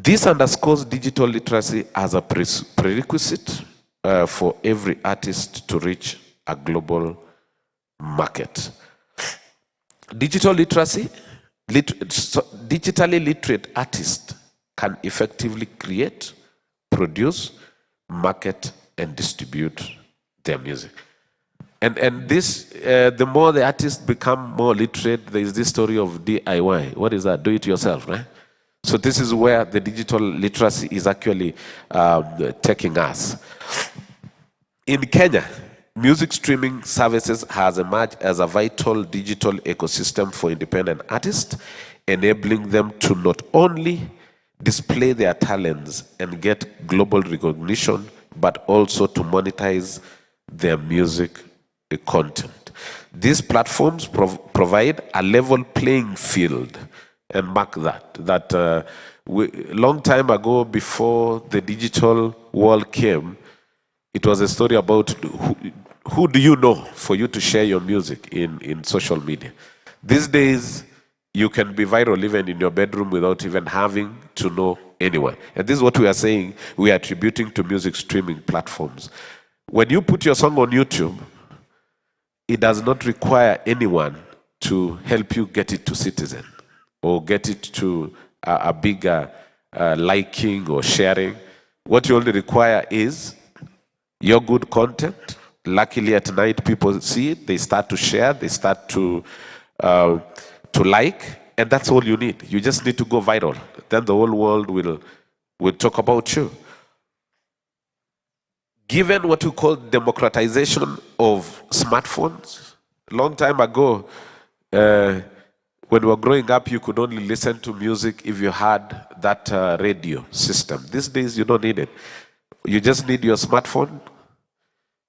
This underscores digital literacy as a prerequisite for every artist to reach a global market. Digital literacy, digitally literate artists can effectively create, produce, market, and distribute their music. And this, the more the artists become more literate, there is this story of DIY. What is that? Do it yourself, right? So this is where the digital literacy is actually taking us. In Kenya, music streaming services has emerged as a vital digital ecosystem for independent artists, enabling them to not only display their talents and get global recognition, but also to monetize their music content. These platforms provide a level playing field, and mark that long time ago, before the digital world came, it was a story about who do you know for you to share your music in social media. These days, you can be viral even in your bedroom without even having to know anyone. And this is what we are saying we are attributing to music streaming platforms. When you put your song on YouTube, it does not require anyone to help you get it to Citizen or get it to a bigger liking or sharing. What you only require is your good content. Luckily at night people see it, they start to share, they start to like, and that's all you need. You just need to go viral. Then the whole world will talk about you. Given what we call democratization of smartphones, a long time ago, when we were growing up, you could only listen to music if you had that radio system. These days, you don't need it. You just need your smartphone.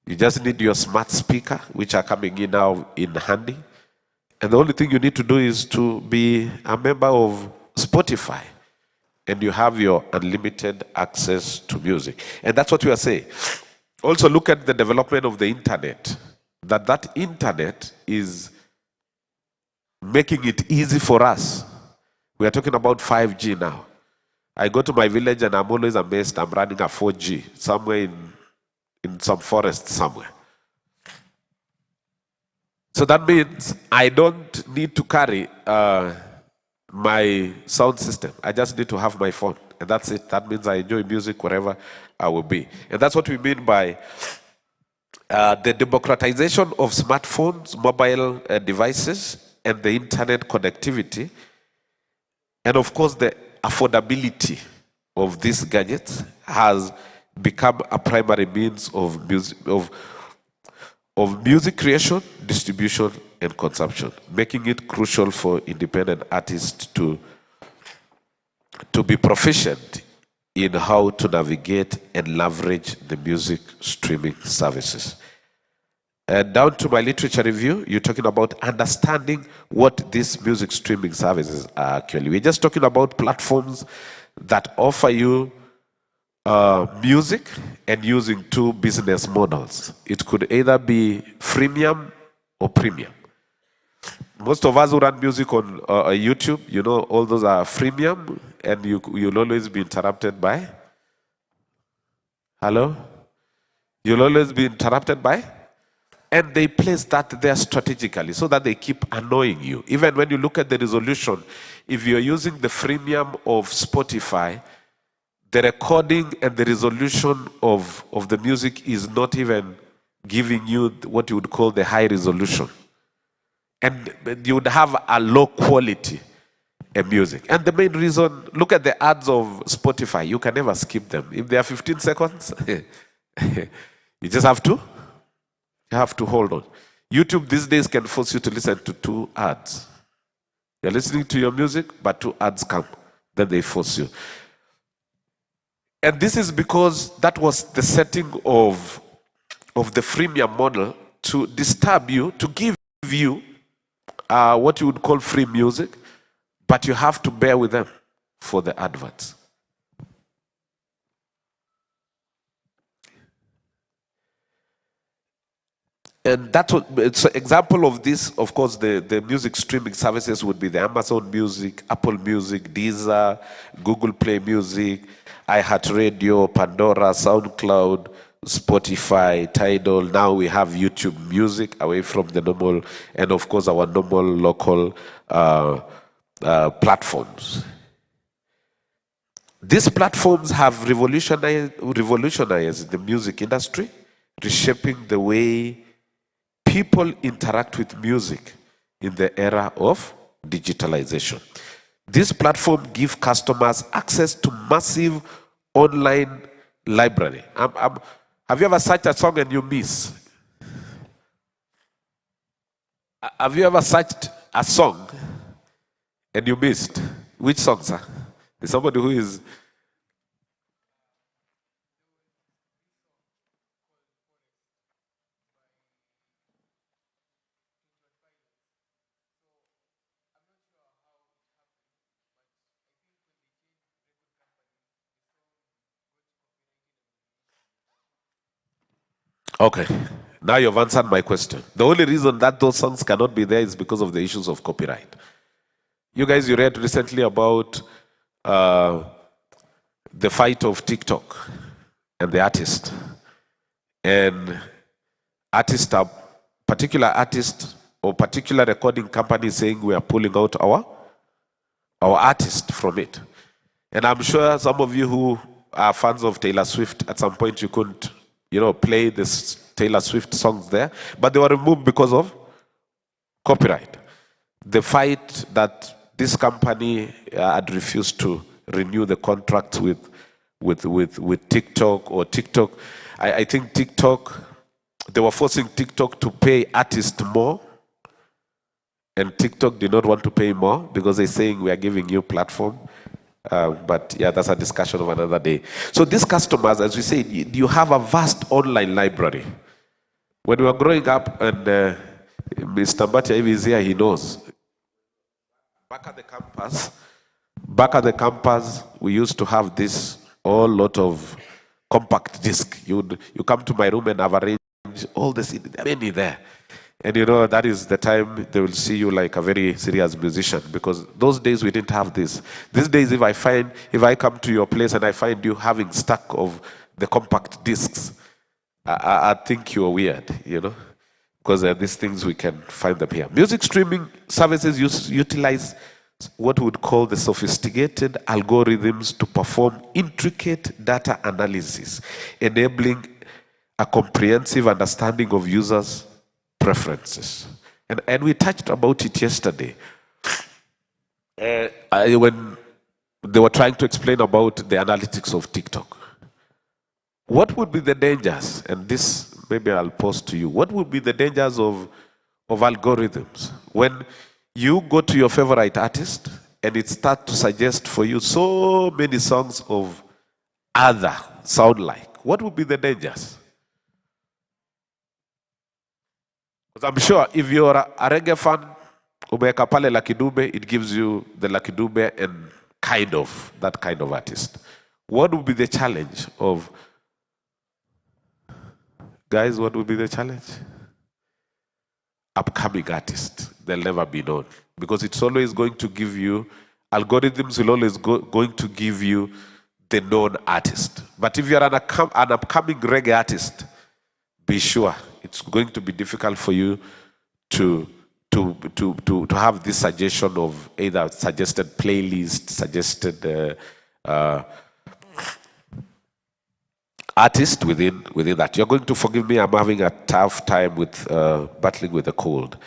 You just need your smart speaker, which are coming in now in handy. And the only thing you need to do is to be a member of Spotify. And you have your unlimited access to music. And that's what we are saying. Also look at the development of the internet. That internet is making it easy for us. We are talking about 5G now. I go to my village and I'm always amazed I'm running a 4G somewhere in some forest somewhere. So that means I don't need to carry my sound system. I just need to have my phone. And that's it. That means I enjoy music wherever I will be. And that's what we mean by the democratization of smartphones, mobile devices, and the internet connectivity. And of course, the affordability of these gadgets has become a primary means of music creation, distribution, and consumption, making it crucial for independent artists to be proficient in how to navigate and leverage the music streaming services. And down to my literature review, you're talking about understanding what these music streaming services are actually. We're just talking about platforms that offer you music and using two business models. It could either be freemium or premium. Most of us who run music on YouTube, you know, all those are freemium, and you'll always be interrupted by. Hello? You'll always be interrupted by. And they place that there strategically so that they keep annoying you. Even when you look at the resolution, if you're using the freemium of Spotify, the recording and the resolution of the music is not even giving you what you would call the high resolution. And you would have a low quality music. And the main reason, look at the ads of Spotify. You can never skip them. If they are 15 seconds, you just have to hold on. YouTube these days can force you to listen to 2 ads. You're listening to your music, but 2 ads come. Then they force you. And this is because that was the setting of the freemium model, to disturb you, to give you what you would call free music, but you have to bear with them for the adverts. And that's what it's an example of this. Of course, the music streaming services would be the Amazon Music, Apple Music, Deezer, Google Play Music, iHeartRadio, Pandora, SoundCloud, Spotify, Tidal. Now we have YouTube Music away from the normal, and of course our normal local platforms. These platforms have revolutionized the music industry, reshaping the way people interact with music in the era of digitalization. This platform gives customers access to massive online library. Have you ever searched a song and you miss? Have you ever searched a song and you missed? Which song, sir? Is somebody who is... Okay, now you've answered my question. The only reason that those songs cannot be there is because of the issues of copyright. You guys, you read recently about the fight of TikTok and the artist. And particular artist or particular recording company saying we are pulling out our artist from it. And I'm sure some of you who are fans of Taylor Swift, at some point you couldn't, play this Taylor Swift songs there, but they were removed because of copyright. The fight that this company had refused to renew the contract with TikTok, or TikTok, I think TikTok, they were forcing TikTok to pay artists more, and TikTok did not want to pay more because they're saying we are giving you platform. But yeah, that's a discussion of another day. So these customers, as we said, you have a vast online library. When we were growing up, and Mr. Mbatia is here, he knows. Back at the campus, we used to have this whole lot of compact disc. You come to my room and I've arranged all the CDs, there are many there. And that is the time they will see you like a very serious musician, because those days we didn't have this. These days, if I come to your place and I find you having stack of the compact discs, I think you're weird, because these things we can find them here. Music streaming services utilize what we would call the sophisticated algorithms to perform intricate data analysis, enabling a comprehensive understanding of users' preferences. And we touched about it yesterday when they were trying to explain about the analytics of TikTok. What would be the dangers, and this maybe I'll pose to you, what would be the dangers of algorithms when you go to your favorite artist and it starts to suggest for you so many songs of other sound like? What would be the dangers? Because I'm sure if you're a reggae fan, umeweka pale Lucky Dube, it gives you the Lucky Dube and that kind of artist. What would be the challenge of, guys, what would be the challenge? Upcoming artists, they'll never be known. Because it's always going to give you, algorithms will always going to give you the known artist. But if you're an upcoming reggae artist, be sure it's going to be difficult for you to have this suggestion of either suggested playlist, suggested artist within that. You're going to forgive me, I'm having a tough time with battling with the cold.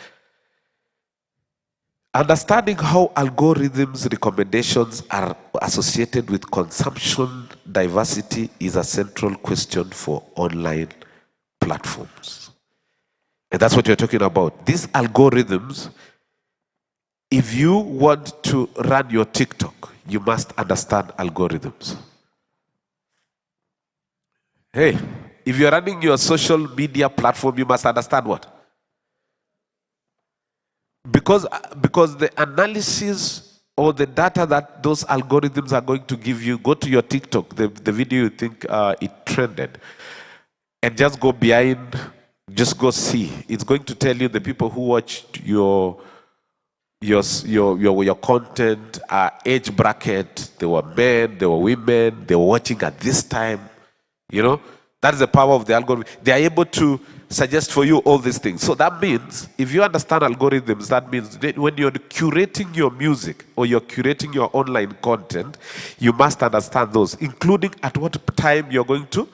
Understanding how algorithms' recommendations are associated with consumption diversity is a central question for online platforms. And that's what you're talking about. These algorithms, if you want to run your TikTok, you must understand algorithms. Hey, if you're running your social media platform, you must understand what? Because the analysis or the data that those algorithms are going to give you, go to your TikTok, the video you think it trended, and just go behind Just go see. It's going to tell you the people who watched your content, age bracket. They were men, they were women, they were watching at this time. You know, that's the power of the algorithm. They are able to suggest for you all these things. So that means, if you understand algorithms, that means that when you're curating your music or you're curating your online content, you must understand those, including at what time you're going to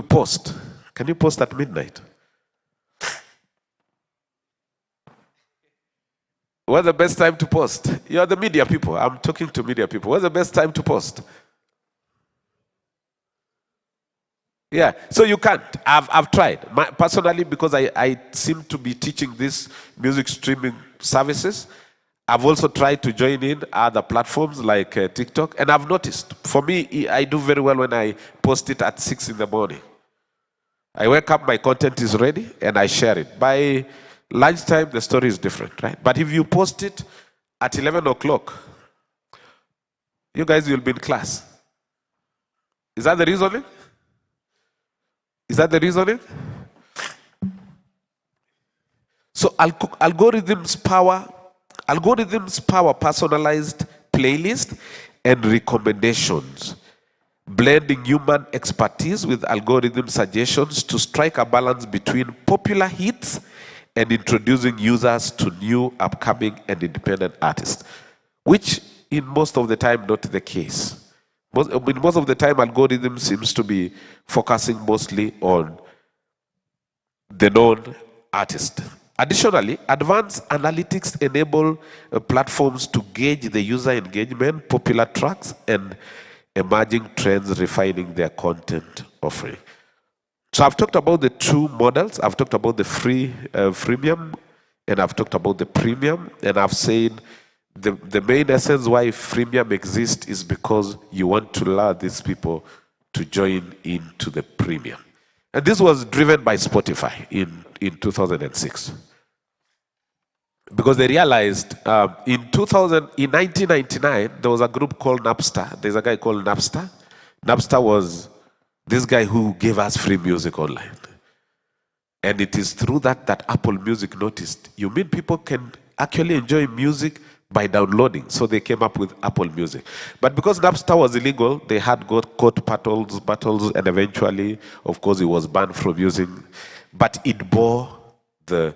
post. Can you post at midnight? What's the best time to post? You're the media people. I'm talking to media people. What's the best time to post? Yeah, so you can't. I've tried. Personally, because I seem to be teaching these music streaming services, I've also tried to join in other platforms like TikTok, and I've noticed, for me, I do very well when I post it at 6 in the morning. I wake up, my content is ready, and I share it. By lunchtime, the story is different, right? But if you post it at 11 o'clock, you guys will be in class. Is that the reasoning? Is that the reasoning? So algorithms power personalized playlist and recommendations, blending human expertise with algorithm suggestions to strike a balance between popular hits and introducing users to new, upcoming, and independent artists, which in most of the time not the case. Most of the time, algorithm seems to be focusing mostly on the known artist. Additionally, advanced analytics enable platforms to gauge the user engagement, popular tracks, and emerging trends, refining their content offering. So I've talked about the two models. I've talked about the freemium, and I've talked about the premium, and I've said the main essence why freemium exists is because you want to allow these people to join into the premium. And this was driven by Spotify in 2006. Because they realized in 1999, there was a group called Napster. There's a guy called Napster. Napster was this guy who gave us free music online. And it is through that Apple Music noticed, you mean people can actually enjoy music by downloading. So they came up with Apple Music. But because Napster was illegal, they had got court battles, and eventually, of course, it was banned from using. But it bore the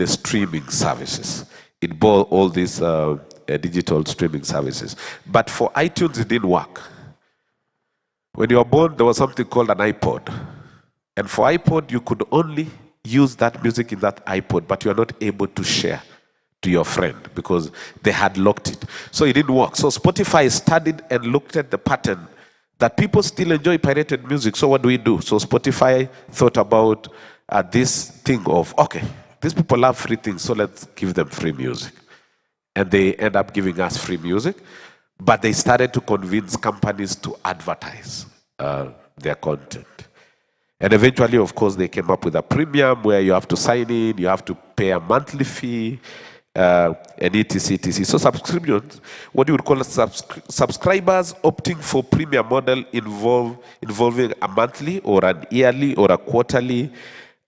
streaming services. It bore all these digital streaming services. But for iTunes, it didn't work. When you were born, there was something called an iPod. And for iPod, you could only use that music in that iPod, but you are not able to share to your friend because they had locked it. So it didn't work. So Spotify studied and looked at the pattern that people still enjoy pirated music. So what do we do? So Spotify thought about this thing of, okay, these people love free things, so let's give them free music. And they end up giving us free music. But they started to convince companies to advertise their content. And eventually, of course, they came up with a premium where you have to sign in, you have to pay a monthly fee, and etc. So subscriptions, what you would call subscribers opting for premium model involving a monthly or an yearly or a quarterly.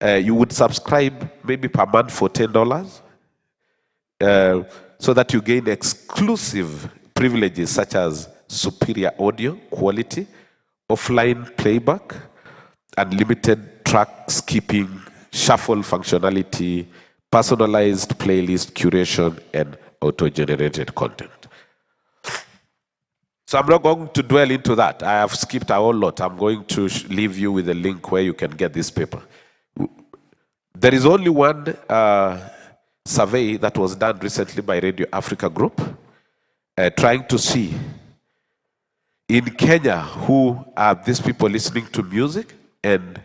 You would subscribe maybe per month for $10 so that you gain exclusive privileges such as superior audio quality, offline playback, unlimited track skipping, shuffle functionality, personalized playlist curation, and auto-generated content. So I'm not going to dwell into that. I have skipped a whole lot. I'm going to leave you with a link where you can get this paper. There is only one survey that was done recently by Radio Africa Group, trying to see in Kenya who are these people listening to music, and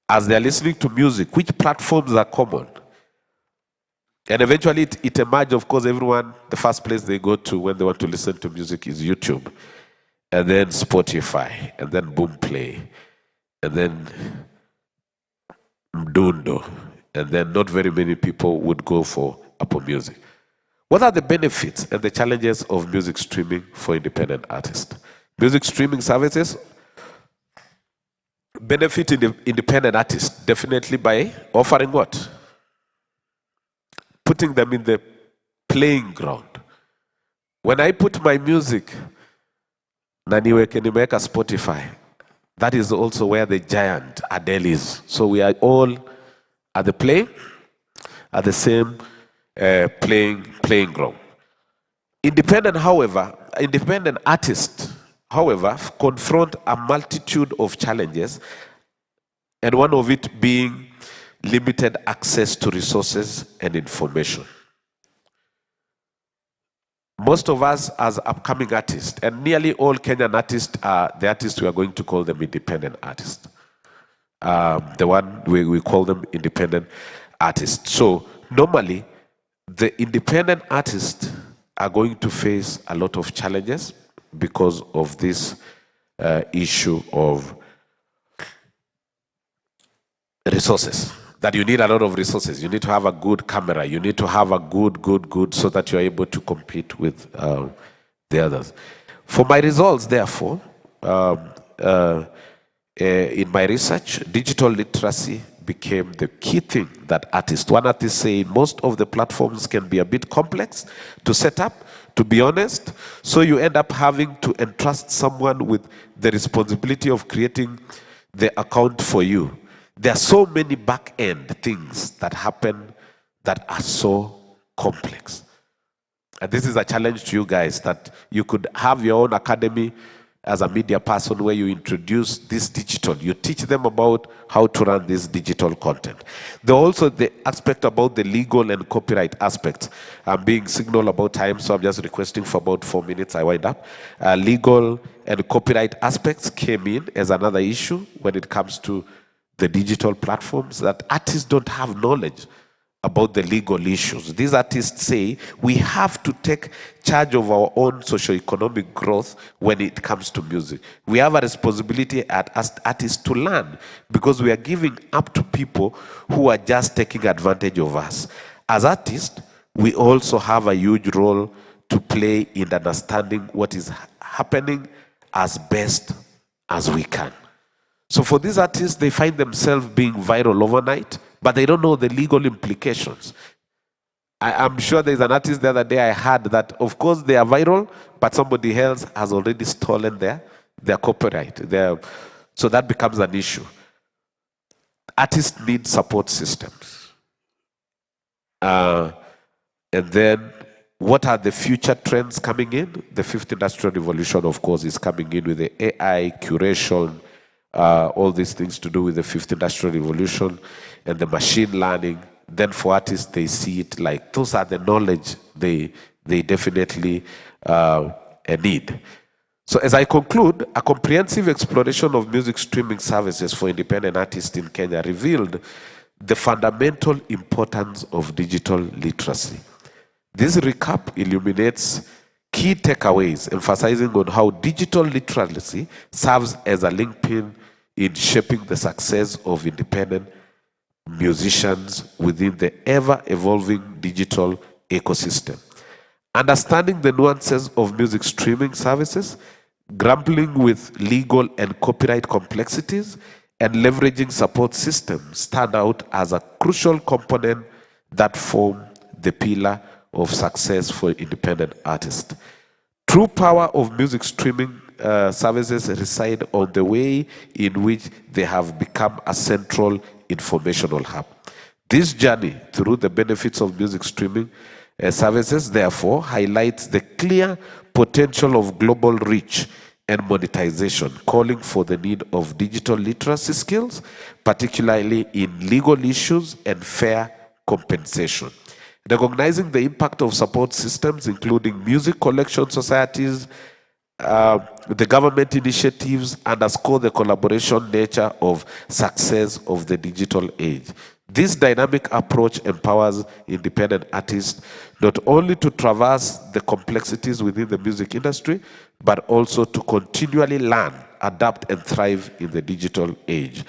as they're listening to music, which platforms are common. And eventually it emerged, of course, everyone, the first place they go to when they want to listen to music is YouTube, and then Spotify, and then Boomplay, and then Mdundo, and then not very many people would go for Apple Music. What are the benefits and the challenges of music streaming for independent artists? Music streaming services benefit independent artists? Definitely by offering what? Putting them in the playing ground. When I put my music, Naniweke nimeweka Spotify, that is also where the giant Adele is. So we are all at the same playing ground. Independent artists, however, confront a multitude of challenges, and one of it being limited access to resources and information. Most of us as upcoming artists, and nearly all Kenyan artists are the artists we are going to call them independent artists. The one we call them independent artists. So normally, the independent artists are going to face a lot of challenges because of this issue of resources. That you need a lot of resources. You need to have a good camera. You need to have a good, so that you are able to compete with the others. For my results, therefore, in my research, digital literacy became the key thing that artists. One artist say most of the platforms can be a bit complex to set up, to be honest. So you end up having to entrust someone with the responsibility of creating the account for you. There are so many back-end things that happen that are so complex. And this is a challenge to you guys, that you could have your own academy as a media person where you introduce this digital. You teach them about how to run this digital content. There also the aspect about the legal and copyright aspects. I'm being signaled about time, so I'm just requesting for about 4 minutes. I wind up. Legal and copyright aspects came in as another issue when it comes to the digital platforms, that artists don't have knowledge about the legal issues. These artists say we have to take charge of our own socio-economic growth when it comes to music. We have a responsibility as artists to learn, because we are giving up to people who are just taking advantage of us. As artists, we also have a huge role to play in understanding what is happening as best as we can. So for these artists, they find themselves being viral overnight, but they don't know the legal implications. I'm sure there's an artist the other day I heard that, of course, they are viral, but somebody else has already stolen their copyright. So that becomes an issue. Artists need support systems. And then, what are the future trends coming in? The fifth industrial revolution, of course, is coming in with the AI, curation, all these things to do with the fifth industrial revolution and the machine learning. Then for artists, they see it like those are the knowledge they definitely need. So as I conclude, a comprehensive exploration of music streaming services for independent artists in Kenya revealed the fundamental importance of digital literacy. This recap illuminates key takeaways, emphasizing on how digital literacy serves as a linchpin in shaping the success of independent musicians within the ever-evolving digital ecosystem. Understanding the nuances of music streaming services, grappling with legal and copyright complexities, and leveraging support systems stand out as a crucial component that form the pillar of success for independent artists. True power of music streaming services reside on the way in which they have become a central informational hub. This journey through the benefits of music streaming services, therefore, highlights the clear potential of global reach and monetization, calling for the need of digital literacy skills, particularly in legal issues and fair compensation. Recognizing the impact of support systems, including music collection societies, the government initiatives, underscore the collaboration nature of success of the digital age. This dynamic approach empowers independent artists not only to traverse the complexities within the music industry, but also to continually learn, adapt, and thrive in the digital age.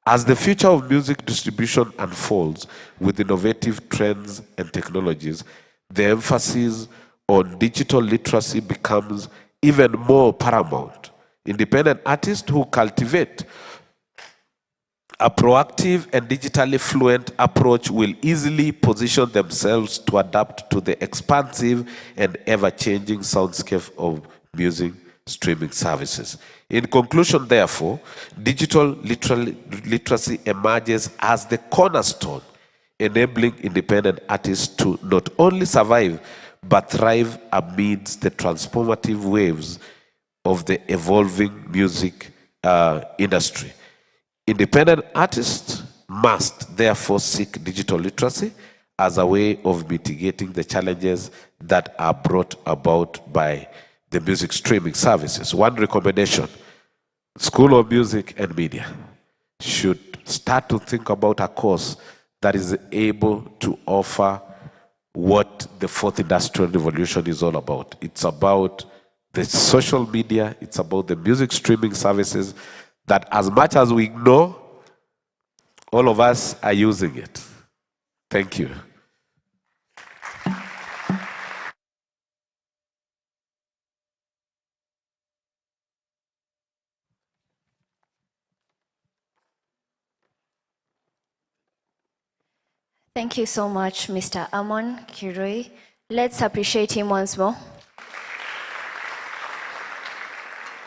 As the future of music distribution unfolds with innovative trends and technologies, the emphasis on digital literacy becomes even more paramount. Independent artists who cultivate A proactive and digitally fluent approach will easily position themselves to adapt to the expansive and ever-changing soundscape of music streaming services. In conclusion, therefore, digital literacy emerges as the cornerstone, enabling independent artists to not only survive but thrive amidst the transformative waves of the evolving music industry. Independent artists must therefore seek digital literacy as a way of mitigating the challenges that are brought about by the music streaming services. One recommendation: School of Music and Media should start to think about a course that is able to offer what the fourth industrial revolution is all about. It's about the social media, it's about the music streaming services that, as much as we ignore, all of us are using it. Thank you. Thank you so much, Mr. Amon Kirui. Let's appreciate him once more.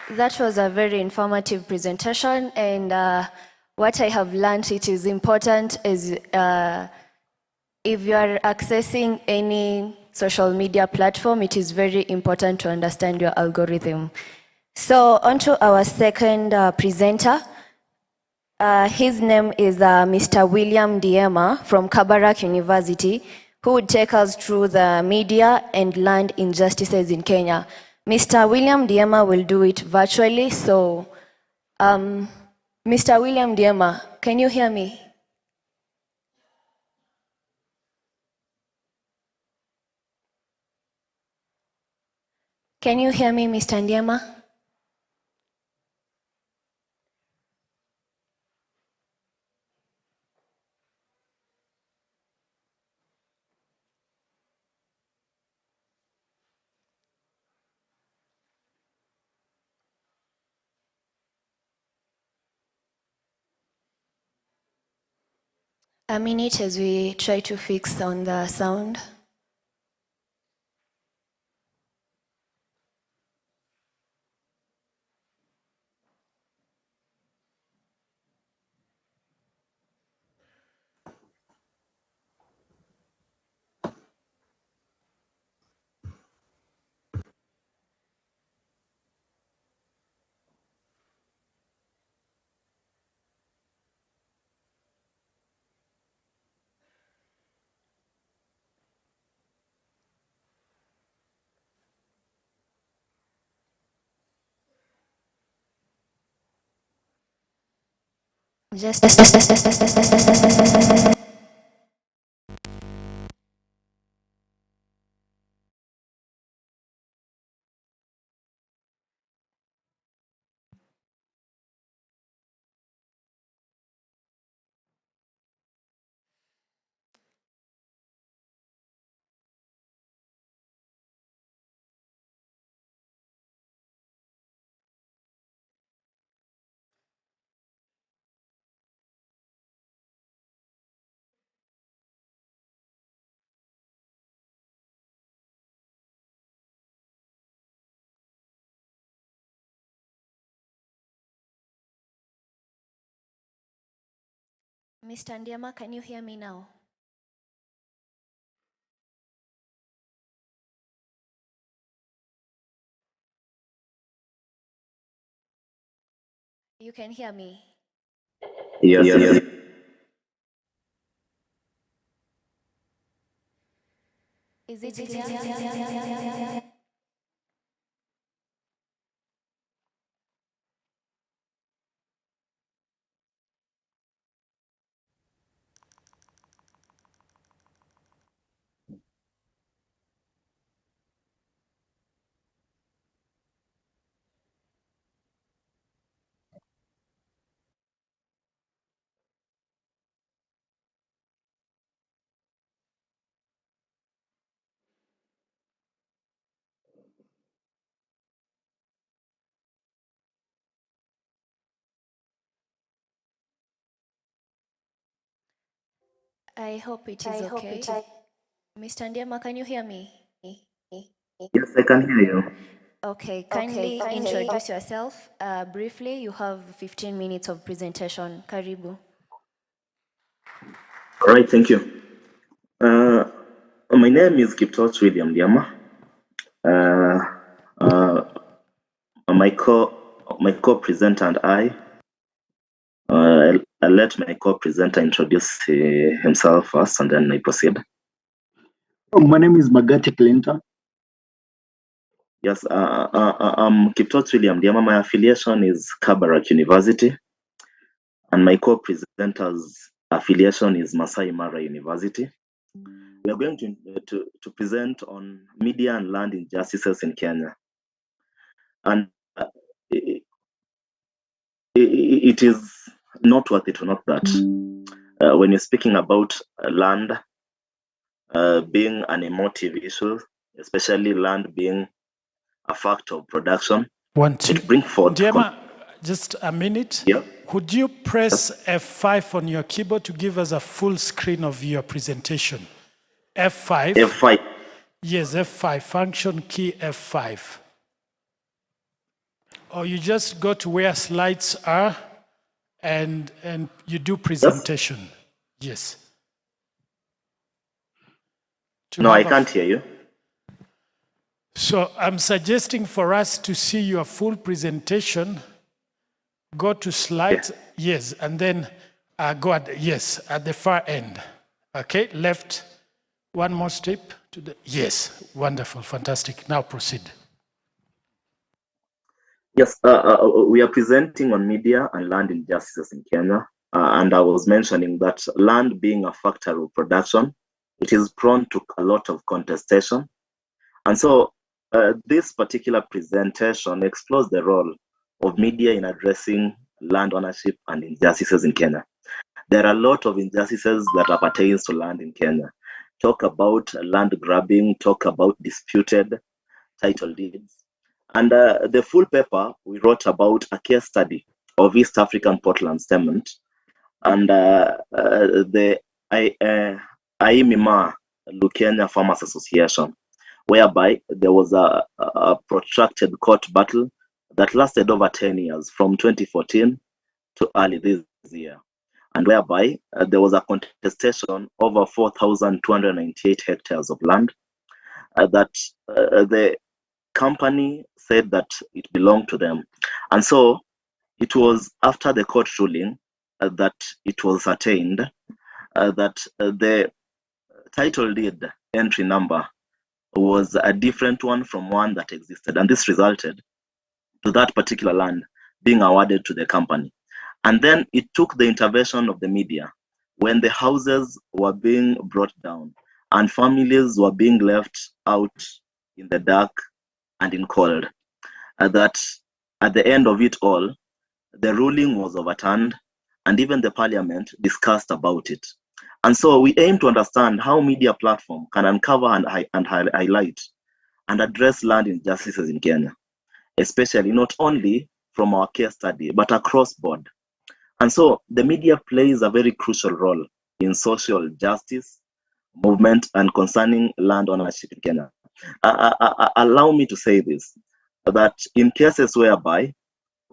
That was a very informative presentation, and what I have learned, it is important is if you are accessing any social media platform, it is very important to understand your algorithm. So on to our second presenter. His name is Mr. William Diema from Kabarak University, who would take us through the media and land injustices in Kenya. Mr. William Diema will do it virtually, so Mr. William Diema, can you hear me? Can you hear me, Mr. Diema? A minute as we try to fix on the sound. Just Mr. Ndiema, can you hear me now? You can hear me? Yes, yes. Is it clear? I hope it is okay. Mr. Ndiema, can you hear me? Yes, I can hear you. Okay, kindly introduce yourself briefly. You have 15 minutes of presentation. Karibu. All right, thank you. My name is Kiptoch William Diama. My co-presenter and I'll let my co-presenter introduce himself first, and then I proceed. My name is Magati Clinton. Yes, I'm Kiptoch William Diama. My affiliation is Kabarak University, and my co-presenter's affiliation is Masai Mara University. We are going to present on media and land injustices in Kenya. And it is noteworthy to note that when you're speaking about land being an emotive issue, especially land being a factor of production, it brings forth... Diema, just a minute. Yeah. Could you press F5 on your keyboard to give us a full screen of your presentation? F5. F5. Yes, F5, function key F5. Or you just go to where slides are and you do presentation. Yes. No, I can't hear you. So I'm suggesting for us to see your full presentation. Go to slides, yes, and then go at, yes, at the far end. Okay, left, one more step to the, yes, wonderful, fantastic. Now proceed. Yes, we are presenting on media and land injustices in Kenya. And I was mentioning that land being a factor of production, it is prone to a lot of contestation. And so this particular presentation explores the role of media in addressing land ownership and injustices in Kenya. There are a lot of injustices that appertain to land in Kenya. Talk about land grabbing, talk about disputed title deeds. And the full paper, we wrote about a case study of East African Portland Cement and the Aimima Lukenya Farmers Association, whereby there was a protracted court battle that lasted over 10 years, from 2014 to early this year, and whereby there was a contestation over 4,298 hectares of land that the company said that it belonged to them. And so it was after the court ruling that it was attained that the title deed entry number was a different one from one that existed. And this resulted to that particular land being awarded to the company. And then it took the intervention of the media when the houses were being brought down and families were being left out in the dark and in cold. That at the end of it all, the ruling was overturned and even the parliament discussed about it. And so we aim to understand how media platform can uncover and highlight and address land injustices in Kenya, especially not only from our case study, but across board. And so the media plays a very crucial role in social justice movement and concerning land ownership in Kenya. Allow me to say this, that in cases whereby,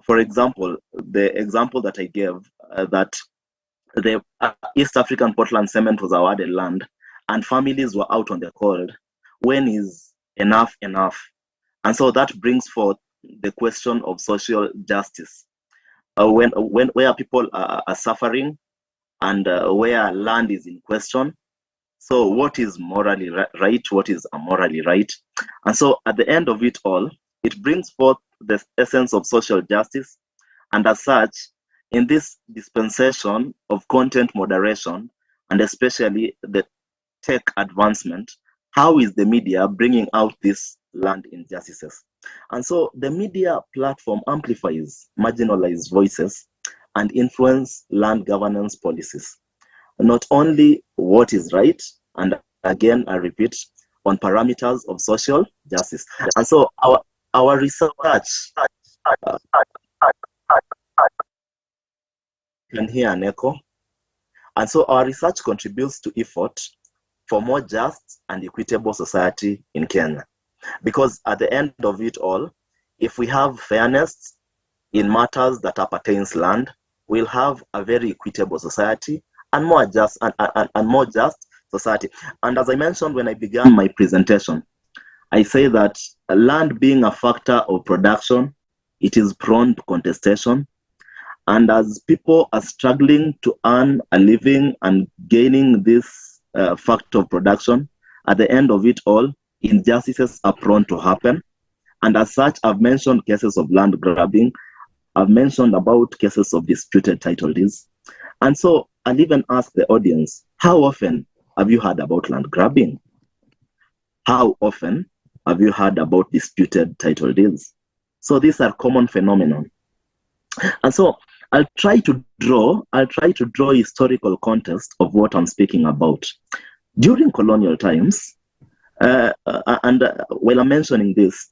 for example, the example that I gave, that the East African Portland Cement was awarded land and families were out on the cold, when is enough enough? And so that brings forth the question of social justice. Where people are suffering and where land is in question. So what is morally right? What is amorally right? And so at the end of it all, it brings forth the essence of social justice. And as such, in this dispensation of content moderation, and especially the tech advancement, how is the media bringing out these land injustices? And so the media platform amplifies marginalized voices and influence land governance policies. Not only what is right, and again, I repeat, on parameters of social justice. And so our research can hear an echo. And so our research contributes to effort for more just and equitable society in Kenya. Because at the end of it all, if we have fairness in matters that appertains land, we'll have a very equitable society and more just and more just society. And as I mentioned when I began my presentation, I say that land being a factor of production, it is prone to contestation. And as people are struggling to earn a living and gaining this factor of production, at the end of it all, injustices are prone to happen. And as such, I've mentioned cases of land grabbing. I've mentioned about cases of disputed title deeds. And so I'll even ask the audience, how often have you heard about land grabbing? How often have you heard about disputed title deeds? So these are common phenomena. And so I'll try to draw historical context of what I'm speaking about. During colonial times, while I'm mentioning this,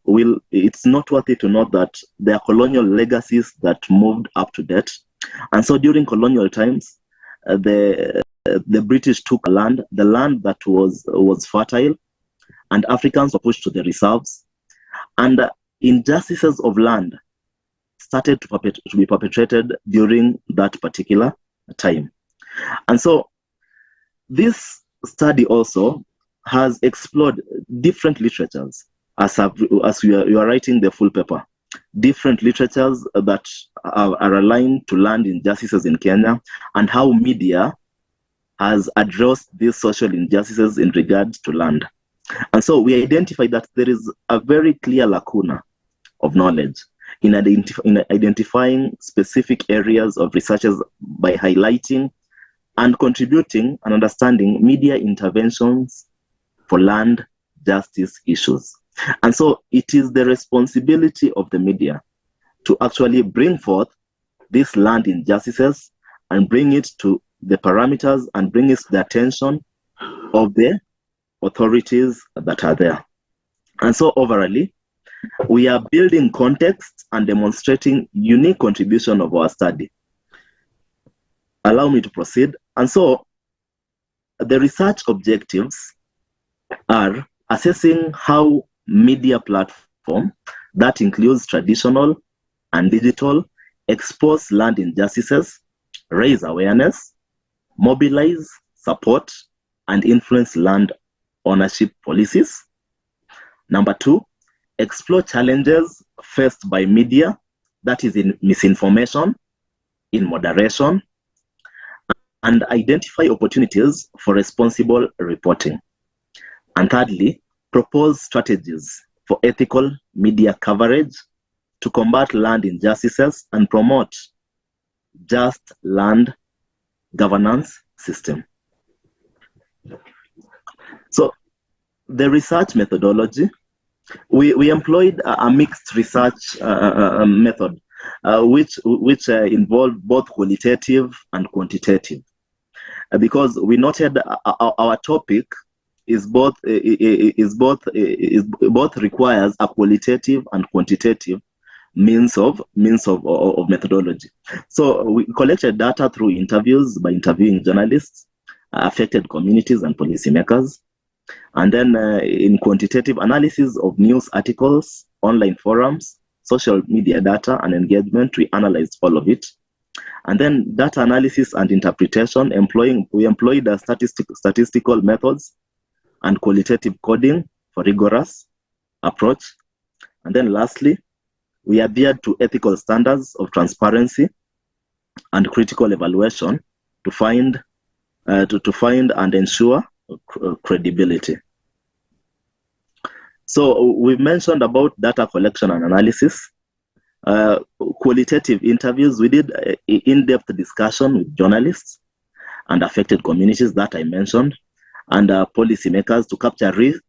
it's noteworthy to note that there are colonial legacies that moved up to date. And so during colonial times, the British took the land that was fertile, and Africans were pushed to the reserves. And injustices of land started to be perpetrated during that particular time. And so this study also has explored different literatures as we are writing the full paper, different literatures that are aligned to land injustices in Kenya and how media has addressed these social injustices in regards to land. And so we identified that there is a very clear lacuna of knowledge in identifying specific areas of researches by highlighting and contributing and understanding media interventions for land justice issues. And so it is the responsibility of the media to actually bring forth these land injustices and bring it to the parameters and bring it to the attention of the authorities that are there. And so overall, we are building context and demonstrating unique contribution of our study. Allow me to proceed. And so the research objectives are assessing how media platform that includes traditional and digital expose land injustices, raise awareness, mobilize, support, and influence land ownership policies. Number two, explore challenges faced by media, that is in misinformation, in moderation, and identify opportunities for responsible reporting. And thirdly, propose strategies for ethical media coverage to combat land injustices and promote just land governance system. So the research methodology, we employed a mixed research method, which involved both qualitative and quantitative, because we noted our topic both requires a qualitative and quantitative means of methodology. So we collected data through interviews by interviewing journalists, affected communities and policymakers. And then in quantitative analysis of news articles, online forums, social media data and engagement, we analyzed all of it. And then data analysis and interpretation, we employed statistical methods and qualitative coding for rigorous approach. And then lastly, we adhered to ethical standards of transparency and critical evaluation to find and ensure credibility. So we've mentioned about data collection and analysis. Qualitative interviews, we did in-depth discussion with journalists and affected communities that I mentioned, and policymakers to capture rich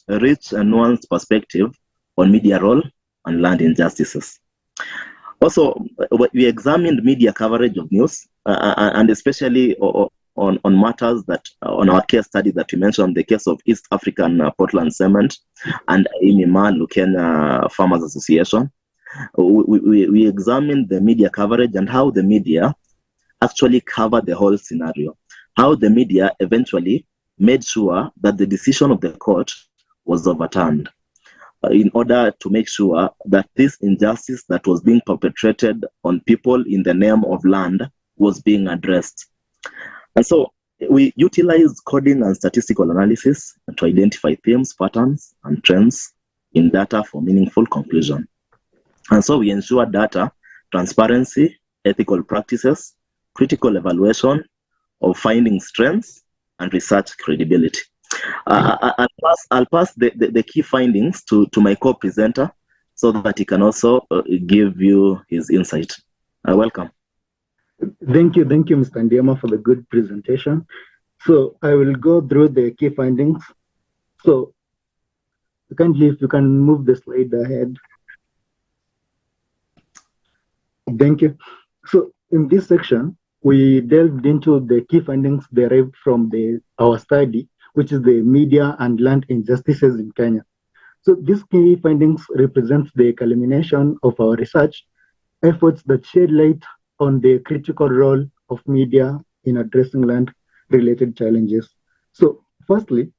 and nuanced perspective on media role and land injustices. Also, we examined media coverage of news, and especially on matters that, on our case study that we mentioned, the case of East African Portland Cement and Imima Lukena Farmers Association. We examined the media coverage and how the media actually covered the whole scenario. how the media eventually made sure that the decision of the court was overturned in order to make sure that this injustice that was being perpetrated on people in the name of land was being addressed. And so we utilize coding and statistical analysis to identify themes, patterns, and trends in data for meaningful conclusion. And so we ensure data transparency, ethical practices, critical evaluation of finding strengths, and research credibility. I'll pass the key findings to my co-presenter so that he can also give you his insight. Welcome. Thank you, Mr. Ndiema, for the good presentation. So I will go through the key findings. So kindly, if you can move the slide ahead. Thank you. So in this section, we delved into the key findings derived from our study, which is the media and land injustices in Kenya. So these key findings represent the culmination of our research efforts that shed light on the critical role of media in addressing land-related challenges. So firstly,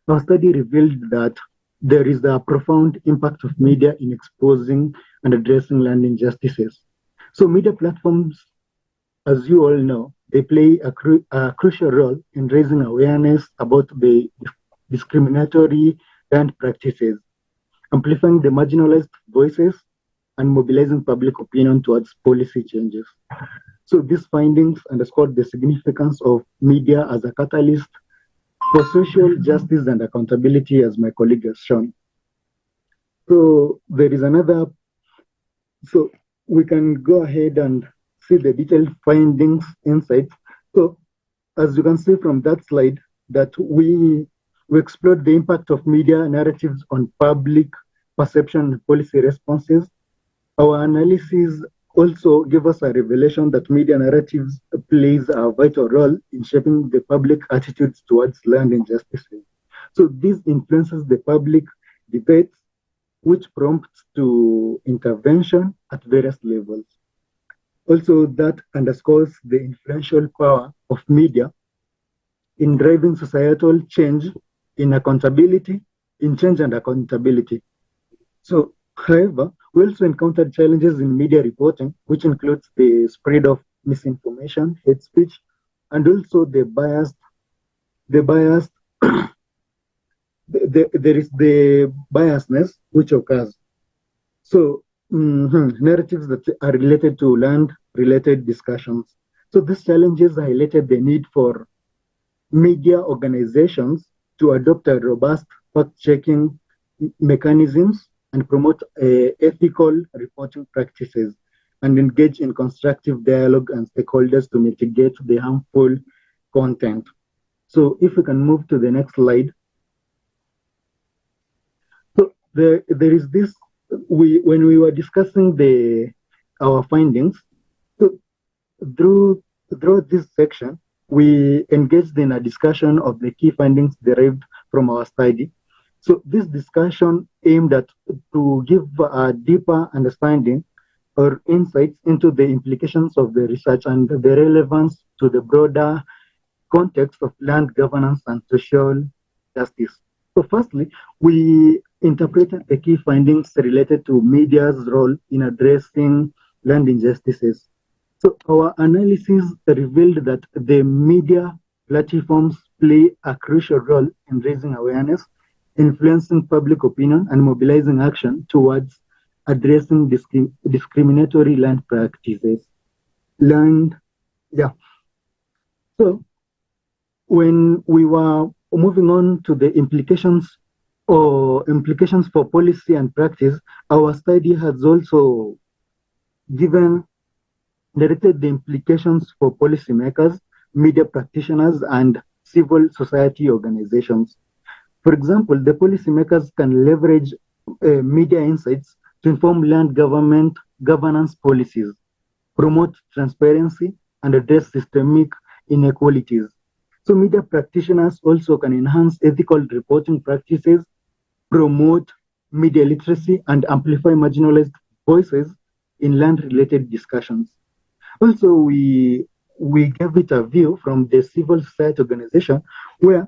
our study revealed that there is a profound impact of media in exposing and addressing land injustices. So media platforms, as you all know, they play a crucial role in raising awareness about the discriminatory land practices, amplifying the marginalized voices, and mobilizing public opinion towards policy changes. So these findings underscored the significance of media as a catalyst for social justice and accountability, as my colleague has shown. So there is another, so we can go ahead and see the detailed findings, insights. So as you can see from that slide, that we explored the impact of media narratives on public perception and policy responses. Our analysis also gave us a revelation that media narratives plays a vital role in shaping the public attitudes towards land injustices. So this influences the public debates, which prompts to intervention at various levels. Also, that underscores the influential power of media in driving societal change, in change and accountability. So, however, we also encountered challenges in media reporting, which includes the spread of misinformation, hate speech, and also there is the biasness which occurs. So narratives that are related to land-related discussions. So these challenges highlighted the need for media organizations to adopt a robust fact-checking mechanisms and promote ethical reporting practices and engage in constructive dialogue and stakeholders to mitigate the harmful content. So if we can move to the next slide. So there is this, when we were discussing our findings, so through this section, we engaged in a discussion of the key findings derived from our study. So this discussion aimed at to give a deeper understanding or insights into the implications of the research and the relevance to the broader context of land governance and social justice. So firstly, we interpreted the key findings related to media's role in addressing land injustices. So our analysis revealed that the media platforms play a crucial role in raising awareness, influencing public opinion, and mobilizing action towards addressing discriminatory land practices. So when we were moving on to the implications for policy and practice, our study has also directed the implications for policymakers, media practitioners, and civil society organizations. For example, the policymakers can leverage media insights to inform land governance policies, promote transparency, and address systemic inequalities. So media practitioners also can enhance ethical reporting practices, promote media literacy, and amplify marginalized voices in land-related discussions. Also, we we gave it a view from the civil society organization where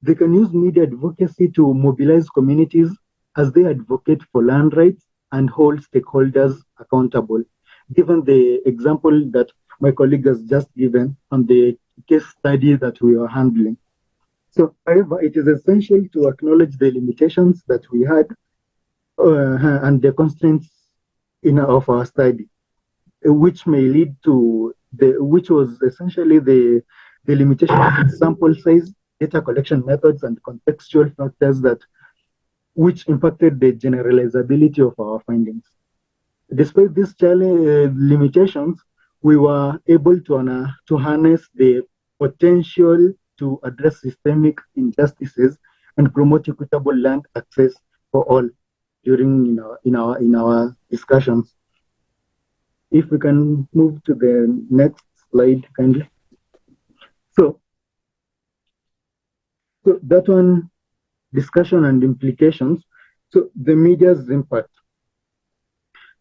they can use media advocacy to mobilize communities as they advocate for land rights and hold stakeholders accountable. Given the example that my colleague has just given on the case study that we are handling. So, however, it is essential to acknowledge the limitations that we had and the constraints of our study, which may lead to which was essentially the limitation of sample size, data collection methods, and contextual factors which impacted the generalizability of our findings. Despite these limitations, we were able to harness the potential to address systemic injustices and promote equitable land access for all during in our discussions. If we can move to the next slide, kindly. So that one, discussion and implications. So the media's impact.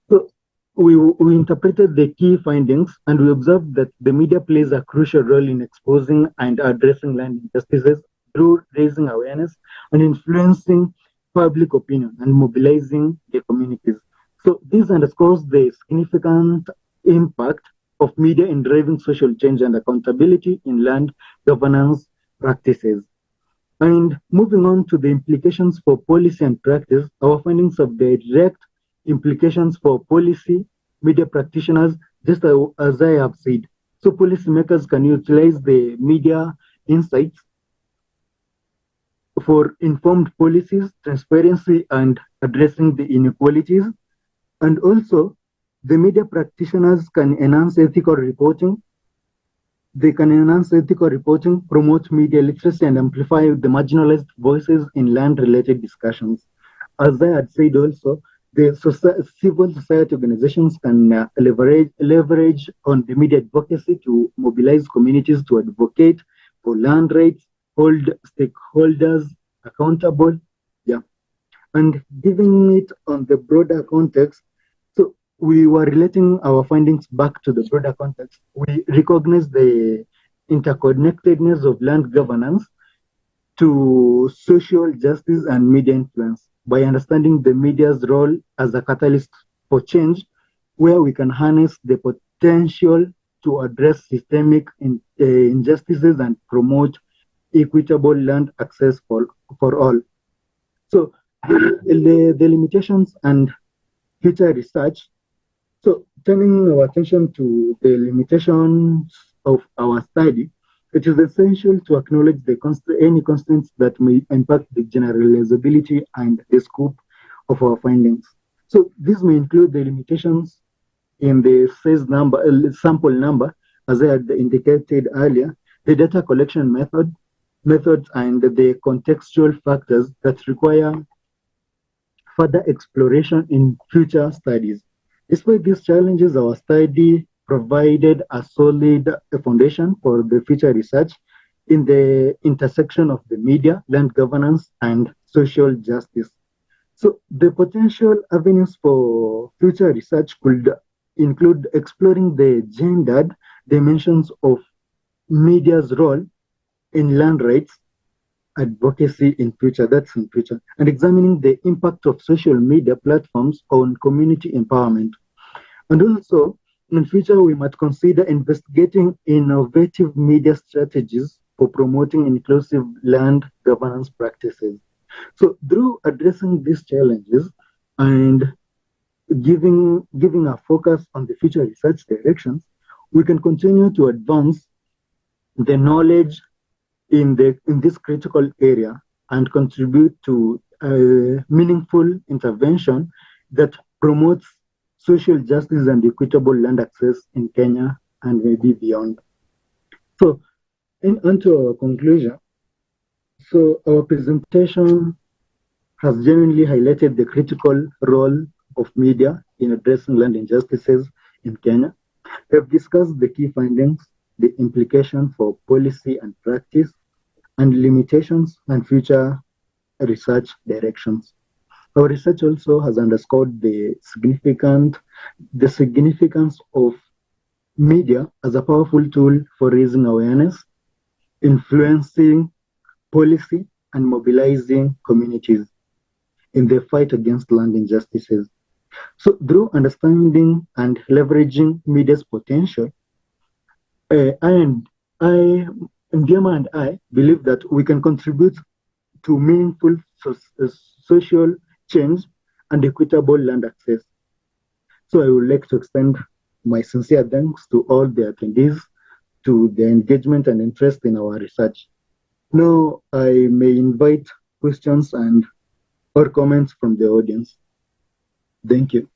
So we interpreted the key findings and we observed that the media plays a crucial role in exposing and addressing land injustices through raising awareness and influencing public opinion and mobilizing the communities. So this underscores the significant impact of media in driving social change and accountability in land governance practices. And moving on to the implications for policy and practice, our findings of the direct implications for policy, media practitioners, just as I have said. So policymakers can utilize the media insights for informed policies, transparency, and addressing the inequalities. And also, the media practitioners can enhance ethical reporting. They can enhance ethical reporting, promote media literacy, and amplify the marginalized voices in land-related discussions. As I had said also, the civil society organizations can leverage on the media advocacy to mobilize communities to advocate for land rights, hold stakeholders accountable, and giving it on the broader context. So we were relating our findings back to the broader context. We recognize the interconnectedness of land governance to social justice and media influence by understanding the media's role as a catalyst for change, where we can harness the potential to address systemic injustices and promote equitable land access for all. So the limitations and future research. So turning our attention to the limitations of our study, it is essential to acknowledge any constraints that may impact the generalizability and the scope of our findings. So this may include the limitations in the sample number, as I had indicated earlier, the data collection methods, and the contextual factors that require further exploration in future studies. Despite these challenges, our study provided a solid foundation for the future research in the intersection of the media, land governance, and social justice. So the potential avenues for future research could include exploring the gendered dimensions of media's role in land rights advocacy in future, and examining the impact of social media platforms on community empowerment. And also, in future, we might consider investigating innovative media strategies for promoting inclusive land governance practices. So through addressing these challenges and giving a focus on the future research directions, we can continue to advance the knowledge in this critical area and contribute to meaningful intervention that promotes social justice and equitable land access in Kenya and maybe beyond. So, onto our conclusion. So, our presentation has genuinely highlighted the critical role of media in addressing land injustices in Kenya. We have discussed the key findings, the implication for policy and practice, and limitations and future research directions. Our research also has underscored the significance of media as a powerful tool for raising awareness, influencing policy, and mobilizing communities in the fight against land injustices. So through understanding and leveraging media's potential, Ndiema and I believe that we can contribute to meaningful social change and equitable land access. So I would like to extend my sincere thanks to all the attendees to their engagement and interest in our research. Now I may invite questions and or comments from the audience. Thank you.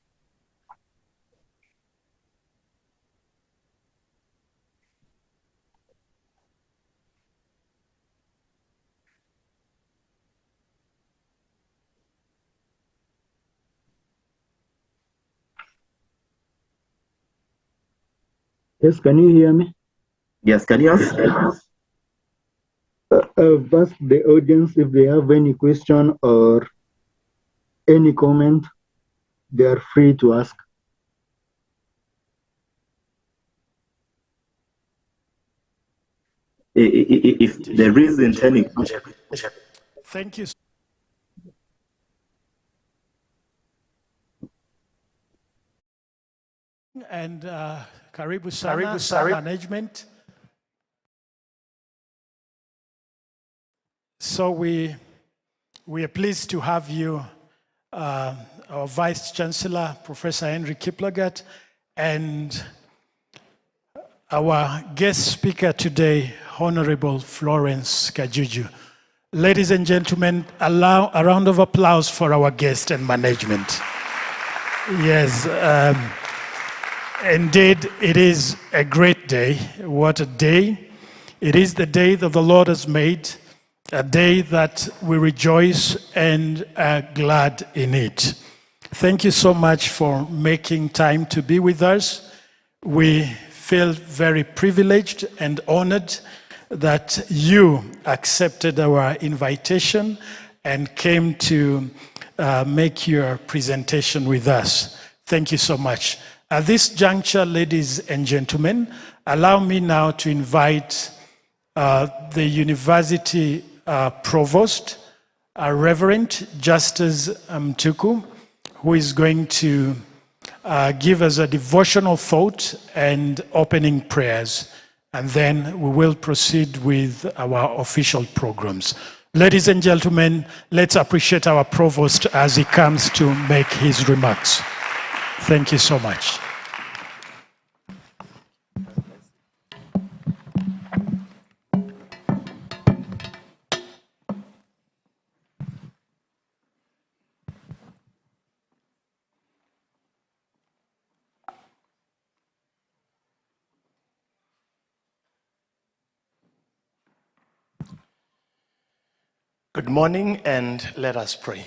Yes, can you hear me? Yes, can you ask? I've asked the audience if they have any question or any comment, they are free to ask. If there isn't any. Thank you. And Karibu Sana management. So we are pleased to have you, our Vice Chancellor, Professor Henry Kiplagat, and our guest speaker today, Honorable Florence Kajuju. Ladies and gentlemen, allow a round of applause for our guest and management. Yes, indeed, it is a great day. What a day. It is the day that the Lord has made, a day that we rejoice and are glad in it. Thank you so much for making time to be with us. We feel very privileged and honored that you accepted our invitation and came to make your presentation with us. Thank you so much. At this juncture, ladies and gentlemen, allow me now to invite the university provost, Reverend Justice Mtuku, who is going to give us a devotional thought and opening prayers. And then we will proceed with our official programs. Ladies and gentlemen, let's appreciate our provost as he comes to make his remarks. Thank you so much. Good morning, and let us pray.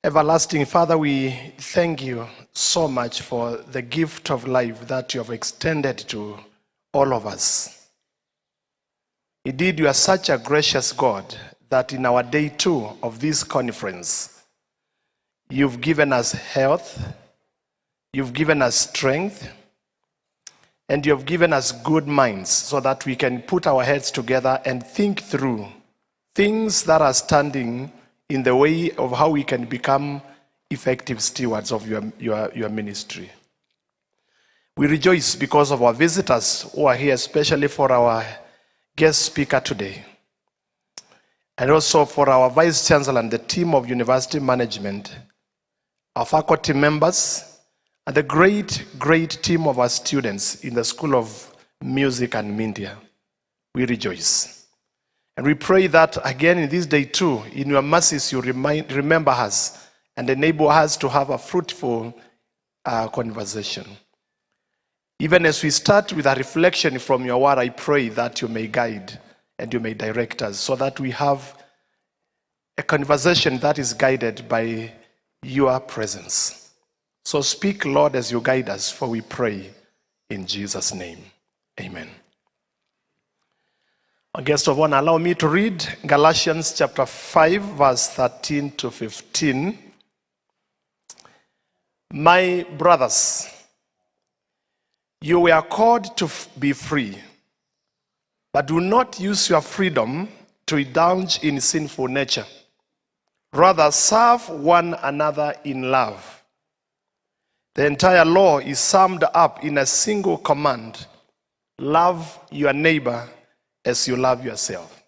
Everlasting Father, we thank you so much for the gift of life that you have extended to all of us. Indeed, you are such a gracious God that in our day 2 of this conference, you've given us health, you've given us strength, and you have given us good minds so that we can put our heads together and think through things that are standing in the way of how we can become effective stewards of your ministry. We rejoice because of our visitors who are here, especially for our guest speaker today, and also for our Vice Chancellor and the team of university management, our faculty members, and the great team of our students in the School of Music and Media. We rejoice. And we pray that again in this day too, in your mercies, you remember us and enable us to have a fruitful conversation. Even as we start with a reflection from your word, I pray that you may guide and you may direct us so that we have a conversation that is guided by your presence. So speak, Lord, as you guide us, for we pray in Jesus' name. Amen. Our guest of honor, allow me to read Galatians chapter 5, verse 13 to 15. My brothers, you were called to be free, but do not use your freedom to indulge in sinful nature. Rather, serve one another in love. The entire law is summed up in a single command: love your neighbor as you love yourself.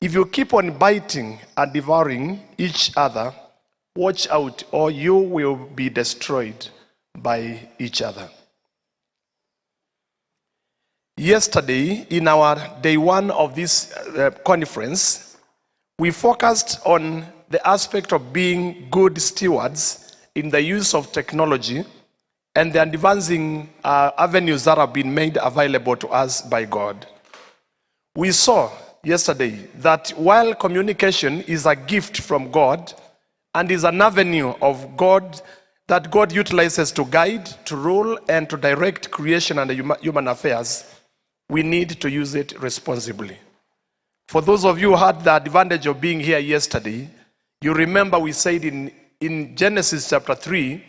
If you keep on biting and devouring each other, watch out, or you will be destroyed by each other. Yesterday, in our day one of this conference, we focused on the aspect of being good stewards in the use of technology and the advancing avenues that have been made available to us by God. We saw yesterday that while communication is a gift from God and is an avenue of God that God utilizes to guide, to rule, and to direct creation and human affairs, we need to use it responsibly. For those of you who had the advantage of being here yesterday, you remember we said in Genesis chapter 3,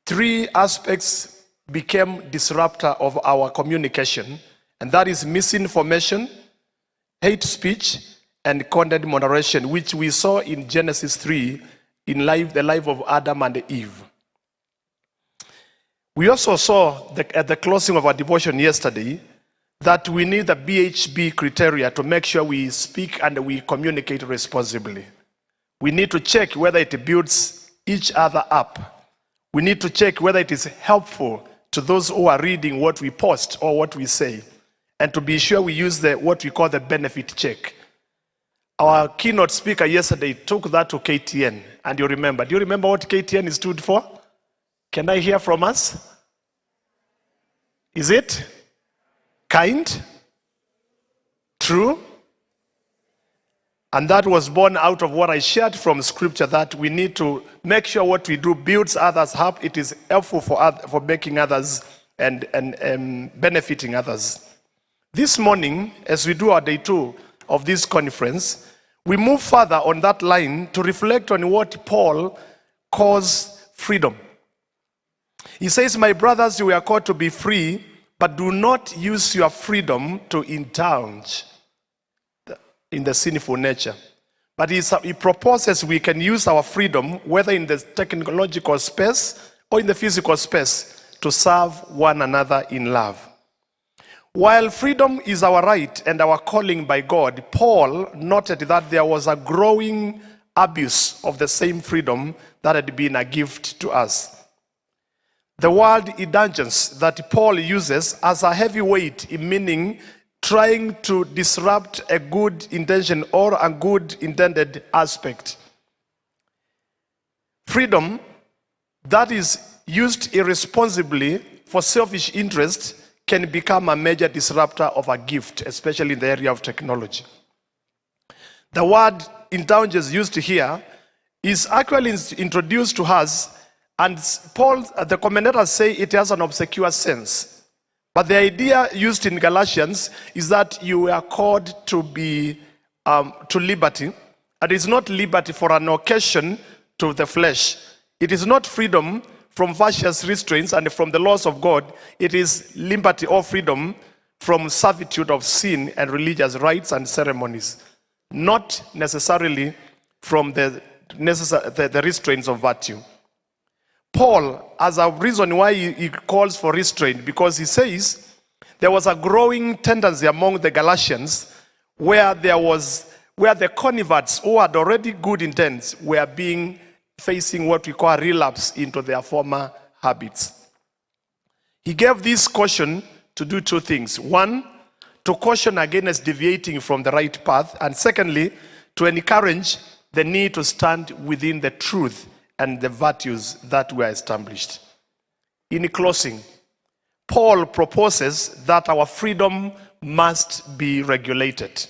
three aspects became disruptor of our communication, and that is misinformation, hate speech, and content moderation, which we saw in Genesis 3 in the life of Adam and Eve. We also saw at the closing of our devotion yesterday that we need the BHB criteria to make sure we speak and we communicate responsibly. We need to check whether it builds each other up. We need to check whether it is helpful to those who are reading what we post or what we say, and to be sure we use what we call the benefit check. Our keynote speaker yesterday took that to KTN, and do you remember what KTN stood for? Can I hear from us? Is it kind? True? And that was born out of what I shared from scripture, that we need to make sure what we do builds others up. It is helpful for making others and benefiting others. This morning, as we do our day 2 of this conference, we move further on that line to reflect on what Paul calls freedom. He says, my brothers, you were called to be free, but do not use your freedom to indulge in the sinful nature. But he proposes we can use our freedom, whether in the technological space or in the physical space, to serve one another in love. While freedom is our right and our calling by God, Paul noted that there was a growing abuse of the same freedom that had been a gift to us. The word indulgence that Paul uses as a heavy weight in meaning trying to disrupt a good intention or a good intended aspect. Freedom that is used irresponsibly for selfish interest can become a major disruptor of a gift, especially in the area of technology. The word indulgence used here is actually introduced to us, and Paul, the commentators say it has an obscure sense. But the idea used in Galatians is that you are called to be to liberty, and it's not liberty for an occasion to the flesh. It is not freedom from vicious restraints and from the laws of God. It is liberty or freedom from servitude of sin and religious rites and ceremonies, not necessarily from the restraints of virtue. Paul has a reason why he calls for restraint, because he says there was a growing tendency among the Galatians where the converts who had already good intents were facing what we call a relapse into their former habits. He gave this caution to do two things. One, to caution against deviating from the right path, and secondly, to encourage the need to stand within the truth and the virtues that were established. In closing, Paul proposes that our freedom must be regulated.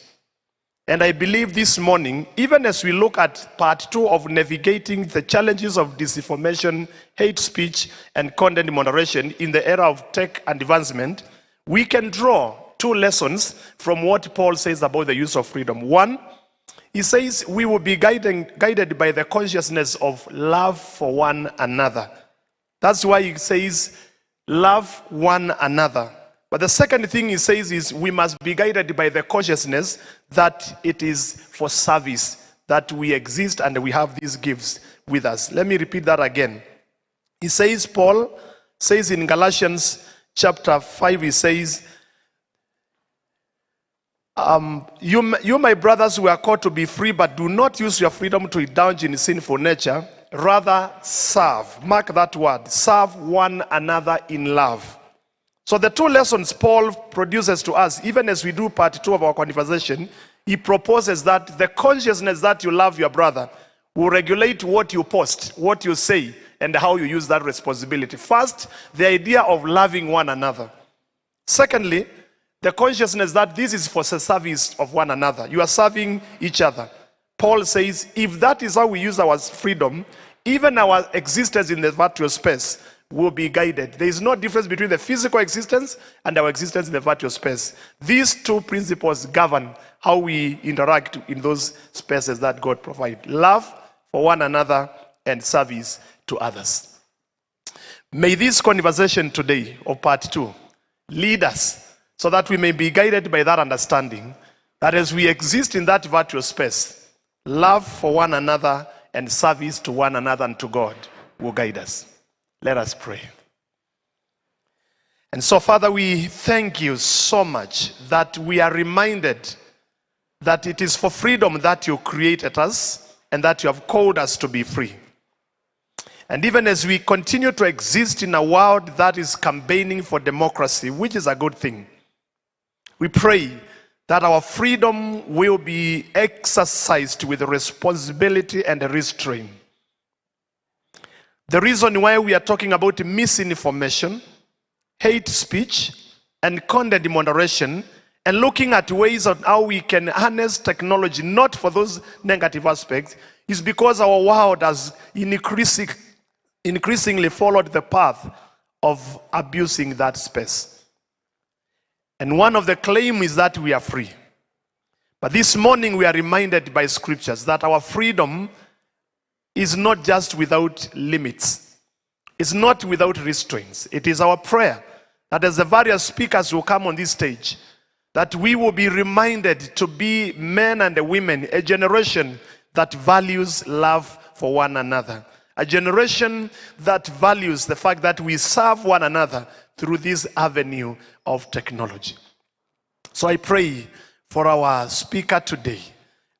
And I believe this morning, even as we look at part 2 of navigating the challenges of disinformation, hate speech, and content moderation in the era of tech advancement, we can draw 2 lessons from what Paul says about the use of freedom. One He says we will be guided by the consciousness of love for one another. That's why he says love one another. But the second thing he says is we must be guided by the consciousness that it is for service that we exist and we have these gifts with us. Let me repeat that again. He says, Paul says in Galatians chapter 5, he says, you, my brothers, who are called to be free, but do not use your freedom to indulge in sinful nature. Rather, serve. Mark that word. Serve one another in love. So the two lessons Paul produces to us, even as we do part 2 of our conversation, he proposes that the consciousness that you love your brother will regulate what you post, what you say, and how you use that responsibility. First, the idea of loving one another. Secondly, the consciousness that this is for the service of one another. You are serving each other. Paul says, if that is how we use our freedom, even our existence in the virtual space will be guided. There is no difference between the physical existence and our existence in the virtual space. These two principles govern how we interact in those spaces that God provides. Love for one another and service to others. May this conversation today, of part 2, lead us so that we may be guided by that understanding that as we exist in that virtual space, love for one another and service to one another and to God will guide us. Let us pray. And so, Father, we thank you so much that we are reminded that it is for freedom that you created us and that you have called us to be free. And even as we continue to exist in a world that is campaigning for democracy, which is a good thing, we pray that our freedom will be exercised with responsibility and restraint. The reason why we are talking about misinformation, hate speech, and content moderation, and looking at ways on how we can harness technology, not for those negative aspects, is because our world has increasingly followed the path of abusing that space. And one of the claims is that we are free. But this morning we are reminded by scriptures that our freedom is not just without limits. It's not without restraints. It is our prayer that as the various speakers will come on this stage, that we will be reminded to be men and women, a generation that values love for one another. A generation that values the fact that we serve one another through this avenue of technology. So I pray for our speaker today,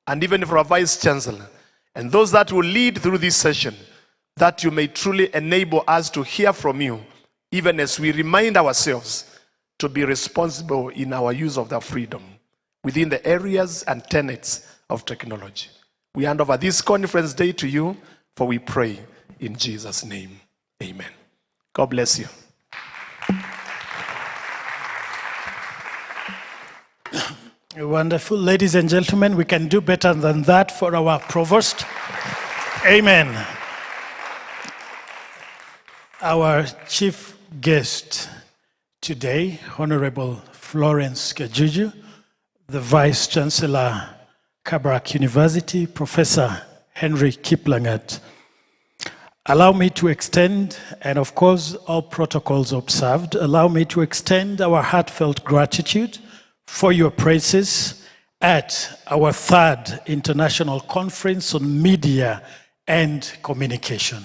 and even for our Vice Chancellor, and those that will lead through this session, that you may truly enable us to hear from you, even as we remind ourselves to be responsible in our use of that freedom within the areas and tenets of technology. We hand over this conference day to you, for we pray in Jesus' name. Amen. God bless you. Wonderful. Ladies and gentlemen, we can do better than that for our provost. Amen. Our chief guest today, Honorable Florence Kajuju, the Vice Chancellor, Kabarak University, Professor Henry Kiplangat. Allow me to extend, and of course, all protocols observed, allow me to extend our heartfelt gratitude for your praises at our 3rd International Conference on Media and Communication.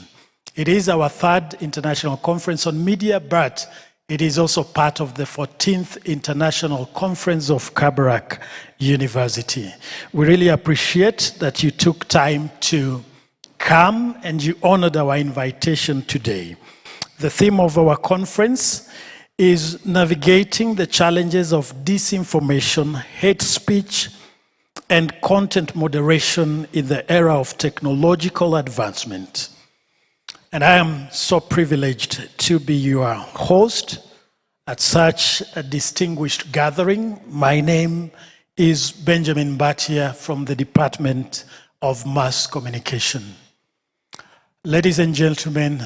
It is our 3rd International Conference on Media, but it is also part of the 14th International Conference of Kabarak University. We really appreciate that you took time to come and you honored our invitation today. The theme of our conference is navigating the challenges of disinformation, hate speech, and content moderation in the era of technological advancement. And I am so privileged to be your host at such a distinguished gathering. My name is Benjamin Batia from the Department of Mass Communication. Ladies and gentlemen,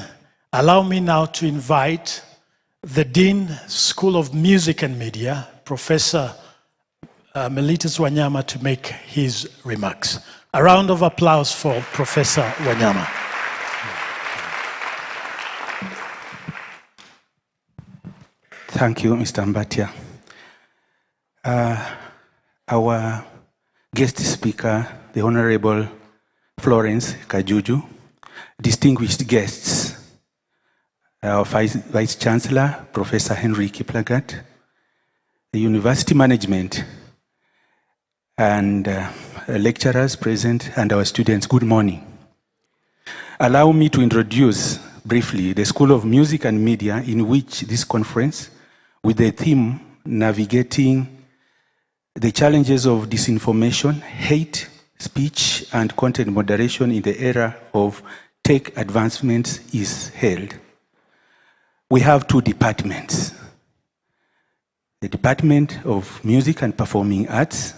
allow me now to invite the Dean, School of Music and Media, Professor Mellitus Wanyama to make his remarks. A round of applause for Professor Wanyama. Thank you, Mr. Mbatia. Our guest speaker, the Honorable Florence Kajuju, distinguished guests, our Vice Chancellor, Professor Henry Kiplagat, the university management, and lecturers present, and our students, good morning. Allow me to introduce briefly the School of Music and Media, in which this conference, with the theme Navigating the Challenges of Disinformation, Hate Speech, and Content Moderation in the Era of Tech Advancements, is held. We have two departments: the Department of Music and Performing Arts,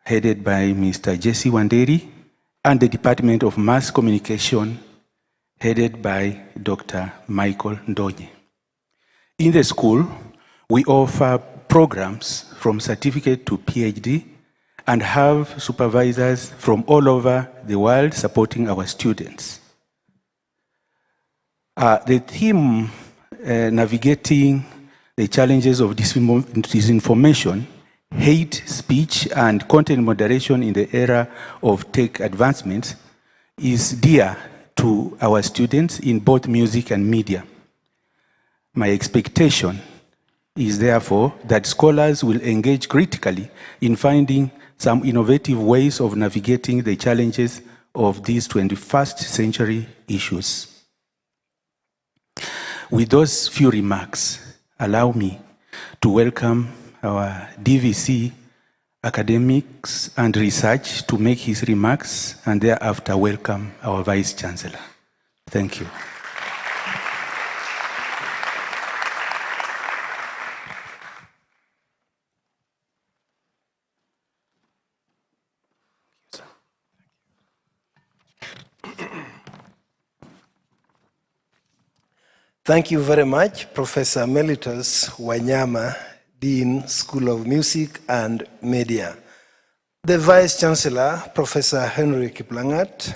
headed by Mr. Jesse Wanderi, and the Department of Mass Communication, headed by Dr. Michael Ndonye. In the school, we offer programs from certificate to PhD and have supervisors from all over the world supporting our students. The theme, Navigating the Challenges of Disinformation, Hate Speech, and Content Moderation in the Era of Tech Advancements, is dear to our students in both music and media. My expectation is therefore that scholars will engage critically in finding some innovative ways of navigating the challenges of these 21st century issues. With those few remarks, allow me to welcome our DVC academics and research to make his remarks, and thereafter welcome our Vice Chancellor. Thank you. Thank you very much, Professor Mellitus Wanyama, Dean, School of Music and Media. The Vice Chancellor, Professor Henry Kiplangat,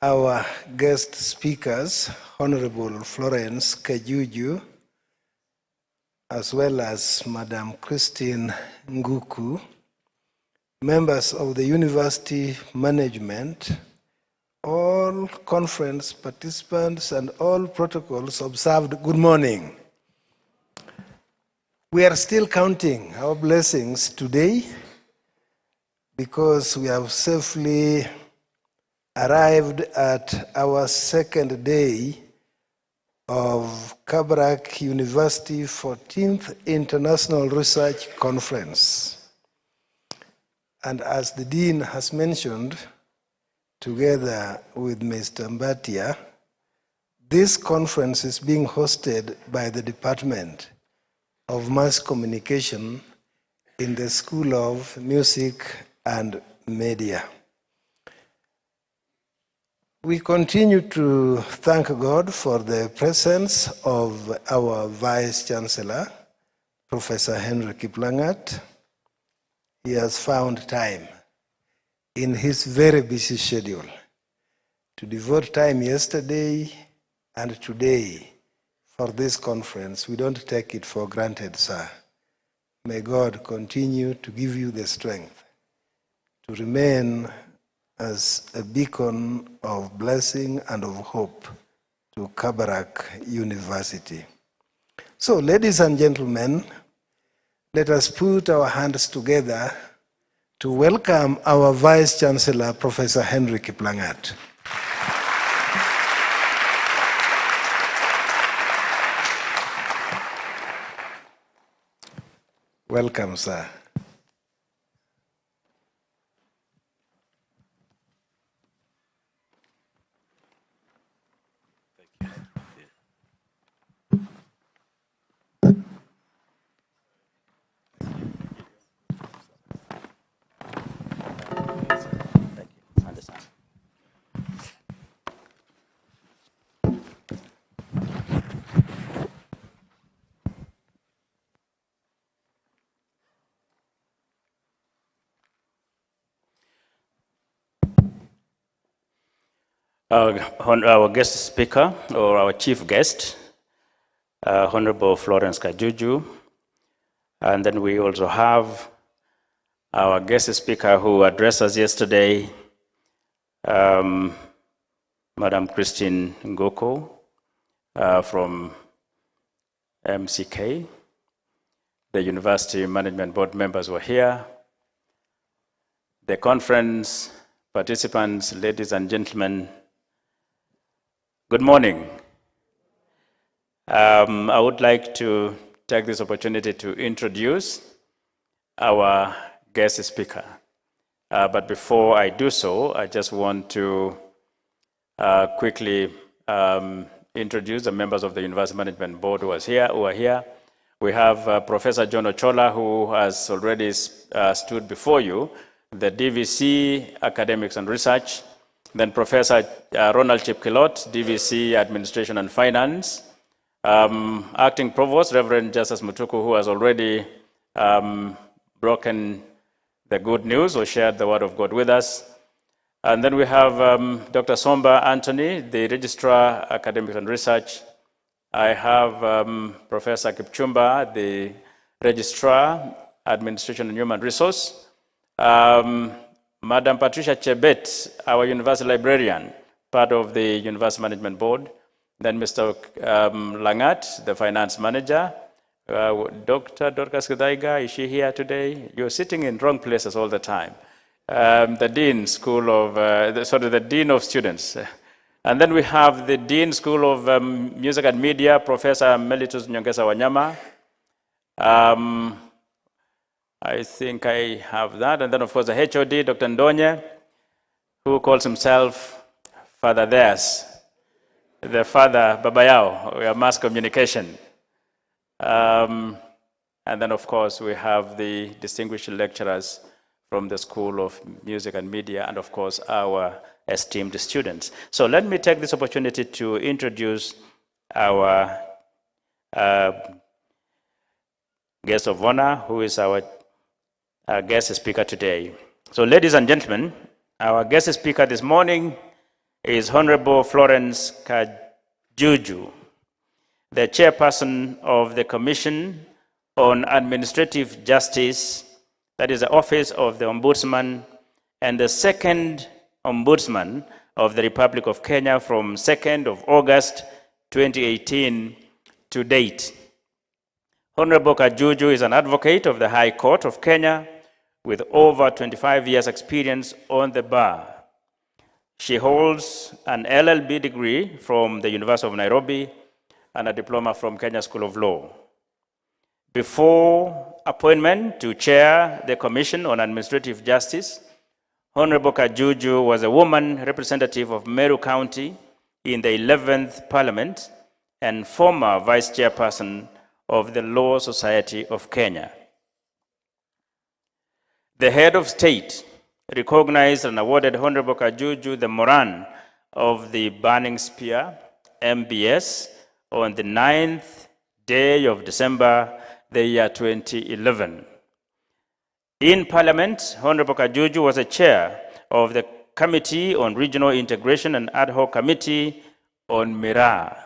our guest speakers, Honorable Florence Kajuju, as well as Madam Christine Nguku, members of the university management, all conference participants and all protocols observed, good morning. We are still counting our blessings today because we have safely arrived at our second day of Kabarak University 14th International Research Conference. And as the Dean has mentioned, together with Mr. Mbatia, this conference is being hosted by the Department of Mass Communication in the School of Music and Media. We continue to thank God for the presence of our Vice Chancellor, Professor Henry Kiplangat. He has found time in his very busy schedule to devote time yesterday and today for this conference. We don't take it for granted, sir. May God continue to give you the strength to remain as a beacon of blessing and of hope to Kabarak University. So, ladies and gentlemen, let us put our hands together to welcome our Vice Chancellor, Professor Henry Kiplangat. Welcome, sir. Our guest speaker, or our chief guest, Honorable Florence Kajuju. And then we also have our guest speaker who addressed us yesterday, Madam Christine Ngoko from MCK. The University Management Board members were here. The conference participants, ladies and gentlemen, good morning. I would like to take this opportunity to introduce our guest speaker. But before I do so, I just want to quickly introduce the members of the University Management Board who are here. We have Professor John Ochola, who has already stood before you, the DVC Academics and Research. Then Professor Ronald Chipkilot, DVC Administration and Finance. Acting Provost, Reverend Justice Mutuku, who has already broken the good news or shared the word of God with us. And then we have Dr. Somba Anthony, the Registrar, Academics and Research. I have Professor Kipchumba, the Registrar, Administration and Human Resource. Madam Patricia Chebet, our University Librarian, part of the University Management Board. Then Mr. Langat, the Finance Manager. Dr. Dorcas Gidaiga, is she here today? You're sitting in wrong places all the time. The Dean School of, the Dean of Students. And then we have the Dean School of Music and Media, Professor Melitus Nyongesa Wanyama. I think I have that. And then, of course, the HOD, Dr. Ndonye, who calls himself Father Theirs, the Father Babayao, we have mass communication. And then, of course, we have the distinguished lecturers from the School of Music and Media, and, of course, our esteemed students. So let me take this opportunity to introduce our guest of honor, who is our guest speaker today. So, ladies and gentlemen, our guest speaker this morning is Honorable Florence Kajuju, the chairperson of the Commission on Administrative Justice, that is the Office of the Ombudsman, and the second Ombudsman of the Republic of Kenya from 2nd of August 2018 to date. Honorable Kajuju is an advocate of the High Court of Kenya with over 25 years experience on the bar. She holds an LLB degree from the University of Nairobi and a diploma from Kenya School of Law. Before appointment to chair the Commission on Administrative Justice, Honorable Kajuju was a woman representative of Meru County in the 11th Parliament and former vice chairperson of the Law Society of Kenya. The head of state recognized and awarded Honorable Kajuju the Moran of the Burning Spear, MBS, on the 9th day of December, the year 2011. In Parliament, Honorable Kajuju was a chair of the Committee on Regional Integration and Ad Hoc Committee on MIRA,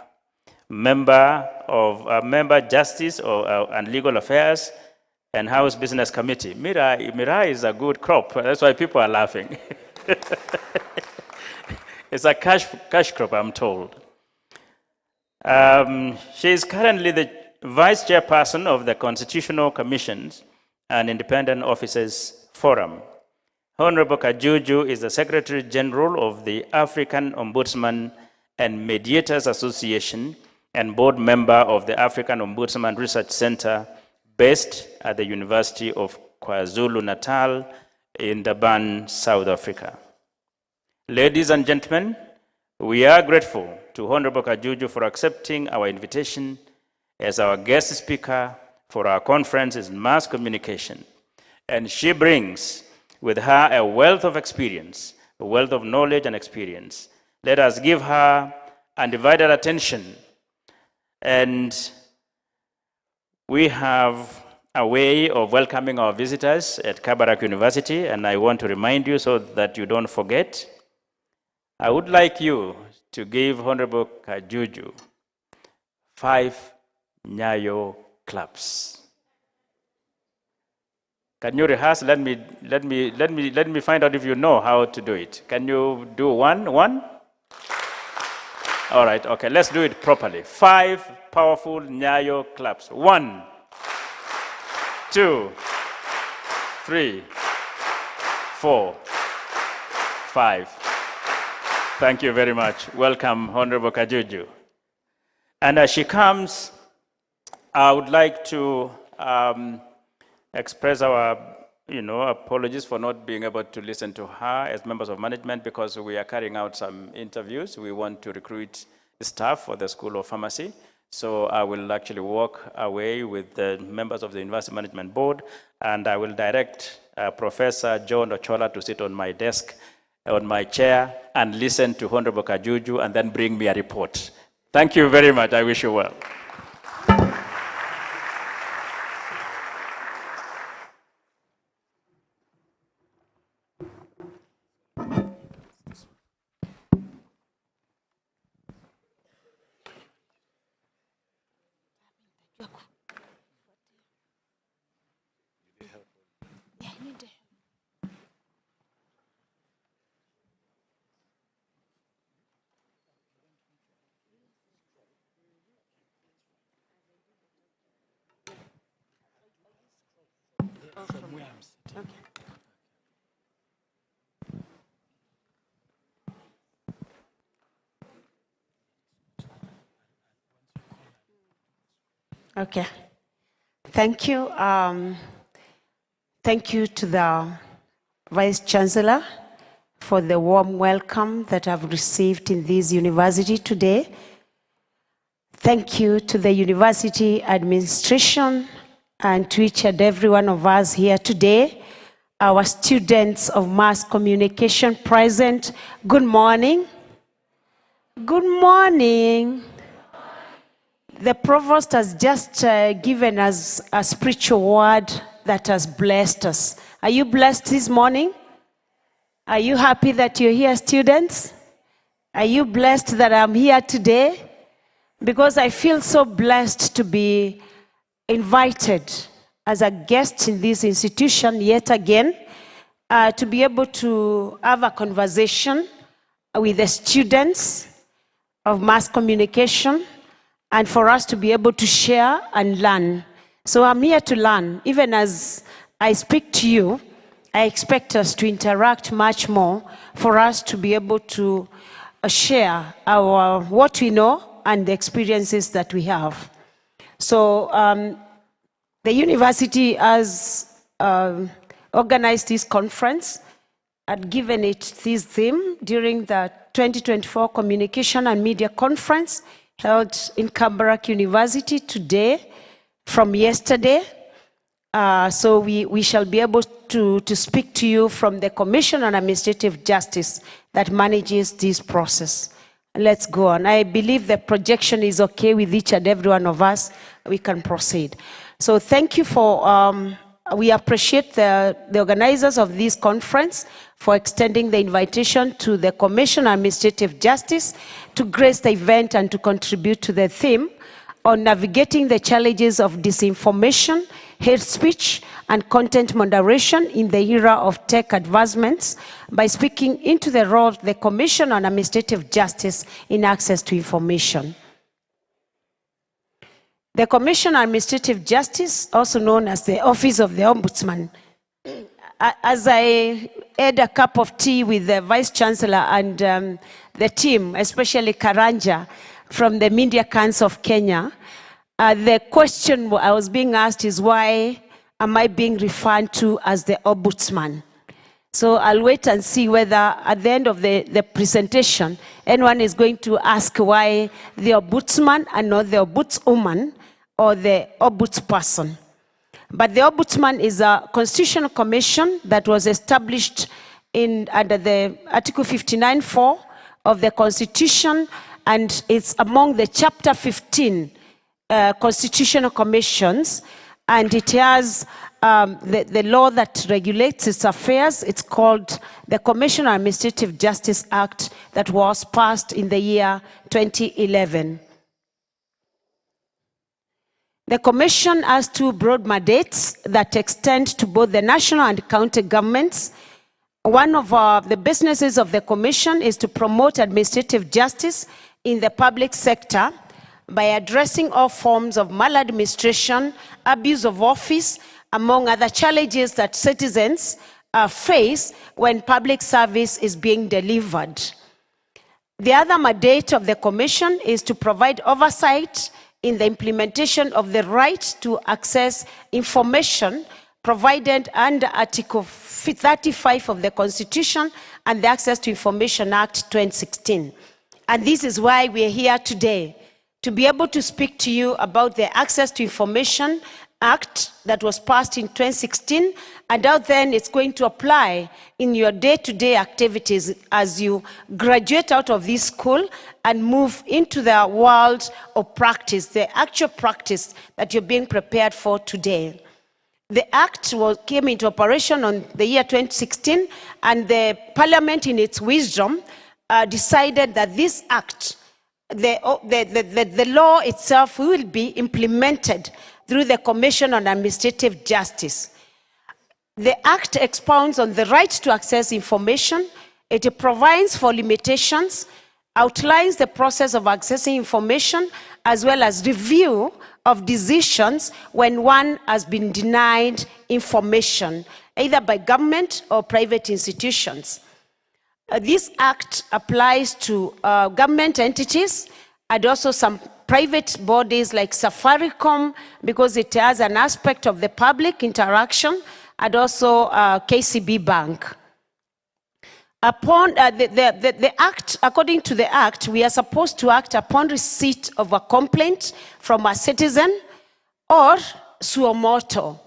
member Justice and Legal Affairs, and House Business Committee. MIRA is a good crop. That's why people are laughing. It's a cash crop, I'm told. She is currently the Vice Chairperson of the Constitutional Commissions and Independent Officers Forum. Honorable Kajuju is the Secretary General of the African Ombudsman and Mediators Association and board member of the African Ombudsman Research Center based at the University of KwaZulu-Natal in Durban, South Africa. Ladies and gentlemen, we are grateful to Honorable Kajuju for accepting our invitation as our guest speaker for our conference in mass communication. And she brings with her a wealth of experience, a wealth of knowledge and experience. Let us give her undivided attention. And we have a way of welcoming our visitors at Kabarak University, and I want to remind you so that you don't forget. I would like you to give Honorable Kajuju 5 Nyayo claps. Can you rehearse? Let me find out if you know how to do it. Can you do one? All right, okay, let's do it properly. 5 powerful Nyayo claps. 1, 2, 3, 4, 5. Thank you very much. Welcome, Honorable Kajuju. And as she comes, I would like to express our apologies for not being able to listen to her as members of management because we are carrying out some interviews. We want to recruit staff for the School of Pharmacy. So I will actually walk away with the members of the University Management Board, and I will direct Professor John Ochola to sit on my desk, on my chair, and listen to Honorable Kajuju, and then bring me a report. Thank you very much. I wish you well. Okay. Thank you. Thank you to the Vice Chancellor for the warm welcome that I've received in this university today. Thank you to the university administration and to each and every one of us here today. Our students of mass communication present, good morning. Good morning. The provost has just given us a spiritual word that has blessed us. Are you blessed this morning? Are you happy that you're here, students? Are you blessed that I'm here today? Because I feel so blessed to be invited as a guest in this institution yet again, to be able to have a conversation with the students of mass communication, and for us to be able to share and learn. So I'm here to learn. Even as I speak to you, I expect us to interact much more for us to be able to share our what we know and the experiences that we have. So the university has organized this conference and given it this theme during the 2024 Communication and Media Conference held in Kabarak University today from yesterday. So we shall be able to speak to you from the Commission on Administrative Justice that manages this process. Let's go on. I believe the projection is okay with each and every one of us. We can proceed. So thank you for, we appreciate the organizers of this conference for extending the invitation to the Commission on Administrative Justice to grace the event and to contribute to the theme on navigating the challenges of disinformation, hate speech, and content moderation in the era of tech advancements by speaking into the role of the Commission on Administrative Justice in access to information. The Commission on Administrative Justice, also known as the Office of the Ombudsman. As I had a cup of tea with the Vice Chancellor and the team, especially Karanja from the Media Council of Kenya, the question I was being asked is, why am I being referred to as the Ombudsman? So I'll wait and see whether at the end of the presentation, anyone is going to ask why the Ombudsman and not the Ombudswoman or the Ombudsperson. But the Ombudsman is a constitutional commission that was established under the Article 59(4) of the Constitution, and it's among the Chapter 15 constitutional commissions, and it has the law that regulates its affairs. It's called the Commission on Administrative Justice Act that was passed in the year 2011. The Commission has two broad mandates that extend to both the national and county governments. One of the businesses of the Commission is to promote administrative justice in the public sector by addressing all forms of maladministration, abuse of office, among other challenges that citizens face when public service is being delivered. The other mandate of the Commission is to provide oversight in the implementation of the right to access information provided under Article 35 of the Constitution and the Access to Information Act 2016. And this is why we are here today, to be able to speak to you about the Access to Information Act that was passed in 2016, and how then it's going to apply in your day-to-day activities as you graduate out of this school and move into the world of practice, the actual practice that you're being prepared for today. The Act came into operation on the year 2016, and the Parliament, in its wisdom, decided that this Act, the law itself, will be implemented through the Commission on Administrative Justice. The Act expounds on the right to access information. It provides for limitations, outlines the process of accessing information, as well as review of decisions when one has been denied information, either by government or private institutions. This Act applies to government entities and also some private bodies like Safaricom, because it has an aspect of the public interaction, and also KCB Bank. Upon the Act, according to the Act, we are supposed to act upon receipt of a complaint from a citizen or suo motu.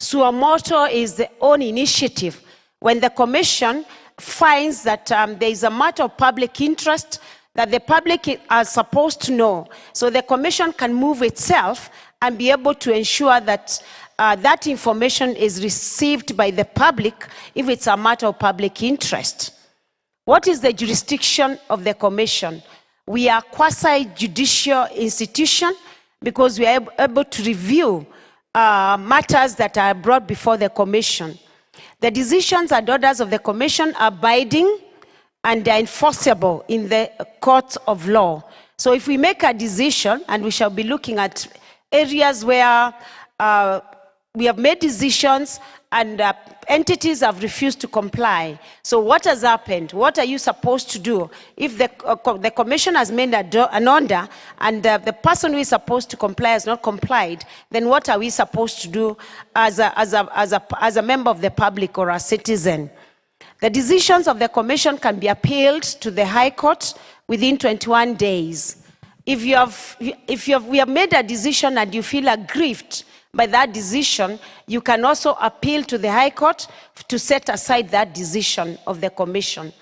Suo motu is the own initiative. When the Commission finds that there is a matter of public interest that the public are supposed to know, so the Commission can move itself and be able to ensure that that information is received by the public if it's a matter of public interest. What is the jurisdiction of the Commission? We are a quasi-judicial institution because we are able to review matters that are brought before the Commission. The decisions and orders of the Commission are binding and they are enforceable in the court of law. So if we make a decision, and we shall be looking at areas where we have made decisions and entities have refused to comply. So what has happened? What are you supposed to do? If the Commission has made an order and the person who is supposed to comply has not complied, then what are we supposed to do as a member of the public or a citizen? The decisions of the Commission can be appealed to the High Court within 21 days. If we have made a decision and you feel aggrieved by that decision, you can also appeal to the High Court to set aside that decision of the Commission.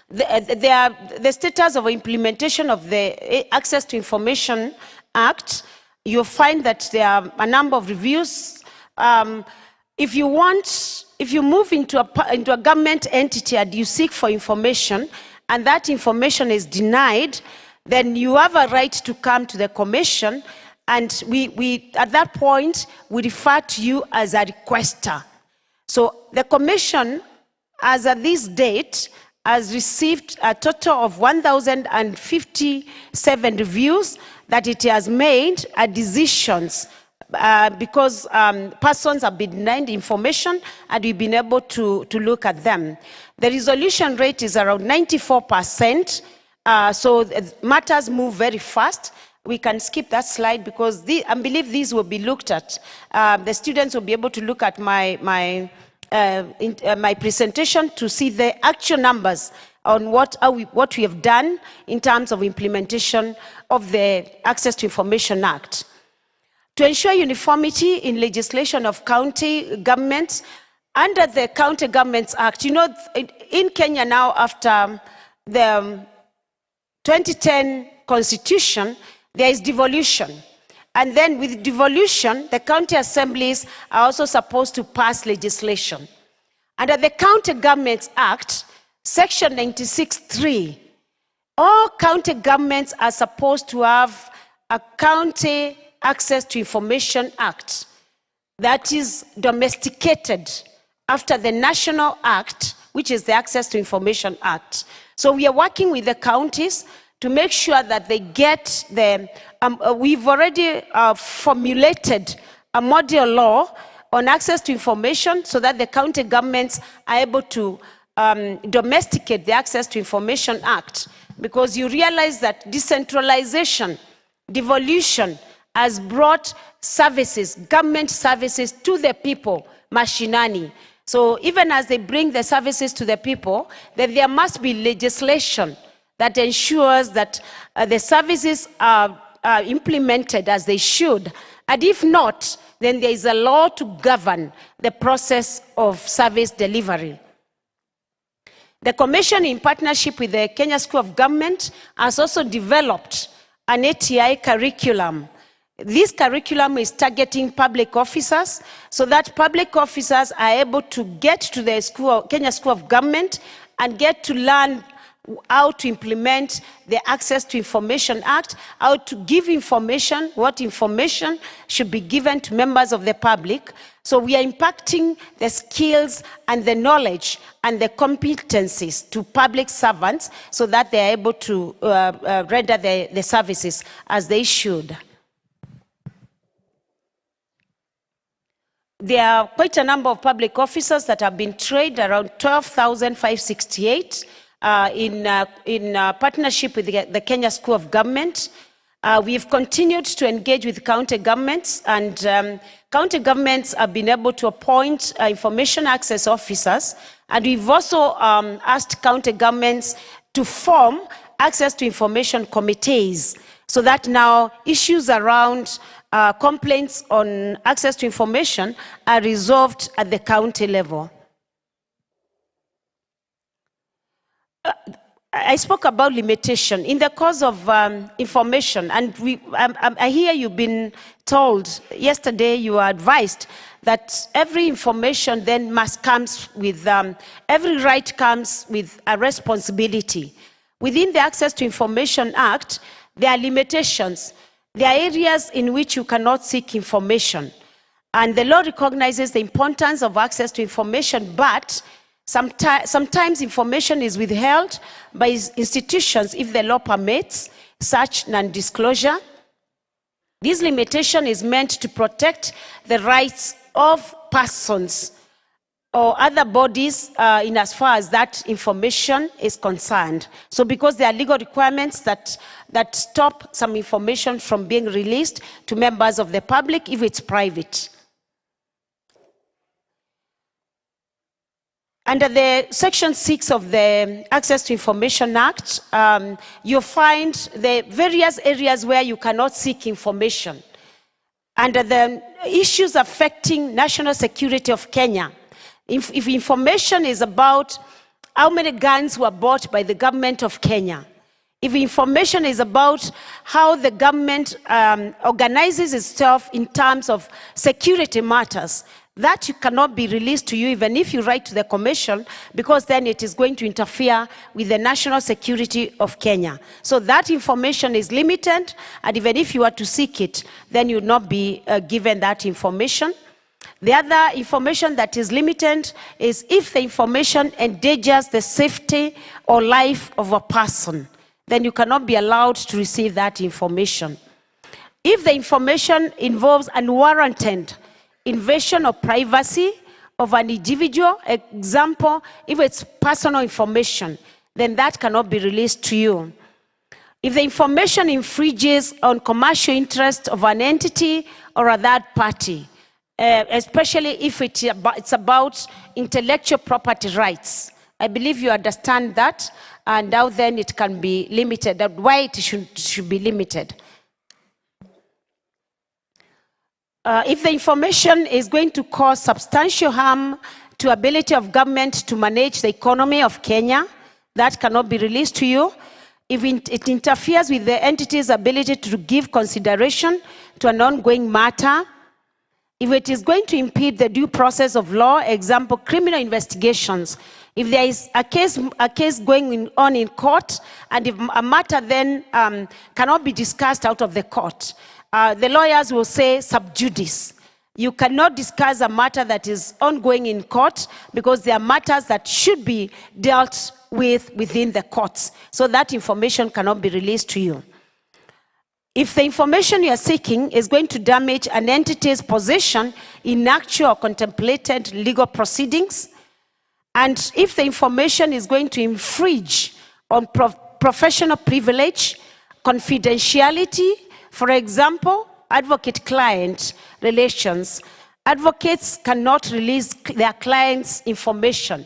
The status of implementation of the Access to Information Act, you'll find that there are a number of reviews. If you move into a government entity and you seek for information, and that information is denied, then you have a right to come to the Commission, and we at that point, we refer to you as a requester. So the Commission, as at this date, has received a total of 1,057 reviews that it has made decisions because persons have been denied information and we've been able to look at them. The resolution rate is around 94%, so matters move very fast. We can skip that slide because I believe these will be looked at. The students will be able to look at my presentation to see the actual numbers on what we have done in terms of implementation of the Access to Information Act. To ensure uniformity in legislation of county governments, under the County Governments Act, you know, in Kenya now, after the 2010 Constitution, there is devolution. And then with devolution, the county assemblies are also supposed to pass legislation. Under the County Governments Act, Section 96(3), all county governments are supposed to have a County Access to Information Act that is domesticated after the National Act, which is the Access to Information Act. So we are working with the counties to make sure that they get the, we've already formulated a model law on access to information so that the county governments are able to domesticate the Access to Information Act, because you realize that decentralization, devolution has brought services, government services to the people, mashinani. So even as they bring the services to the people, then there must be legislation that ensures that the services are implemented as they should. And if not, then there is a law to govern the process of service delivery. The Commission, in partnership with the Kenya School of Government, has also developed an ATI curriculum. This curriculum is targeting public officers so that public officers are able to get to the Kenya School of Government and get to learn how to implement the Access to Information Act, how to give information, what information should be given to members of the public. So we are impacting the skills and the knowledge and the competencies to public servants so that they are able to render the services as they should. There are quite a number of public officers that have been trained, around 12,568, in partnership with the Kenya School of Government. We've continued to engage with county governments, and county governments have been able to appoint information access officers, and we've also asked county governments to form access to information committees, so that now issues around complaints on access to information are resolved at the county level. I spoke about limitation in the cause of information, and I hear you've been told, yesterday you were advised that every information then must come with, every right comes with a responsibility. Within the Access to Information Act, there are limitations. There are areas in which you cannot seek information. And the law recognizes the importance of access to information, but sometimes information is withheld by institutions if the law permits such non-disclosure. This limitation is meant to protect the rights of persons or other bodies in as far as that information is concerned. So because there are legal requirements that stop some information from being released to members of the public if it's private. Under the Section 6 of the Access to Information Act, you'll find the various areas where you cannot seek information. Under the issues affecting national security of Kenya, if information is about how many guns were bought by the government of Kenya, if information is about how the government organizes itself in terms of security matters, that cannot be released to you even if you write to the commission, because then it is going to interfere with the national security of Kenya. So that information is limited, and even if you are to seek it, then you will not be given that information. The other information that is limited is if the information endangers the safety or life of a person, then you cannot be allowed to receive that information. If the information involves unwarranted invasion of privacy of an individual, example, if it's personal information, then that cannot be released to you. If the information infringes on commercial interest of an entity or a third party, especially if it's about intellectual property rights, I believe you understand that, and now then it can be limited. That's why it should be limited. If the information is going to cause substantial harm to ability of government to manage the economy of Kenya, that cannot be released to you. if it interferes with the entity's ability to give consideration to an ongoing matter, if it is going to impede the due process of law, example, criminal investigations, if there is a case going on in court, and if a matter then cannot be discussed out of the court, the lawyers will say sub judice. You cannot discuss a matter that is ongoing in court because there are matters that should be dealt with within the courts. So that information cannot be released to you. If the information you are seeking is going to damage an entity's position in actual or contemplated legal proceedings, and if the information is going to infringe on professional privilege, confidentiality, for example, advocate-client relations, advocates cannot release their clients' information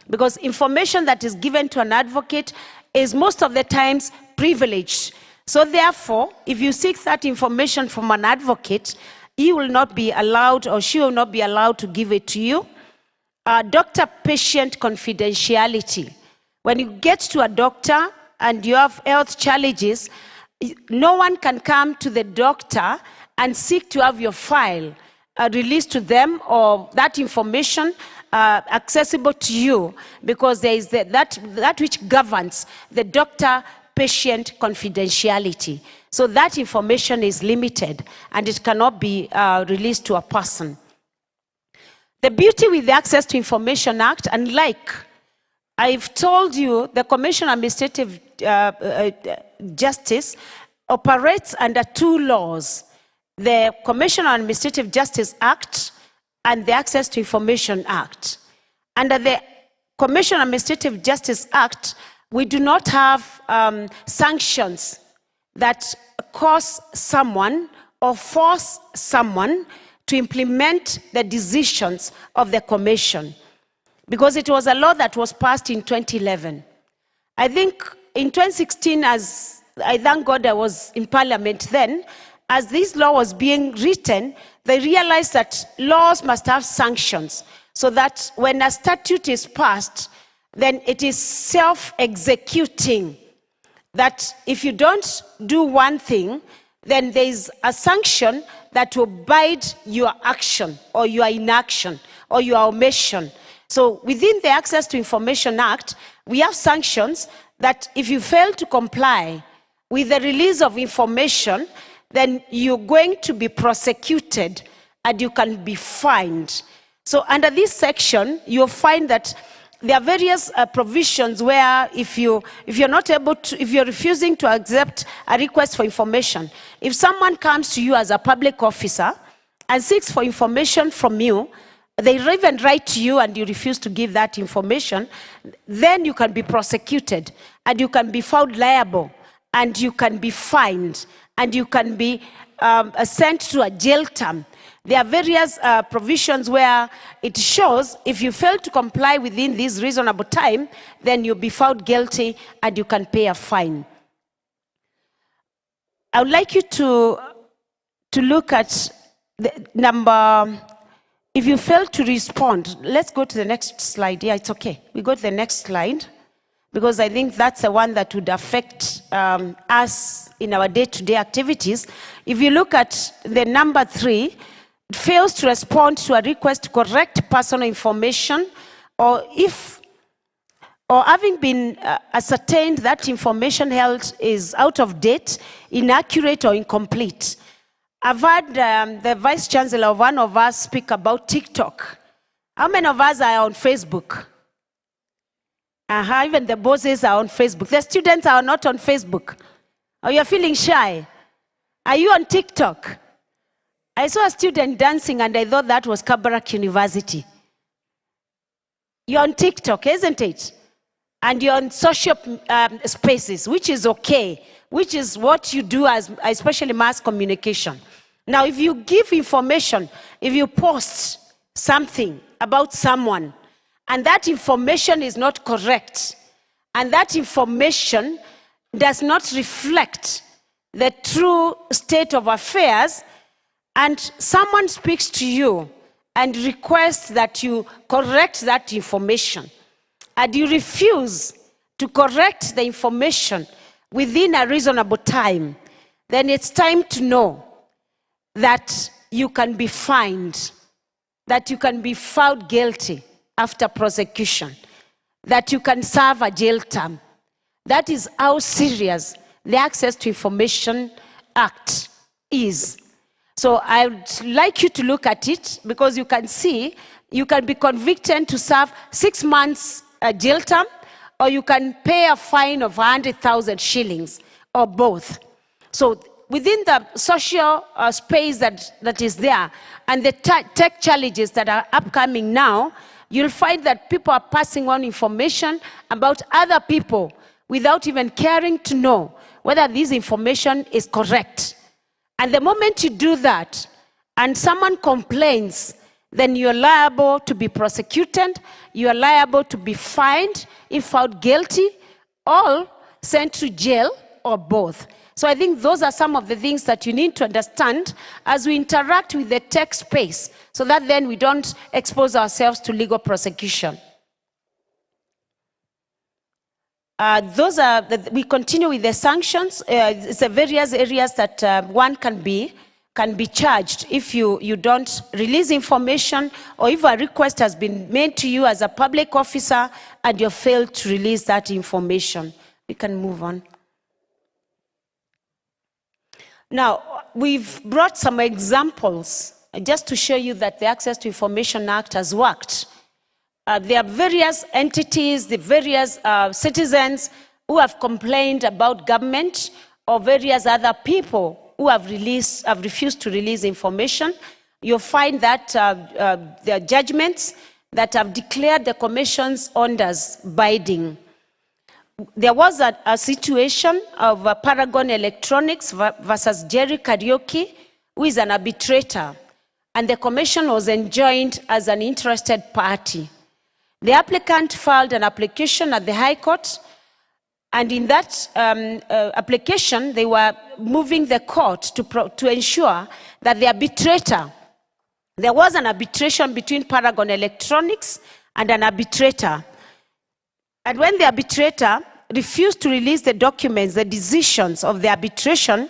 because information that is given to an advocate is most of the times privileged. So therefore, if you seek that information from an advocate, he will not be allowed or she will not be allowed to give it to you. Doctor-patient confidentiality. When you get to a doctor and you have health challenges, no one can come to the doctor and seek to have your file released to them or that information accessible to you because there is that which governs the doctor-patient confidentiality. So that information is limited and it cannot be released to a person. The beauty with the Access to Information Act, unlike I've told you, the Commission on Administrative Justice operates under two laws, the Commission on Administrative Justice Act and the Access to Information Act. Under the Commission on Administrative Justice Act, we do not have sanctions that cause someone or force someone to implement the decisions of the Commission, because it was a law that was passed in 2011. I think in 2016, as I thank God I was in Parliament then, as this law was being written, they realized that laws must have sanctions, so that when a statute is passed, then it is self-executing. That if you don't do one thing, then there is a sanction that will bide your action or your inaction or your omission. So within the Access to Information Act, we have sanctions that if you fail to comply with the release of information, then you're going to be prosecuted and you can be fined. So under this section, you'll find that there are various provisions where if you're not able to, if you're refusing to accept a request for information, if someone comes to you as a public officer and seeks for information from you, they even write to you and you refuse to give that information, then you can be prosecuted and you can be found liable and you can be fined and you can be sent to a jail term. There are various provisions where it shows if you fail to comply within this reasonable time, then you'll be found guilty and you can pay a fine. I would like you to look at the number, if you fail to respond, let's go to the next slide. Yeah, it's okay. We go to the next slide because I think that's the one that would affect us in our day-to-day activities. If you look at the number 3, fails to respond to a request to correct personal information, or having been ascertained that information held is out of date, inaccurate, or incomplete. I've heard the Vice Chancellor of one of us speak about TikTok. How many of us are on Facebook? Even the bosses are on Facebook. The students are not on Facebook. Or you're feeling shy. Are you on TikTok? I saw a student dancing and I thought that was Kabarak University. You're on TikTok, isn't it? And you're on social spaces, which is okay, which is what you do as especially mass communication. Now, if you give information, if you post something about someone, and that information is not correct, and that information does not reflect the true state of affairs, and someone speaks to you and requests that you correct that information, and you refuse to correct the information within a reasonable time, then it's time to know that you can be fined, that you can be found guilty after prosecution, that you can serve a jail term. That is how serious the Access to Information Act is. So I'd like you to look at it, because you can see you can be convicted to serve 6 months jail term, or you can pay a fine of 100,000 shillings, or both. So within the social space that is there, and the tech challenges that are upcoming now, you'll find that people are passing on information about other people without even caring to know whether this information is correct. And the moment you do that, and someone complains, then you're liable to be prosecuted, you are liable to be fined if found guilty, or sent to jail, or both. So I think those are some of the things that you need to understand as we interact with the tech space, so that then we don't expose ourselves to legal prosecution. We continue with the sanctions. It's the various areas that one can be charged if you don't release information, or if a request has been made to you as a public officer and you failed to release that information. We can move on. Now, we've brought some examples just to show you that the Access to Information Act has worked. There are various entities, the various citizens who have complained about government, or various other people who have refused to release information. You'll find that there are judgments that have declared the Commission's orders binding. There was a situation of Paragon Electronics versus Jerry Karaoke, who is an arbitrator, and the Commission was enjoined as an interested party. The applicant filed an application at the High Court, and in that application, they were moving the court to ensure that the arbitrator, there was an arbitration between Paragon Electronics and an arbitrator. And when the arbitrator refused to release the documents, the decisions of the arbitration,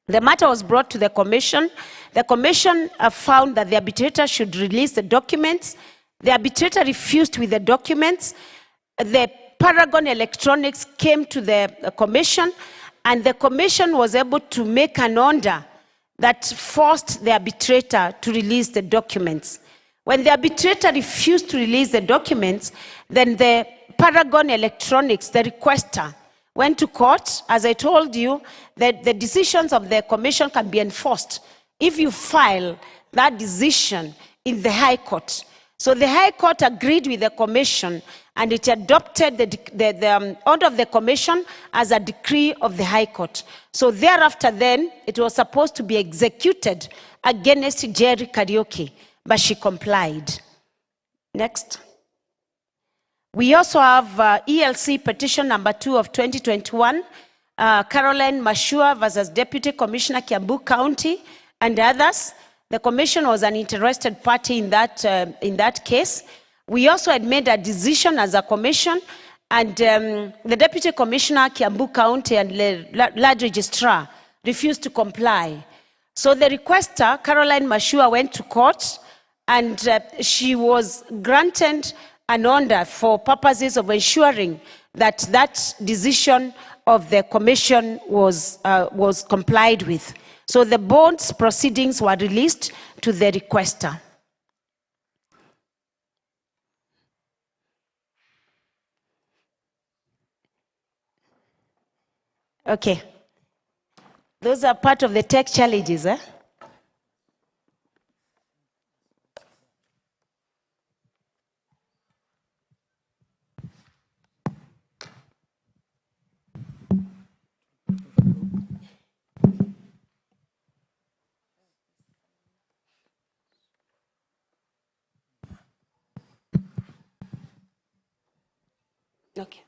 the matter was brought to the Commission. The Commission found that the arbitrator should release the documents. The arbitrator refused with the documents. The Paragon Electronics came to the Commission, and the Commission was able to make an order that forced the arbitrator to release the documents. When the arbitrator refused to release the documents, then the Paragon Electronics, the requester, went to court. As I told you, that the decisions of the Commission can be enforced if you file that decision in the High Court. So the High Court agreed with the Commission, and it adopted the order of the Commission as a decree of the High Court. So thereafter then, it was supposed to be executed against Jerry Karaoke, but she complied. Next. We also have ELC petition number 2 of 2021, Caroline Mashua versus Deputy Commissioner Kiambu County and others. The Commission was an interested party in that case. We also had made a decision as a Commission, and the Deputy Commissioner Kiambu County and the Land Registrar refused to comply. So the requester, Caroline Mashua, went to court, and she was granted an order for purposes of ensuring that that decision of the Commission was complied with. So the bond's proceedings were released to the requester. Okay. Those are part of the tech challenges, eh? Okay.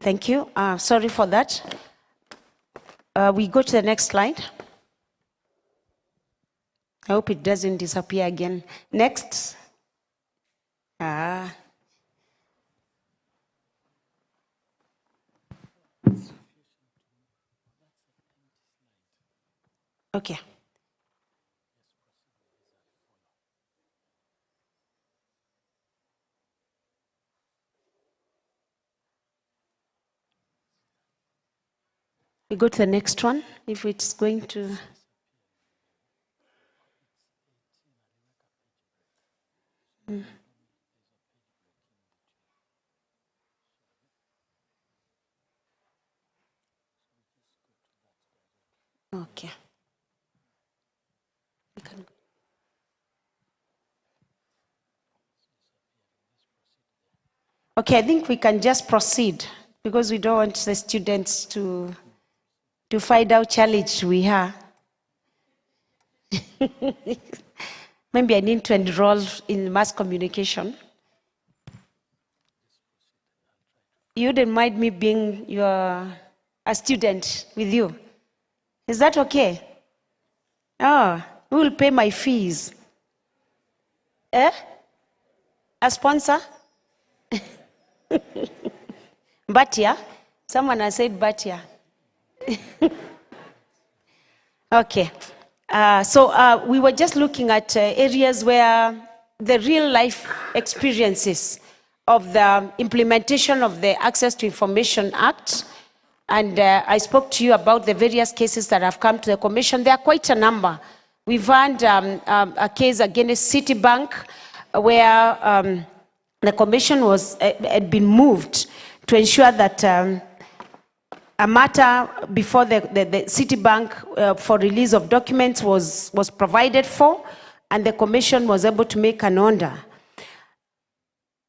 Thank you. Sorry for that. We go to the next slide. I hope it doesn't disappear again. Next. Okay. We go to the next one, if it's going to. Okay. We can go. Okay, I think we can just proceed because we don't want the students to find out challenge we have. Maybe I need to enroll in mass communication. You wouldn't mind me being a student with you? Is that okay? Oh, who will pay my fees? A sponsor? Batia? Someone has said Batia. Okay. So we were just looking at areas where the real life experiences of the implementation of the Access to Information Act. And I spoke to you about the various cases that have come to the Commission. There are quite a number. We've had a case against Citibank where the Commission had been moved to ensure that a matter before the Citibank for release of documents was provided for, and the Commission was able to make an order.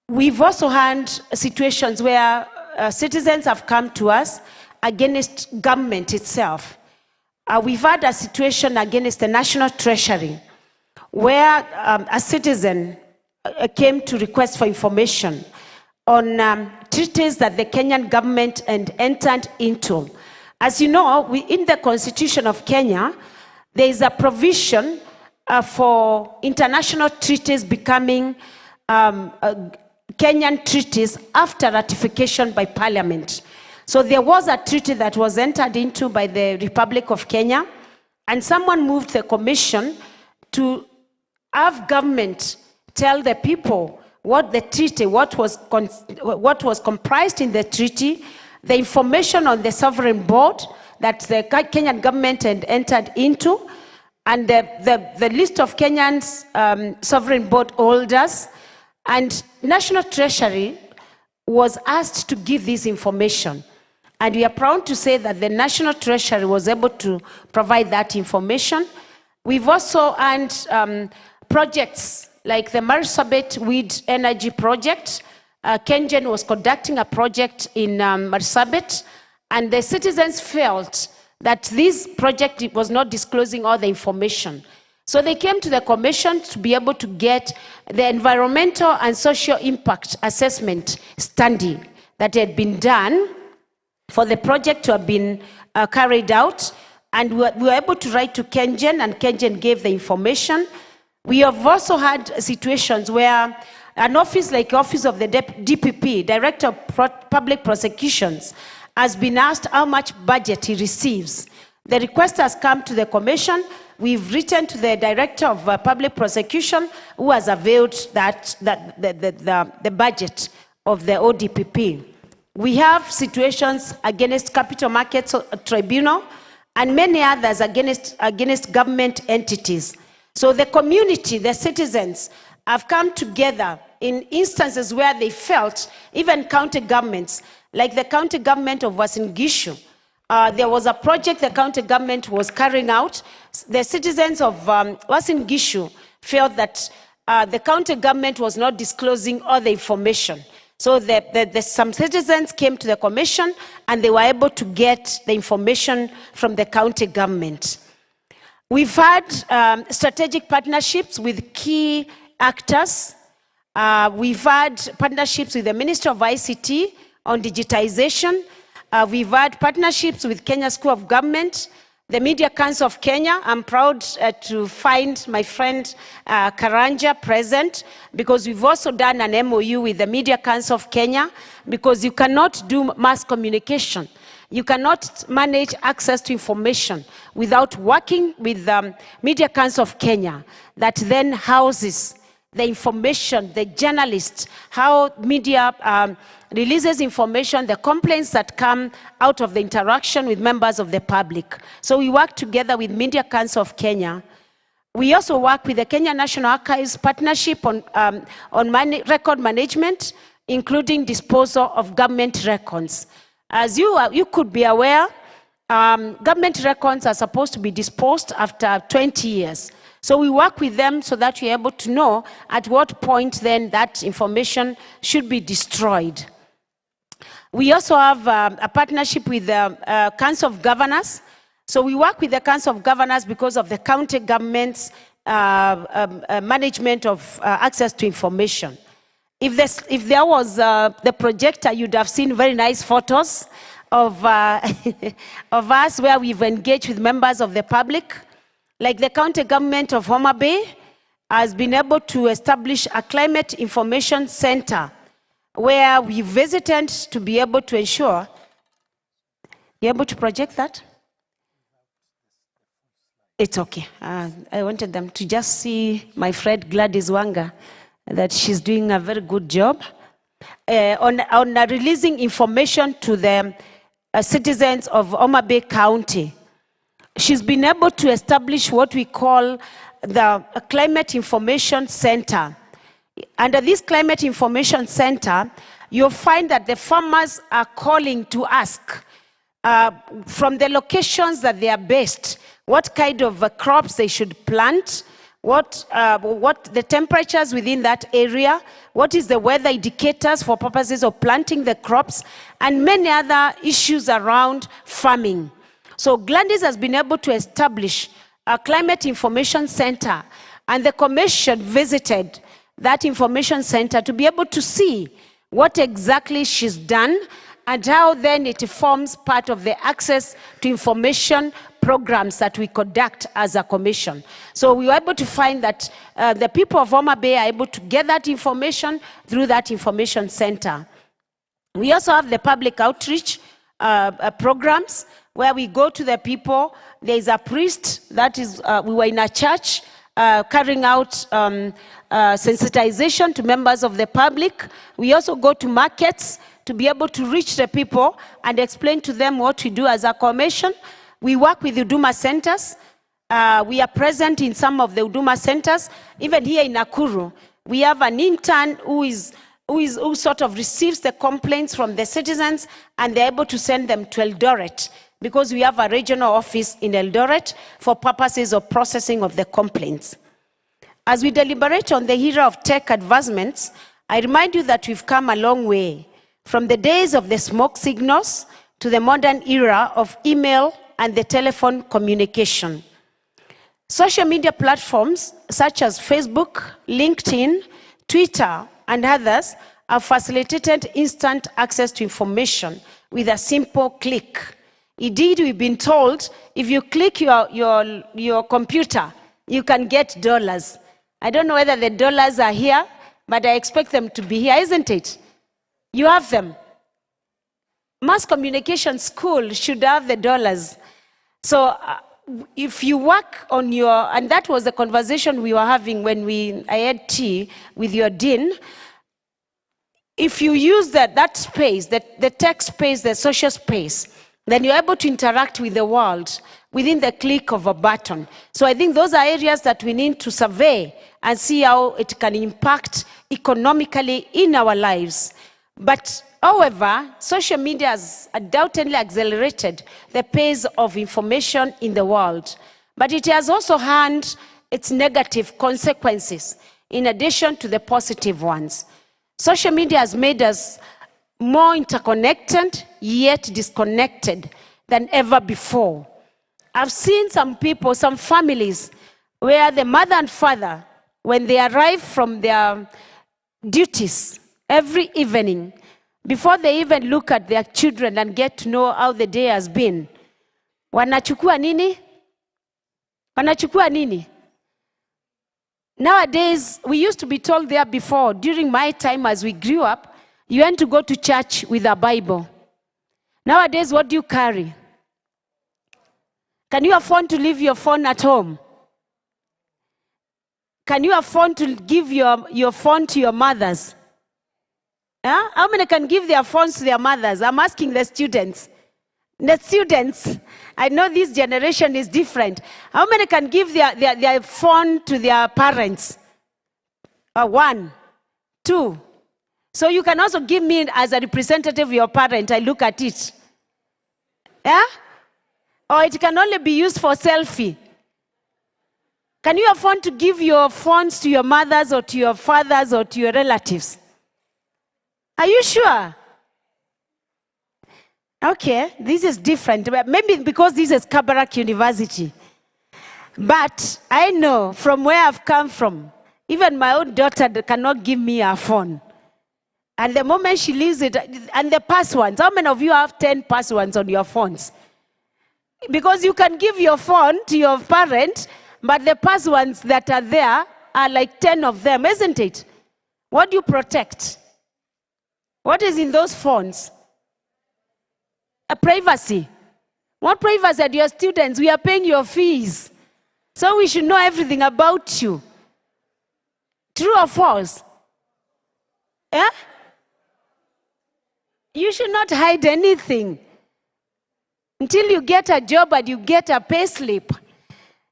We've also had situations where citizens have come to us against government itself. We've had a situation against the National Treasury where a citizen came to request for information on treaties that the Kenyan government had entered into. As you know, in the Constitution of Kenya, there is a provision for international treaties becoming Kenyan treaties after ratification by Parliament. So there was a treaty that was entered into by the Republic of Kenya, and someone moved the Commission to have government tell the people what the treaty, what was comprised in the treaty, the information on the sovereign board that the Kenyan government had entered into, and the list of Kenyans sovereign board holders, and National Treasury was asked to give this information. And we are proud to say that the National Treasury was able to provide that information. We've also had projects like the Marsabit Wind Energy Project. KenGen was conducting a project in Marsabit, and the citizens felt that this project was not disclosing all the information. So they came to the Commission to be able to get the environmental and social impact assessment study that had been done for the project to have been carried out. And we were able to write to KenGen, and KenGen gave the information. We have also had situations where an office like Office of the DPP, Director of Public Prosecutions, has been asked how much budget he receives. The request has come to the Commission. We've written to the Director of Public Prosecution, who has availed the budget of the ODPP. We have situations against Capital Markets Tribunal and many others against government entities. So the community, the citizens, have come together in instances where they felt, even county governments, like the county government of Uasin Gishu, there was a project the county government was carrying out. The citizens of Uasin Gishu felt that the county government was not disclosing all the information. So some citizens came to the Commission, and they were able to get the information from the county government. We've had strategic partnerships with key actors. We've had partnerships with the Minister of ICT on digitization. We've had partnerships with Kenya School of Government, the Media Council of Kenya. I'm proud to find my friend Karanja present, because we've also done an MOU with the Media Council of Kenya, because you cannot do mass communication. You cannot manage access to information without working with the Media Council of Kenya, that then houses the information, the journalists, how media releases information, the complaints that come out of the interaction with members of the public. So we work together with Media Council of Kenya. We also work with the Kenya National Archives partnership on record management, including disposal of government records. As you could be aware, government records are supposed to be disposed after 20 years. So we work with them so that we're able to know at what point then that information should be destroyed. We also have a partnership with the Council of Governors. So we work with the Council of Governors because of the county government's management of access to information. If there was the projector, you'd have seen very nice photos of, of us where we've engaged with members of the public. Like the county government of Homa Bay has been able to establish a climate information center where we visited to be able to ensure. You able to project that? It's okay. I wanted them to just see my friend Gladys Wanga, that she's doing a very good job on releasing information to the citizens of Homa Bay County. She's been able to establish what we call the Climate Information Center. Under this Climate Information Center, you'll find that the farmers are calling to ask from the locations that they are based, what kind of crops they should plant, what the temperatures within that area, what is the weather indicators for purposes of planting the crops, and many other issues around farming. So Gladys has been able to establish a Climate Information Center, and the Commission visited that information center to be able to see what exactly she's done and how then it forms part of the access to information programs that we conduct as a commission. So we were able to find that the people of Homa Bay are able to get that information through that information center. We also have the public outreach programs where we go to the people. There is a priest that is, we were in a church carrying out sensitization to members of the public. We also go to markets to be able to reach the people and explain to them what we do as a commission. We work with Huduma centers. We are present in some of the Huduma centers. Even here in Nakuru, we have an intern who sort of receives the complaints from the citizens, and they're able to send them to Eldoret, because we have a regional office in Eldoret for purposes of processing of the complaints. As we deliberate on the era of tech advancements, I remind you that we've come a long way from the days of the smoke signals to the modern era of email and the telephone communication. Social media platforms such as Facebook, LinkedIn, Twitter, and others have facilitated instant access to information with a simple click. Indeed, we've been told if you click your computer, you can get dollars. I don't know whether the dollars are here, but I expect them to be here, isn't it? You have them. Mass communication school should have the dollars. So if you work on your, and that was the conversation we were having when I had tea with your dean. If you use that space, the tech space, the social space, then you're able to interact with the world within the click of a button. So I think those are areas that we need to survey and see how it can impact economically in our lives. But however, social media has undoubtedly accelerated the pace of information in the world. But it has also had its negative consequences in addition to the positive ones. Social media has made us more interconnected, yet disconnected than ever before. I've seen some people, some families, where the mother and father, when they arrive from their duties every evening, before they even look at their children and get to know how the day has been, wanachukua nini? Wanachukua nini? Nowadays, we used to be told there before, during my time as we grew up, you went to go to church with a Bible. Nowadays, what do you carry? Can you afford to leave your phone at home? Can you afford to give your phone to your mothers? Huh? How many can give their phones to their mothers? I'm asking the students. The students, I know this generation is different. How many can give their phone to their parents? 1, 2. So you can also give me as a representative of your parent. I look at it. Yeah? Or it can only be used for selfie. Can you afford to give your phones to your mothers or to your fathers or to your relatives? Are you sure? Okay, this is different. Maybe because this is Kabarak University. But I know from where I've come from, even my own daughter cannot give me a phone. And the moment she leaves it, and the passwords, how many of you have 10 passwords on your phones? Because you can give your phone to your parent, but the passwords that are there are like 10 of them, isn't it? What do you protect? What is in those phones? A privacy. What privacy are your students? We are paying your fees. So we should know everything about you. True or false? Yeah? You should not hide anything until you get a job and you get a pay slip.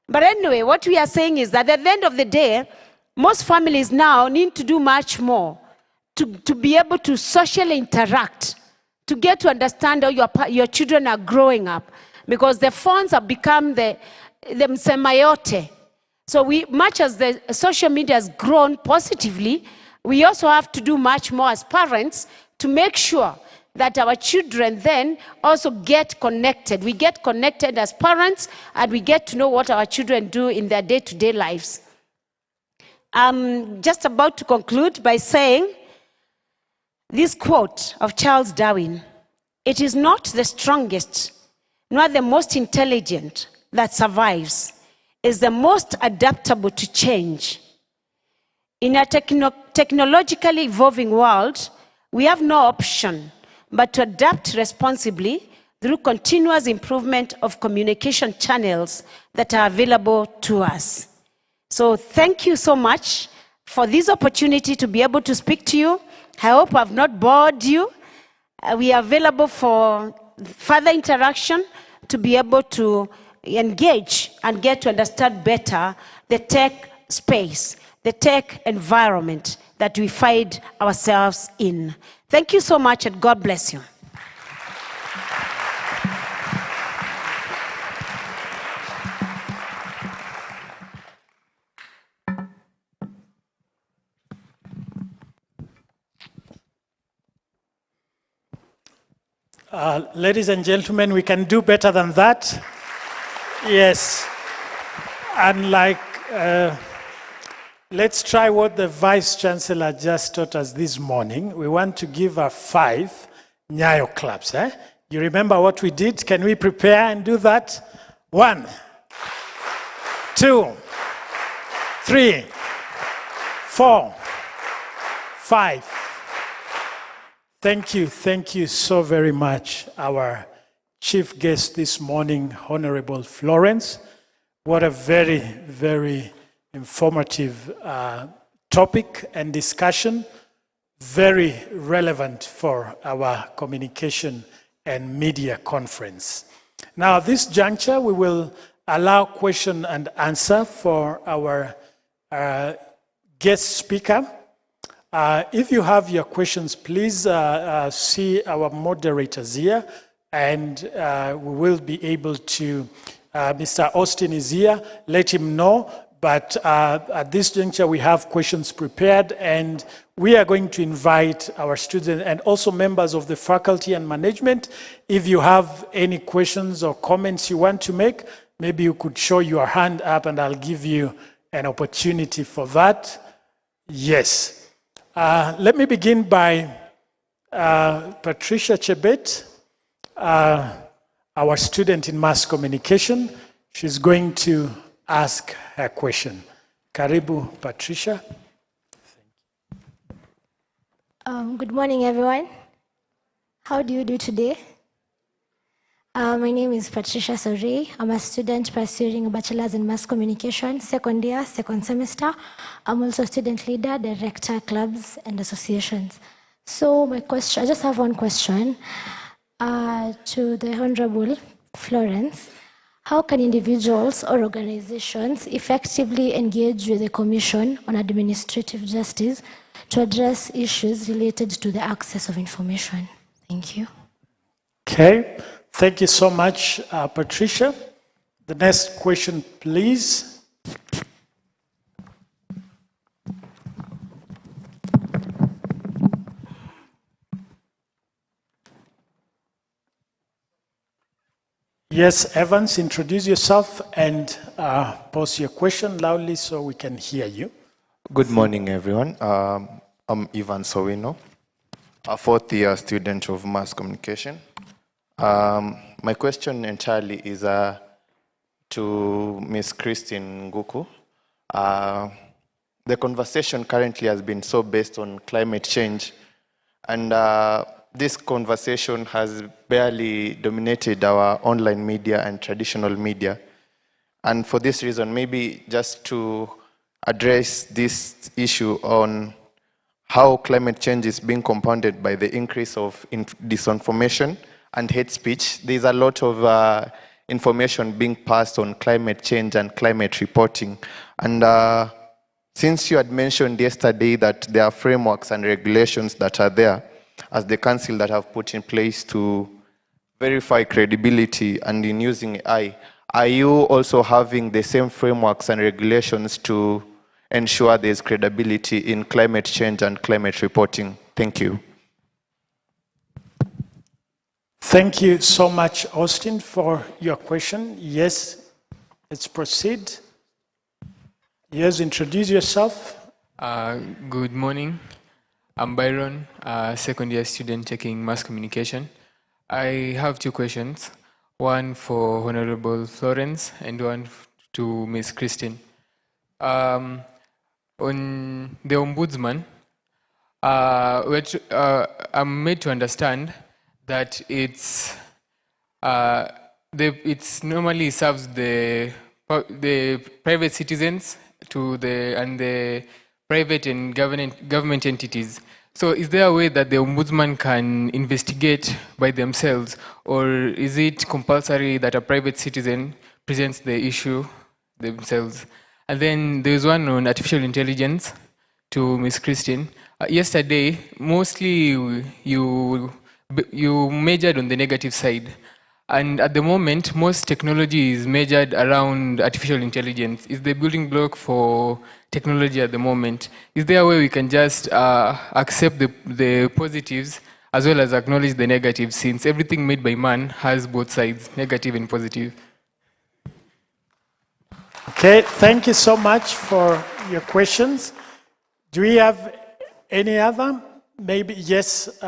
But anyway, what we are saying is that at the end of the day, most families now need to do much more to be able to socially interact, to get to understand how your children are growing up. Because the phones have become the semiote. So much as the social media has grown positively, we also have to do much more as parents to make sure that our children then also get connected. We get connected as parents, and we get to know what our children do in their day-to-day lives. I'm just about to conclude by saying this quote of Charles Darwin: "It is not the strongest, nor the most intelligent that survives. It is the most adaptable to change." In a technologically evolving world, we have no option but to adapt responsibly through continuous improvement of communication channels that are available to us. So thank you so much for this opportunity to be able to speak to you. I hope I've not bored you. We are available for further interaction to be able to engage and get to understand better the tech space, the tech environment that we find ourselves in. Thank you so much, and God bless you. Ladies and gentlemen, we can do better than that. Yes. And let's try what the Vice Chancellor just taught us this morning. We want to give her 5 Nyayo claps. You remember what we did? Can we prepare and do that? 1, 2, 3, 4, 5. Thank you so very much, our chief guest this morning, Honorable Florence. What a very, very informative topic and discussion, very relevant for our communication and media conference. Now, at this juncture, we will allow question and answer for our guest speaker. If you have your questions, please see our moderators here, and we will be able to, Mr. Austin is here, let him know. But at this juncture, we have questions prepared, and we are going to invite our students and also members of the faculty and management. If you have any questions or comments you want to make, maybe you could show your hand up, and I'll give you an opportunity for that. Yes. Let me begin by Patricia Chebet, our student in mass communication. She's going to ask her question. Karibu, Patricia. Good morning, everyone. How do you do today? My name is Patricia Sorey. I'm a student pursuing a bachelor's in mass communication, second year, second semester. I'm also a student leader, director, clubs, and associations. So my question, I just have one question to the Honorable Florence. How can individuals or organizations effectively engage with the Commission on Administrative Justice to address issues related to the access of information? Thank you. Okay, thank you so much, Patricia. The next question, please. Yes, Evans, introduce yourself and pose your question loudly so we can hear you. Good morning, everyone. I'm Ivan Sowino, a fourth-year student of mass communication. My question entirely is to Ms. Christine Nguku. The conversation currently has been so based on climate change, and this conversation has barely dominated our online media and traditional media. And for this reason, maybe just to address this issue on how climate change is being compounded by the increase of disinformation and hate speech. There's a lot of information being passed on climate change and climate reporting. And since you had mentioned yesterday that there are frameworks and regulations that are there as the council that have put in place to verify credibility and in using AI, are you also having the same frameworks and regulations to ensure there's credibility in climate change and climate reporting? Thank you. Thank you so much, Austin, for your question. Yes, let's proceed. Yes, introduce yourself. Good morning. I'm Byron, a second-year student taking mass communication. I have two questions, one for Honorable Florence and one to Ms. Christine. On the Ombudsman, I'm made to understand that it's normally serves the private citizens and the private and government entities. So is there a way that the Ombudsman can investigate by themselves, or is it compulsory that a private citizen presents the issue themselves? And then there's one on artificial intelligence to Ms. Christine. Yesterday, mostly you measured on the negative side. And at the moment, most technology is measured around artificial intelligence. It's the building block for technology at the moment. Is there a way we can just accept the positives as well as acknowledge the negatives, since everything made by man has both sides, negative and positive? Okay, thank you so much for your questions. Do we have any other? Maybe, yes,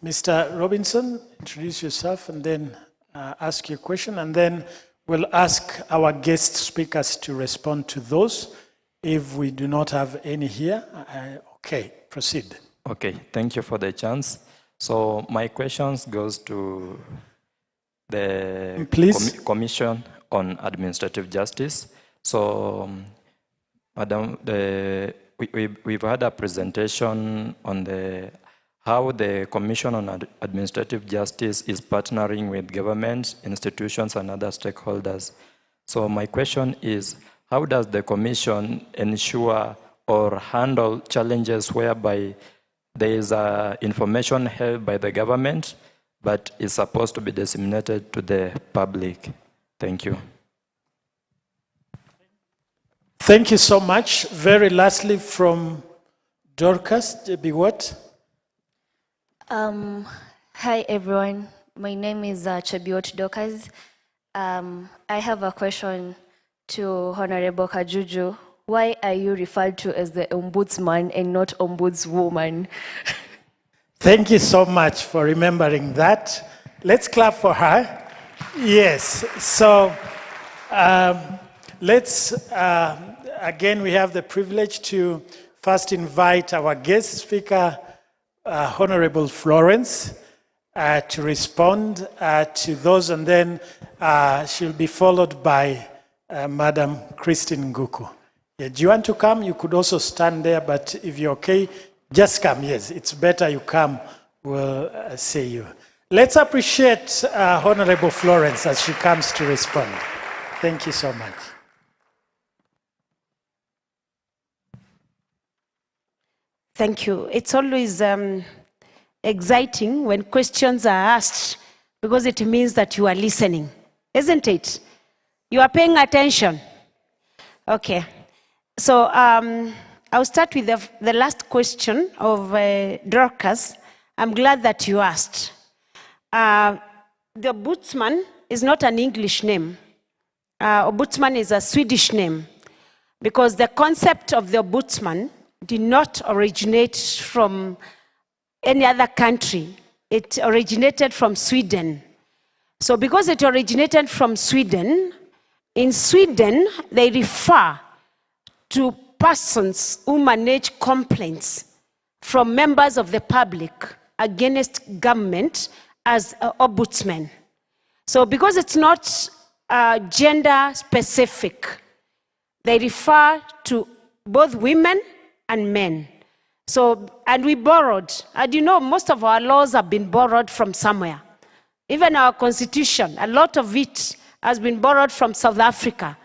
Mr. Robinson, introduce yourself and then ask your question, and then we'll ask our guest speakers to respond to those if we do not have any here. Okay, proceed. Okay, thank you for the chance. So my questions goes to the Commission on Administrative Justice. So, Madam, we've had a presentation on how the Commission on Administrative Justice is partnering with government, institutions, and other stakeholders. So my question is, how does the Commission ensure or handle challenges whereby there is information held by the government, but is supposed to be disseminated to the public? Thank you. Thank you so much. Very lastly, from Dorcas, JB Watt. Hi, everyone. My name is Chebiot Dorcas. I have a question to Honorable Kajuju. Why are you referred to as the ombudsman and not ombudswoman? Thank you so much for remembering that. Let's clap for her. Yes, so let's, again, we have the privilege to first invite our guest speaker, Honorable Florence, to respond to those, and then she'll be followed by Madam Christine Nguku. Yeah, do you want to come? You could also stand there, but if you're okay, just come. Yes, it's better you come. We'll see you. Let's appreciate Honorable Florence as she comes to respond. Thank you so much. Thank you. It's always exciting when questions are asked because it means that you are listening, isn't it? You are paying attention. Okay. So I'll start with the last question of Dorcas. I'm glad that you asked. The Ombudsman is not an English name. Ombudsman is a Swedish name because the concept of the Ombudsman did not originate from any other country. It originated from Sweden. So because it originated from Sweden, in Sweden, they refer to persons who manage complaints from members of the public against government as ombudsman. So because it's not gender specific, they refer to both women and men. So, and we borrowed, and you know, most of our laws have been borrowed from somewhere. Even our constitution, a lot of it has been borrowed from South Africa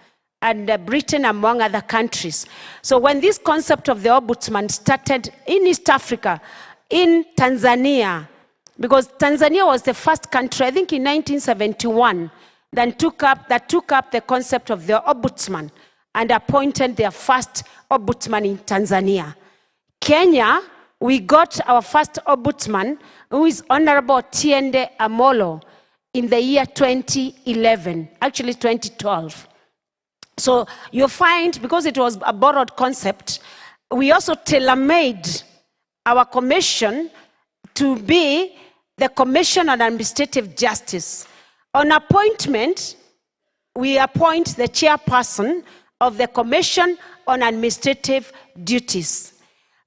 and Britain, among other countries. So when this concept of the ombudsman started in East Africa, in Tanzania, because Tanzania was the first country, I think in 1971, that took up the concept of the ombudsman and appointed their first ombudsman in Tanzania. Kenya, we got our first ombudsman, who is Honorable Tiende Amolo, in the year 2011, actually 2012. So you find, because it was a borrowed concept, we also tailor-made our commission to be the Commission on Administrative Justice. On appointment, we appoint the chairperson of the Commission on Administrative Duties.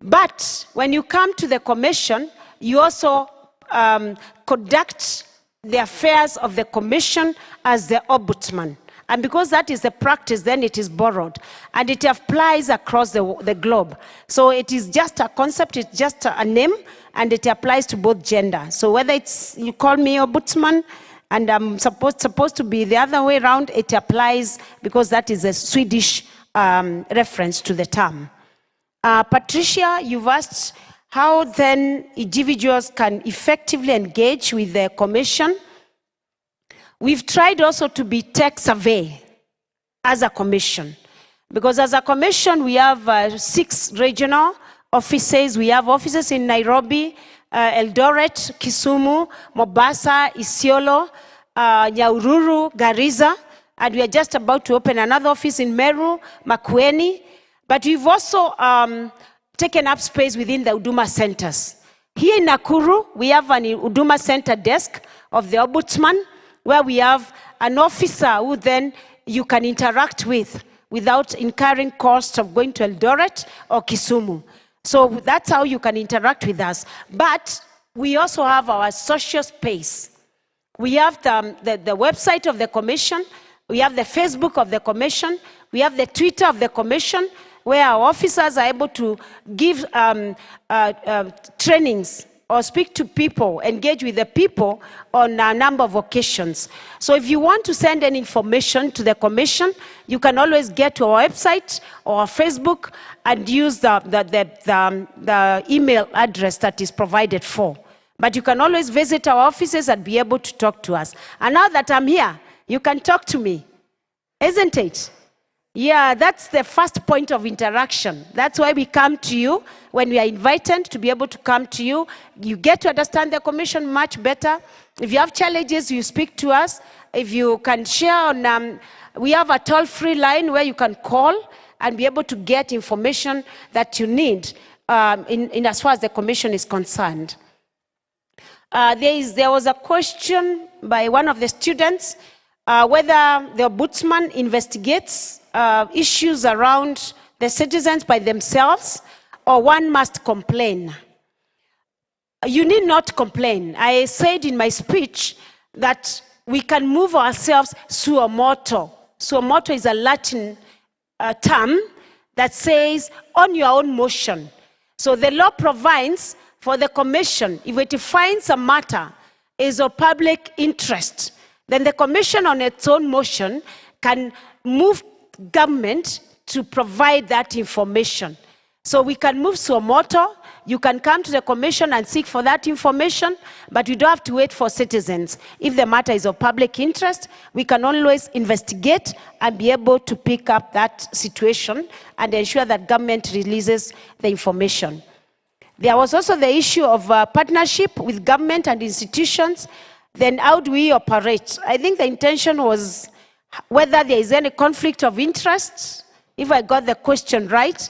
But when you come to the commission, you also conduct the affairs of the commission as the ombudsman. And because that is the practice, then it is borrowed. And it applies across the globe. So it is just a concept, it's just a name, and it applies to both gender. So whether it's, you call me ombudsman, and I'm supposed to be the other way around, it applies because that is a Swedish reference to the term. Patricia, you've asked how then individuals can effectively engage with the commission. We've tried also to be tech savvy as a commission, because as a commission we have 6 regional offices. We have offices in Nairobi, Eldoret, Kisumu, Mombasa, Isiolo, Nyahururu, Garissa, and we are just about to open another office in Meru, Makueni. But we've also taken up space within the Huduma centers. Here in Nakuru, we have an Huduma center desk of the ombudsman, where we have an officer who then you can interact with without incurring costs of going to Eldoret or Kisumu. So that's how you can interact with us. But we also have our social space. We have the website of the commission, we have the Facebook of the commission, we have the Twitter of the commission, where our officers are able to give trainings or speak to people, engage with the people on a number of occasions. So if you want to send any information to the commission, you can always get to our website or our Facebook and use the email address that is provided for. But you can always visit our offices and be able to talk to us. And now that I'm here, you can talk to me, isn't it? Yeah, that's the first point of interaction. That's why we come to you when we are invited to be able to come to you. You get to understand the commission much better. If you have challenges, you speak to us. If you can share on, we have a toll-free line where you can call and be able to get information that you need in as far as the commission is concerned. There was a question by one of the students whether the ombudsman investigates issues around the citizens by themselves or one must complain. You need not complain. I said in my speech that we can move ourselves suo motu. Suo motu is a Latin term that says on your own motion. So the law provides for the commission, if it finds a matter is of public interest, then the commission on its own motion can move government to provide that information. So we can move suo motu. You can come to the commission and seek for that information, but you don't have to wait for citizens. If the matter is of public interest, we can always investigate and be able to pick up that situation and ensure that government releases the information. There was also the issue of partnership with government and institutions. Then how do we operate? I think the intention was whether there is any conflict of interest, if I got the question right.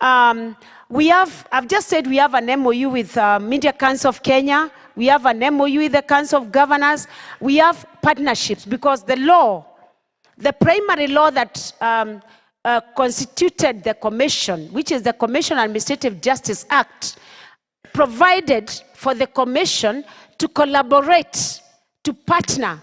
I've just said we have an MOU with Media Council of Kenya. We have an MOU with the Council of Governors. We have partnerships because the law, the primary law that constituted the commission, which is the Commission on Administrative Justice Act, provided for the commission to collaborate, to partner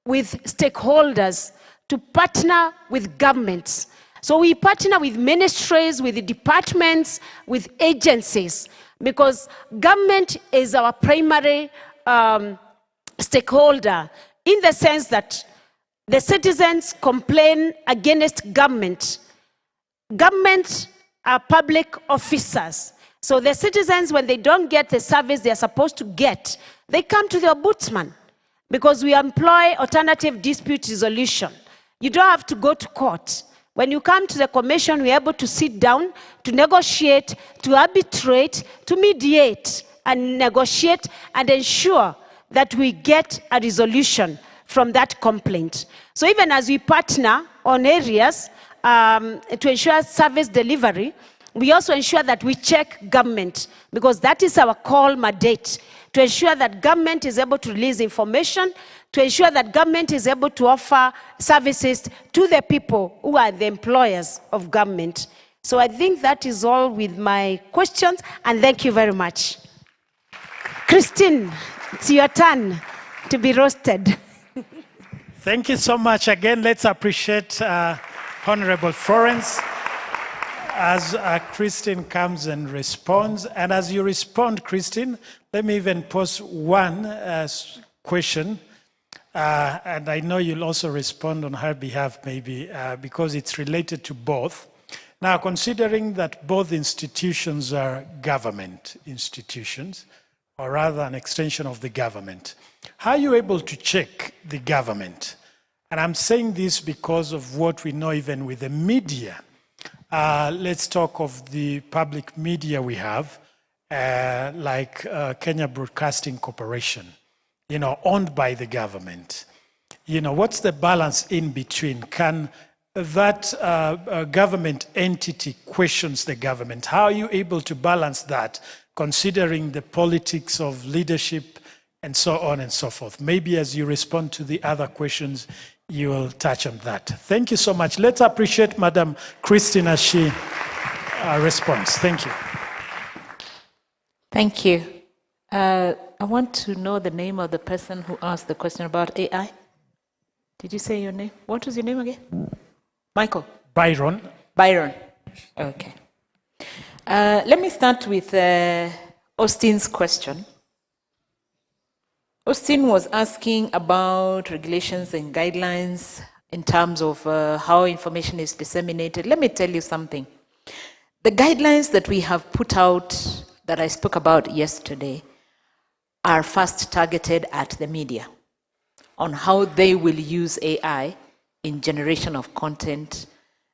with stakeholders, to partner with governments. So we partner with ministries, with the departments, with agencies, because government is our primary stakeholder in the sense that the citizens complain against government. Government are public officers. So the citizens, when they don't get the service they're supposed to get, they come to the ombudsman because we employ alternative dispute resolution. You don't have to go to court. When you come to the commission, we're able to sit down, to negotiate, to arbitrate, to mediate, and negotiate, and ensure that we get a resolution from that complaint. So even as we partner on areas to ensure service delivery, we also ensure that we check government, because that is our call mandate, to ensure that government is able to release information, to ensure that government is able to offer services to the people who are the employers of government. So I think that is all with my questions, and thank you very much. Christine, it's your turn to be roasted. Thank you so much. Again, let's appreciate Honorable Florence as Christine comes and responds. And as you respond, Christine, let me even pose one question. And I know you'll also respond on her behalf, maybe, because it's related to both. Now, considering that both institutions are government institutions, or rather an extension of the government, how are you able to check the government? And I'm saying this because of what we know even with the media. Let's talk of the public media we have, like Kenya Broadcasting Corporation, owned by the government. What's the balance in between? Can that government entity questions the government? How are you able to balance that, considering the politics of leadership and so on and so forth? Maybe as you respond to the other questions, you will touch on that. Thank you so much. Let's appreciate Madam Christine as she responds. Thank you. Thank you. I want to know the name of the person who asked the question about AI. Did you say your name? What was your name again? Michael? Byron. Byron. Okay. Let me start with Austin's question. Austin was asking about regulations and guidelines in terms of how information is disseminated. Let me tell you something. The guidelines that we have put out, that I spoke about yesterday, are first targeted at the media on how they will use AI in generation of content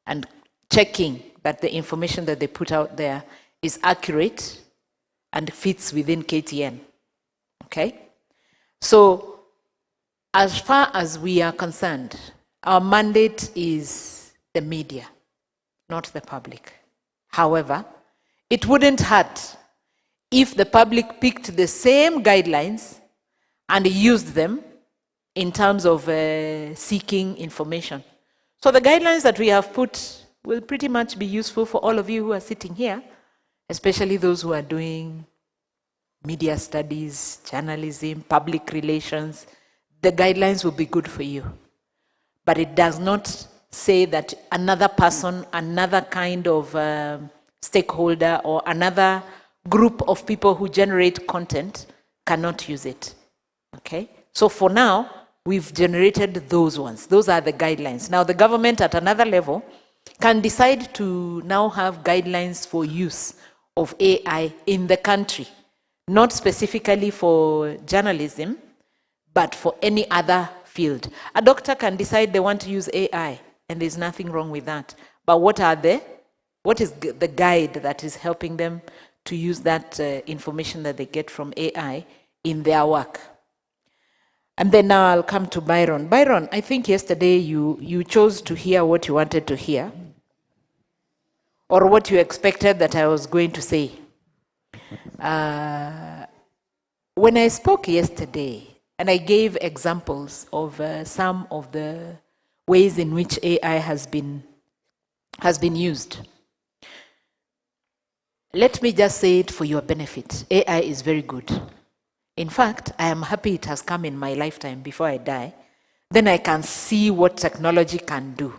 and checking that the information that they put out there is accurate and fits within KTN. Okay? So, as far as we are concerned, our mandate is the media, not the public. However, it wouldn't hurt if the public picked the same guidelines and used them in terms of seeking information. So the guidelines that we have put will pretty much be useful for all of you who are sitting here, especially those who are doing media studies, journalism, public relations. The guidelines will be good for you. But it does not say that another person, another kind of stakeholder, or another group of people who generate content cannot use it. Okay? So for now, we've generated those ones. Those are the guidelines. Now the government at another level can decide to now have guidelines for use of AI in the country, not specifically for journalism, but for any other field. A doctor can decide they want to use AI, and there's nothing wrong with that. But what is the guide that is helping them to use that information that they get from AI in their work? And then now I'll come to Byron. Byron, I think yesterday you chose to hear what you wanted to hear, or what you expected that I was going to say. When I spoke yesterday, and I gave examples of some of the ways in which AI has been used. Let me just say it for your benefit. AI is very good. In fact, I am happy it has come in my lifetime before I die. Then I can see what technology can do.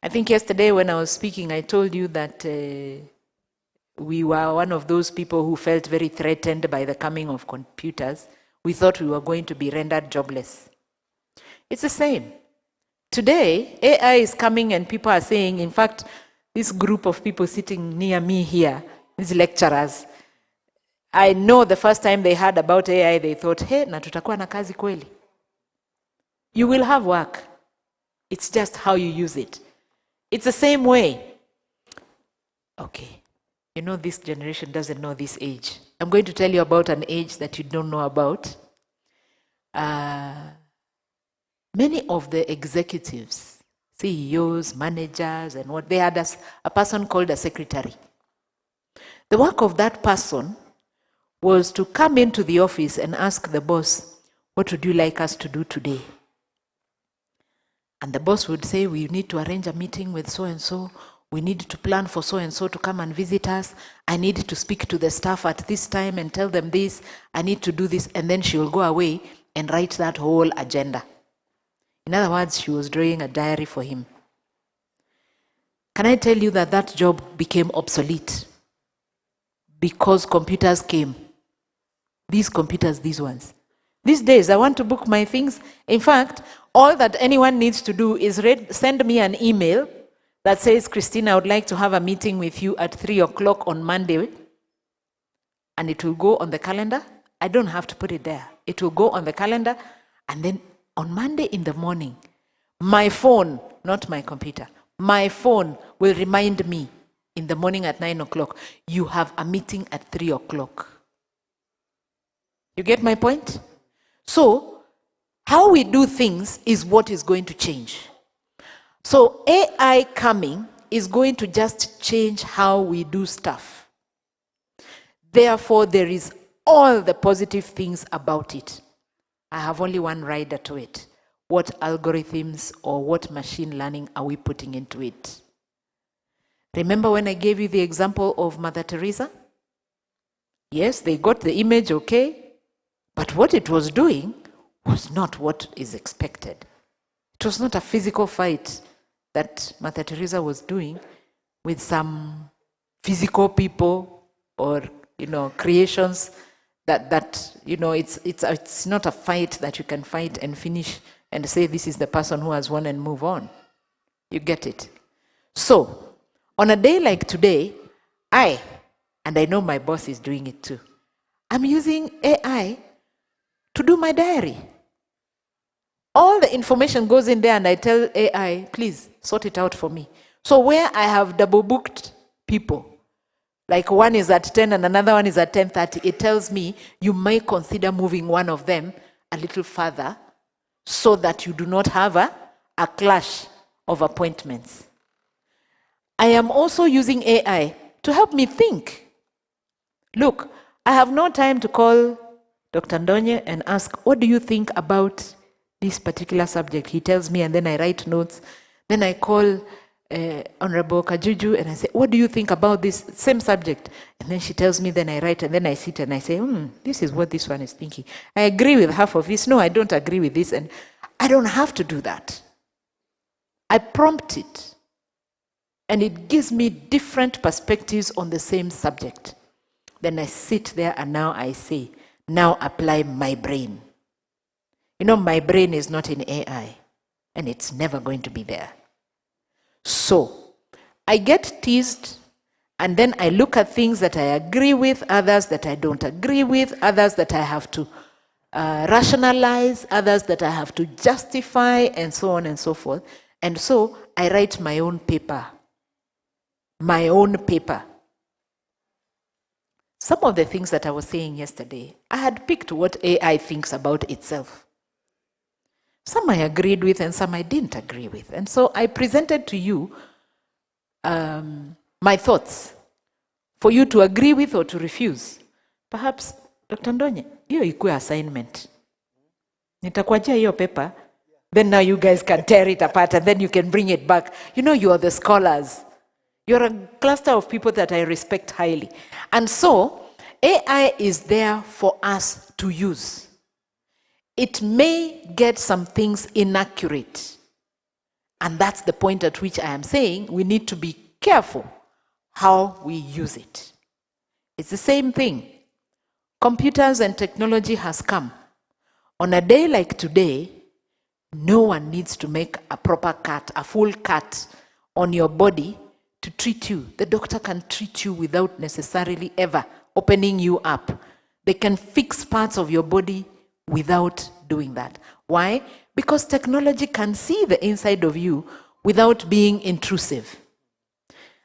I think yesterday when I was speaking, I told you that we were one of those people who felt very threatened by the coming of computers. We thought we were going to be rendered jobless. It's the same. Today, AI is coming and people are saying, in fact, this group of people sitting near me here, these lecturers, I know the first time they heard about AI, they thought, hey, na tutakuwa na kazi kweli. You will have work. It's just how you use it. It's the same way. Okay. You know, this generation doesn't know this age. I'm going to tell you about an age that you don't know about. Many of the executives, CEOs, managers, and what, they had a person called a secretary. The work of that person was to come into the office and ask the boss, what would you like us to do today? And the boss would say, we need to arrange a meeting with so-and-so. We need to plan for so-and-so to come and visit us. I need to speak to the staff at this time and tell them this. I need to do this. And then she will go away and write that whole agenda. In other words, she was drawing a diary for him. Can I tell you that that job became obsolete? Because computers came. These computers, these ones. These days, I want to book my things. In fact, all that anyone needs to do is send me an email that says, Christina, I would like to have a meeting with you at 3 o'clock on Monday. And it will go on the calendar. I don't have to put it there. It will go on the calendar. And then on Monday in the morning, my phone, not my computer, my phone will remind me in the morning at 9 o'clock, you have a meeting at 3 o'clock. You get my point? So, how we do things is what is going to change. So AI coming is going to just change how we do stuff. Therefore, there is all the positive things about it. I have only one rider to it. What algorithms or what machine learning are we putting into it? Remember when I gave you the example of Mother Teresa? Yes, they got the image okay, but what it was doing was not what is expected. It was not a physical fight that Mother Teresa was doing with some physical people or, creations that it's not a fight that you can fight and finish and say this is the person who has won and move on. You get it? So, on a day like today, and I know my boss is doing it too, I'm using AI to do my diary. All the information goes in there and I tell AI, please sort it out for me. So where I have double booked people, like one is at 10 and another one is at 10:30, it tells me you may consider moving one of them a little further so that you do not have a clash of appointments. I am also using AI to help me think. Look, I have no time to call Dr. Ndonye and ask, what do you think about this particular subject? He tells me, and then I write notes. Then I call Honorable Kajuju and I say, what do you think about this same subject? And then she tells me, then I write, and then I sit and I say, this is what this one is thinking. I agree with half of this. No, I don't agree with this. And I don't have to do that. I prompt it. And it gives me different perspectives on the same subject. Then I sit there and now I say, now apply my brain. You know, my brain is not in AI, and it's never going to be there. So, I get teased, and then I look at things that I agree with, others that I don't agree with, others that I have to rationalize, others that I have to justify, and so on and so forth. And so, I write my own paper. My own paper. Some of the things that I was saying yesterday, I had picked what AI thinks about itself. Some I agreed with and some I didn't agree with. And so I presented to you my thoughts for you to agree with or to refuse. Perhaps, Dr. Ndonye, hiyo ikuwe assignment. Nitakuachia hiyo paper, then now you guys can tear it apart and then you can bring it back. You know, you are the scholars. You're a cluster of people that I respect highly. And so, AI is there for us to use. It may get some things inaccurate. And that's the point at which I am saying we need to be careful how we use it. It's the same thing. Computers and technology has come. On a day like today, no one needs to make a proper cut, a full cut on your body to treat you. The doctor can treat you without necessarily ever opening you up. They can fix parts of your body without doing that. Why? Because technology can see the inside of you without being intrusive.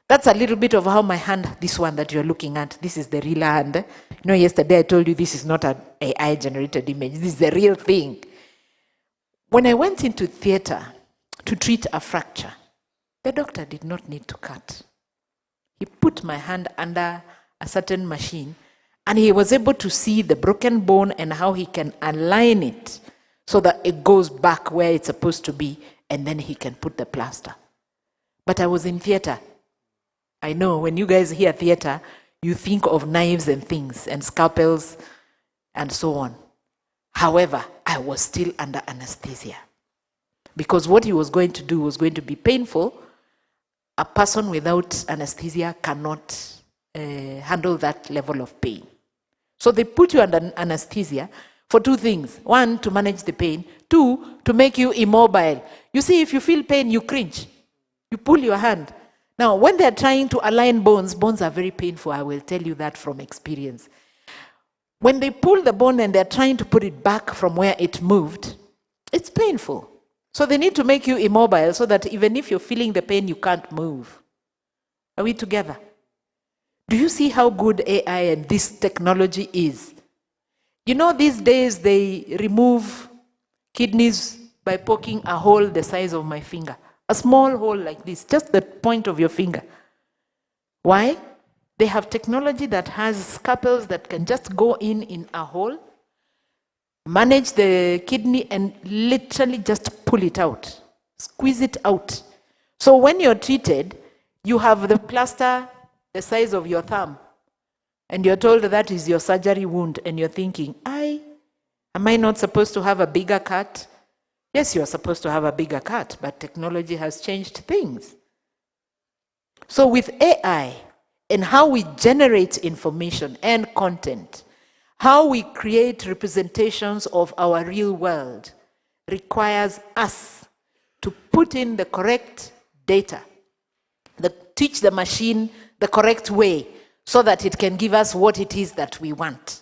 That's a little bit of how my hand, this one that you're looking at, this is the real hand. You know, yesterday I told you this is not an AI-generated image. This is the real thing. When I went into theater to treat a fracture, the doctor did not need to cut. He put my hand under a certain machine, and he was able to see the broken bone and how he can align it so that it goes back where it's supposed to be, and then he can put the plaster. But I was in theater. I know when you guys hear theater, you think of knives and things and scalpels and so on. However, I was still under anesthesia because what he was going to do was going to be painful. A person without anesthesia cannot handle that level of pain. So they put you under anesthesia for two things. One, to manage the pain. Two, to make you immobile. You see, if you feel pain, you cringe. You pull your hand. Now, when they're trying to align bones, bones are very painful. I will tell you that from experience. When they pull the bone and they're trying to put it back from where it moved, it's painful. So they need to make you immobile so that even if you're feeling the pain, you can't move. Are we together? Do you see how good AI and this technology is? You know, these days they remove kidneys by poking a hole the size of my finger. A small hole like this, just the point of your finger. Why? They have technology that has scalpels that can just go in a hole, manage the kidney and literally just pull it out, squeeze it out. So when you're treated, you have the plaster the size of your thumb, and you're told that is your surgery wound, and you're thinking, am I not supposed to have a bigger cut? Yes, you're supposed to have a bigger cut, but technology has changed things. So with AI and how we generate information and content, how we create representations of our real world requires us to put in the correct data, teach the machine the correct way so that it can give us what it is that we want. Is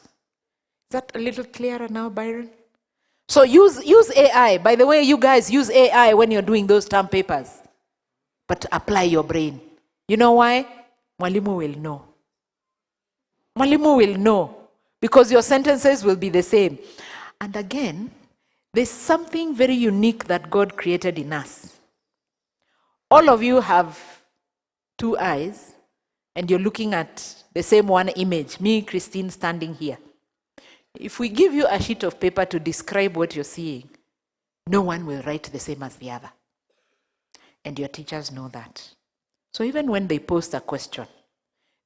that a little clearer now, Byron? So use AI. By the way, you guys use AI when you're doing those term papers. But apply your brain. You know why? Mwalimu will know. Mwalimu will know. Because your sentences will be the same. And again, there's something very unique that God created in us. All of you have two eyes, and you're looking at the same one image. Me, Christine, standing here. If we give you a sheet of paper to describe what you're seeing, no one will write the same as the other. And your teachers know that. So even when they post a question,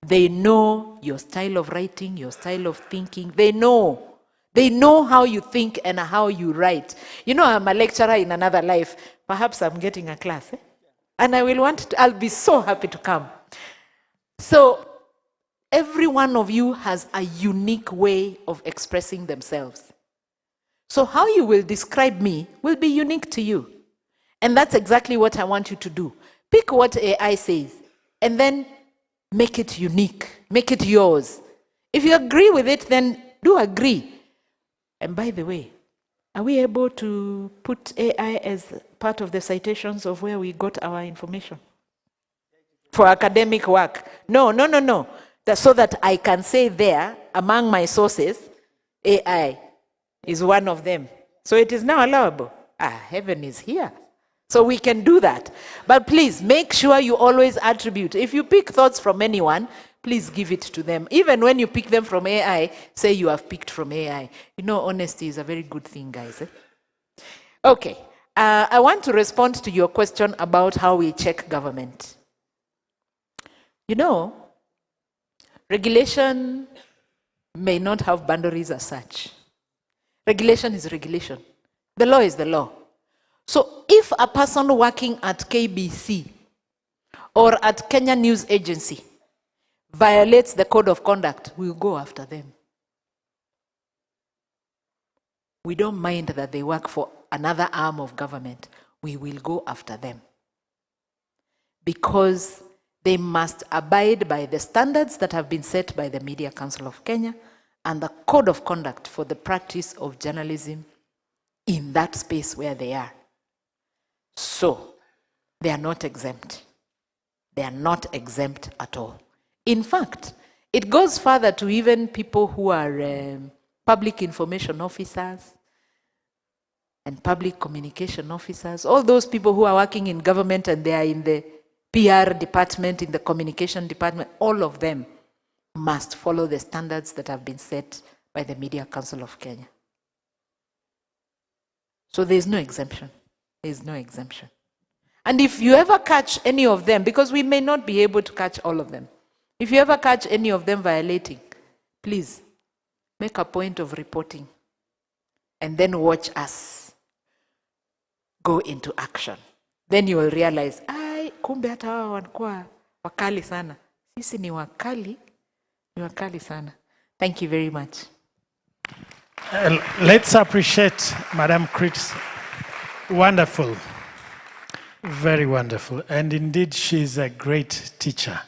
they know your style of writing, your style of thinking. They know. They know how you think and how you write. You know, I'm a lecturer in another life. Perhaps I'm getting a class. And I'll be so happy to come. So every one of you has a unique way of expressing themselves. So how you will describe me will be unique to you. And that's exactly what I want you to do. Pick what AI says and then make it unique. Make it yours. If you agree with it, then do agree. And by the way, are we able to put AI as part of the citations of where we got our information? For academic work? No. That's so that I can say there, among my sources, AI is one of them. So it is now allowable. Heaven is here. So we can do that. But please, make sure you always attribute. If you pick thoughts from anyone, please give it to them. Even when you pick them from AI, say you have picked from AI. You know, honesty is a very good thing, guys. Okay. I want to respond to your question about how we check government. You know, regulation may not have boundaries as such. Regulation is regulation. The law is the law. So if a person working at KBC or at Kenya News Agency violates the code of conduct, we'll go after them. We don't mind that they work for another arm of government. We will go after them. Because they must abide by the standards that have been set by the Media Council of Kenya and the code of conduct for the practice of journalism in that space where they are. So, they are not exempt. They are not exempt at all. In fact, it goes further to even people who are public information officers and public communication officers, all those people who are working in government and they are in the PR department, in the communication department, all of them must follow the standards that have been set by the Media Council of Kenya. So there is no exemption. There is no exemption. And if you ever catch any of them, because we may not be able to catch all of them, if you ever catch any of them violating, please make a point of reporting and then watch us go into action. Then you will realize, kumbe hata hawa wanakuwa wakali sana. Sisi ni wakali sana. Thank you very much. Let's appreciate Madam Chris. Wonderful. Very wonderful. And indeed, she's a great teacher.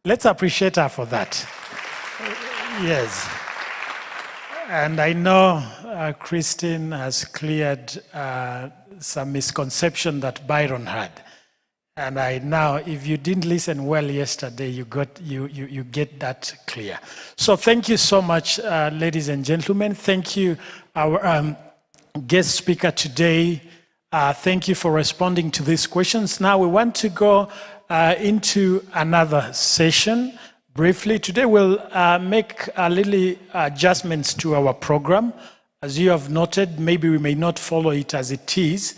Let's appreciate her for that. Yes. And I know Christine has cleared some misconception that Byron had. And now, if you didn't listen well yesterday, you get that clear. So thank you so much, ladies and gentlemen. Thank you, our guest speaker today. Thank you for responding to these questions. Now we want to go into another session briefly. Today we'll make a little adjustments to our program. As you have noted, maybe we may not follow it as it is,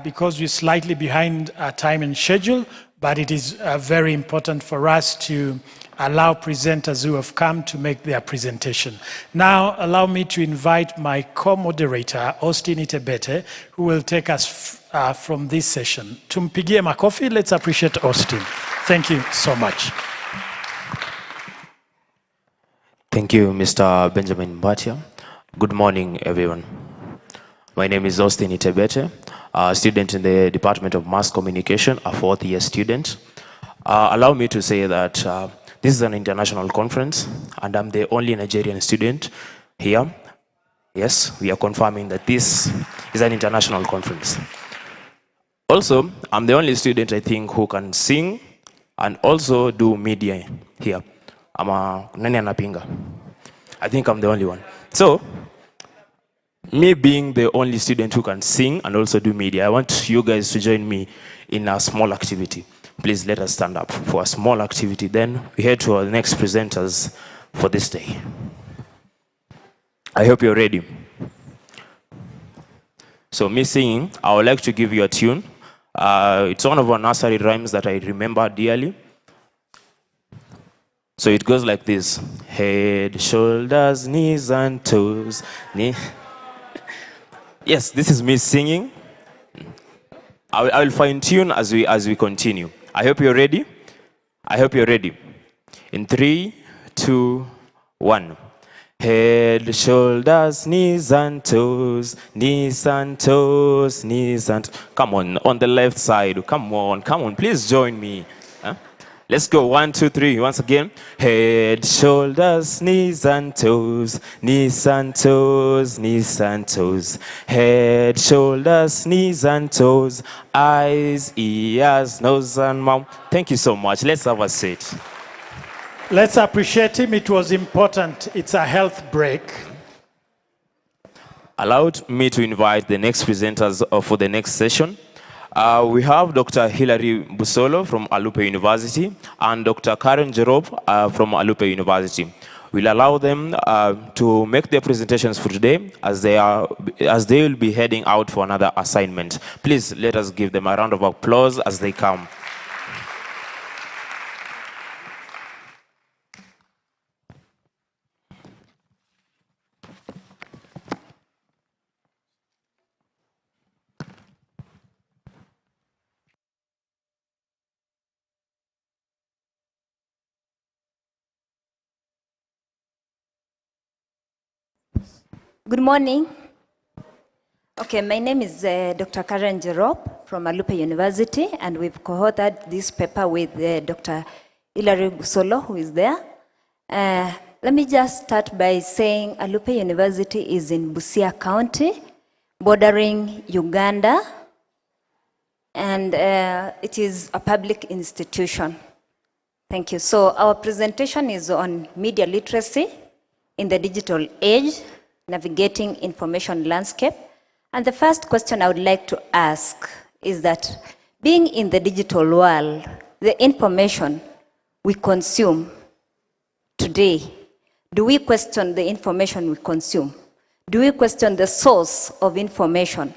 because we're slightly behind time and schedule, but it is very important for us to allow presenters who have come to make their presentation. Now, allow me to invite my co-moderator, Austin Itebete, who will take us from this session. Tumpigie makofi, let's appreciate Austin. Thank you so much. Thank you, Mr. Benjamin Mbatia. Good morning, everyone. My name is Austin Itebete, a student in the Department of Mass Communication, a fourth-year student. Allow me to say that this is an international conference, and I'm the only Nigerian student here. Yes, we are confirming that this is an international conference. Also, I'm the only student, I think, who can sing and also do media here. I'm a nani anapinga. I think I'm the only one. So, me being the only student who can sing and also do media, I want you guys to join me in a small activity. Please let us stand up for a small activity. Then we head to our next presenters for this day. I hope you're ready. So me singing, I would like to give you a tune. It's one of our nursery rhymes that I remember dearly. So it goes like this: head, shoulders, knees and toes. Yes, this is me singing. I will fine tune as we continue. I hope you're ready. I hope you're ready. In 3, 2, 1. Head, shoulders, knees and toes, knees and toes, knees and... Come on the left side. Come on, please join me. Huh? Let's go, 1, 2, 3, once again. Head, shoulders, knees and toes, knees and toes, knees and toes. Head, shoulders, knees and toes, eyes, ears, nose and mouth. Thank you so much. Let's have a seat. Let's appreciate him. It was important. It's a health break. Allowed me to invite the next presenters for the next session. We have Dr. Hilary Busolo from Alupe University and Dr. Karen Jerob from Alupe University. We'll allow them to make their presentations for today as they will be heading out for another assignment. Please let us give them a round of applause as they come. Good morning. Okay, my name is Dr. Karen Jerob from Alupe University, and we've co-authored this paper with Dr. Hilary Busolo, who is there. Let me just start by saying Alupe University is in Busia County, bordering Uganda, and it is a public institution. Thank you. So our presentation is on media literacy in the digital age, navigating information landscape. And the first question I would like to ask is that being in the digital world, the information we consume today, do we question the information we consume? Do we question the source of information?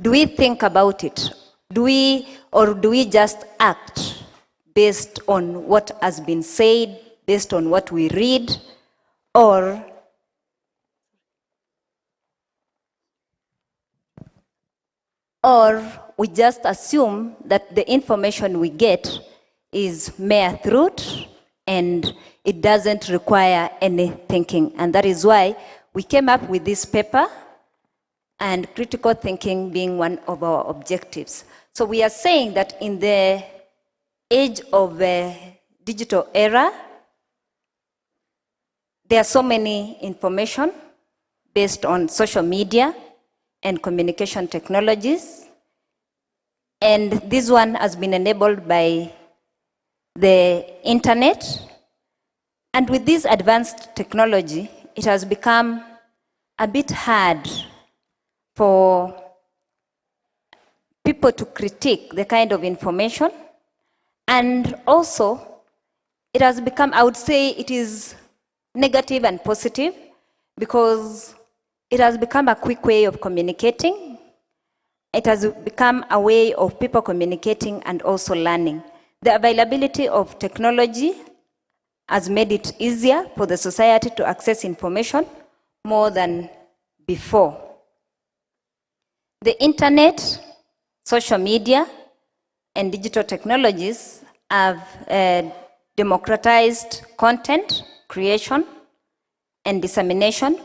Do we think about it? Do we just act based on what has been said, based on what we read, or we just assume that the information we get is mere truth and it doesn't require any thinking? And that is why we came up with this paper, and critical thinking being one of our objectives. So we are saying that in the age of the digital era, there are so many information based on social media and communication technologies. And this one has been enabled by the internet. And with this advanced technology, it has become a bit hard for people to critique the kind of information. And also, it has become, I would say it is negative and positive, because it has become a quick way of communicating. It has become a way of people communicating and also learning. The availability of technology has made it easier for the society to access information more than before. The internet, social media, and digital technologies have democratized content creation and dissemination,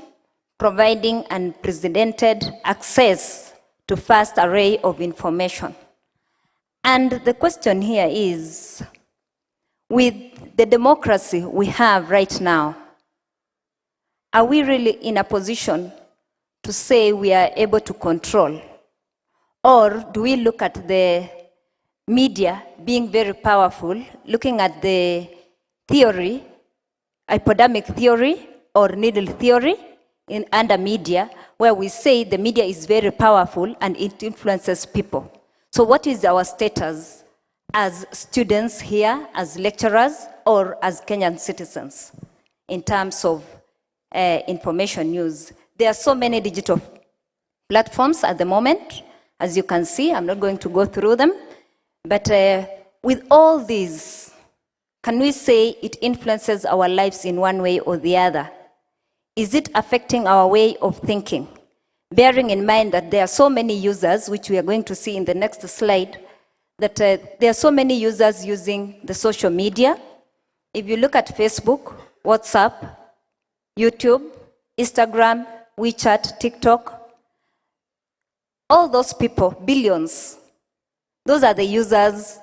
providing unprecedented access to vast array of information. And the question here is, with the democracy we have right now, are we really in a position to say we are able to control? Or do we look at the media being very powerful, looking at the theory, hypodermic theory or needle theory under media, where we say the media is very powerful and it influences people? So what is our status as students here, as lecturers, or as Kenyan citizens in terms of information use. There are so many digital platforms at the moment, as you can see. I'm not going to go through them. But with all these, can we say it influences our lives in one way or the other? Is it affecting our way of thinking? Bearing in mind that there are so many users, which we are going to see in the next slide, that there are so many users using the social media. If you look at Facebook, WhatsApp, YouTube, Instagram, WeChat, TikTok, all those people, billions, those are the users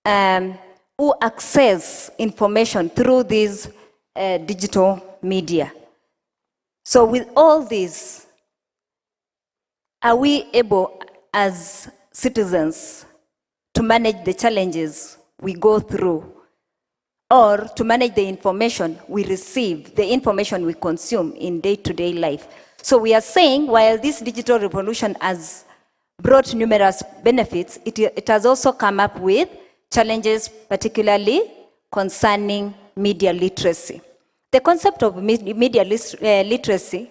who access information through these digital media. So with all this, are we able as citizens to manage the challenges we go through, or to manage the information we receive, the information we consume in day-to-day life? So we are saying, while this digital revolution has brought numerous benefits, it has also come up with challenges, particularly concerning media literacy. The concept of media literacy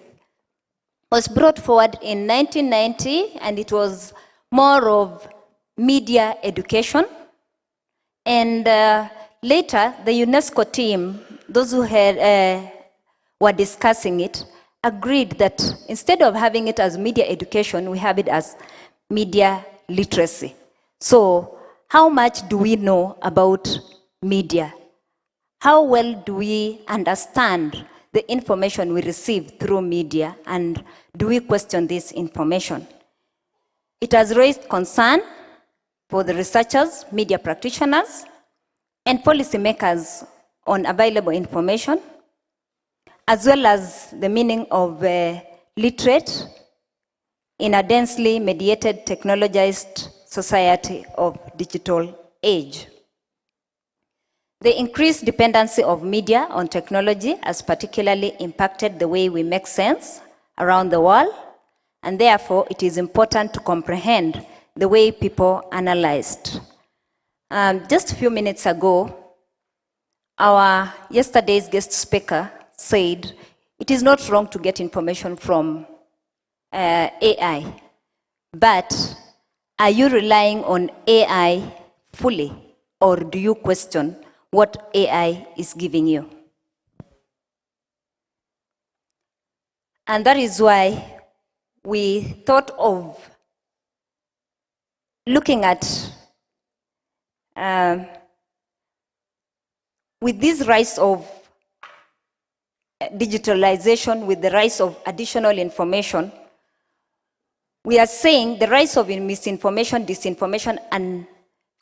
was brought forward in 1990, and it was more of media education. And later, the UNESCO team, those who were discussing it, agreed that instead of having it as media education, we have it as media literacy. So how much do we know about media? How well do we understand the information we receive through media, and do we question this information? It has raised concern for the researchers, media practitioners, and policymakers on available information, as well as the meaning of literate in a densely mediated, technologized society of digital age. The increased dependency of media on technology has particularly impacted the way we make sense around the world, and therefore it is important to comprehend the way people analyzed. Just a few minutes ago, our yesterday's guest speaker said it is not wrong to get information from AI, but are you relying on AI fully, or do you question what AI is giving you? And that is why we thought of looking at, with this rise of digitalization, with the rise of additional information, we are saying the rise of misinformation, disinformation, and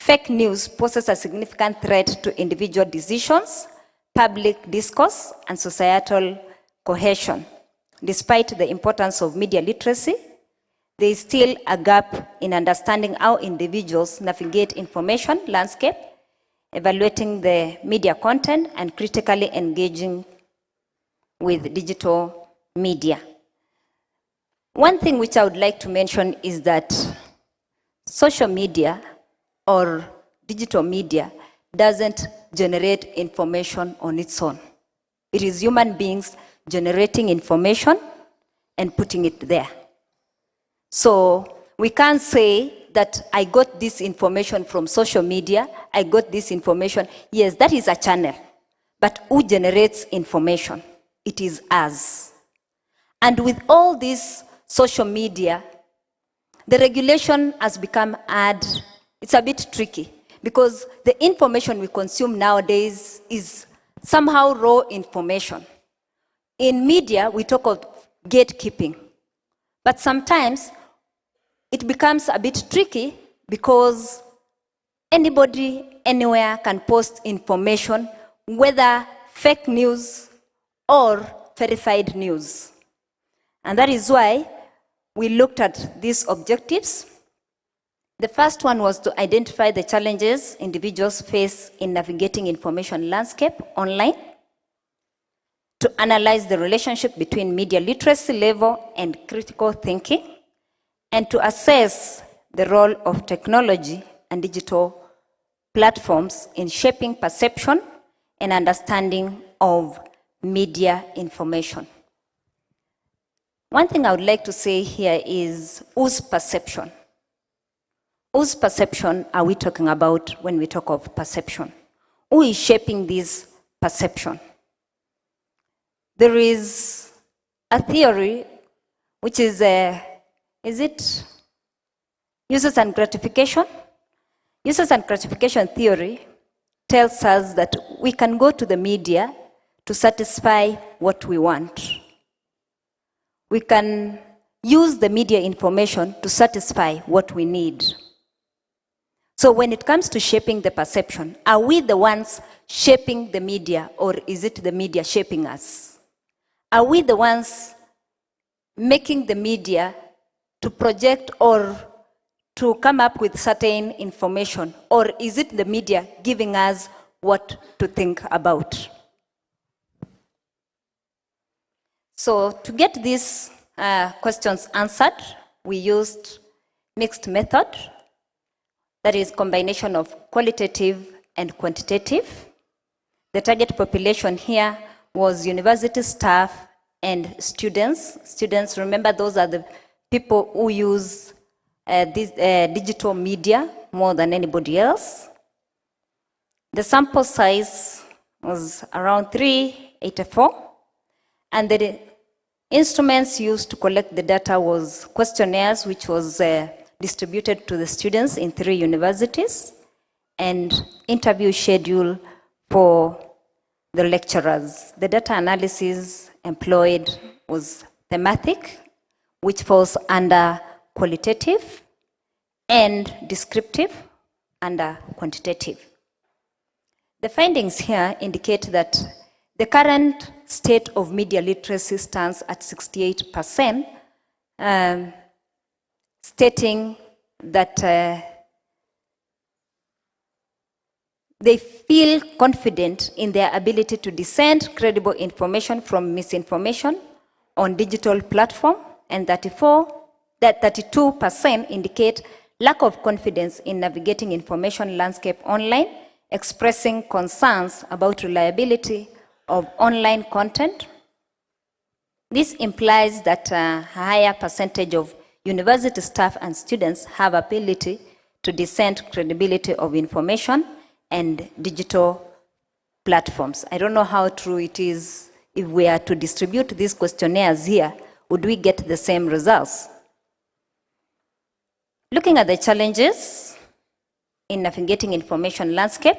fake news poses a significant threat to individual decisions, public discourse, and societal cohesion. Despite the importance of media literacy, there is still a gap in understanding how individuals navigate information landscape, evaluating the media content, and critically engaging with digital media. One thing which I would like to mention is that social media or digital media doesn't generate information on its own. It is human beings generating information and putting it there. So we can't say that I got this information from social media, I got this information. Yes, that is a channel, but who generates information? It is us. And with all this social media, the regulation has become hard. It's a bit tricky because the information we consume nowadays is somehow raw information. In media, we talk of gatekeeping, but sometimes it becomes a bit tricky because anybody, anywhere can post information, whether fake news or verified news. And that is why we looked at these objectives. The first one was to identify the challenges individuals face in navigating information landscape online, to analyze the relationship between media literacy level and critical thinking, and to assess the role of technology and digital platforms in shaping perception and understanding of media information. One thing I would like to say here is whose perception? Whose perception are we talking about when we talk of perception? Who is shaping this perception? There is a theory which is it uses and gratification? Uses and gratification theory tells us that we can go to the media to satisfy what we want. We can use the media information to satisfy what we need. So when it comes to shaping the perception, are we the ones shaping the media, or is it the media shaping us? Are we the ones making the media to project or to come up with certain information, or is it the media giving us what to think about? So to get these questions answered, we used mixed method, that is combination of qualitative and quantitative. The target population here was university staff and students. Students, remember, those are the people who use this digital media more than anybody else. The sample size was around 384, and the instruments used to collect the data was questionnaires, which was distributed to the students in 3 universities, and interview schedule for the lecturers. The data analysis employed was thematic, which falls under qualitative, and descriptive under quantitative. The findings here indicate that the current state of media literacy stands at 68%, stating that they feel confident in their ability to discern credible information from misinformation on digital platform, and 32% indicate lack of confidence in navigating information landscape online, expressing concerns about reliability of online content. This implies that a higher percentage of university staff and students have ability to discern credibility of information and digital platforms. I don't know how true it is. If we are to distribute these questionnaires here, would we get the same results? Looking at the challenges in navigating information landscape,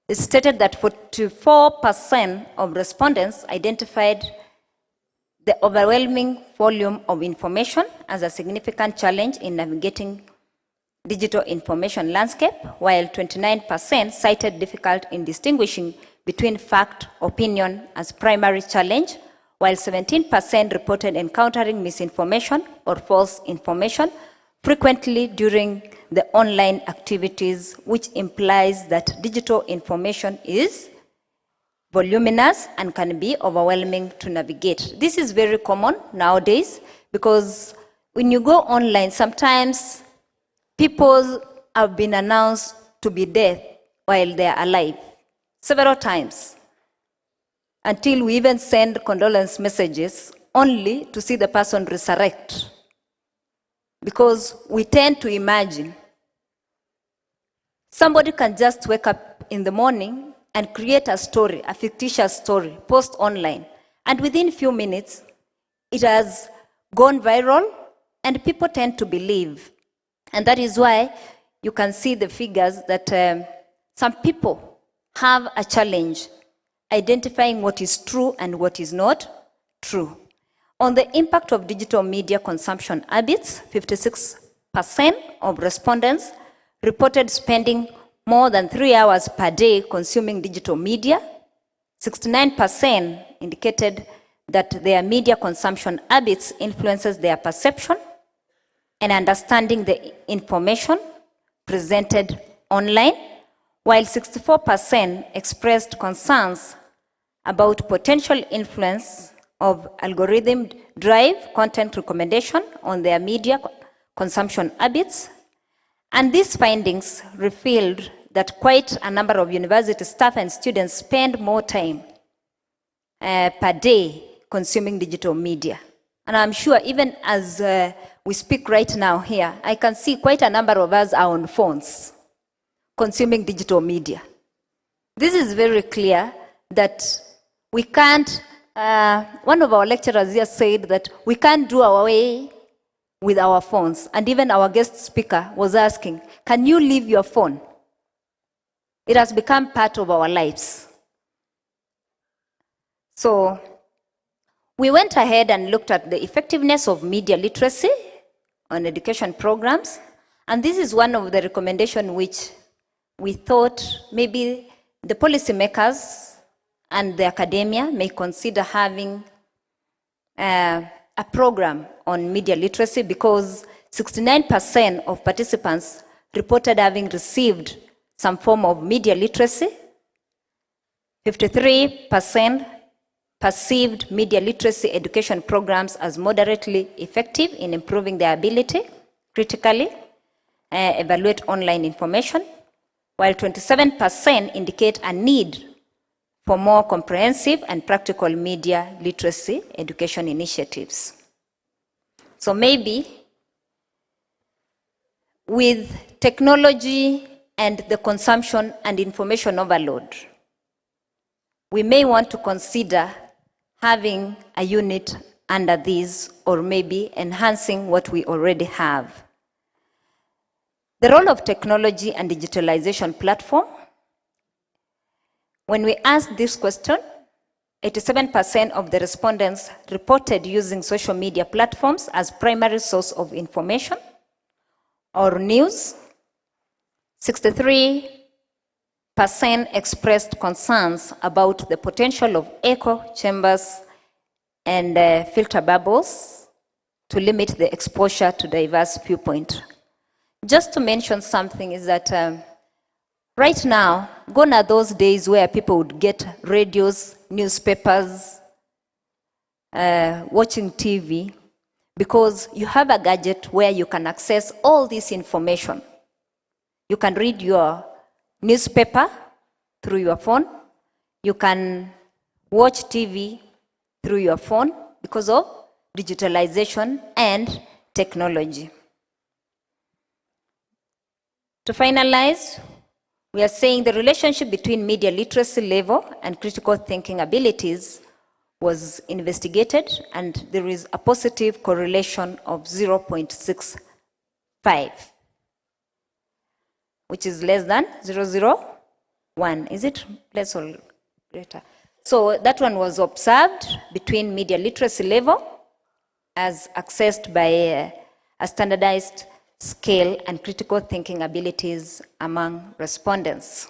it's stated that 44% of respondents identified the overwhelming volume of information as a significant challenge in navigating digital information landscape, while 29% cited difficulty in distinguishing between fact, opinion as primary challenge, while 17% reported encountering misinformation or false information frequently during the online activities, which implies that digital information is voluminous and can be overwhelming to navigate. This is very common nowadays because when you go online, sometimes people have been announced to be dead while they are alive, several times, until we even send condolence messages only to see the person resurrect. Because we tend to imagine somebody can just wake up in the morning and create a story, a fictitious story, post online, and within a few minutes, it has gone viral, and people tend to believe. And that is why you can see the figures that some people have a challenge identifying what is true and what is not true. On the impact of digital media consumption habits, 56% of respondents reported spending more than 3 hours per day consuming digital media. 69% indicated that their media consumption habits influences their perception and understanding the information presented online, while 64% expressed concerns about potential influence of algorithm-driven content recommendation on their media consumption habits. And these findings revealed that quite a number of university staff and students spend more time per day consuming digital media. And I'm sure even as we speak right now here, I can see quite a number of us are on phones consuming digital media. This is very clear that we can't, one of our lecturers here said that we can't do our way with our phones. And even our guest speaker was asking, can you leave your phone? It has become part of our lives. So we went ahead and looked at the effectiveness of media literacy on education programs. And this is one of the recommendations which we thought maybe the policymakers and the academia may consider having a program on media literacy, because 69% of participants reported having received some form of media literacy. 53% perceived media literacy education programs as moderately effective in improving their ability critically evaluate online information, while 27% indicate a need for more comprehensive and practical media literacy education initiatives. So maybe with technology and the consumption and information overload, we may want to consider having a unit under these, or maybe enhancing what we already have. The role of technology and digitalization platform. When we asked this question, 87% of the respondents reported using social media platforms as primary source of information or news. 63% expressed concerns about the potential of echo chambers and filter bubbles to limit the exposure to diverse viewpoints. Just to mention something is that right now, gone are those days where people would get radios, newspapers, watching TV, because you have a gadget where you can access all this information. You can read your newspaper through your phone. You can watch TV through your phone because of digitalization and technology. To finalize, we are saying the relationship between media literacy level and critical thinking abilities was investigated, and there is a positive correlation of 0.65, which is less than 0.001. Is it less or greater? So that one was observed between media literacy level as accessed by a standardized scale and critical thinking abilities among respondents.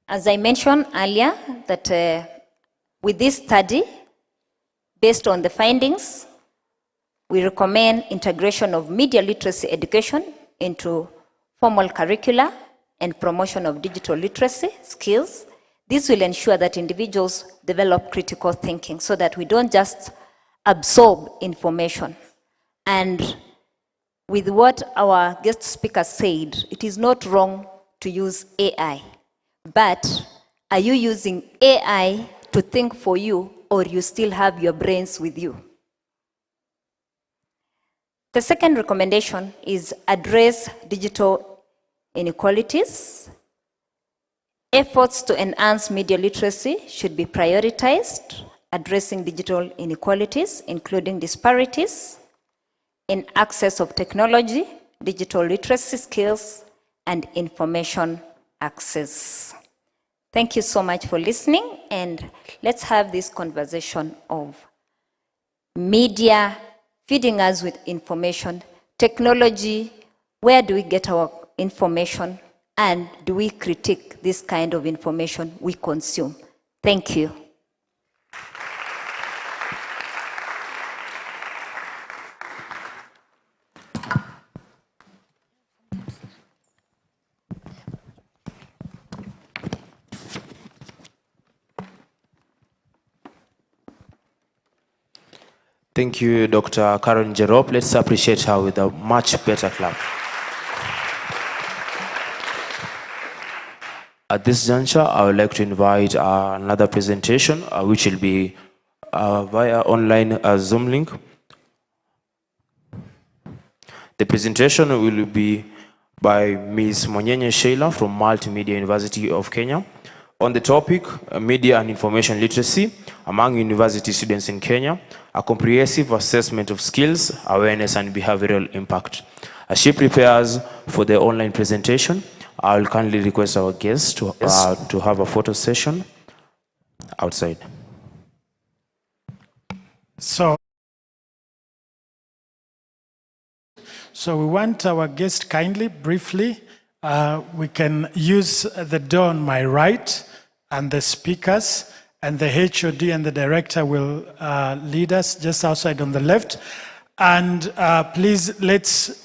As I mentioned earlier, that with this study, based on the findings, we recommend integration of media literacy education into formal curricula and promotion of digital literacy skills. This will ensure that individuals develop critical thinking so that we don't just absorb information. And with what our guest speaker said, it is not wrong to use AI, but are you using AI to think for you, or you still have your brains with you? The second recommendation is address digital inequalities. Efforts to enhance media literacy should be prioritized, addressing digital inequalities, including disparities in access of technology, digital literacy skills, and information access. Thank you so much for listening, and let's have this conversation of media feeding us with information, technology, where do we get our information, and do we critique this kind of information we consume? Thank you. Thank you, Dr. Karen Jerop. Let's appreciate her with a much better clap. At this juncture, I would like to invite another presentation, which will be via online Zoom link. The presentation will be by Ms. Monyenye Sheila from Multimedia University of Kenya on the topic Media and Information Literacy among university students in Kenya, a comprehensive assessment of skills, awareness and behavioral impact. As she prepares for the online presentation, I will kindly request our guests to have a photo session outside. So we want our guest kindly, briefly, we can use the door on my right and the speakers, and the HOD and the director will lead us just outside on the left. And please, let's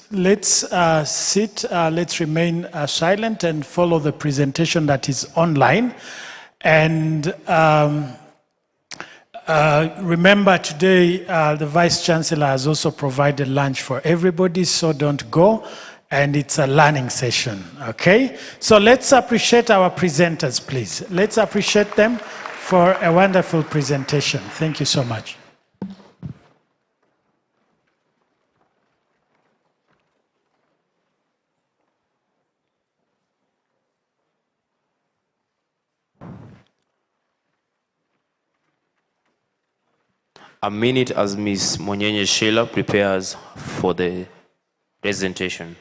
sit, let's remain silent and follow the presentation that is online. And remember today, the Vice Chancellor has also provided lunch for everybody, so don't go. And it's a learning session, okay? So let's appreciate our presenters, please. Let's appreciate them for a wonderful presentation. Thank you so much. A minute as Ms. Monyenye Sheila prepares for the presentation.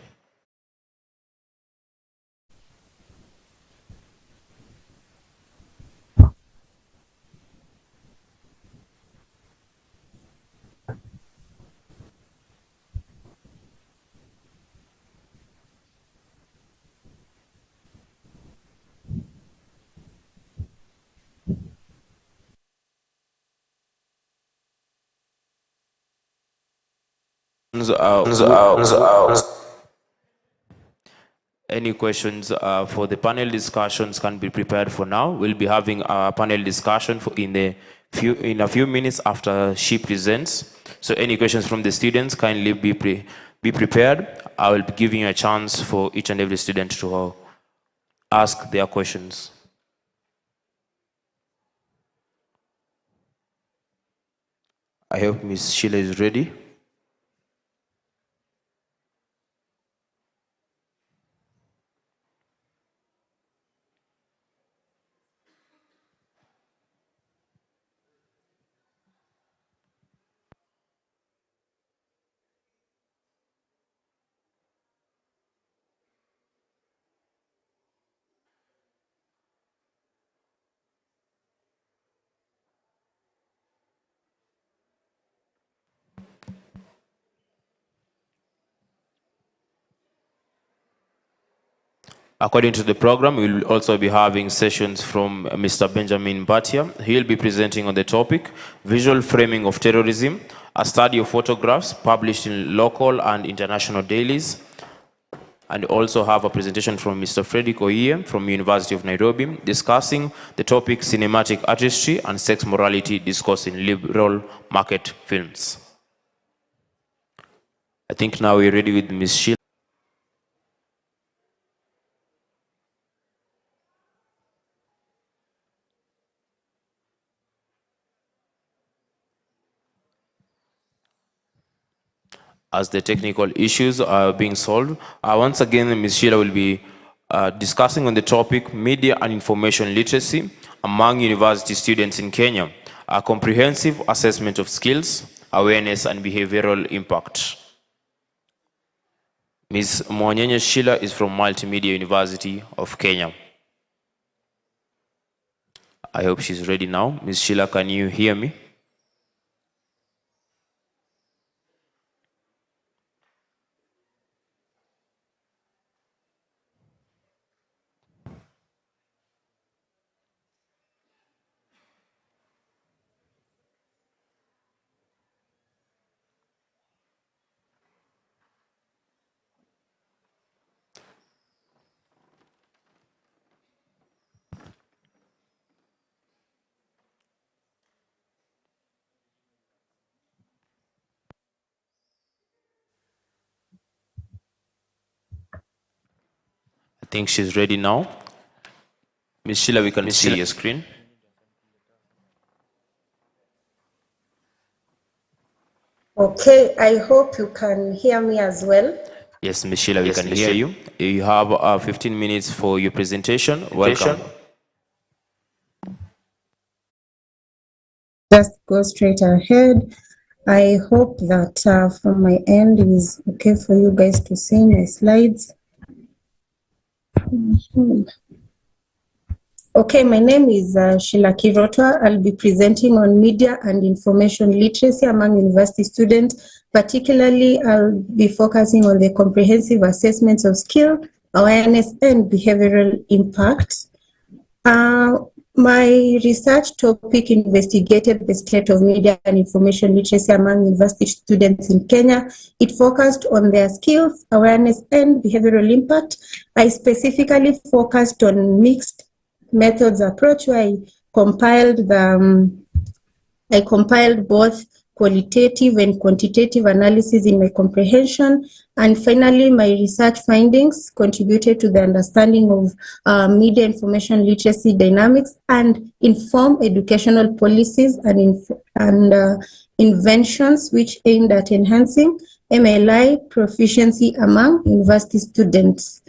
Any questions for the panel discussions can be prepared for now. We'll be having a panel discussion in a few minutes after she presents. So any questions from the students, kindly be prepared. I will be giving a chance for each and every student to ask their questions. I hope Ms. Sheila is ready. According to the program, we will also be having sessions from Mr. Benjamin Batia. He'll be presenting on the topic, Visual Framing of Terrorism, a study of photographs published in local and international dailies. And also have a presentation from Mr. Frederick Oye from University of Nairobi, discussing the topic, Cinematic Artistry and Sex Morality Discourse in Liberal Market Films. I think now we're ready with Ms. Sheila. As the technical issues are being solved, once again, Ms. Sheila will be discussing on the topic Media and Information Literacy among university students in Kenya, a comprehensive assessment of skills, awareness and behavioral impact. Ms. Monyenye Sheila is from Multimedia University of Kenya. I hope she's ready now. Ms. Sheila, can you hear me? I think she's ready now. Ms. Sheila, we can see your screen. Okay, I hope you can hear me as well. Yes, Ms. Sheila, we can hear you. You have 15 minutes for your presentation. Welcome. Just go straight ahead. I hope that from my end it is okay for you guys to see my slides. Okay, my name is Sheila Kirotwa. I'll be presenting on media and information literacy among university students. Particularly, I'll be focusing on the comprehensive assessments of skill, awareness, and behavioral impact. My research topic investigated the state of media and information literacy among university students in Kenya. It focused on their skills, awareness, and behavioral impact. I specifically focused on mixed methods approach, where I compiled both qualitative and quantitative analysis in my comprehension. And finally, my research findings contributed to the understanding of media information literacy dynamics and inform educational policies and inventions which aimed at enhancing MLI proficiency among university students.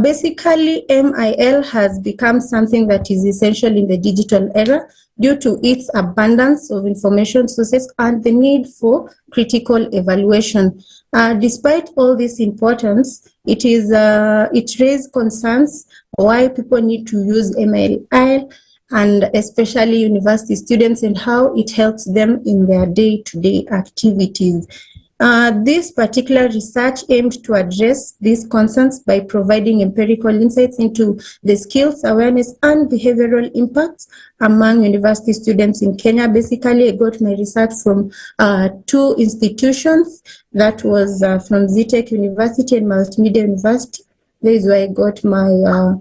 Basically, MIL has become something that is essential in the digital era due to its abundance of information sources and the need for critical evaluation. Despite all this importance, it raised concerns why people need to use MIL, and especially university students, and how it helps them in their day-to-day activities. This particular research aimed to address these concerns by providing empirical insights into the skills, awareness, and behavioral impacts among university students in Kenya. Basically, I got my research from two institutions. That was from ZTech University and Multimedia University. This is where I got my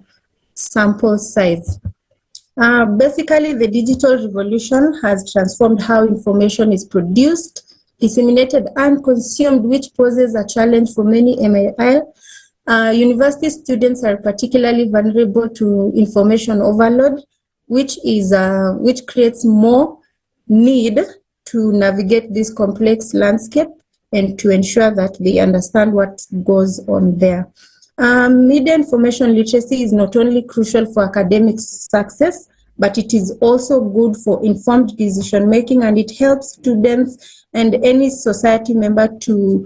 sample size. Basically, the digital revolution has transformed how information is produced, disseminated, and consumed, which poses a challenge for many MIL. University students are particularly vulnerable to information overload, which creates more need to navigate this complex landscape and to ensure that they understand what goes on there. Media information literacy is not only crucial for academic success, but it is also good for informed decision making, and it helps students and any society member to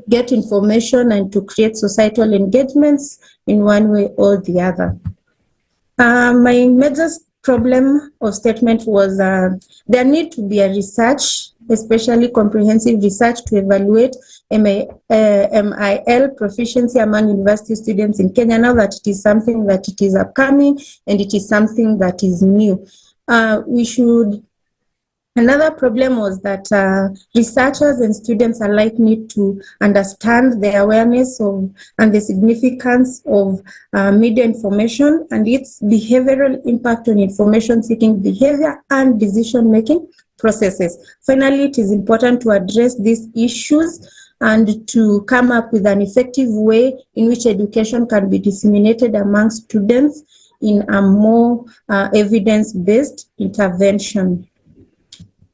get information and to create societal engagements in one way or the other. My major problem of statement was there need to be a research, especially comprehensive research, to evaluate MIL proficiency among university students in Kenya, now that it is something that it is upcoming and it is something that is new. Another problem was that researchers and students alike need to understand the awareness of and the significance of media information and its behavioral impact on information seeking behavior and decision making processes. Finally, it is important to address these issues and to come up with an effective way in which education can be disseminated among students in a more evidence-based intervention.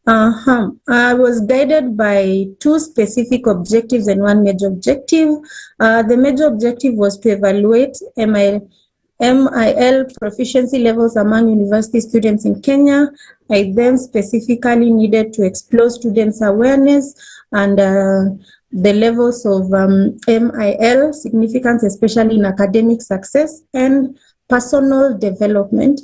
I was guided by two specific objectives and one major objective. The major objective was to evaluate MIL proficiency levels among university students in Kenya. I then specifically needed to explore students' awareness and the levels of MIL significance, especially in academic success and personal development.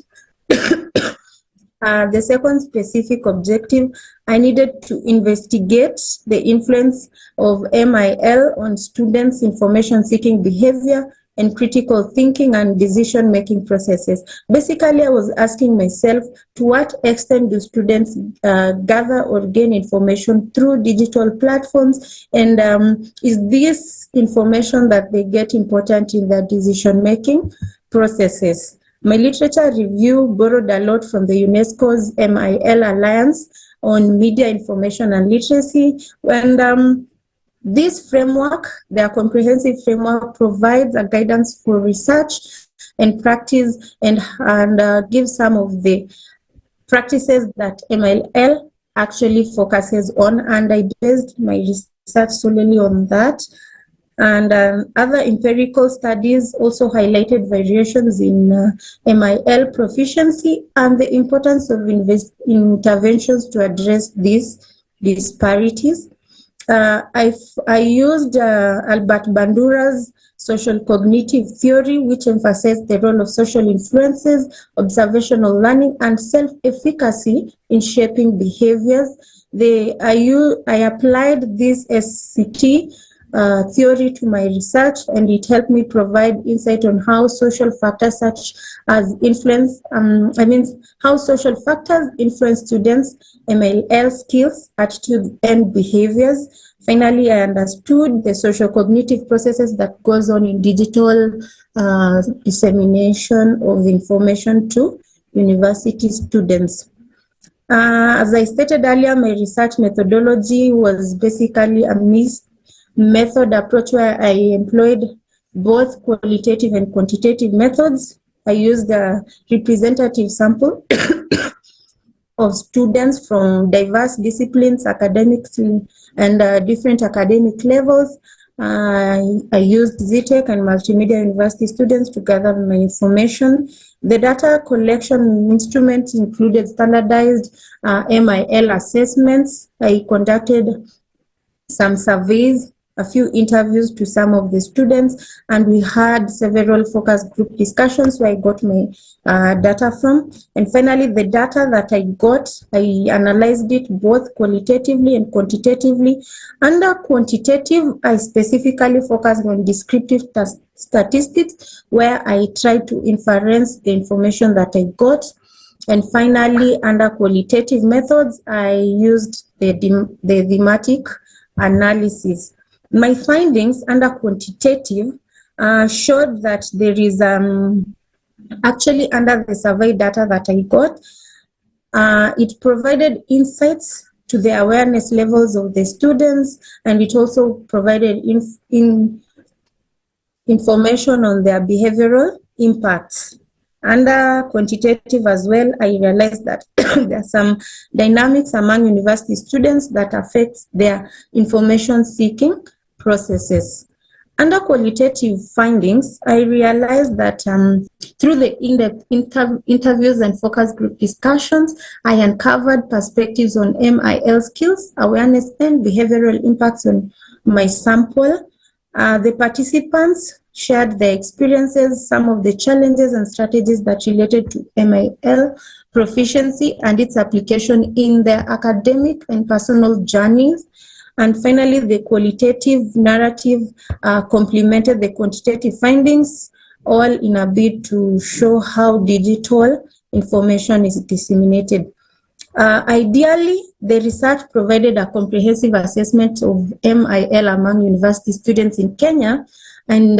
The second specific objective, I needed to investigate the influence of MIL on students' information-seeking behavior and critical thinking and decision-making processes. Basically, I was asking myself, to what extent do students gather or gain information through digital platforms, and is this information that they get important in their decision-making processes? My literature review borrowed a lot from the UNESCO's MIL Alliance on Media Information and Literacy, and this framework, their comprehensive framework, provides a guidance for research and practice and give some of the practices that MLL actually focuses on, and I based my research solely on that. And other empirical studies also highlighted variations in MIL proficiency and the importance of interventions to address these disparities. I used Albert Bandura's social cognitive theory, which emphasized the role of social influences, observational learning, and self-efficacy in shaping behaviors. I applied this SCT theory to my research, and it helped me provide insight on how social factors such as how social factors influence students' MLL skills, attitudes, and behaviors. Finally, I understood the social cognitive processes that goes on in digital dissemination of information to university students. As I stated earlier, my research methodology was basically a mixed method approach where I employed both qualitative and quantitative methods. I used a representative sample of students from diverse disciplines, academics, and different academic levels. I used ZTech and multimedia university students to gather my information. The data collection instruments included standardized MIL assessments. I conducted some surveys, a few interviews to some of the students, and we had several focus group discussions where I got my data from. And finally, the data that I got, I analyzed it both qualitatively and quantitatively. Under quantitative, I specifically focused on descriptive statistics, where I tried to inference the information that I got. And finally, under qualitative methods, I used the thematic analysis. My findings under quantitative showed that there is actually under the survey data that I got, it provided insights to the awareness levels of the students, and it also provided information on their behavioral impacts. Under quantitative as well, I realized that there are some dynamics among university students that affects their information seeking processes. Under qualitative findings, I realized that through the in-depth interviews and focus group discussions, I uncovered perspectives on MIL skills, awareness, and behavioral impacts on my sample. The participants shared their experiences, some of the challenges and strategies that related to MIL proficiency and its application in their academic and personal journeys. And finally, the qualitative narrative complemented the quantitative findings, all in a bid to show how digital information is disseminated. Ideally, the research provided a comprehensive assessment of MIL among university students in Kenya, and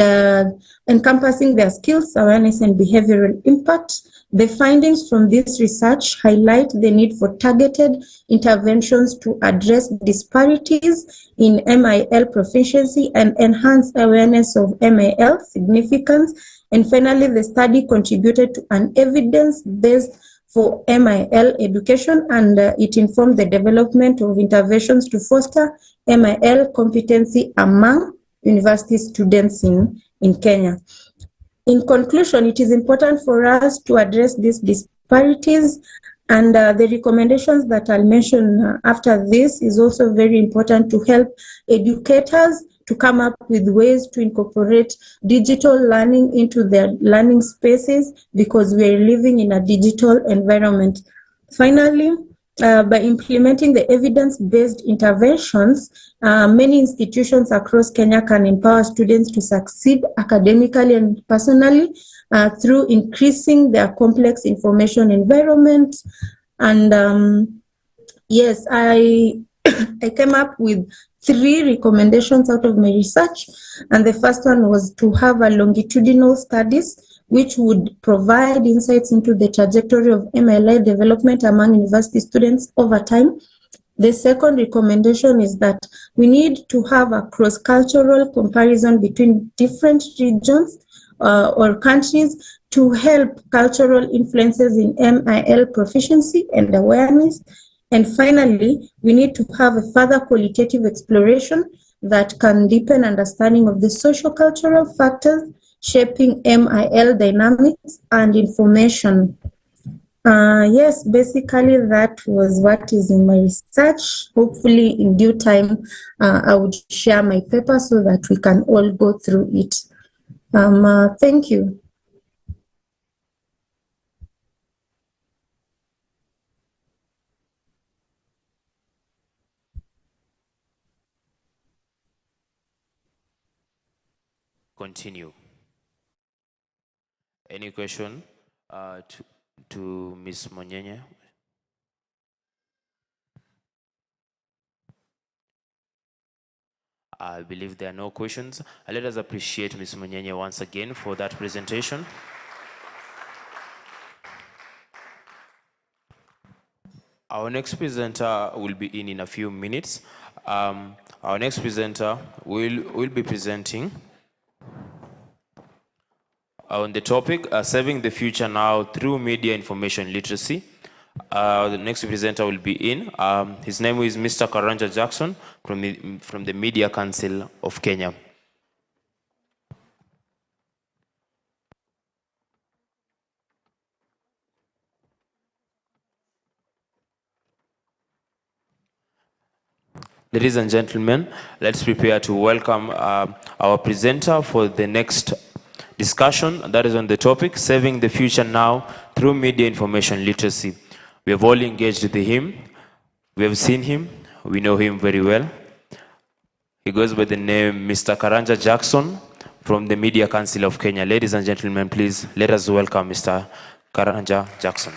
encompassing their skills, awareness, and behavioral impact. The findings from this research highlight the need for targeted interventions to address disparities in MIL proficiency and enhance awareness of MIL significance. And finally, the study contributed to an evidence-based for MIL education, and it informed the development of interventions to foster MIL competency among university students in Kenya. In conclusion, it is important for us to address these disparities, and the recommendations that I'll mention after this is also very important to help educators to come up with ways to incorporate digital learning into their learning spaces, because we're living in a digital environment. Finally, by implementing the evidence-based interventions, many institutions across Kenya can empower students to succeed academically and personally through increasing their complex information environment. And yes, I came up with 3 recommendations out of my research, and the first one was to have a longitudinal studies which would provide insights into the trajectory of MLI development among university students over time. The second recommendation is that we need to have a cross-cultural comparison between different regions or countries to help cultural influences in MIL proficiency and awareness. And finally, we need to have a further qualitative exploration that can deepen understanding of the social cultural factors shaping MIL dynamics and information. Yes, basically that was what is in my research. Hopefully in due time, I would share my paper so that we can all go through it. Thank you. Continue. Any question to Ms. Monyenye? I believe there are no questions. Let us appreciate Ms. Monyenye once again for that presentation. Our next presenter will be in a few minutes. Our next presenter will be presenting on the topic, Saving the Future Now Through Media Information Literacy. The next presenter will be in. His name is Mr. Karanja Jackson from the Media Council of Kenya. Ladies and gentlemen, let's prepare to welcome our presenter for the next discussion that is on the topic, Saving the Future Now Through Media Information Literacy. We have all engaged with him. We have seen him. We know him very well. He goes by the name Mr. Karanja Jackson from the Media Council of Kenya. Ladies and gentlemen, please let us welcome Mr. Karanja Jackson.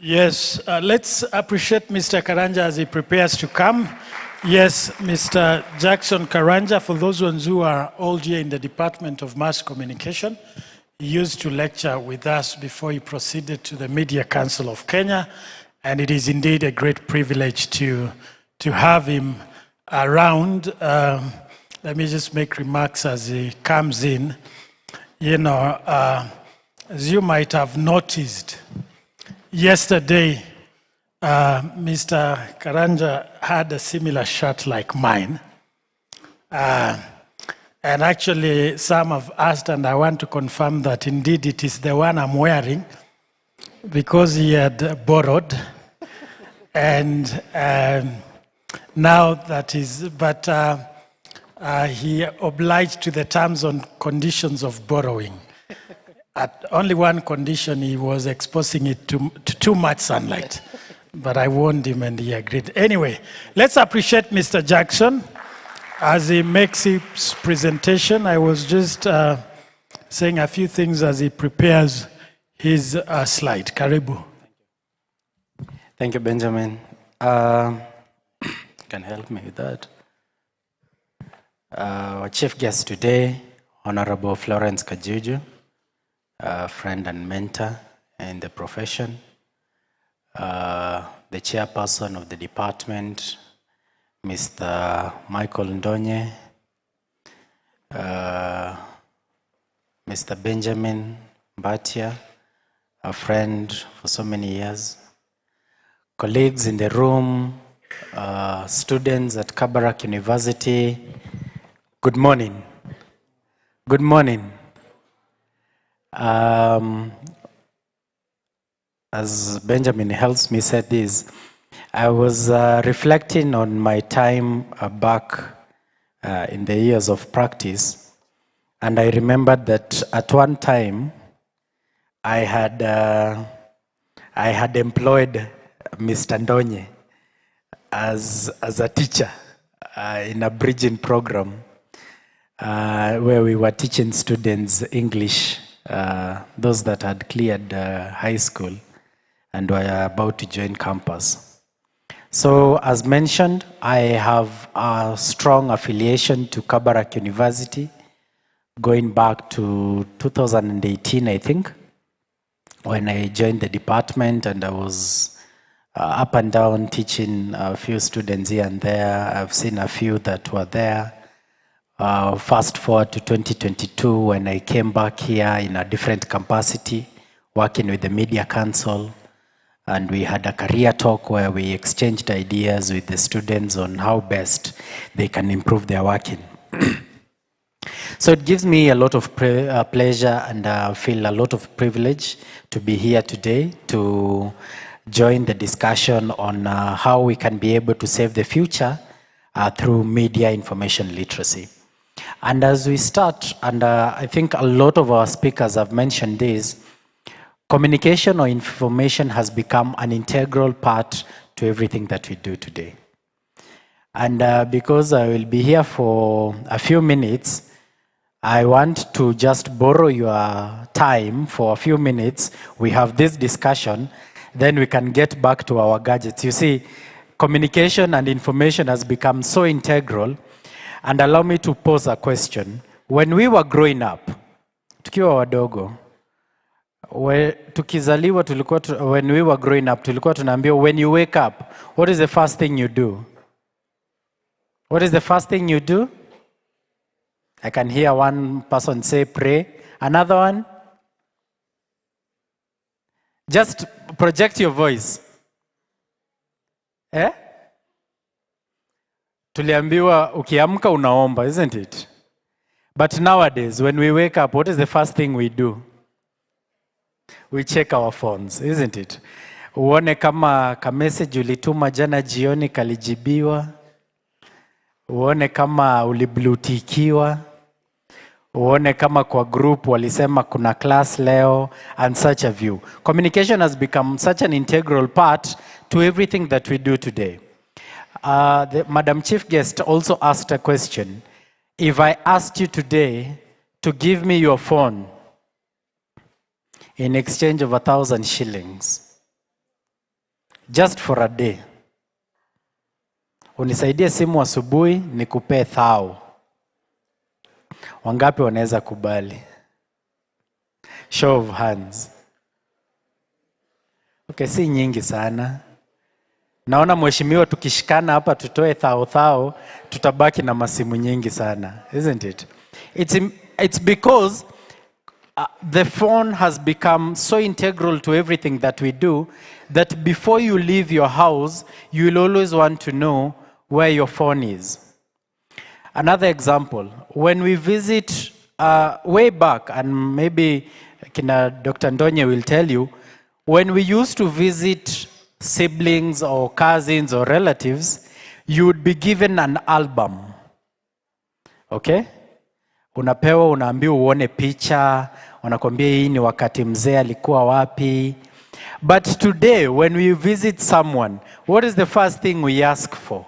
Yes, let's appreciate Mr. Karanja as he prepares to come. Yes, Mr. Jackson Karanja, for those ones who are old here in the Department of Mass Communication, he used to lecture with us before he proceeded to the Media Council of Kenya, and it is indeed a great privilege to have him around. Let me just make remarks as he comes in. You know, as you might have noticed, yesterday, Mr. Karanja had a similar shirt like mine. And actually, some have asked, and I want to confirm that indeed it is the one I'm wearing, because he had borrowed. And now that is, but he obliged to the terms and conditions of borrowing. At only one condition, he was exposing it to too much sunlight. But I warned him and he agreed. Anyway, let's appreciate Mr. Jackson as he makes his presentation. I was just saying a few things as he prepares his slide. Karibu. Thank you, Benjamin. Can help me with that. Our chief guest today, Honorable Florence Kajuju, friend and mentor in the profession, the chairperson of the department, Mr. Michael Ndonye, Mr. Benjamin Mbatia, a friend for so many years, colleagues in the room, students at Kabarak University. Good morning. Good morning. As Benjamin helps me say this, I was reflecting on my time back in the years of practice, and I remembered that at one time I had employed Mr. Ndonye as a teacher in a bridging program where we were teaching students English, those that had cleared high school and were about to join campus. So as mentioned, I have a strong affiliation to Kabarak University, going back to 2018, I think, when I joined the department, and I was up and down teaching a few students here and there. I've seen a few that were there. Fast forward to 2022, when I came back here in a different capacity, working with the Media Council, and we had a career talk where we exchanged ideas with the students on how best they can improve their working. So it gives me a lot of pleasure, and I feel a lot of privilege to be here today to join the discussion on how we can be able to save the future through media information literacy. And as we start, and I think a lot of our speakers have mentioned this, communication or information has become an integral part to everything that we do today. And because I will be here for a few minutes, I want to just borrow your time for a few minutes. We have this discussion, then we can get back to our gadgets. You see, communication and information has become so integral. And allow me to pose a question. When we were growing up, tukiwa wadogo, tukizaliwa when we were growing up, tulikuwa tunaambiwa, when you wake up, what is the first thing you do? What is the first thing you do? I can hear one person say pray. Another one? Just project your voice. Eh? Tuliambiwa ukiamka unaomba, isn't it? But nowadays, when we wake up, what is the first thing we do? We check our phones, isn't it? Uone kama ka message ulituma jana jioni kalijibiwa. Uone kama uliblutikiwa. Uone kama kwa group walisema kuna class leo, and such a view. Communication has become such an integral part to everything that we do today. Madam Chief Guest also asked a question. If I asked you today to give me your phone in exchange of 1,000 shillings, just for a day, unisaidie simu asubuhi nikupe 1,000. Wangapi wanaweza kubali? Show of hands. Okay, si nyingi sana. Naona mheshimiwa tukishikana hapa tutoe 1,000, tutabaki na masimu nyingi sana, isn't it? It's because the phone has become so integral to everything that we do that before you leave your house, you will always want to know where your phone is. Another example, when we visit way back, and maybe Dr. Ndonye will tell you, when we used to visit siblings or cousins or relatives, you would be given an album. Okay? Unapewa, unaambiwa uone picha, wanakwambia hii ni wakati mzee alikuwa wapi. But today, when we visit someone, what is the first thing we ask for?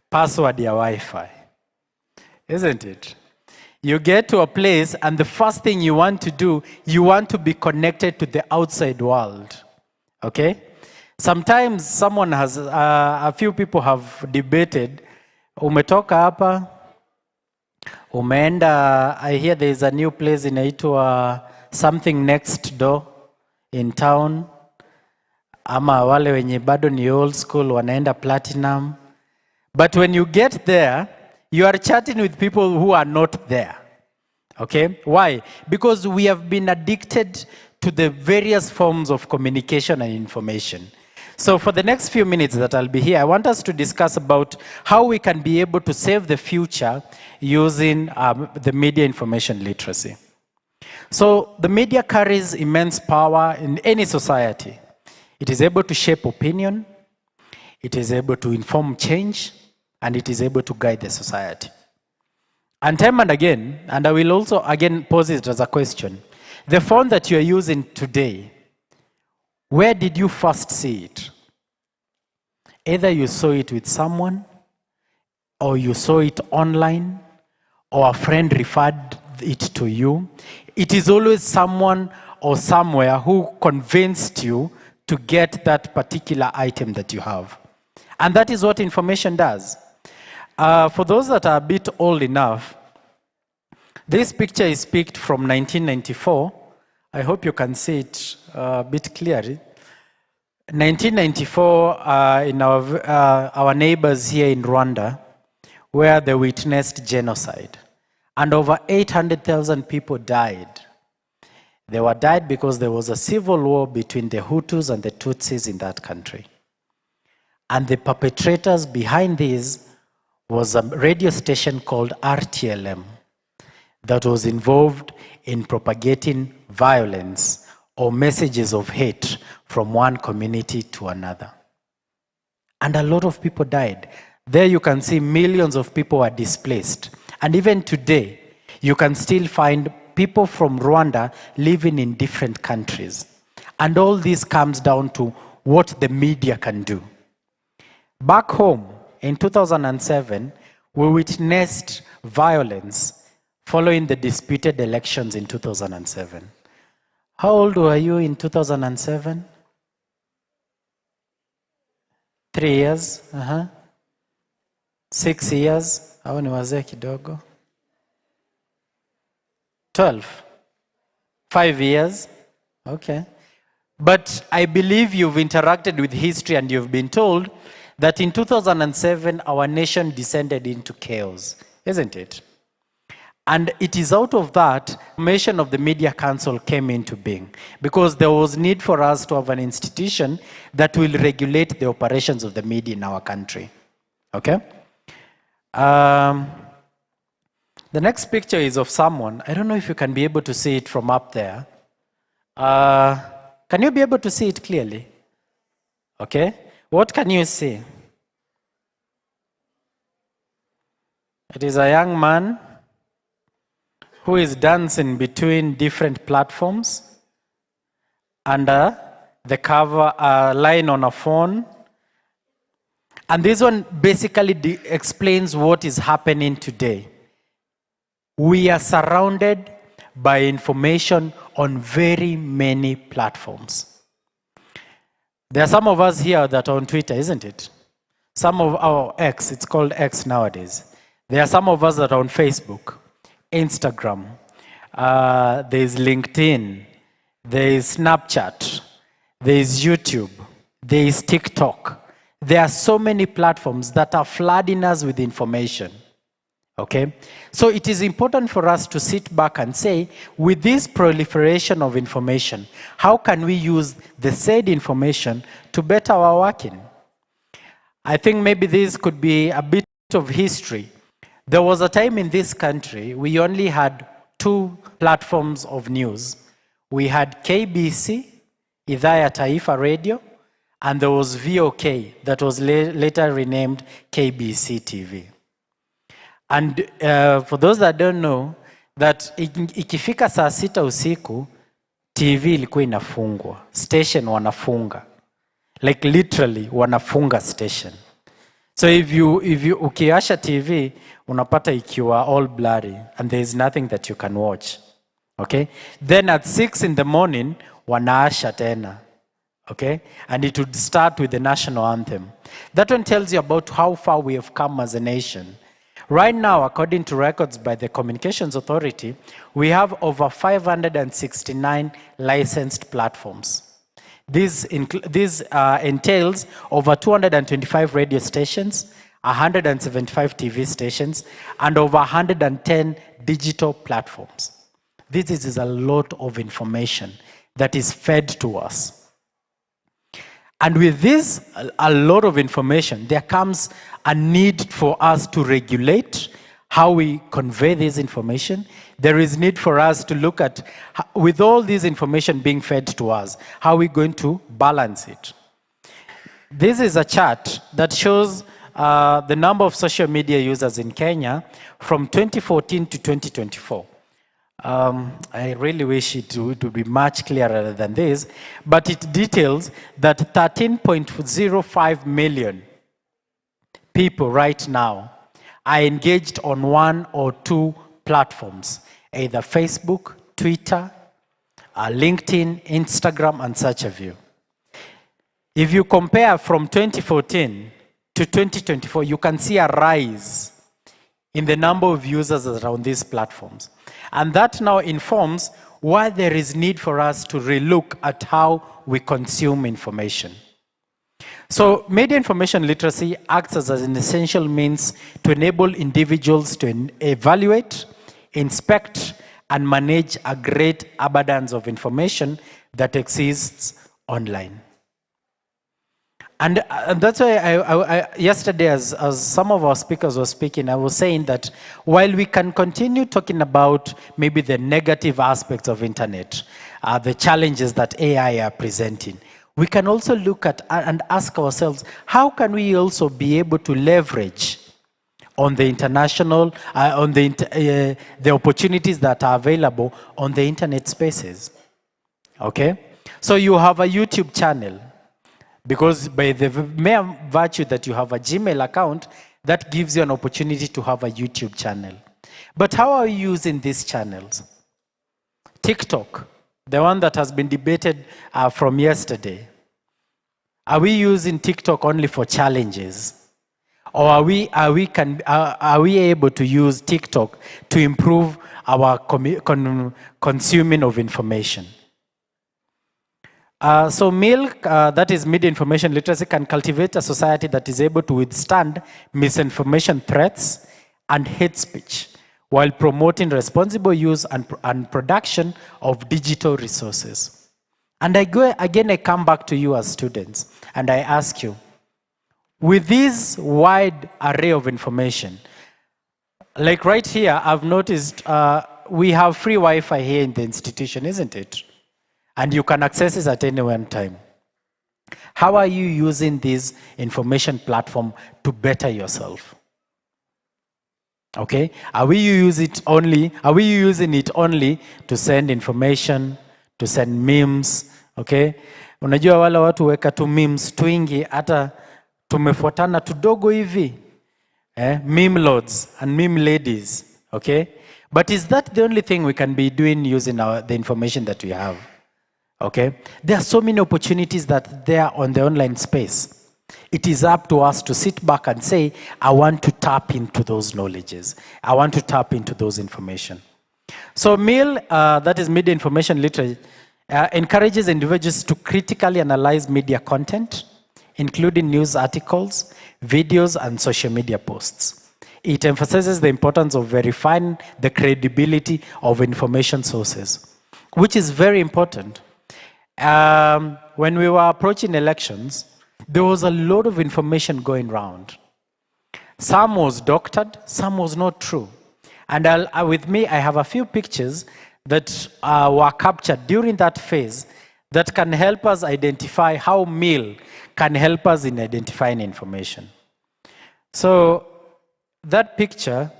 Password ya Wi-Fi. Isn't it? You get to a place and the first thing you want to do, you want to be connected to the outside world. Okay? Sometimes someone has, a few people have debated, umetoka hapa, umeenda, I hear there is a new place inaitwa something next door in town, ama wale wenye bado ni old school wanaenda Platinum. But when you get there, you are chatting with people who are not there. Okay? Why? Because we have been addicted to the various forms of communication and information. So for the next few minutes that I'll be here, I want us to discuss about how we can be able to save the future using the media information literacy. So the media carries immense power in any society. It is able to shape opinion, it is able to inform change, and it is able to guide the society. And time and again, and I will also again pose it as a question, the phone that you are using today, where did you first see it? Either you saw it with someone, or you saw it online, or a friend referred it to you. It is always someone or somewhere who convinced you to get that particular item that you have. And that is what information does. For those that are a bit old enough, This picture is picked from 1994. I hope you can see it a bit clearly. 1994, in our neighbors here in Rwanda, where they witnessed genocide. And over 800,000 people died. They were died because there was a civil war between the Hutus and the Tutsis in that country. And the perpetrators behind this was a radio station called RTLM that was involved in propagating violence or messages of hate from one community to another. And a lot of people died. There you can see millions of people were displaced. And even today, you can still find people from Rwanda living in different countries. And all this comes down to what the media can do. Back home, in 2007, we witnessed violence following the disputed elections in 2007. How old were you in 2007? 3 years? 6 years? Au ni wazee kidogo? 12? 5 years? Okay. But I believe you've interacted with history and you've been told that in 2007, our nation descended into chaos, isn't it? And it is out of that, formation of the Media Council came into being, because there was need for us to have an institution that will regulate the operations of the media in our country. Okay? The next picture is of someone. I don't know if you can be able to see it from up there. Can you be able to see it clearly? Okay? What can you see? It is a young man who is dancing between different platforms under the cover, line on a phone. And this one basically explains what is happening today. We are surrounded by information on very many platforms. There are some of us here that are on Twitter, isn't it? Some of our X, it's called X nowadays. There are some of us that are on Facebook, Instagram, there's LinkedIn, there's Snapchat, there's YouTube, there's TikTok. There are so many platforms that are flooding us with information. Okay? So it is important for us to sit back and say, with this proliferation of information, how can we use the said information to better our working? I think maybe this could be a bit of history. There was a time in this country, we only had 2 platforms of news. We had KBC, Idhaa ya Taifa Radio, and there was VOK, that was later renamed KBC TV. And for those that don't know, that ikifika saa 6 usiku, TV ilikuwa inafungwa, station wanafunga. Like literally, wanafunga station. So if you ukiasha TV, unapata ikiwa all blurry, and there is nothing that you can watch. Okay? Then at 6 in the morning, wanaasha tena. Okay? And it would start with the national anthem. That one tells you about how far we have come as a nation. Right now, according to records by the Communications Authority, we have over 569 licensed platforms. This entails over 225 radio stations, 175 TV stations, and over 110 digital platforms. This is a lot of information that is fed to us. And with this, a lot of information, there comes a need for us to regulate how we convey this information. There is need for us to look at, with all this information being fed to us, how we're going to balance it. This is a chart that shows the number of social media users in Kenya from 2014 to 2024. I really wish it would be much clearer than this, but it details that 13.05 million people right now are engaged on 1 or 2 platforms, either Facebook, Twitter, LinkedIn, Instagram, and such of you. If you compare from 2014 to 2024, you can see a rise in the number of users that are on these platforms. And that now informs why there is need for us to relook at how we consume information. So media information literacy acts as an essential means to enable individuals to evaluate, inspect, and manage a great abundance of information that exists online. And that's why yesterday, as some of our speakers were speaking, I was saying that while we can continue talking about maybe the negative aspects of internet, the challenges that AI are presenting, we can also look at and ask ourselves, how can we also be able to leverage on the international, on the opportunities that are available on the internet spaces? Okay? So you have a YouTube channel, because by the mere virtue that you have a Gmail account, that gives you an opportunity to have a YouTube channel. But how are you using these channels? TikTok, the one that has been debated from yesterday. Are we using TikTok only for challenges? Or are we able to use TikTok to improve our consuming of information? So MILK, that is media information literacy, can cultivate a society that is able to withstand misinformation threats and hate speech while promoting responsible use and production of digital resources. And I come back to you as students and I ask you, with this wide array of information, like right here, I've noticed we have free Wi-Fi here in the institution, isn't it? And you can access it at any one time. How are you using this information platform to better yourself? Okay? Are we using it only to send information, to send memes? Okay? Unajua wale watu weka tu memes twingi hata tumefuatana tudogo hivi. Meme lords and meme ladies. Okay? But is that the only thing we can be doing using the information that we have? Okay? There are so many opportunities that there on the online space. It is up to us to sit back and say, I want to tap into those knowledges. I want to tap into those information. So MIL, that is media information literacy, encourages individuals to critically analyze media content, including news articles, videos, and social media posts. It emphasizes the importance of verifying the credibility of information sources, which is very important. When we were approaching elections, there was a lot of information going around. Some was doctored, some was not true. And with me, I have a few pictures that were captured during that phase that can help us identify how MIL can help us in identifying information. So that picture,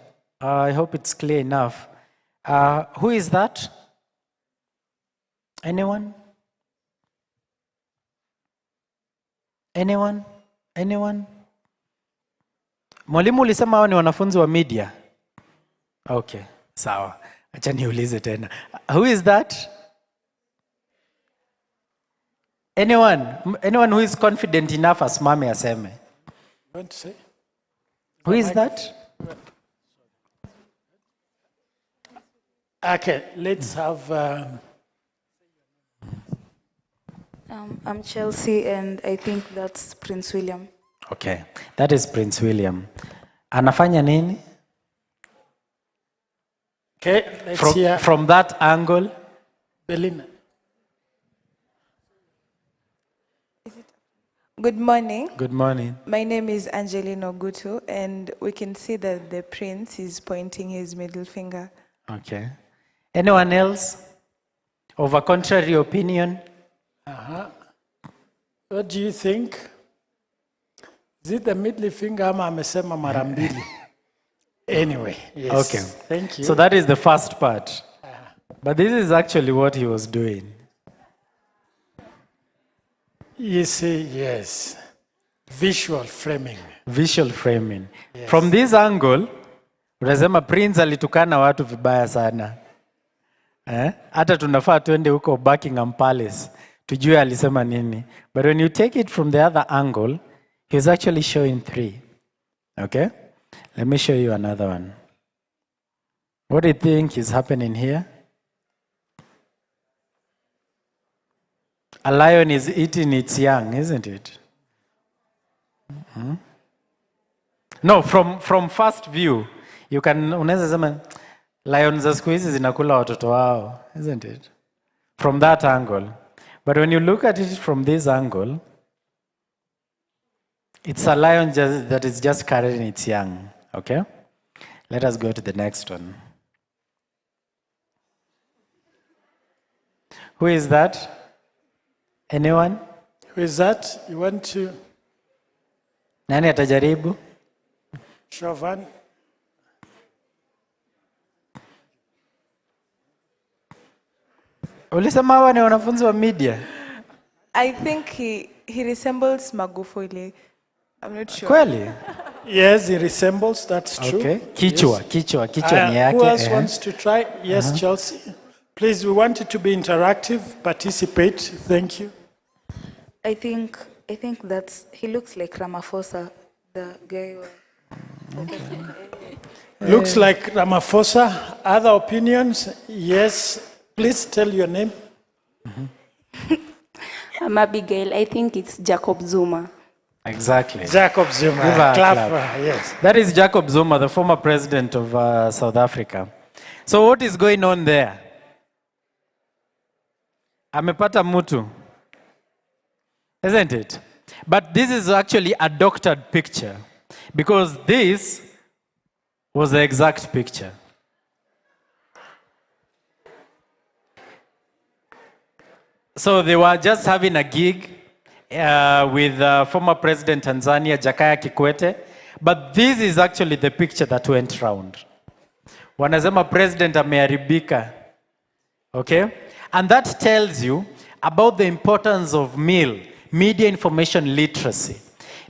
I hope it's clear enough. Who is that? Anyone? Anyone? Anyone? Mwalimu ulisema hao ni wanafunzi wa media. Okay, sawa. Acha niulize tena. Who is that? Anyone? Anyone who is confident enough asimame aseme. Want to say? Who is that? Okay, let's have... I'm Chelsea, and I think that's Prince William. Okay, that is Prince William. Anafanya nini? Okay, let's hear... From that angle. Belinda. Good morning. Good morning. My name is Angelina Gutu, and we can see that the prince is pointing his middle finger. Okay. Anyone else of a contrary opinion? What do you think? Is it the middle finger ama amesema mara mbili? Anyway, yes. Okay. Thank you. So that is the first part. But this is actually what he was doing. You see, yes. Visual framing. Visual framing. Yes. From this angle, unasema Prince alitukana watu vibaya sana. Hata tunafaa tuende huko Buckingham Palace. Tujue alisema nini. But when you take it from the other angle, he was actually showing three. Okay? Let me show you another one. What do you think is happening here? A lion is eating its young, isn't it? No, from first view, you can unaweza sema lions za siku hizi zinakula watoto wao, isn't it? From that angle. But when you look at it from this angle, it's a lion that is just carrying its young, okay? Let us go to the next one. Who is that? Anyone? Who is that? You want to? Nani atajaribu? Chauvin. Ulisema hawa ni wanafunzi wa media? I think he resembles Magufuli. I'm not sure. Kweli? Yes, he resembles, that's true. Okay. Kichwa, Yes. kichwa ni yake. Who else wants to try? Yes, Chelsea. Please, we want it to be interactive. Participate. Thank you. I think that's, he looks like Ramaphosa, the guy. Looks like Ramaphosa. Other opinions? Yes. Please tell your name. I'm Abigail. I think it's Jacob Zuma. Exactly. Jacob Zuma. Give her a Clap clap. for her, yes. That is Jacob Zuma, the former president of South Africa. So what is going on there? Amepata mutu. Isn't it? But this is actually a doctored picture because this was the exact picture. So they were just having a gig with former President Tanzania, Jakaya Kikwete. But this is actually the picture that went round. Wanasema president ameharibika. Okay? And that tells you about the importance of media information literacy.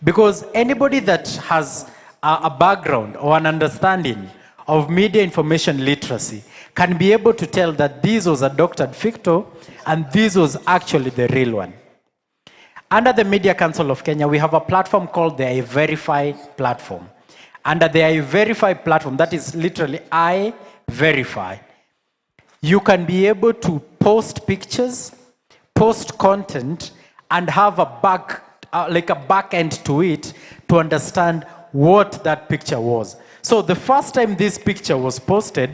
Because anybody that has a background or an understanding of media information literacy can be able to tell that this was a doctored picture and this was actually the real one. Under the Media Council of Kenya, we have a platform called the I-Verify platform. Under the I-Verify platform, that is literally I-Verify, you can be able to post pictures, post content, and have a back end to it to understand what that picture was. So the first time this picture was posted,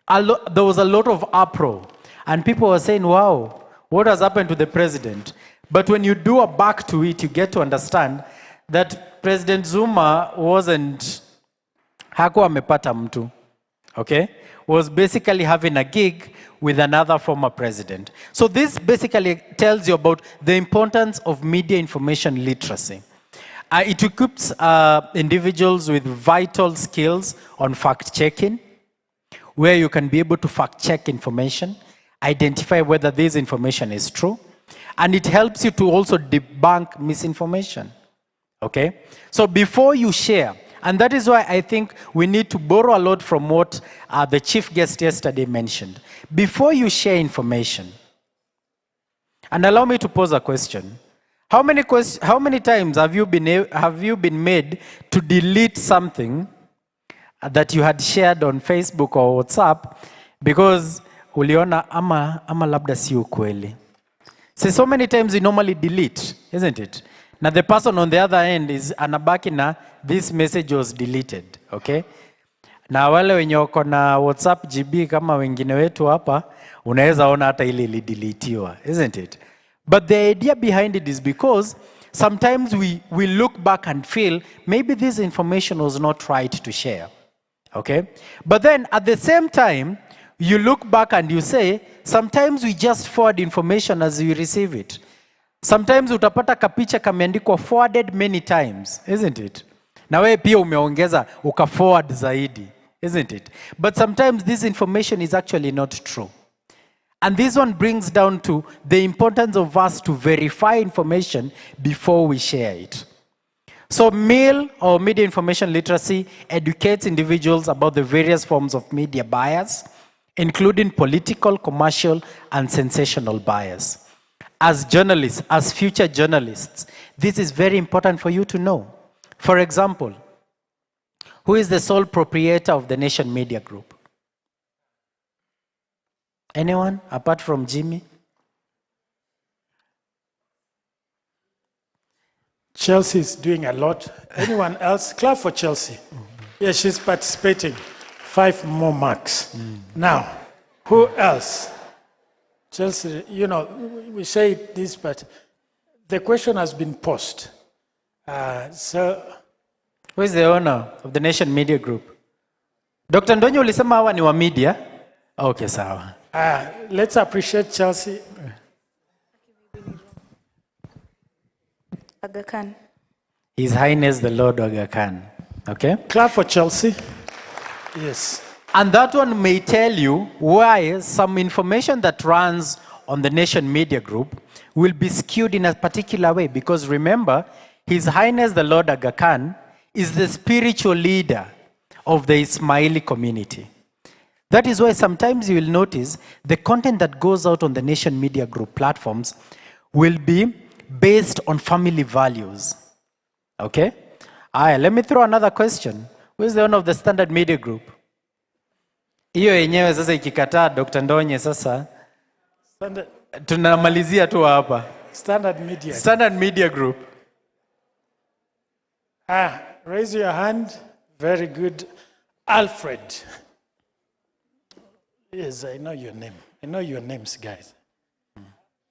there was a lot of uproar. And people were saying, wow, what has happened to the president? But when you do a back to it, you get to understand that President Zuma wasn't, hakuwa amepata mtu, okay? Was basically having a gig with another former president. So this basically tells you about the importance of media information literacy. It equips individuals with vital skills on fact-checking, where you can be able to fact-check information, identify whether this information is true, and it helps you to also debunk misinformation, okay? So before you share, and that is why I think we need to borrow a lot from what the chief guest yesterday mentioned. Before you share information, and allow me to pose a question. How many times have you been made to delete something that you had shared on Facebook or WhatsApp because uliona ama labda si ukweli? See, so many times we normally delete, isn't it? Now the person on the other end is anabaki na this message was deleted, okay? Na wale wenye wako na WhatsApp GB kama wengine wetu hapa, unaweza ona hata ile ilideletiwa, isn't it? But the idea behind it is because sometimes we look back and feel maybe this information was not right to share, okay? But then at the same time, you look back and you say, sometimes we just forward information as we receive it. Sometimes utapata kapicha kameandikwa forwarded many times, isn't it? Na wewe pia umeongeza uka forward zaidi, isn't it? But sometimes this information is actually not true. And this one brings down to the importance of us to verify information before we share it. So MIL, or media information literacy, educates individuals about the various forms of media bias, including political, commercial, and sensational bias. As journalists, as future journalists, this is very important for you to know. For example, who is the sole proprietor of the Nation Media Group? Anyone apart from Jimmy? Chelsea is doing a lot. Anyone else? Clap for Chelsea. Yes, she's participating. 5 more marks. Now, who else? Chelsea, you know, we say this, but the question has been posed. Who is the owner of the Nation Media Group? Dr. Ndonyo ulisema hawa ni wa media? Okay, sawa. Let's appreciate Chelsea. Aga Khan. His Highness the Lord Aga Khan. Okay? Clap for Chelsea. Yes. And that one may tell you why some information that runs on the Nation Media Group will be skewed in a particular way. Because remember, His Highness the Lord Aga Khan is the spiritual leader of the Ismaili community. That is why sometimes you will notice the content that goes out on the Nation Media Group platforms will be based on family values. Okay? Let me throw another question. Who is the owner of the Standard Media Group? Hiyo yenyewe sasa ikikataa Dr. Ndonye sasa tunamalizia tu hapa. Standard Media Group. Raise your hand. Very good. Alfred. Yes, I know your name. I know your names, guys.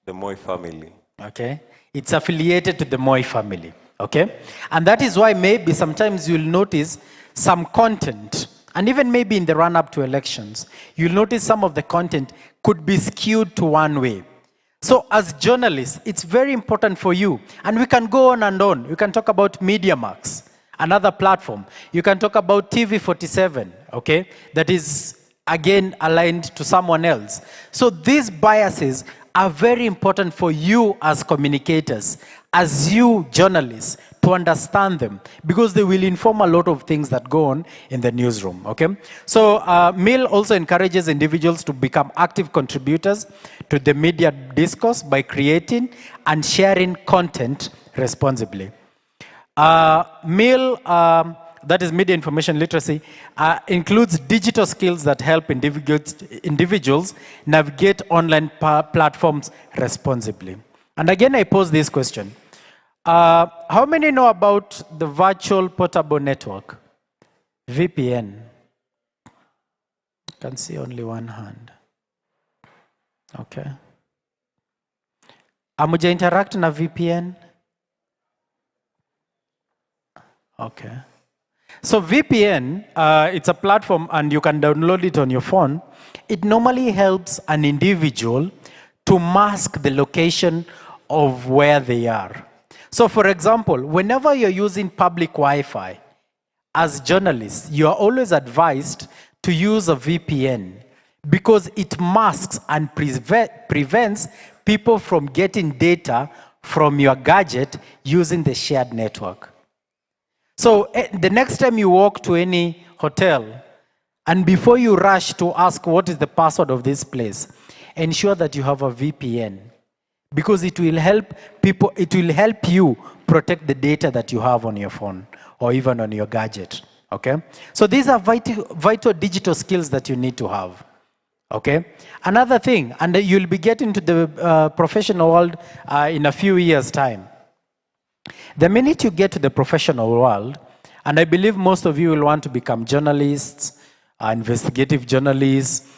The Moi family. Okay. It's affiliated to the Moi family. Okay. And that is why maybe sometimes you'll notice some content, and even maybe in the run-up to elections, you'll notice some of the content could be skewed to one way. So as journalists, it's very important for you. And we can go on and on. You can talk about MediaMax, another platform. You can talk about TV47, okay? That is, again, aligned to someone else. So these biases are very important for you as communicators, as you journalists, to understand them, because they will inform a lot of things that go on in the newsroom, okay? So MIL also encourages individuals to become active contributors to the media discourse by creating and sharing content responsibly. MIL, that is media information literacy, includes digital skills that help individuals navigate online platforms responsibly. And again, I pose this question. How many know about the virtual portable network? VPN. I can see only one hand. Okay. Amuja interact na VPN? Okay. So VPN, it's a platform and you can download it on your phone. It normally helps an individual to mask the location of where they are. So for example, whenever you're using public Wi-Fi, as journalists, you are always advised to use a VPN because it masks and prevents people from getting data from your gadget using the shared network. So the next time you walk to any hotel, and before you rush to ask what is the password of this place, ensure that you have a VPN, because it will help people, it will help you protect the data that you have on your phone or even on your gadget, okay? So these are vital digital skills that you need to have, okay? Another thing, and you'll be getting to the professional world in a few years' time. The minute you get to the professional world, and I believe most of you will want to become journalists, investigative journalists,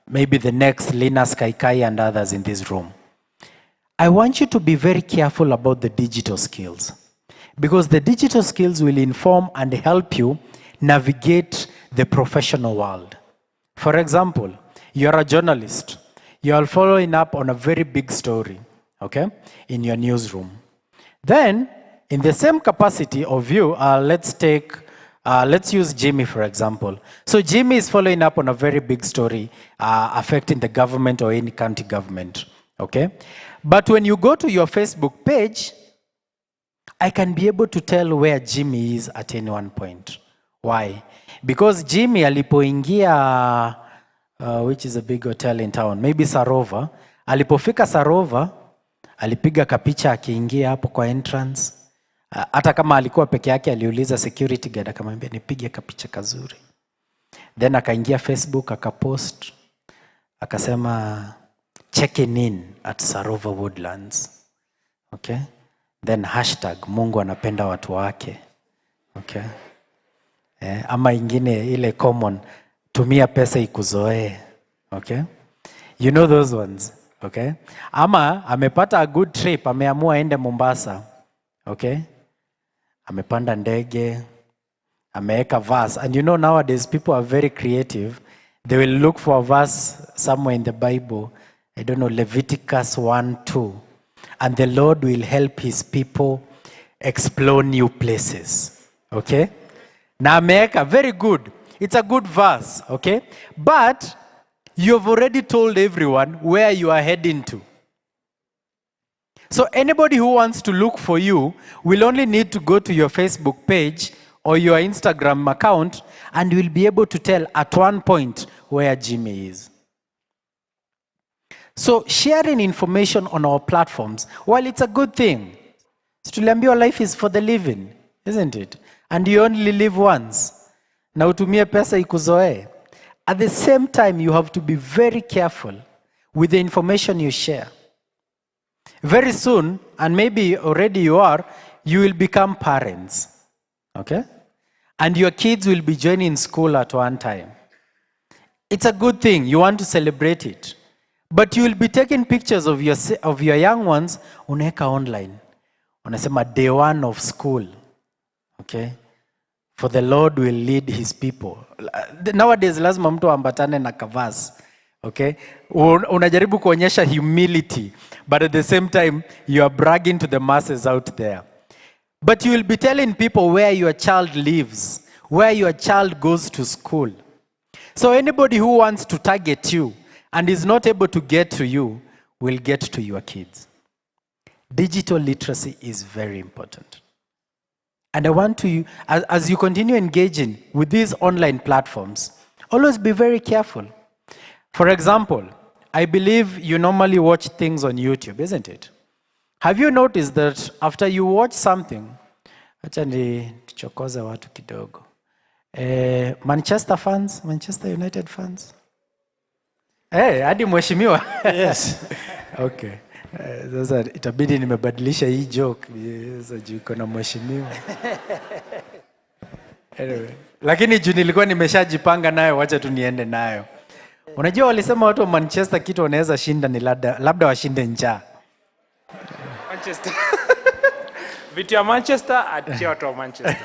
maybe the next Linus Kaikai and others in this room. I want you to be very careful about the digital skills, because the digital skills will inform and help you navigate the professional world. For example, you're a journalist. You're following up on a very big story, okay, in your newsroom. Then, in the same capacity of you, let's use Jimmy, for example. So Jimmy is following up on a very big story affecting the government or any county government, okay? But when you go to your Facebook page, I can be able to tell where Jimmy is at any one point. Why? Because Jimmy alipoingia, which is a big hotel in town, maybe Sarova, alipofika Sarova, alipiga kapicha akiingia hapo kwa entrance. Hata kama alikuwa peke yake, aliuliza security guard akamwambia nipige kapicha kazuri. Then akaingia Facebook akapost. akasema checking in at Sarova Woodlands. Okay? Then hashtag Mungu anapenda watu wake. Okay? Ama ingine ile common, tumia pesa ikuzoee. Okay? You know those ones. Okay? Ama amepata a good trip, ameamua ende Mombasa. Okay? Amepanda ndege, ameweka verse. And you know nowadays people are very creative. They will look for a verse somewhere in the Bible. I don't know, Leviticus 1:2. And the Lord will help his people explore new places. Okay? Na ameweka, very good. It's a good verse. Okay? But you have already told everyone where you are heading to. So anybody who wants to look for you will only need to go to your Facebook page or your Instagram account and will be able to tell at one point where Jimmy is. So sharing information on our platforms, while it's a good thing, tuliambiwa life is for the living, isn't it? And you only live once. Na utumie pesa ikuzoee. At the same time, you have to be very careful with the information you share. Very soon, and maybe already you are, you will become parents. Okay? And your kids will be joining school at one time. It's a good thing. You want to celebrate it. But you will be taking pictures of your young ones, unaweka online. Unasema day 1 of school. Okay? For the Lord will lead his people. Nowadays, lazima mtu ambatane na kavasi. Okay? Unajaribu kuonyesha humility, but at the same time, you are bragging to the masses out there. But you will be telling people where your child lives, where your child goes to school. So anybody who wants to target you and is not able to get to you will get to your kids. Digital literacy is very important. And I want to, as you continue engaging with these online platforms, always be very careful. For example, I believe you normally watch things on YouTube, isn't it? Have you noticed that after you watch something, acha nichokoze watu kidogo. Manchester fans, Manchester United fans? Hey, hadi mheshimiwa. Yes. Okay. Sasa itabidi nimebadilisha hii joke. Sasa juu kuna mheshimiwa. Anyway, lakini juu nilikuwa nimeshajipanga nayo, wacha tu niende nayo. Unajua walisema watu wa Manchester kitu wanaweza shinda ni labda washinde njaa. Manchester. Vitu ya Manchester, achia watu wa Manchester.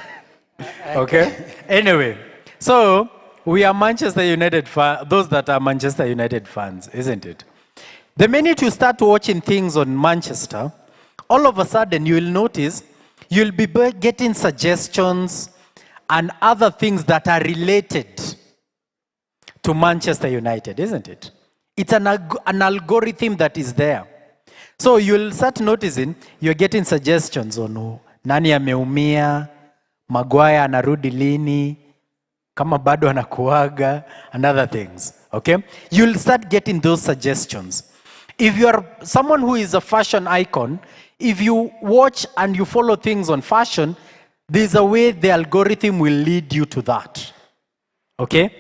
Okay. Anyway, so we are Manchester United fans, those that are Manchester United fans, isn't it? The minute you start watching things on Manchester, all of a sudden you will notice you'll be getting suggestions and other things that are related to Manchester United, isn't it? It's an algorithm that is there. So you'll start noticing you're getting suggestions on nani ameumia, Maguire anarudi lini, kama bado anakuaga, and other things. Okay? You'll start getting those suggestions. If you're someone who is a fashion icon, if you watch and you follow things on fashion, there's a way the algorithm will lead you to that. Okay?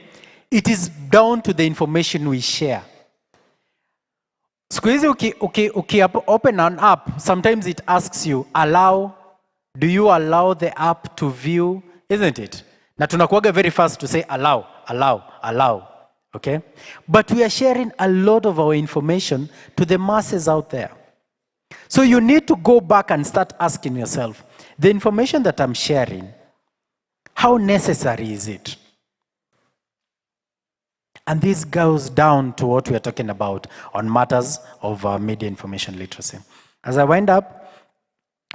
It is down to the information we share. Siku hizi uki open an app, sometimes it asks you, do you allow the app to view, isn't it? Na tunakuwaga very fast to say allow. Okay? But we are sharing a lot of our information to the masses out there. So you need to go back and start asking yourself, the information that I'm sharing, how necessary is it? And this goes down to what we are talking about on matters of media information literacy. As I wind up,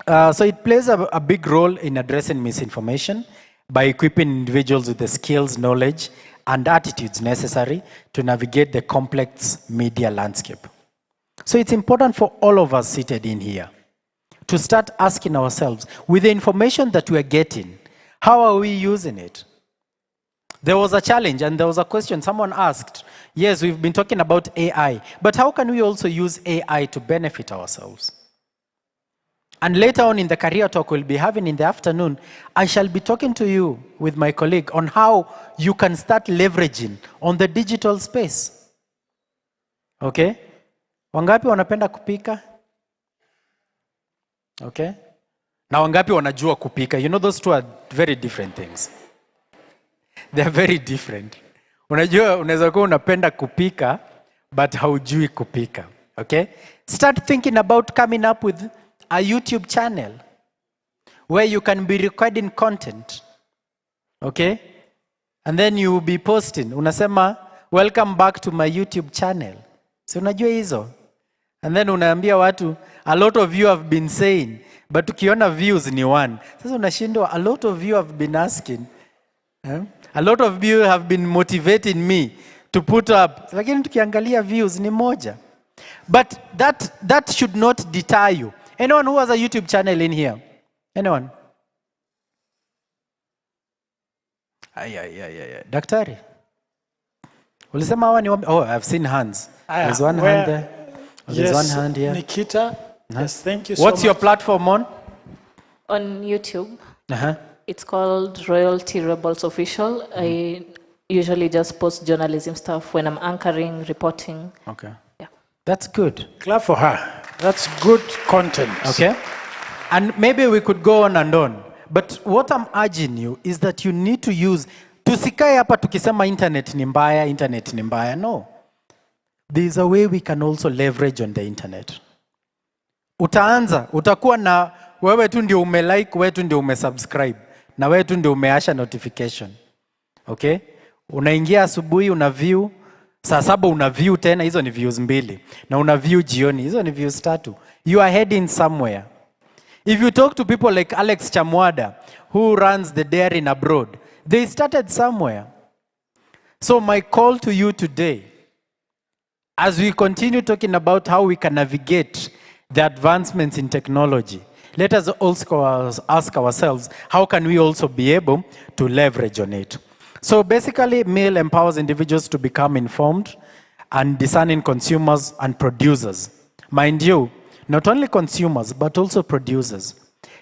so it plays a big role in addressing misinformation by equipping individuals with the skills, knowledge, and attitudes necessary to navigate the complex media landscape. So it's important for all of us seated in here to start asking ourselves, with the information that we are getting, how are we using it? There was a challenge and there was a question someone asked. Yes, we've been talking about AI, but how can we also use AI to benefit ourselves? And later on in the career talk we'll be having in the afternoon, I shall be talking to you with my colleague on how you can start leveraging on the digital space. Okay? Wangapi wanapenda kupika? Okay? Na wangapi wanajua kupika? You know those two are very different things. They are very different. Unajua unaweza kuwa unapenda kupika but haujui kupika. Okay? Start thinking about coming up with a YouTube channel where you can be recording content. Okay? And then you will be posting. Unasema, welcome back to my YouTube channel. Si unajua hizo? And then unaambia watu, a lot of you have been saying, but ukiona views ni 1. Sasa unashindwa, a lot of you have been asking. A lot of you have been motivating me to put up. Lakini tukiangalia views ni 1. But that should not deter you. Anyone who has a YouTube channel in here? Anyone? Daktari. Ulisema hawa ni oh, I've seen hands. There's one hand there. Oh, there's one hand here. Nikita. Yes, thank you so What's much. your platform on? On YouTube. It's called Royalty Rebels Official. I usually just post journalism stuff when I'm anchoring, reporting. Okay. Yeah. That's good. Clap for her. That's good content. Okay. And maybe we could go on and on. But what I'm urging you is that you need to use, tusikae hapa tukisema internet ni mbaya, no. There's a way we can also leverage on the internet. Utakuwa na wewe tu ndio umelike, wewe tu ndio umesubscribe, na wewe tu ndio umeasha notification. Okay? Unaingia asubuhi una view, saa 7 una view tena, hizo ni views 2. Na una view jioni, hizo ni views 3. You are heading somewhere. If you talk to people like Alex Chamwada, who runs the dairy in abroad, they started somewhere. So my call to you today, as we continue talking about how we can navigate the advancements in technology, let us also ask ourselves, how can we also be able to leverage on it? So basically, MIL empowers individuals to become informed and discerning consumers and producers. Mind you, not only consumers, but also producers.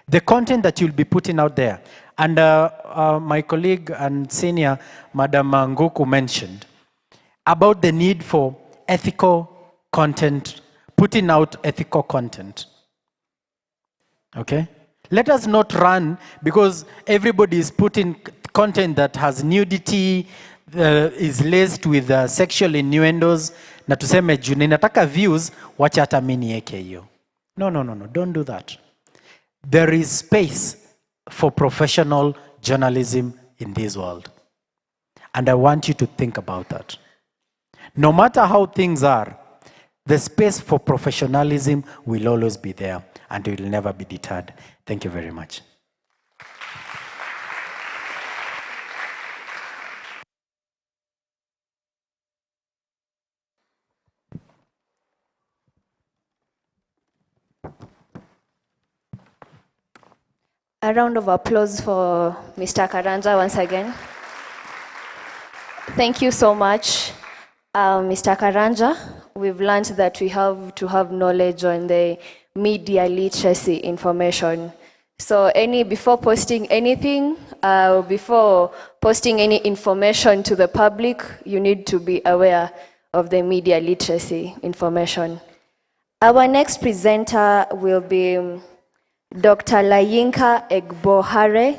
The content that you'll be putting out there. And my colleague and senior, Madam Nguku, mentioned about the need for ethical content, putting out ethical content. Okay? Let us not run because everybody is putting content that has nudity, is laced with sexual innuendos, na tuseme juu ninataka views, wacha hata mimi niweke hiyo. No, don't do that. There is space for professional journalism in this world. And I want you to think about that. No matter how things are, the space for professionalism will always be there and it will never be deterred. Thank you very much. A round of applause for Mr. Karanja once again. Thank you so much, Mr. Karanja. We've learned that we have to have knowledge on the media literacy information. So before posting anything, before posting any information to the public, you need to be aware of the media literacy information. Our next presenter will be Dr. Layinka Egbohare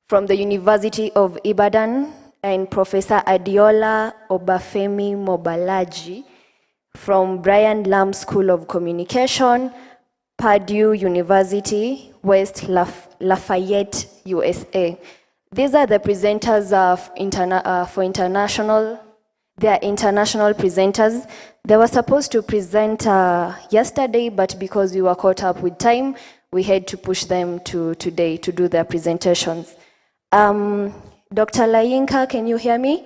from the University of Ibadan and Professor Adiola Obafemi Mobalaji from Brian Lamb School of Communication, Purdue University, West Lafayette, USA. These are the presenters for international. They are international presenters. They were supposed to present yesterday, but because we were caught up with time, we had to push them to today to do their presentations. Dr. Layinka, can you hear me?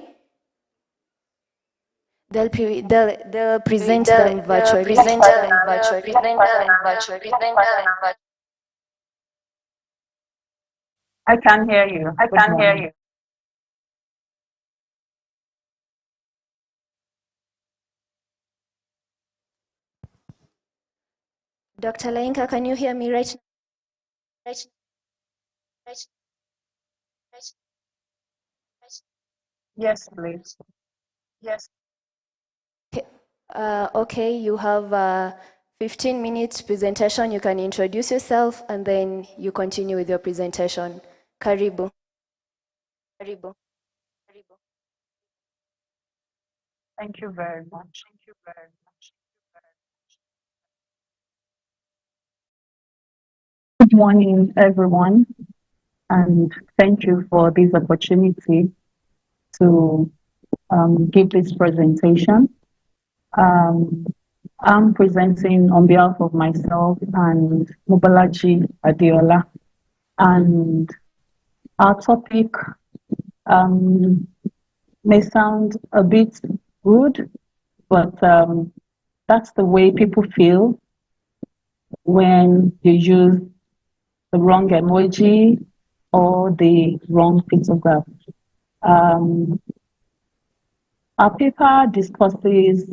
They'll present them virtually. I can't hear you. I can't hear you. Dr. Layinka, can you hear me right now? Yes, please. Yes. Okay, you have a 15 minutes presentation. You can introduce yourself and then you continue with your presentation. Karibu. Karibu. Thank you very much. Good morning, everyone, and thank you for this opportunity to give this presentation. I'm presenting on behalf of myself and Mobalaji Adeola, and our topic may sound a bit rude, but that's the way people feel when you use the wrong emoji or the wrong photograph. Our paper discusses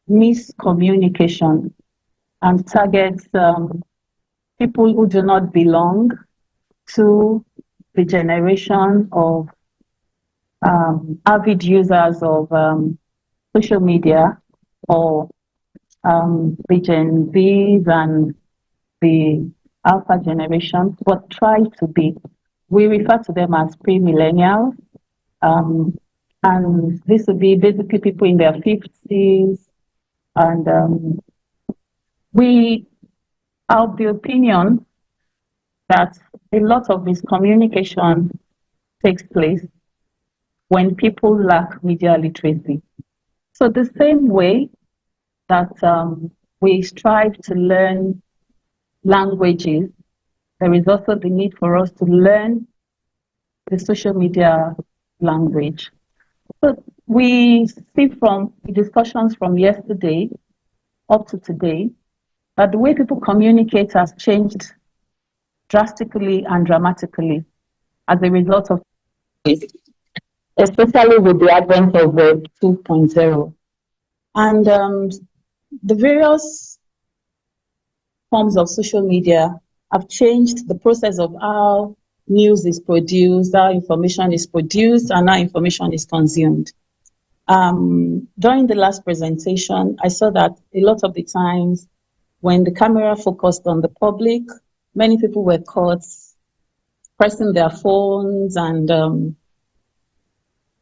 miscommunication and targets people who do not belong to the generation of avid users of social media, or the Gen Zs and the Alpha generation, but try to be. We refer to them as pre-millennials, and this would be basically people in their 50s, and we are of the opinion that a lot of miscommunication takes place when people lack media literacy. So the same way that we strive to learn languages, there is also the need for us to learn the social media language. So we see from the discussions from yesterday up to today that the way people communicate has changed drastically and dramatically as a result of this, especially with the advent of Web 2.0. And the various forms of social media have changed the process of how news is produced, how information is produced, and how information is consumed. During the last presentation, I saw that a lot of the times when the camera focused on the public, many people were caught pressing their phones and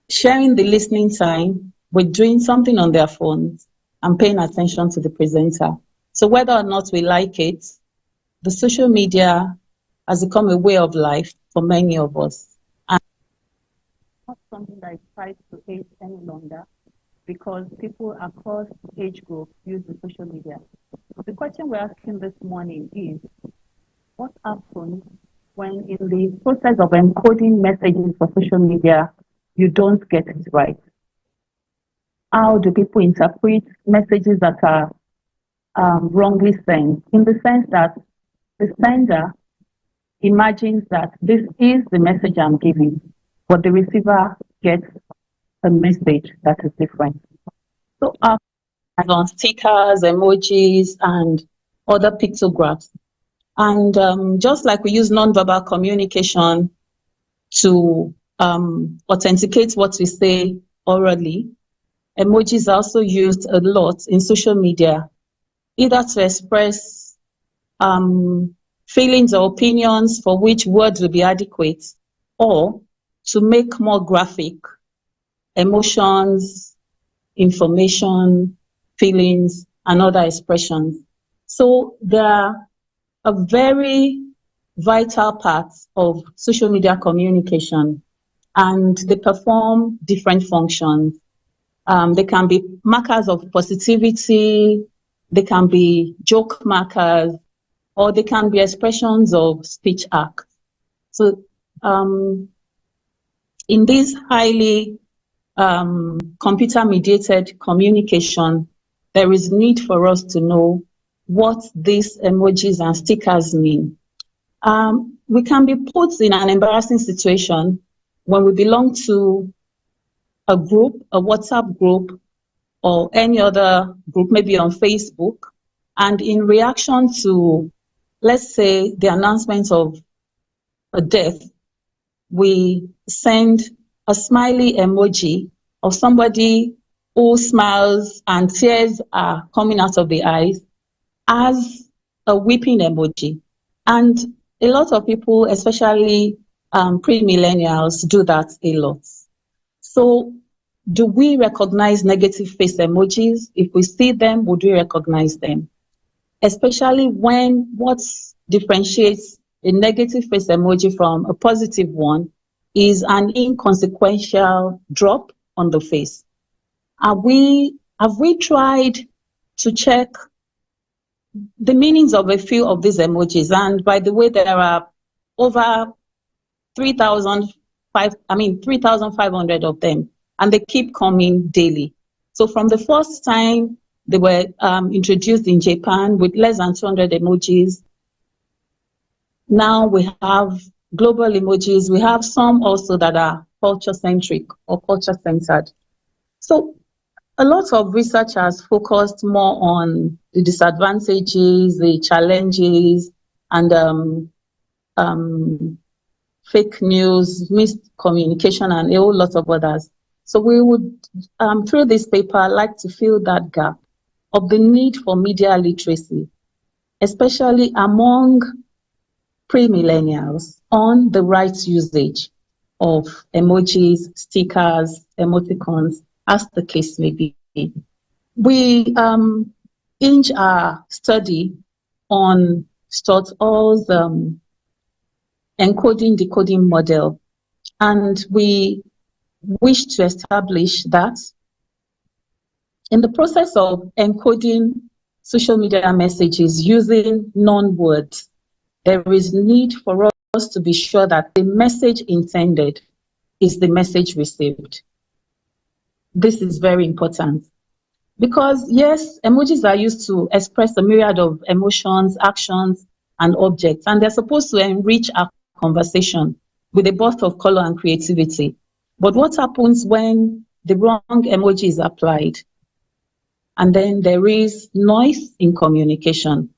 sharing the listening time with doing something on their phones and paying attention to the presenter. So whether or not we like it, the social media has become a way of life for many of us. And it's not something that is tied to age any longer, because people across age groups use the social media. The question we're asking this morning is, what happens when in the process of encoding messages for social media, you don't get it right? How do people interpret messages that are wrongly sent, in the sense that the sender imagines that this is the message I'm giving, but the receiver gets a message that is different. So on stickers, emojis, and other pictographs. And just like we use nonverbal communication to authenticate what we say orally, emojis are also used a lot in social media, either to express feelings or opinions for which words will be adequate, or to make more graphic emotions, information, feelings, and other expressions. So they are a very vital part of social media communication, and they perform different functions. They can be markers of positivity, they can be joke markers, or they can be expressions of speech acts. So in this highly computer-mediated communication, there is need for us to know what these emojis and stickers mean. We can be put in an embarrassing situation when we belong to a group, a WhatsApp group, or any other group, maybe on Facebook, and in reaction to, let's say, the announcement of a death, we send a smiley emoji of somebody who smiles and tears are coming out of the eyes as a weeping emoji. And a lot of people, especially pre-millennials, do that a lot. So do we recognize negative face emojis? If we see them, would we recognize them? Especially when what differentiates a negative face emoji from a positive one is an inconsequential drop on the face. Have we tried to check the meanings of a few of these emojis? And by the way, there are over 3,500 of them, and they keep coming daily. So from the first time they were introduced in Japan with less than 200 emojis, now we have global emojis. We have some also that are culture-centric or culture-centered. So a lot of research has focused more on the disadvantages, the challenges, and fake news, miscommunication, and a whole lot of others. So we would, through this paper, like to fill that gap of the need for media literacy, especially among pre-millennials, on the right usage of emojis, stickers, emoticons, as the case may be. We hinge our study on Stuart Hall's encoding decoding model, and we wish to establish that in the process of encoding social media messages using non-words, there is need for us to be sure that the message intended is the message received. This is very important because, yes, emojis are used to express a myriad of emotions, actions, and objects, and they're supposed to enrich our conversation with a burst of color and creativity. But what happens when the wrong emoji is applied? And then there is noise in communication.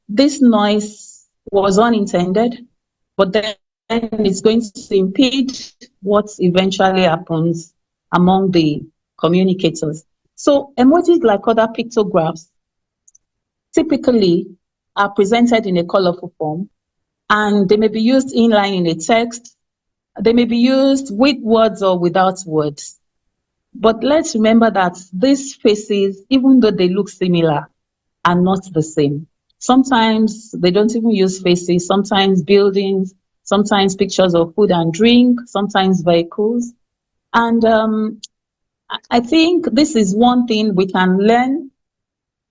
This noise was unintended, but then it's going to impede what eventually happens among the communicators. So emojis, like other pictographs, typically are presented in a colorful form, and they may be used inline in a text. They may be used with words or without words. But let's remember that these faces, even though they look similar, are not the same. Sometimes they don't even use faces, sometimes buildings, sometimes pictures of food and drink, sometimes vehicles. And I think this is one thing we can learn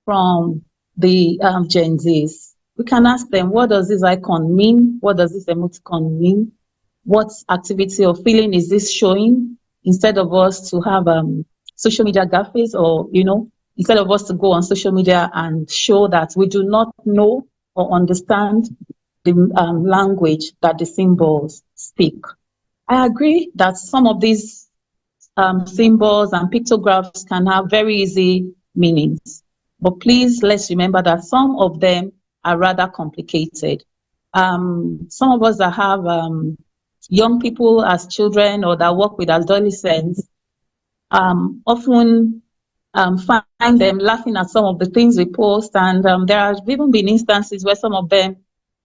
from the Gen Zs. We can ask them, what does this icon mean? What does this emoticon mean? What activity or feeling is this showing? Instead of us to have social media gaffes, or, instead of us to go on social media and show that we do not know or understand the language that the symbols speak. I agree that some of these symbols and pictographs can have very easy meanings, but please, let's remember that some of them are rather complicated. Some of us that have young people as children or that work with adolescents often find them laughing at some of the things we post, and there have even been instances where some of them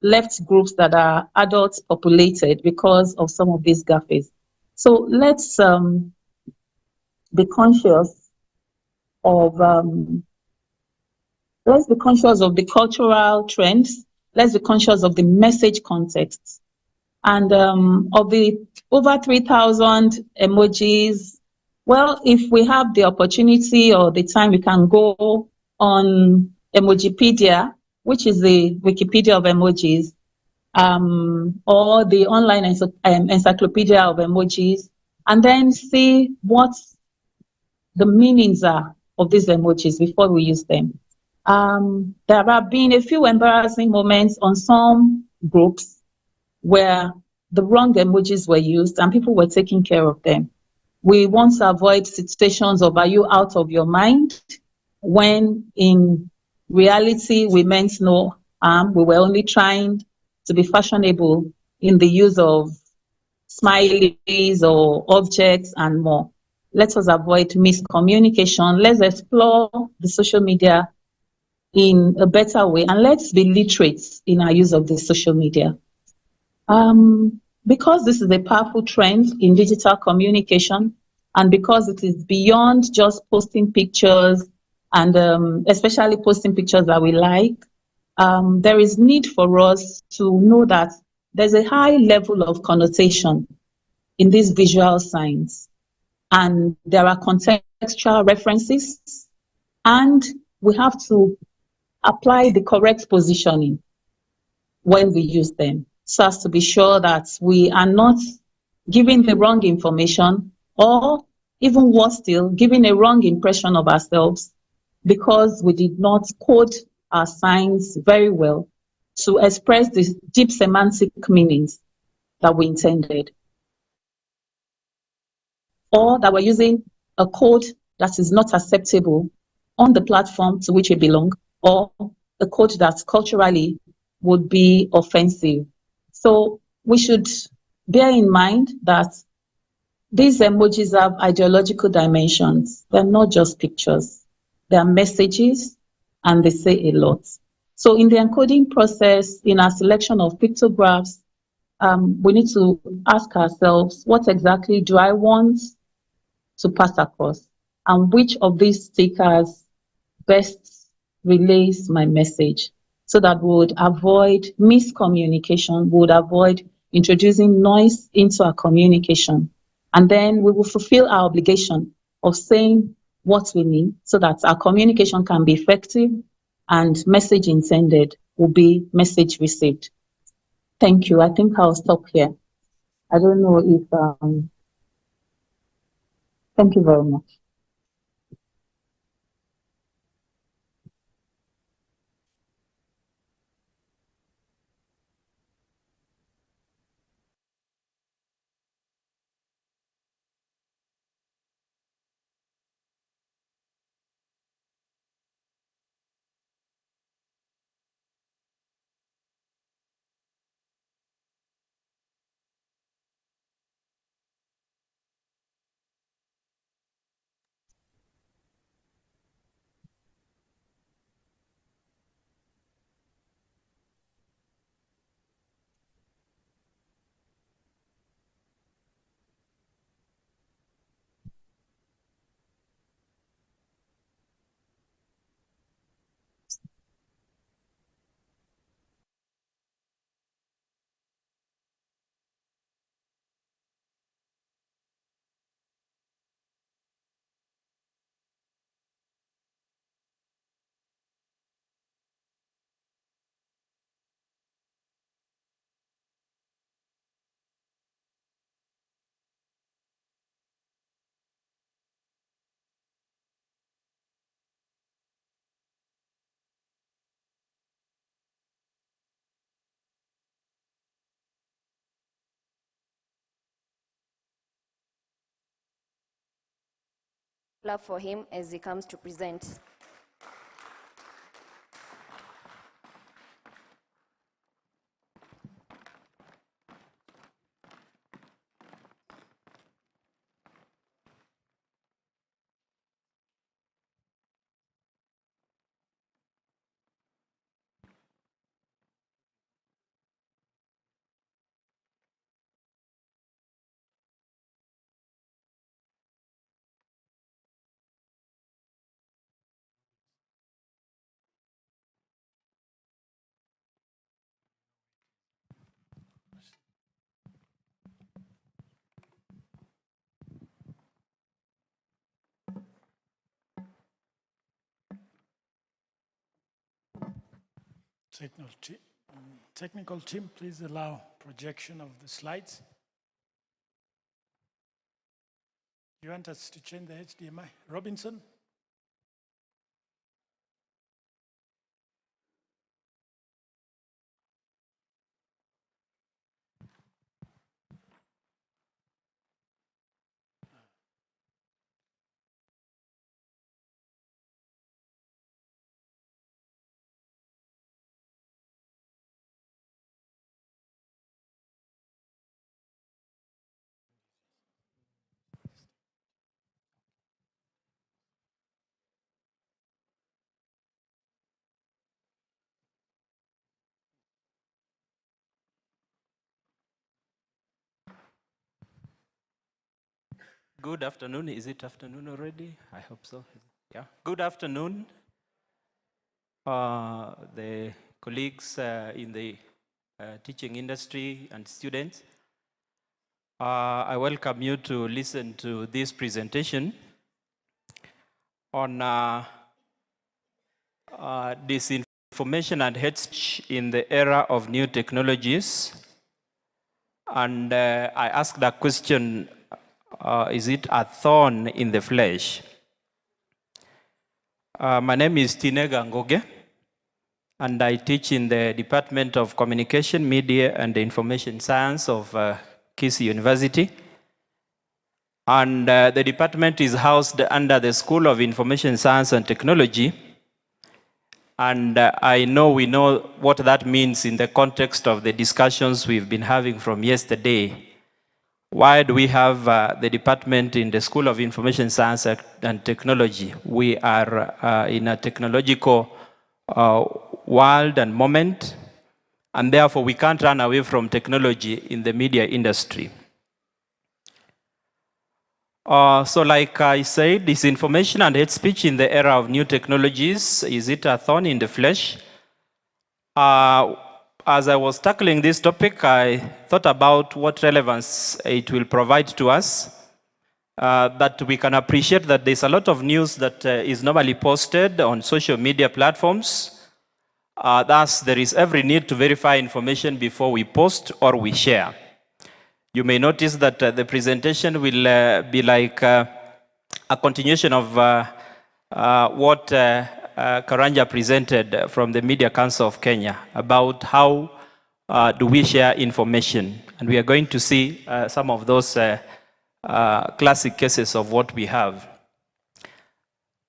left groups that are adults populated because of some of these gaffes. So let's be conscious of the cultural trends. Let's be conscious of the message context. And of the over 3,000 emojis, well, if we have the opportunity or the time, we can go on Emojipedia, which is the Wikipedia of emojis, or the online encyclopedia of emojis, and then see what the meanings are of these emojis before we use them. There have been a few embarrassing moments on some groups where the wrong emojis were used and people were taking care of them. We want to avoid situations of, are you out of your mind? When in reality, we meant no harm. We were only trying to be fashionable in the use of smileys or objects and more. let us avoid miscommunication. Let's explore the social media in a better way, and let's be literate in our use of the social media. Because this is a powerful trend in digital communication, and because it is beyond just posting pictures and especially posting pictures that we like, there is need for us to know that there's a high level of connotation in these visual signs, and there are contextual references, and we have to apply the correct positioning when we use them, so as to be sure that we are not giving the wrong information, or even worse still, giving a wrong impression of ourselves because we did not code our signs very well to express the deep semantic meanings that we intended, or that we're using a code that is not acceptable on the platform to which we belong, or a code that culturally would be offensive. So we should bear in mind that these emojis have ideological dimensions. They're not just pictures. They're messages, and they say a lot. So in the encoding process, in our selection of pictographs, we need to ask ourselves, what exactly do I want to pass across? And which of these stickers best relays my message, so that we would avoid miscommunication, we would avoid introducing noise into our communication. And then we will fulfill our obligation of saying what we need so that our communication can be effective and message intended will be message received. Thank you. I think I'll stop here. I don't know if, thank you very much. Clap for him as he comes to present. Technical team, please allow projection of the slides. You want us to change the HDMI? Robinson? Good afternoon. Is it afternoon already? I hope so. Yeah. Good afternoon, the colleagues in the teaching industry and students. I welcome you to listen to this presentation on disinformation and hate speech in the era of new technologies. And I asked that question, is it a thorn in the flesh? My name is Tinega Ngoge, and I teach in the Department of Communication, Media, and Information Science of Kisii University. And the department is housed under the School of Information Science and Technology. And I know we know what that means in the context of the discussions we've been having from yesterday. Why do we have the department in the School of Information Science and Technology? We are in a technological world and moment, and therefore we can't run away from technology in the media industry. So like I said, disinformation and hate speech in the era of new technologies, is it a thorn in the flesh? As I was tackling this topic, I thought about what relevance it will provide to us, that we can appreciate that there's a lot of news that is normally posted on social media platforms. Thus, there is every need to verify information before we post or we share. You may notice that the presentation will be like a continuation of what Karanja presented from the Media Council of Kenya about how do we share information. And we are going to see some of those classic cases of what we have.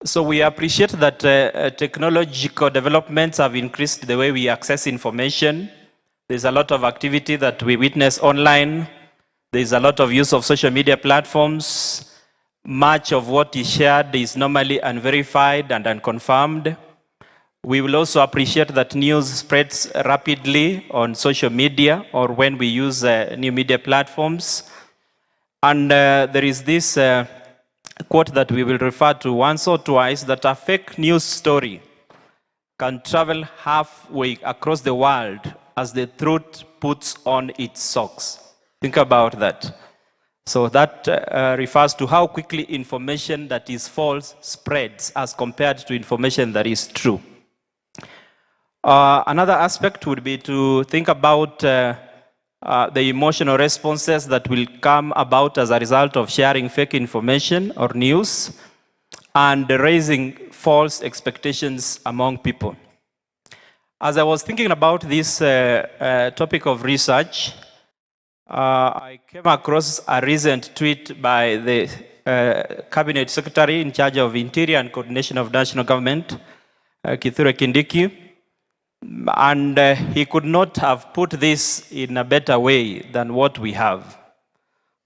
So we appreciate that technological developments have increased the way we access information. There's a lot of activity that we witness online. There's a lot of use of social media platforms. Much of what is shared is normally unverified and unconfirmed. We will also appreciate that news spreads rapidly on social media or when we use new media platforms. And there is this quote that we will refer to once or twice, that a fake news story can travel halfway across the world as the truth puts on its socks. Think about that. So that refers to how quickly information that is false spreads as compared to information that is true. Another aspect would be to think about the emotional responses that will come about as a result of sharing fake information or news and raising false expectations among people. As I was thinking about this topic of research, I came across a recent tweet by the Cabinet Secretary in charge of Interior and Coordination of National Government, Kithure Kindiki, and he could not have put this in a better way than what we have.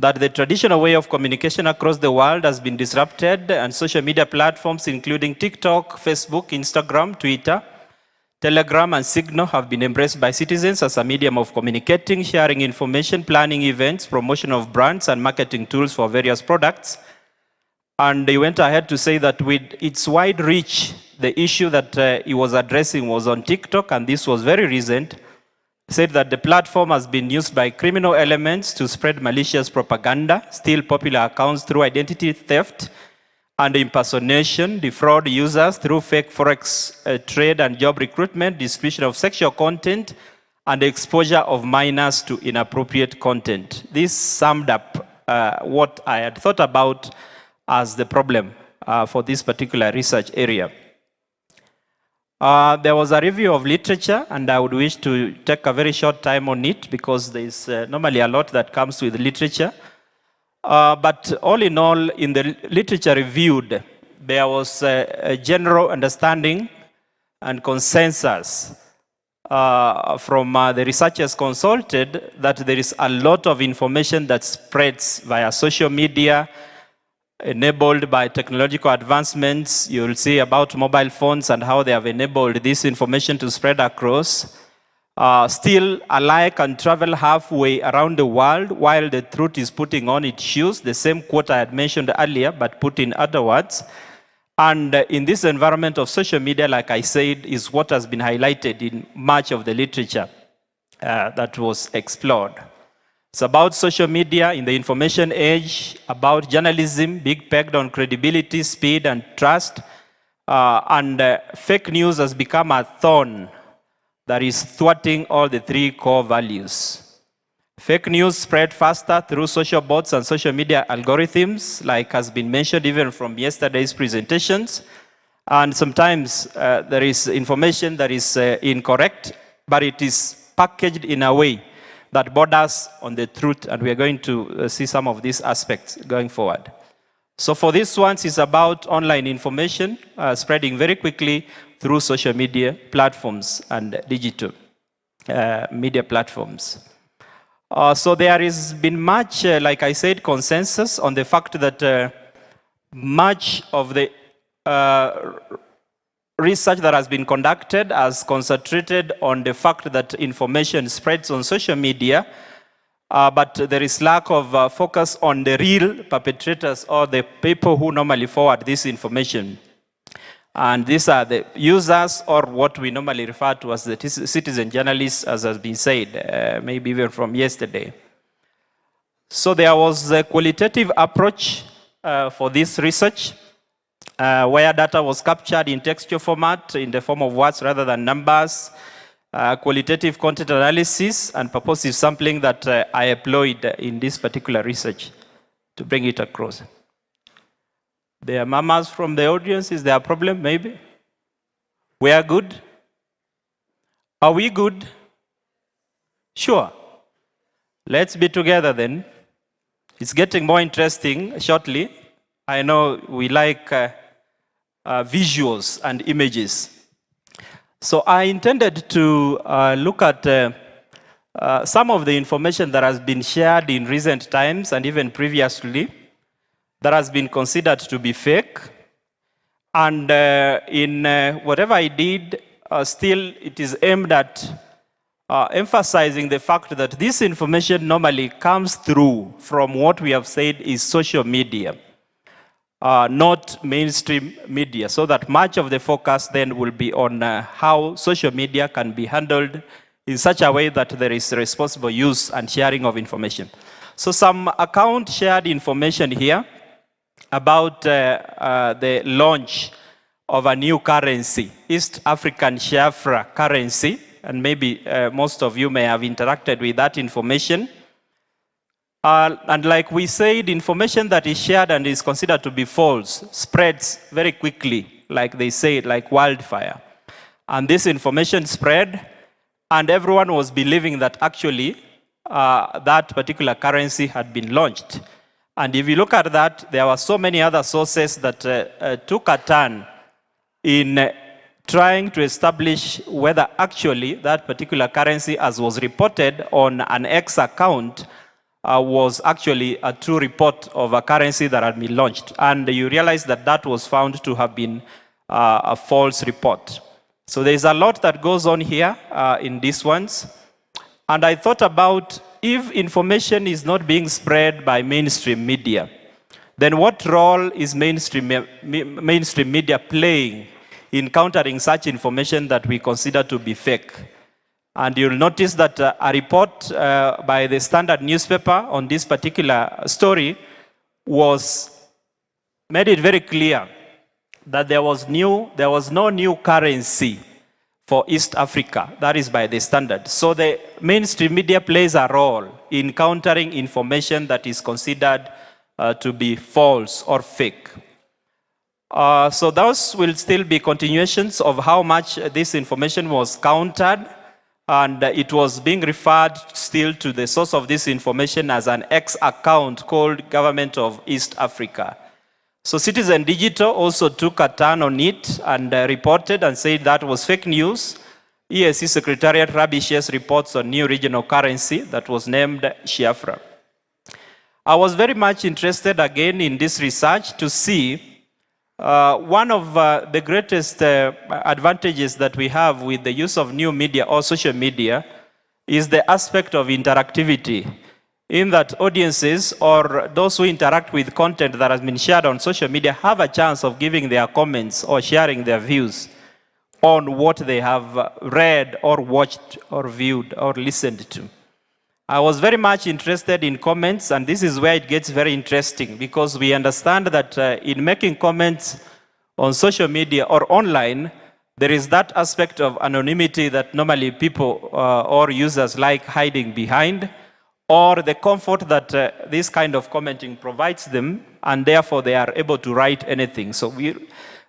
That the traditional way of communication across the world has been disrupted, and social media platforms including TikTok, Facebook, Instagram, Twitter, Telegram and Signal have been embraced by citizens as a medium of communicating, sharing information, planning events, promotion of brands, and marketing tools for various products. And he went ahead to say that with its wide reach, the issue that he was addressing was on TikTok, and this was very recent. He said that the platform has been used by criminal elements to spread malicious propaganda, steal popular accounts through identity theft and impersonation, defraud users through fake forex trade and job recruitment, distribution of sexual content, and exposure of minors to inappropriate content. This summed up what I had thought about as the problem for this particular research area. There was a review of literature, and I would wish to take a very short time on it because there's normally a lot that comes with literature. But all in all, in the literature reviewed, there was a general understanding and consensus from the researchers consulted that there is a lot of information that spreads via social media, enabled by technological advancements. You'll see about mobile phones and how they have enabled this information to spread across. still alike can travel halfway around the world while the truth is putting on its shoes. The same quote I had mentioned earlier, but put in other words. And in this environment of social media, like I said, is what has been highlighted in much of the literature that was explored. It's about social media in the information age, about journalism, big pegged on credibility, speed, and trust. Fake news has become a thorn that is thwarting all the three core values. Fake news spread faster through social bots and social media algorithms, like has been mentioned even from yesterday's presentations. And sometimes there is information that is incorrect, but it is packaged in a way that borders on the truth, and we are going to see some of these aspects going forward. So for this one, it's about online information spreading very quickly through social media platforms and digital media platforms. So there has been much, like I said, consensus on the fact that much of the research that has been conducted has concentrated on the fact that information spreads on social media, but there is lack of focus on the real perpetrators or the people who normally forward this information. And these are the users, or what we normally refer to as the citizen journalists, as has been said, maybe even from yesterday. So there was a qualitative approach for this research, where data was captured in textual format, in the form of words rather than numbers, qualitative content analysis, and purposive sampling that I employed in this particular research to bring it across. There are mamas from the audience. Is there a problem, maybe? We are good? Are we good? Sure. Let's be together then. It's getting more interesting shortly. I know we like visuals and images. So I intended to look at some of the information that has been shared in recent times and even previously that has been considered to be fake. And in whatever I did, still it is aimed at emphasizing the fact that this information normally comes through from what we have said is social media, not mainstream media, so that much of the focus then will be on how social media can be handled in such a way that there is responsible use and sharing of information. So some account shared information here about the launch of a new currency, East African Shafra currency, and maybe most of you may have interacted with that information. And like we said, information that is shared and is considered to be false spreads very quickly, like they say, like wildfire. And this information spread, and everyone was believing that actually that particular currency had been launched. And if you look at that, there were so many other sources that took a turn in trying to establish whether actually that particular currency, as was reported on an X account, was actually a true report of a currency that had been launched. And you realize that that was found to have been a false report. So there's a lot that goes on here in these ones. And I thought about, if information is not being spread by mainstream media, then what role is mainstream media playing in countering such information that we consider to be fake? And you'll notice that a report by the Standard newspaper on this particular story made it very clear that there was no new currency for East Africa. That is by the Standard. So the mainstream media plays a role in countering information that is considered to be false or fake. So those will still be continuations of how much this information was countered, and it was being referred still to the source of this information as an X account called Government of East Africa. So Citizen Digital also took a turn on it and reported and said that was fake news. EAC Secretariat rubbishes reports on new regional currency that was named Shafra. I was very much interested again in this research to see One of the greatest advantages that we have with the use of new media or social media is the aspect of interactivity, in that audiences or those who interact with content that has been shared on social media have a chance of giving their comments or sharing their views on what they have read or watched or viewed or listened to. I was very much interested in comments, and this is where it gets very interesting, because we understand that in making comments on social media or online, there is that aspect of anonymity that normally people or users like hiding behind, or the comfort that this kind of commenting provides them, and therefore they are able to write anything. So we're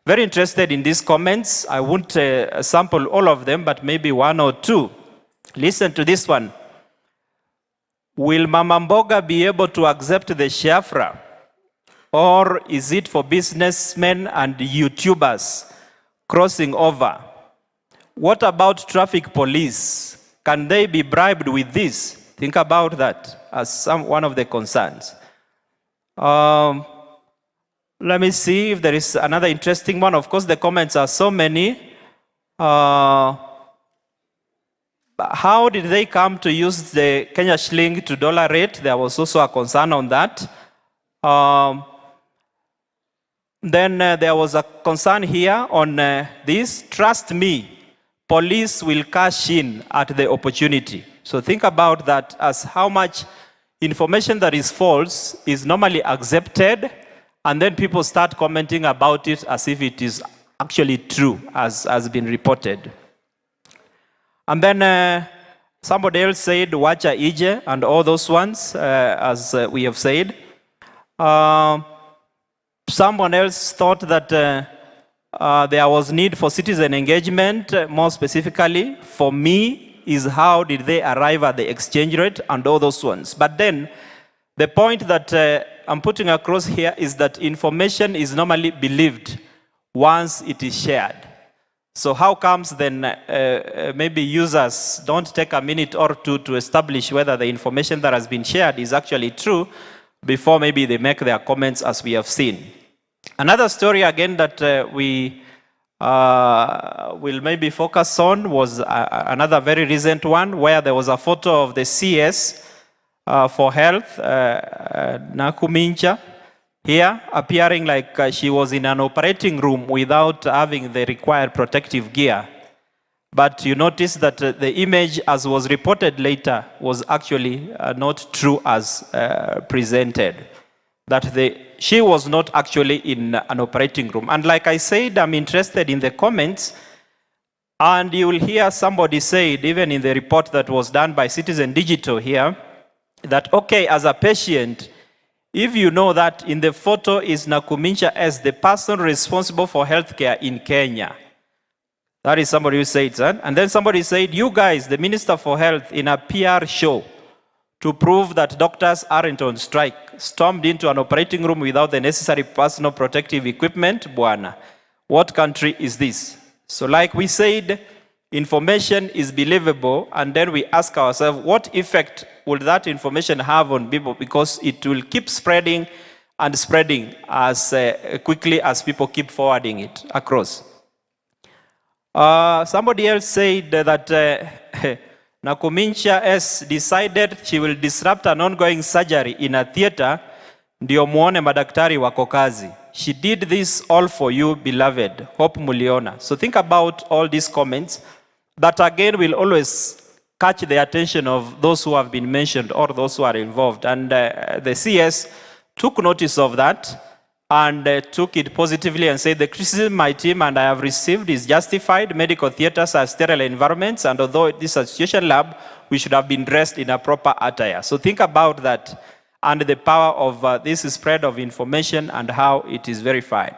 very interested in these comments. I won't sample all of them, but maybe one or two. Listen to this one. Will Mama Mboga be able to accept the Shafra? Or is it for businessmen and YouTubers crossing over? What about traffic police? Can they be bribed with this? Think about that as one of the concerns. Let me see if there is another interesting one. Of course, the comments are so many. How did they come to use the Kenya shilling to dollar rate? There was also a concern on that. Then there was a concern here on this. Trust me, police will cash in at the opportunity. So think about that as how much information that is false is normally accepted, and then people start commenting about it as if it is actually true, as has been reported. And then somebody else said, Wacha Ije, and all those ones, as we have said. Someone else thought that there was need for citizen engagement, more specifically, for me, is how did they arrive at the exchange rate and all those ones. But then, the point that I'm putting across here is that information is normally believed once it is shared. So how comes then maybe users don't take a minute or two to establish whether the information that has been shared is actually true before maybe they make their comments, as we have seen. Another story again that we will maybe focus on was another very recent one, where there was a photo of the CS for health, Nakumincha, here appearing like she was in an operating room without having the required protective gear. But you notice that the image, as was reported later, was actually not true as presented. That she was not actually in an operating room. And like I said, I'm interested in the comments, and you will hear somebody say, even in the report that was done by Citizen Digital here, that okay, as a patient, if you know that in the photo is Nakumincha as the person responsible for healthcare in Kenya. That is somebody who said that. And then somebody said, you guys, the Minister for Health, in a PR show, to prove that doctors aren't on strike, stormed into an operating room without the necessary personal protective equipment. Buana, what country is this? So like we said, information is believable, and then we ask ourselves, what effect will that information have on people? Because it will keep spreading and spreading as quickly as people keep forwarding it across. Somebody else said that Nakumincha S decided she will disrupt an ongoing surgery in a theater, ndio muone madaktari wako kazi. She did this all for you, beloved. Hope muliona. So think about all these comments that again will always catch the attention of those who have been mentioned or those who are involved. And the CS took notice of that and took it positively and said, the criticism my team and I have received is justified. Medical theaters are sterile environments, and although this is a situation lab, we should have been dressed in a proper attire. So think about that and the power of this spread of information and how it is verified.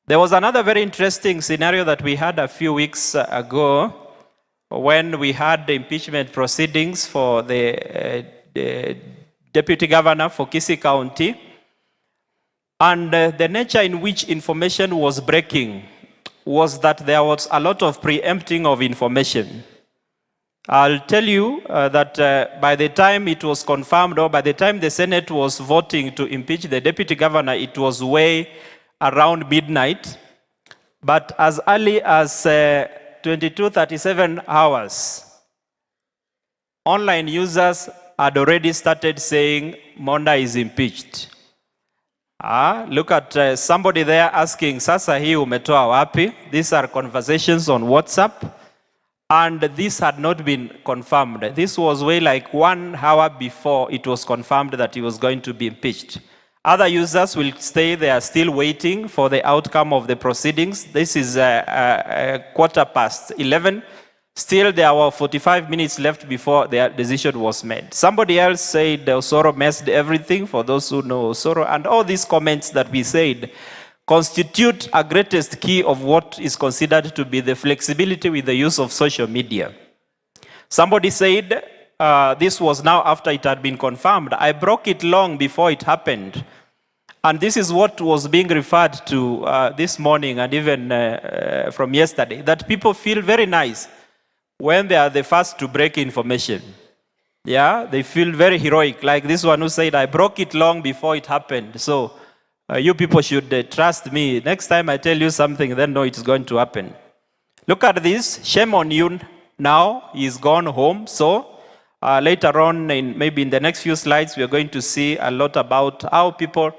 There was another very interesting scenario that we had a few weeks ago when we had the impeachment proceedings for the deputy governor for Kisii County. And the nature in which information was breaking was that there was a lot of preempting of information. I'll tell you that by the time it was confirmed, or by the time the Senate was voting to impeach the deputy governor, it was way around midnight, but as early as 22:37 hours, online users had already started saying Monda is impeached. Look at somebody there asking, sasa hii umetoa wapi? These are conversations on WhatsApp, and this had not been confirmed. This was way like 1 hour before it was confirmed that he was going to be impeached. Other users will stay there still waiting for the outcome of the proceedings. This is 11:15. Still, there were 45 minutes left before the decision was made. Somebody else said Osoro messed everything, for those who know Osoro, and all these comments that we said constitute a greatest key of what is considered to be the flexibility with the use of social media. Somebody said, this was now after it had been confirmed, I broke it long before it happened. And this is what was being referred to this morning and even from yesterday, that people feel very nice when they are the first to break information. Yeah, they feel very heroic, like this one who said, I broke it long before it happened. So you people should trust me. Next time I tell you something, then know it's going to happen. Look at this, shame on you now, he's gone home. So later on, maybe in the next few slides, we are going to see a lot about how people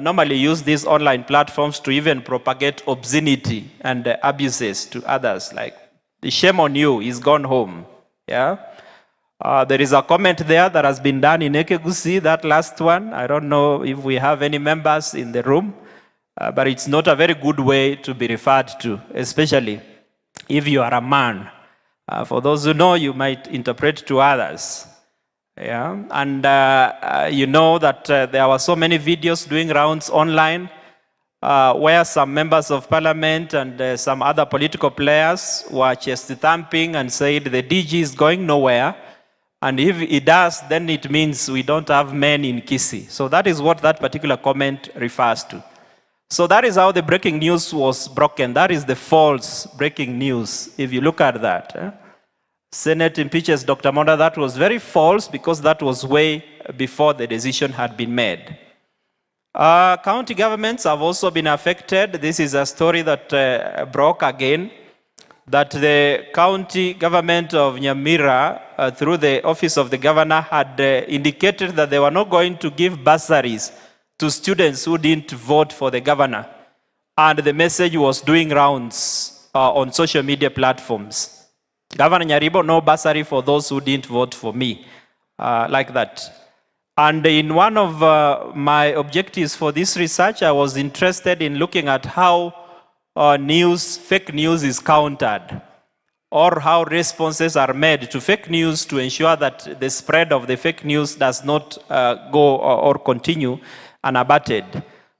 normally use these online platforms to even propagate obscenity and abuses to others, like, shame on you, he's gone home. Yeah. There is a comment there that has been done in Ekegusi, that last one. I don't know if we have any members in the room, but it's not a very good way to be referred to, especially if you are a man. For those who know, you might interpret to others. Yeah. And you know that there were so many videos doing rounds online where some members of parliament and some other political players were chest thumping and said the DG is going nowhere. And if it does, then it means we don't have men in Kisii. So that is what that particular comment refers to. So that is how the breaking news was broken. That is the false breaking news, if you look at that. Senate impeaches Dr. Monda. That was very false because that was way before the decision had been made. County governments have also been affected. This is a story that broke again, that the county government of Nyamira, through the office of the governor, had indicated that they were not going to give bursaries to students who didn't vote for the governor. And the message was doing rounds on social media platforms. Governor Nyaribo, no bursary for those who didn't vote for me, like that. And in one of my objectives for this research, I was interested in looking at how fake news is countered, or how responses are made to fake news to ensure that the spread of the fake news does not go or continue unabated.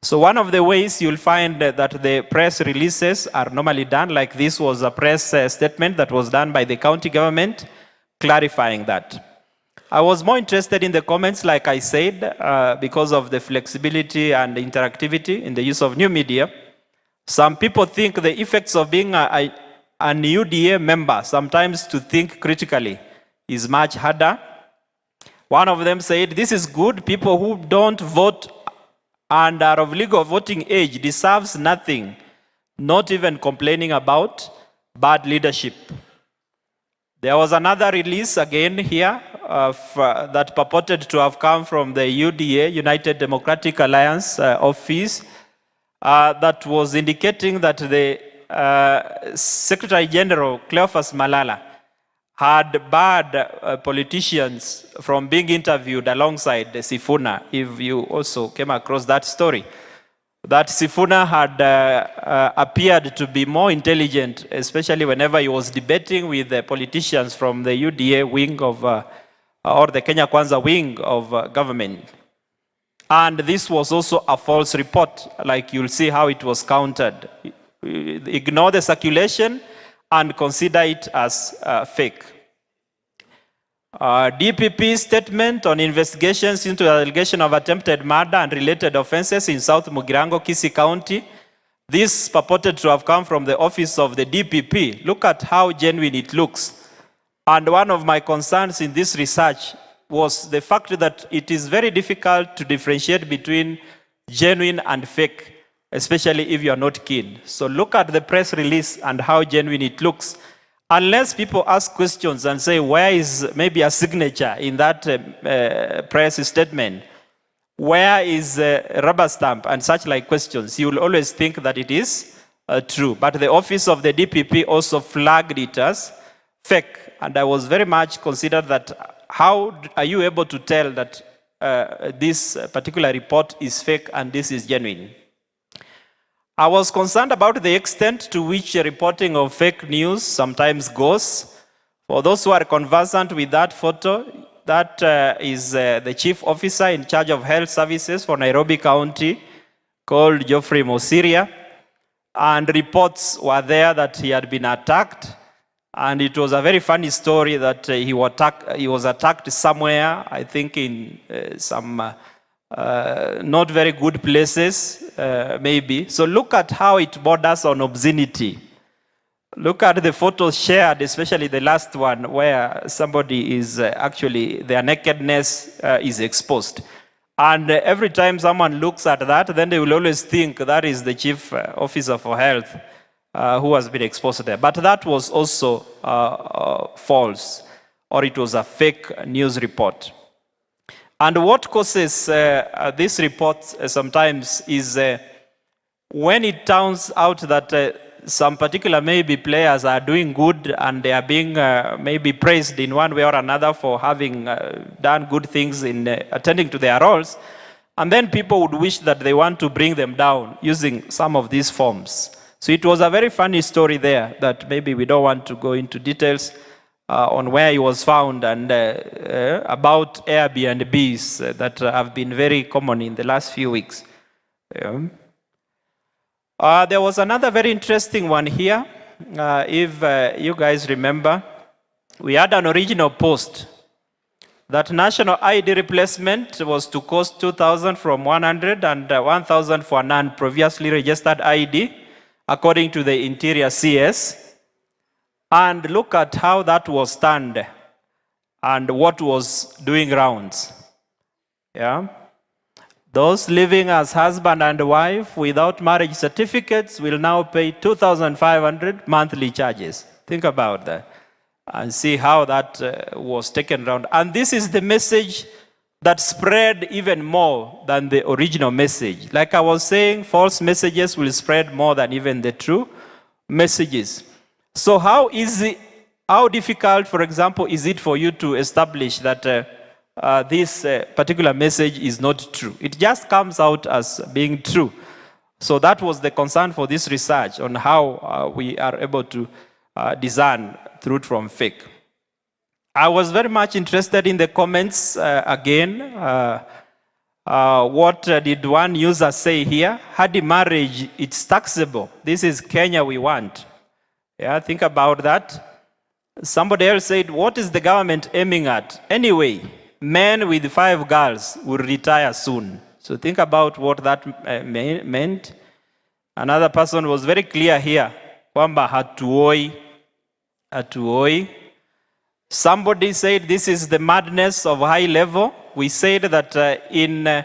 So one of the ways you'll find that the press releases are normally done, like this was a press statement that was done by the county government clarifying that. I was more interested in the comments, like I said, because of the flexibility and interactivity in the use of new media. Some people think the effects of being an UDA member, sometimes to think critically, is much harder. One of them said, this is good, people who don't vote and are of legal voting age deserves nothing, not even complaining about bad leadership. There was another release again here that purported to have come from the UDA, United Democratic Alliance office, that was indicating that the Secretary General, Cleophas Malala, had barred politicians from being interviewed alongside Sifuna, if you also came across that story. That Sifuna had appeared to be more intelligent, especially whenever he was debating with the politicians from the UDA wing of, or the Kenya Kwanza wing of government. And this was also a false report, like you'll see how it was countered. Ignore the circulation and consider it as fake. DPP statement on investigations into the allegation of attempted murder and related offenses in South Mugirango, Kisii County. This purported to have come from the office of the DPP. Look at how genuine it looks. And one of my concerns in this research was the fact that it is very difficult to differentiate between genuine and fake especially if you are not keen. So look at the press release and how genuine it looks. Unless people ask questions and say, where is maybe a signature in that press statement? Where is a rubber stamp and such like questions? You will always think that it is true. But the office of the DPP also flagged it as fake. And I was very much considered that how are you able to tell that this particular report is fake and this is genuine? I was concerned about the extent to which reporting of fake news sometimes goes. For those who are conversant with that photo, that is the chief officer in charge of health services for Nairobi County, called Geoffrey Mosiria. And reports were there that he had been attacked. And it was a very funny story that he was attacked somewhere, I think in some not very good places, maybe. So look at how it borders on obscenity. Look at the photos shared, especially the last one, where somebody is actually, their nakedness is exposed. And every time someone looks at that, then they will always think that is the chief officer for health who has been exposed there. But that was also false, or it was a fake news report. And what causes this report sometimes is when it turns out that some particular maybe players are doing good and they are being maybe praised in one way or another for having done good things in attending to their roles, and then people would wish that they want to bring them down using some of these forms. So it was a very funny story there that maybe we don't want to go into details on where he was found and about Airbnbs that have been very common in the last few weeks. There was another very interesting one here. If you guys remember, we had an original post that national ID replacement was to cost 2,000 from 100 and 1,000 for non-previously registered ID, according to the Interior CS. And look at how that was turned and what was doing rounds. Yeah. Those living as husband and wife without marriage certificates will now pay 2,500 monthly charges. Think about that and see how that was taken around. And this is the message that spread even more than the original message. Like I was saying, false messages will spread more than even the true messages. So how difficult, for example, is it for you to establish that this particular message is not true? It just comes out as being true. So that was the concern for this research on how we are able to discern truth from fake. I was very much interested in the comments again. What did one user say here? Hadi marriage, it's taxable. This is Kenya we want. Yeah, think about that. Somebody else said, what is the government aiming at? Anyway, men with 5 girls will retire soon. So think about what that meant. Another person was very clear here. Kwamba hatuoi. Somebody said this is the madness of high level. We said that in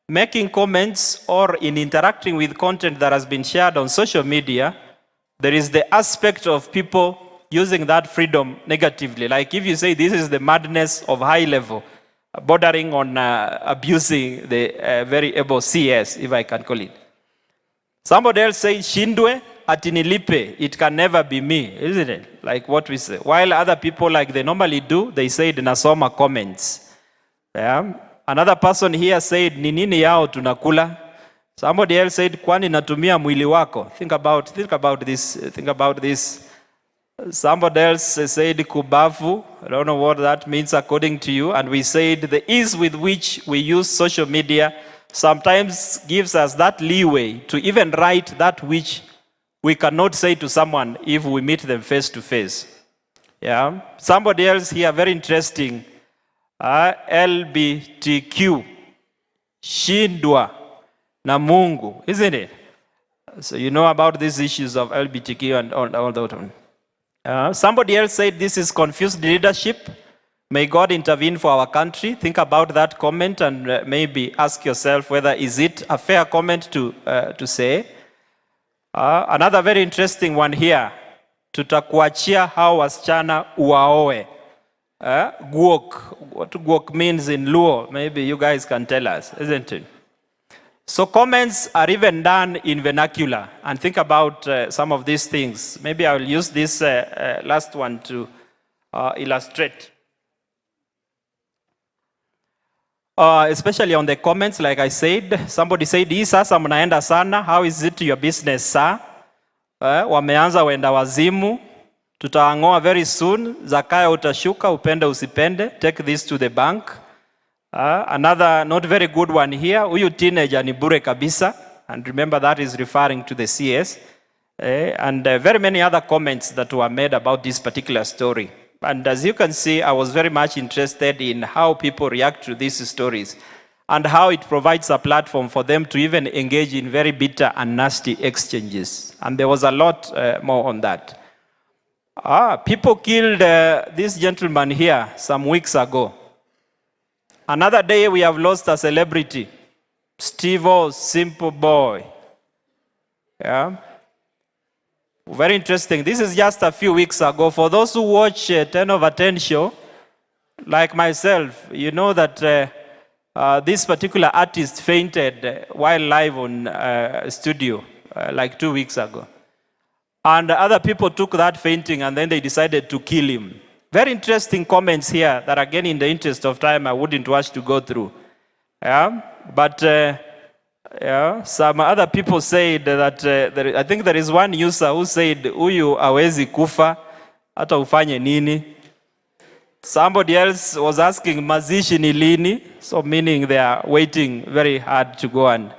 making comments or in interacting with content that has been shared on social media, there is the aspect of people using that freedom negatively. Like if you say this is the madness of high level, bordering on abusing the very able CS, if I can call it. Somebody else says, Shindwe atinilipe, it can never be me, isn't it? Like what we say. While other people, like they normally do, they said nasoma comments. Yeah. Another person here said, ni nini yao tunakula? Somebody else said, kwani natumia mwili wako? Think about this. Somebody else said, kubavu. I don't know what that means according to you. And we said, the ease with which we use social media sometimes gives us that leeway to even write that which we cannot say to someone if we meet them face to face. Yeah. Somebody else here, very interesting. LBTQ. Shindwa na Mungu, isn't it? So you know about these issues of LGBTQ and all that. Somebody else said this is confused leadership. May God intervene for our country. Think about that comment and maybe ask yourself whether is it a fair comment to say. Another very interesting one here. Tutakuachia hao wasichana uwaoe. Guok. What guok means in Luo, maybe you guys can tell us, isn't it? So comments are even done in vernacular. And think about some of these things. Maybe I will use this last one to illustrate. Especially on the comments, like I said, somebody said, hii sasa mnaenda sana, how is it your business, sir? Wameanza wenda wazimu, tutaangoa very soon, zakaya utashuka, upende usipende, take this to the bank. Another not very good one here, huyu teenager ni bure kabisa, and remember that is referring to the CS. And very many other comments that were made about this particular story. And as you can see, I was very much interested in how people react to these stories and how it provides a platform for them to even engage in very bitter and nasty exchanges. And there was a lot more on that. People killed this gentleman here some weeks ago. Another day we have lost a celebrity, Steve-O, Simple Boy. Yeah. Very interesting. This is just a few weeks ago. For those who watch 10 over 10 show, like myself, you know that this particular artist fainted while live on studio like 2 weeks ago. And other people took that fainting and then they decided to kill him. Very interesting comments here that again, in the interest of time, I wouldn't wish to go through. Yeah? But some other people said that, I think there is one user who said, "Uyu hawezi kufa, hata ufanye nini?" Somebody else was asking, "Mazishi ni lini?" So meaning they are waiting very hard to go and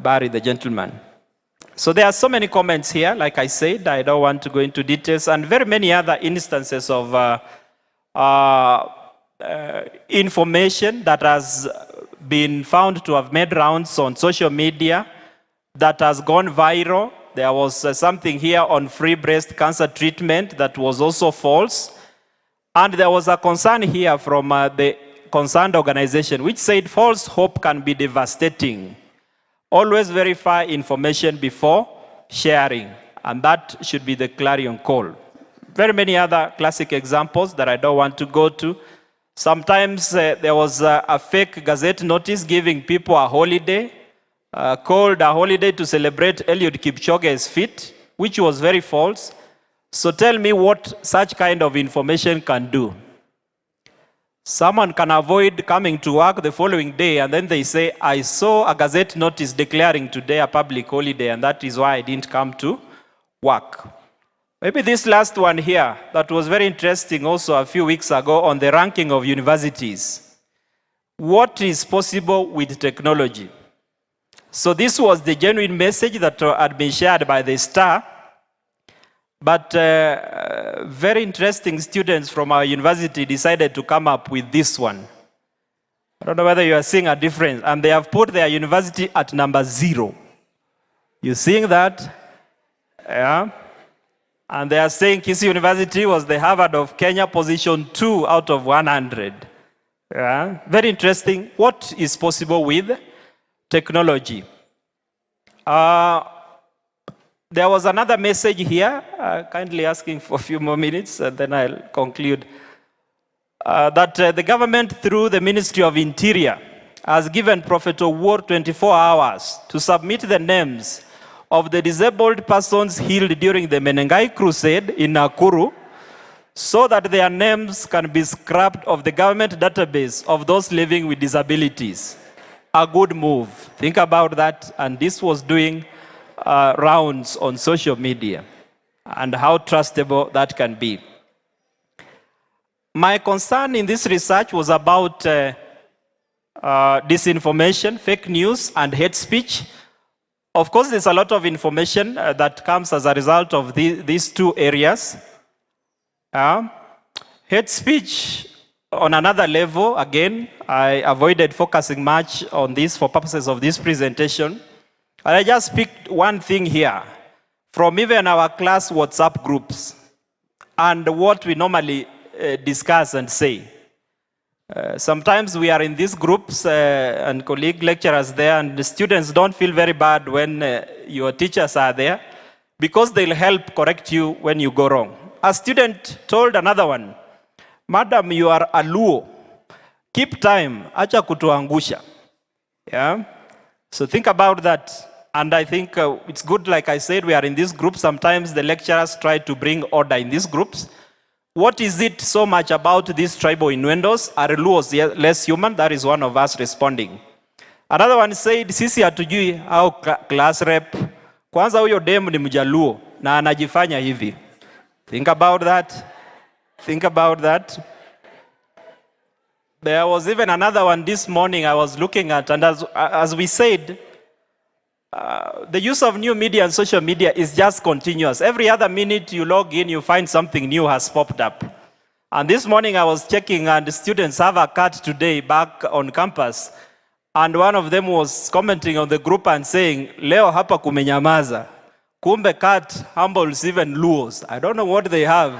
bury the gentleman. So there are so many comments here, like I said, I don't want to go into details, and very many other instances of information that has been found to have made rounds on social media that has gone viral. There was something here on free breast cancer treatment that was also false. And there was a concern here from the concerned organization which said false hope can be devastating. Always verify information before sharing, and that should be the clarion call. Very many other classic examples that I don't want to go to. Sometimes there was a fake gazette notice giving people a holiday, called a holiday to celebrate Eliud Kipchoge's feat, which was very false. So tell me what such kind of information can do. Someone can avoid coming to work the following day and then they say, I saw a gazette notice declaring today a public holiday and that is why I didn't come to work. Maybe this last one here, that was very interesting also a few weeks ago on the ranking of universities. What is possible with technology? So this was the genuine message that had been shared by the Star. But very interesting students from our university decided to come up with this one. I don't know whether you are seeing a difference. And they have put their university at number 0. You seeing that? Yeah. And they are saying Kisii University was the Harvard of Kenya, position 2 out of 100. Yeah. Very interesting. What is possible with technology? There was another message here, kindly asking for a few more minutes, and then I'll conclude. That the government, through the Ministry of Interior, has given Prophet Owuor 24 hours to submit the names of the disabled persons healed during the Menengai Crusade in Nakuru, so that their names can be scrapped of the government database of those living with disabilities. A good move. Think about that. And this was doing rounds on social media and how trustable that can be. My concern in this research was about disinformation, fake news, and hate speech. Of course, there's a lot of information that comes as a result of these two areas. Hate speech on another level, again, I avoided focusing much on this for purposes of this presentation. And I just picked one thing here from even our class WhatsApp groups and what we normally discuss and say. Sometimes we are in these groups and colleague lecturers there, and the students don't feel very bad when your teachers are there because they'll help correct you when you go wrong. A student told another one, "Madam, you are a Luo. Keep time, acha kutuangusha." Yeah? So think about that. And I think it's good, like I said, we are in this group. Sometimes the lecturers try to bring order in these groups. What is it so much about these tribal innuendos? Are Luos less human? That is one of us responding. Another one said, sisi hatujui au class rep. Kwanza huyo demu ni Mjaluo na anajifanya hivi. Think about that. Think about that. There was even another one this morning I was looking at, and as we said, the use of new media and social media is just continuous. Every other minute you log in, you find something new has popped up. And this morning I was checking, and the students have a cat today back on campus. And one of them was commenting on the group and saying, "Leo hapa kumenyamaza. Kumbe cat humbles even Luos." I don't know what they have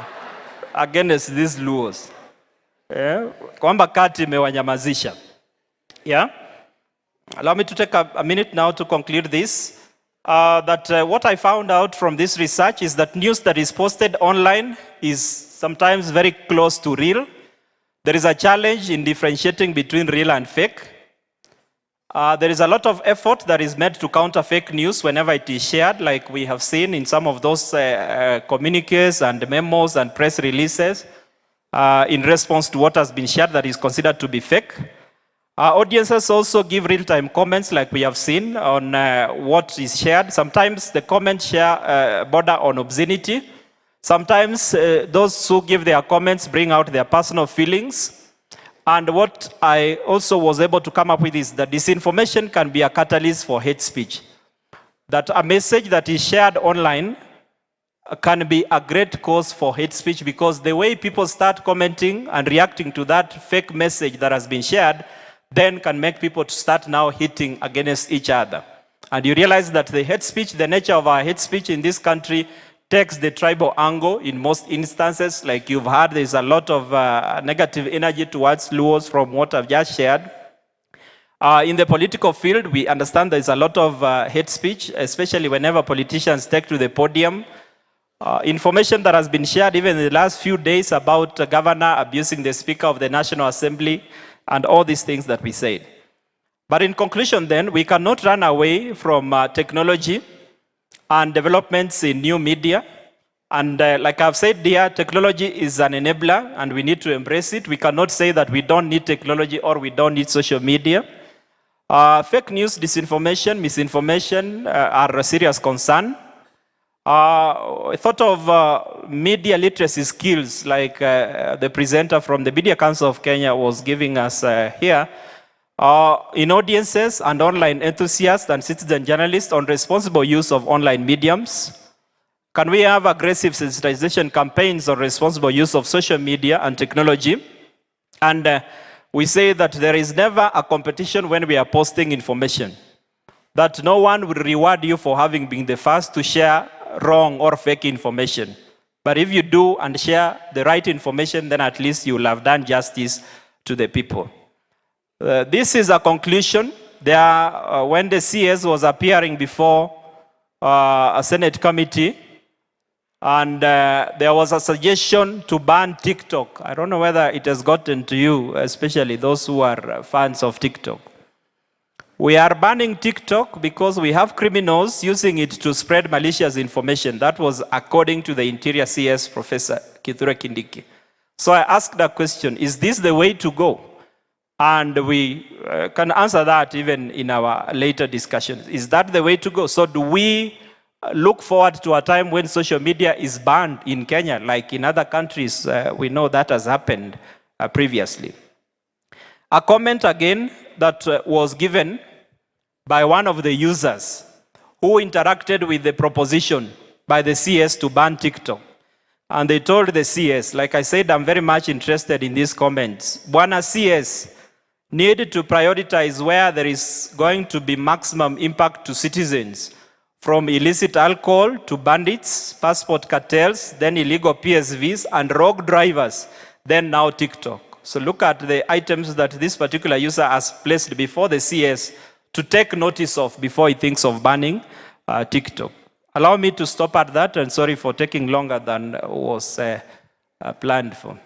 against these Luos. Kwamba cat imewanyamazisha. Yeah? Allow me to take a minute now to conclude this. What I found out from this research is that news that is posted online is sometimes very close to real. There is a challenge in differentiating between real and fake. There is a lot of effort that is made to counter fake news whenever it is shared, like we have seen in some of those communiques and memos and press releases in response to what has been shared that is considered to be fake. Audiences also give real-time comments like we have seen on what is shared. Sometimes the comments share border on obscenity. Sometimes those who give their comments bring out their personal feelings. And what I also was able to come up with is that disinformation can be a catalyst for hate speech. That a message that is shared online can be a great cause for hate speech, because the way people start commenting and reacting to that fake message that has been shared then can make people to start now hitting against each other. And you realize that the hate speech, the nature of our hate speech in this country takes the tribal angle in most instances. Like you've heard, there's a lot of negative energy towards Luos from what I've just shared. In the political field, we understand there's a lot of hate speech, especially whenever politicians take to the podium. Information that has been shared even in the last few days about the governor abusing the Speaker of the National Assembly, and all these things that we said. But in conclusion then, we cannot run away from technology and developments in new media. And like I've said here, technology is an enabler and we need to embrace it. We cannot say that we don't need technology or we don't need social media. Fake news, disinformation, misinformation are a serious concern. I thought of media literacy skills like the presenter from the Media Council of Kenya was giving us here. In audiences and online enthusiasts and citizen journalists on responsible use of online mediums. Can we have aggressive sensitization campaigns on responsible use of social media and technology? And we say that there is never a competition when we are posting information. That no one will reward you for having been the first to share wrong or fake information. But if you do and share the right information, then at least you will have done justice to the people. This is a conclusion. When the CS was appearing before a Senate committee, and there was a suggestion to ban TikTok. I don't know whether it has gotten to you, especially those who are fans of TikTok. We are banning TikTok because we have criminals using it to spread malicious information. That was according to the Interior CS Professor Kithure Kindiki. So I asked the question, is this the way to go? And we can answer that even in our later discussions. Is that the way to go? So do we look forward to a time when social media is banned in Kenya, like in other countries? We know that has happened previously. A comment again that was given by one of the users who interacted with the proposition by the CS to ban TikTok. And they told the CS, like I said, I'm very much interested in these comments. Bwana CS need to prioritize where there is going to be maximum impact to citizens, from illicit alcohol to bandits, passport cartels, then illegal PSVs, and rogue drivers, then now TikTok. So look at the items that this particular user has placed before the CS to take notice of before he thinks of banning TikTok. Allow me to stop at that, and sorry for taking longer than was planned for.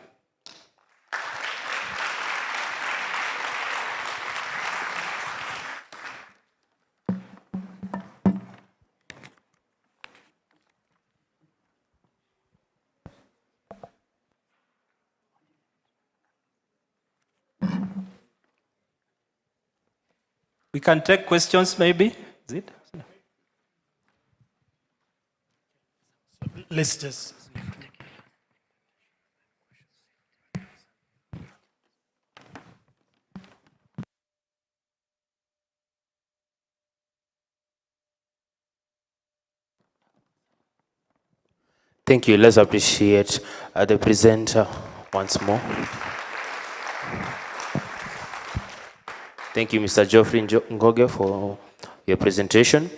We can take questions, maybe. Is it? Let's just. Thank you. Let's appreciate the presenter once more. Thank you, Mr. Geoffrey Ngoge, for your presentation.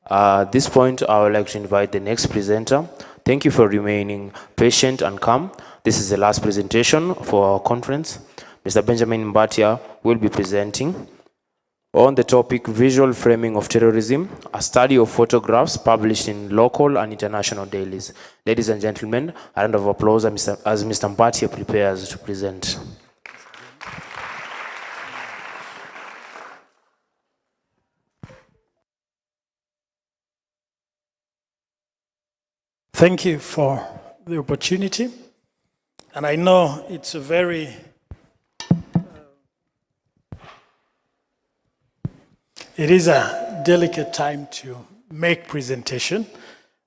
At this point, I would like to invite the next presenter. Thank you for remaining patient and calm. This is the last presentation for our conference. Mr. Benjamin Mbatia will be presenting on the topic Visual Framing of Terrorism, a study of photographs published in local and international dailies. Ladies and gentlemen, a round of applause as Mr. Mbatia prepares to present. Thank you for the opportunity. And I know it's a very it is a delicate time to make presentation.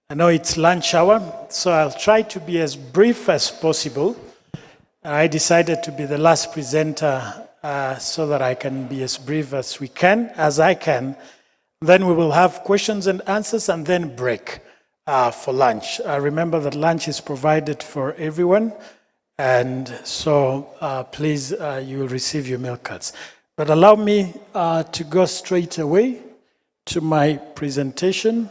I know it's lunch hour, so I'll try to be as brief as possible. I decided to be the last presenter so that I can be as brief as I can. Then we will have questions and answers and then break for lunch. Remember that lunch is provided for everyone, and so please, you will receive your meal cards. But allow me to go straight away to my presentation.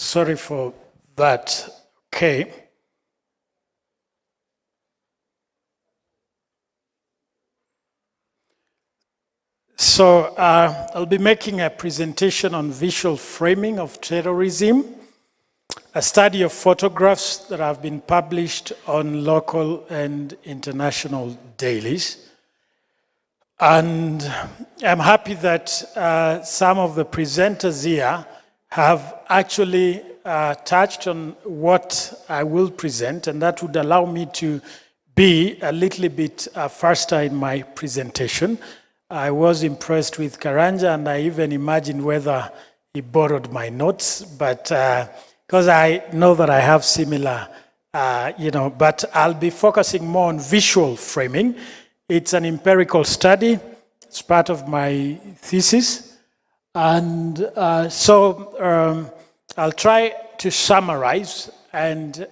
Sorry for that. Okay. So I'll be making a presentation on visual framing of terrorism, a study of photographs that have been published on local and international dailies. And I'm happy that some of the presenters here have actually touched on what I will present, and that would allow me to be a little bit faster in my presentation. I was impressed with Karanja, and I even imagined whether he borrowed my notes, but because I know that I have similar, but I'll be focusing more on visual framing. It's an empirical study. It's part of my thesis. And I'll try to summarize and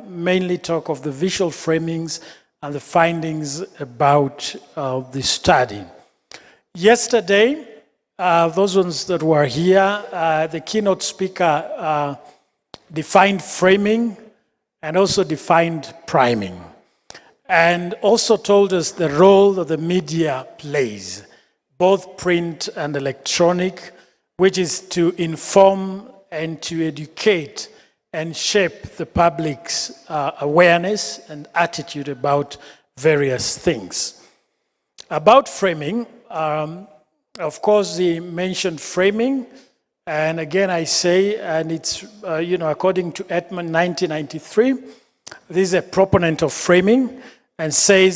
mainly talk of the visual framings and the findings about the study. Yesterday, those ones that were here, the keynote speaker defined framing and also defined priming, and also told us the role that the media plays, both print and electronic, which is to inform and to educate and shape the public's awareness and attitude about various things. About framing, of course, he mentioned framing, and again I say, and it's, according to Edmund 1993, this is a proponent of framing, and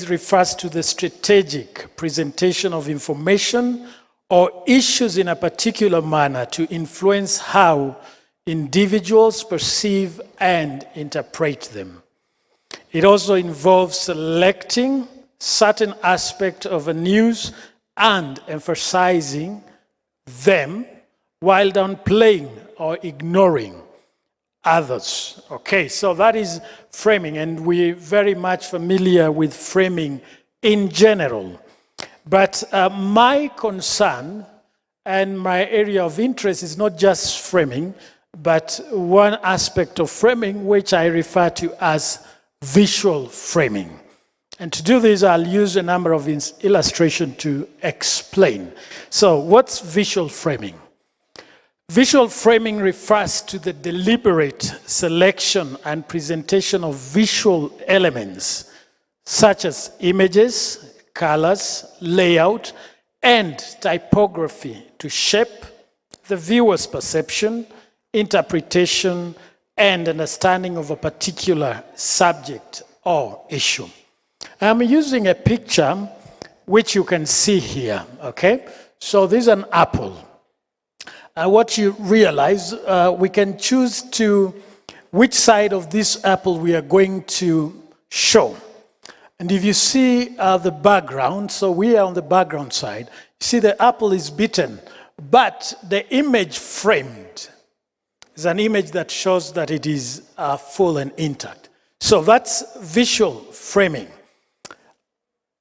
refers to the strategic presentation of information or issues in a particular manner to influence how individuals perceive and interpret them. It also involves selecting certain aspects of a news and emphasizing them while downplaying or ignoring others. Okay, so that is framing, and we're very much familiar with framing in general. But my concern and my area of interest is not just framing, but one aspect of framing which I refer to as visual framing. And to do this, I'll use a number of illustrations to explain. So what's visual framing? Visual framing refers to the deliberate selection and presentation of visual elements, such as images, colors, layout, and typography to shape the viewer's perception, interpretation, and understanding of a particular subject or issue. I'm using a picture which you can see here, okay? So this is an apple. What you realize, we can choose to which side of this apple we are going to show. And if you see the background, so we are on the background side, you see the apple is bitten, but the image framed is an image that shows that it is full and intact. So that's visual framing.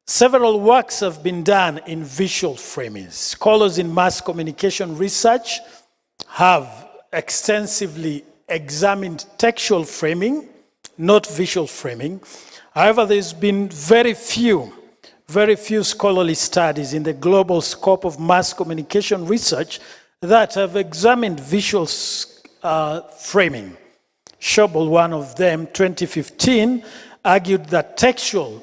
Several works have been done in visual framing. Scholars in mass communication research have extensively examined textual framing, not visual framing. However, there's been very few scholarly studies in the global scope of mass communication research that have examined visual framing. Schobel, one of them, 2015, argued that textual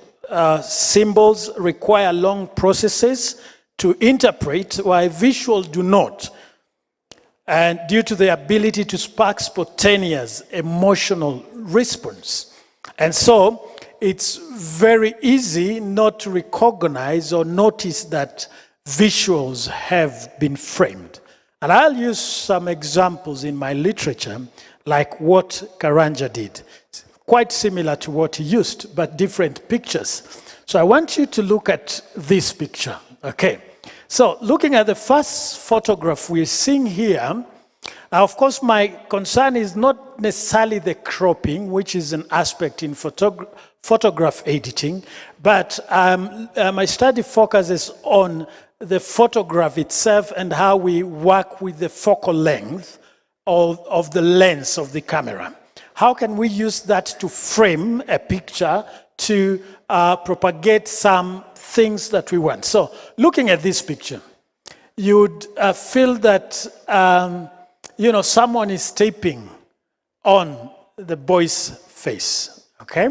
symbols require long processes to interpret, while visual do not, and due to the ability to spark spontaneous emotional response. And so it's very easy not to recognize or notice that visuals have been framed. And I'll use some examples in my literature, like what Karanja did. Quite similar to what he used, but different pictures. So I want you to look at this picture, okay? So looking at the first photograph we're seeing here, of course my concern is not necessarily the cropping, which is an aspect in photograph editing, but my study focuses on the photograph itself and how we work with the focal length of the lens of the camera. How can we use that to frame a picture to propagate some things that we want? So looking at this picture, you'd feel that someone is taping on the boy's face, okay?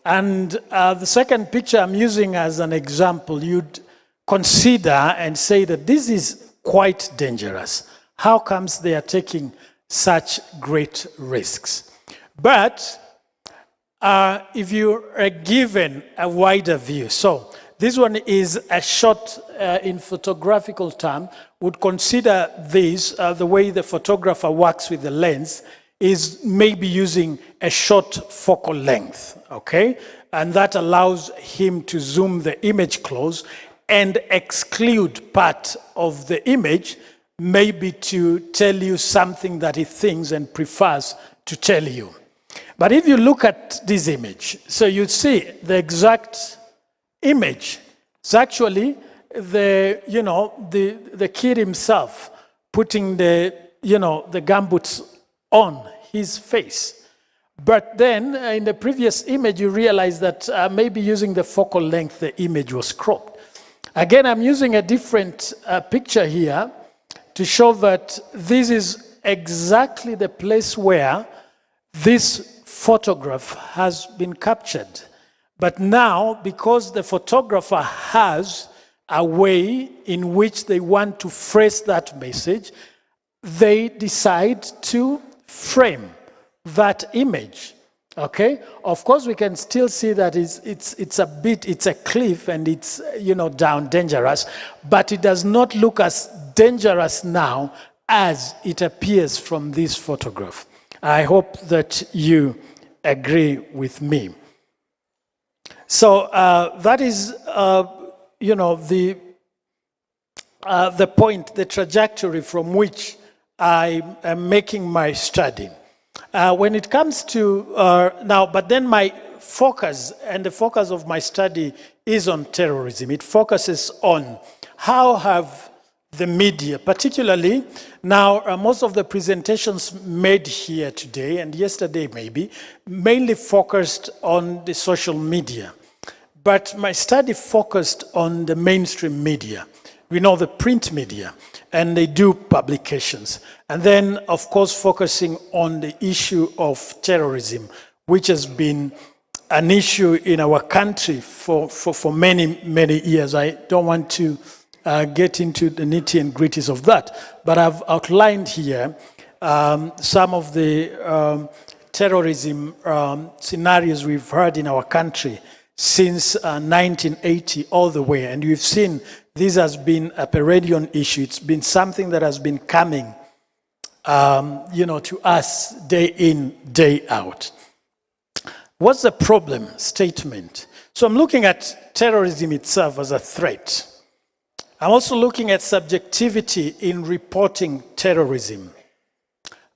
And the second picture I'm using as an example, you'd consider and say that this is quite dangerous. How comes they are taking such great risks? But if you are given a wider view, so this one is a shot in photographical term, would consider this, the way the photographer works with the lens, is maybe using a short focal length, okay? And that allows him to zoom the image close and exclude part of the image, maybe to tell you something that he thinks and prefers to tell you. But if you look at this image, so you see the exact image. It's actually the kid himself putting the gumboots on his face. But then in the previous image, you realize that maybe using the focal length, the image was cropped. Again, I'm using a different picture here to show that this is exactly the place where this photograph has been captured. But now, because the photographer has a way in which they want to phrase that message, they decide to frame that image. Okay? Of course, we can still see that it's a cliff and it's, down dangerous, but it does not look as dangerous now as it appears from this photograph. I hope that you agree with me. So that is, you know, the point, the trajectory from which I am making my study. When it comes to now, but then my focus and the focus of my study is on terrorism. It focuses on how have the media, particularly now, most of the presentations made here today and yesterday maybe, mainly focused on the social media. But my study focused on the mainstream media. We know the print media, and they do publications. And then, of course, focusing on the issue of terrorism, which has been an issue in our country for many, many years. I don't want to get into the nitty and gritties of that, but I've outlined here some of the terrorism scenarios we've heard in our country since 1980 all the way, and we've seen this has been a perennial issue. It's been something that has been coming, you know, to us day in, day out. What's the problem statement? So I'm looking at terrorism itself as a threat. I'm also looking at subjectivity in reporting terrorism.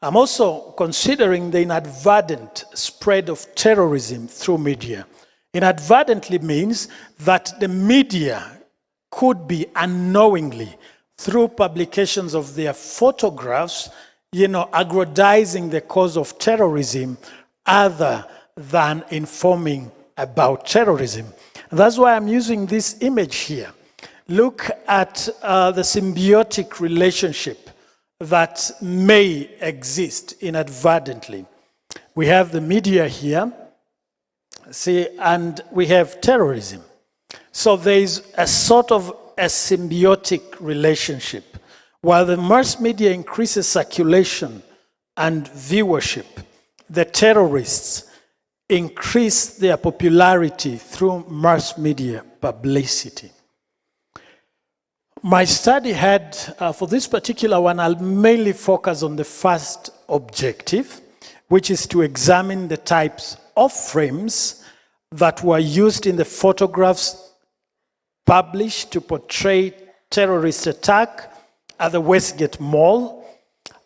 I'm also considering the inadvertent spread of terrorism through media. Inadvertently means that the media could be unknowingly, through publications of their photographs, you know, aggrandizing the cause of terrorism other than informing about terrorism. And that's why I'm using this image here. Look at the symbiotic relationship that may exist inadvertently. We have the media here, see, and we have terrorism. So there's a sort of a symbiotic relationship. While the mass media increases circulation and viewership, the terrorists increase their popularity through mass media publicity. My study had, for this particular one, I'll mainly focus on the first objective, which is to examine the types of frames that were used in the photographs published to portray terrorist attack at the Westgate Mall.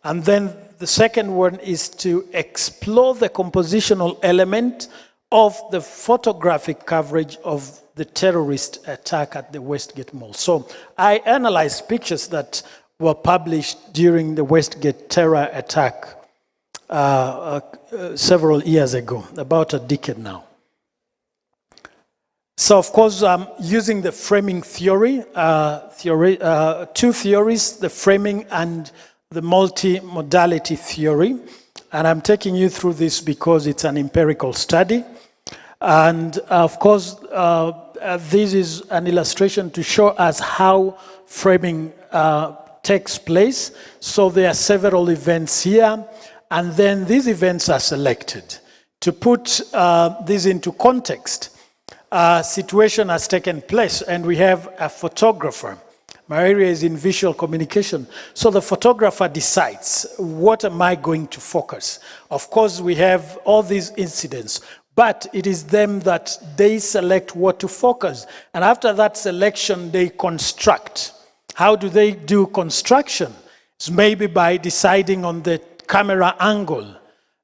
And then the second one is to explore the compositional element of the photographic coverage of the terrorist attack at the Westgate Mall. So I analyzed pictures that were published during the Westgate terror attack several years ago, about a decade now. So of course, I'm using the framing theory, two theories, the framing and the multimodality theory. And I'm taking you through this because it's an empirical study. And of course, this is an illustration to show us how framing takes place. So there are several events here, and then these events are selected. To put this into context, a situation has taken place, and we have a photographer. My area is in visual communication. So the photographer decides, what am I going to focus? Of course, we have all these incidents, but it is them that they select what to focus. And after that selection, they construct. How do they do construction? It's maybe by deciding on the camera angle.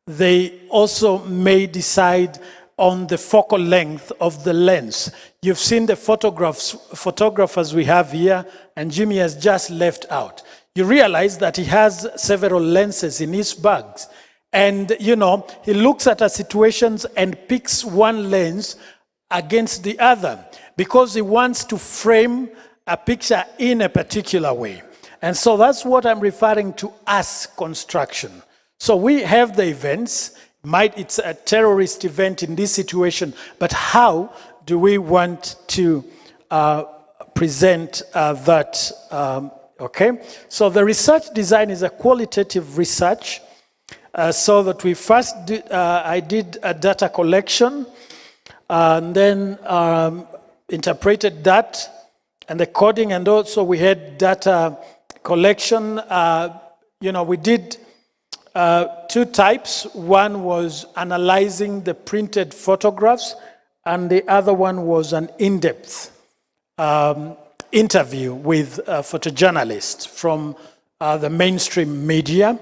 They also may decide on the focal length of the lens. You've seen the photographers we have here, and Jimmy has just left out. You realize that he has several lenses in his bags. And, you know, he looks at a situation and picks one lens against the other because he wants to frame a picture in a particular way. And so that's what I'm referring to as construction. So we have the events. It's a terrorist event in this situation, but how do we want to present that? Okay, so the research design is a qualitative research. So that we first I did a data collection, and then interpreted that and the coding, and also we had data collection we did two types. One was analyzing the printed photographs, and the other one was an in-depth interview with photojournalists from the mainstream media.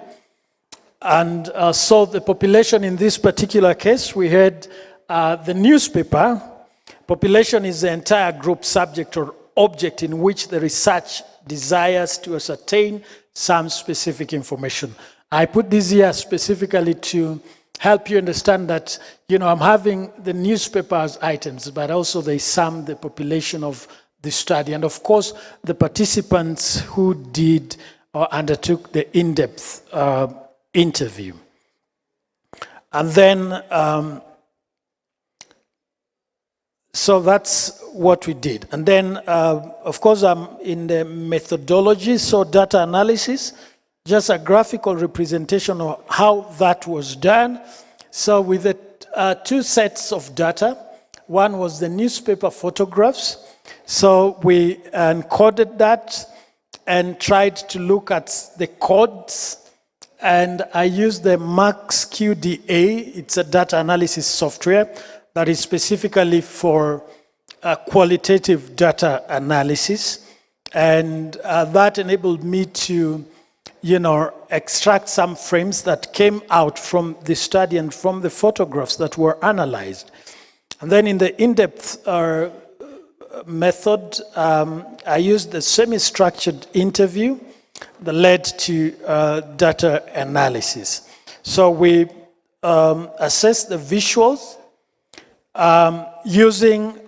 And so the population in this particular case, we had the newspaper. Population is the entire group, subject or object in which the research desires to ascertain some specific information. I put this here specifically to help you understand that, I'm having the newspaper as items, but also they sum the population of the study. And of course, the participants who did or undertook the in-depth interview. And then, so that's what we did. And then, of course, I'm in the methodology, so data analysis, just a graphical representation of how that was done. So with the two sets of data, one was the newspaper photographs. So we encoded that and tried to look at the codes. And I used the MaxQDA. It's a data analysis software that is specifically for qualitative data analysis. And that enabled me to, extract some frames that came out from the study and from the photographs that were analyzed. And then in the in-depth method, I used the semi-structured interview that led to data analysis. So we assessed the visuals using,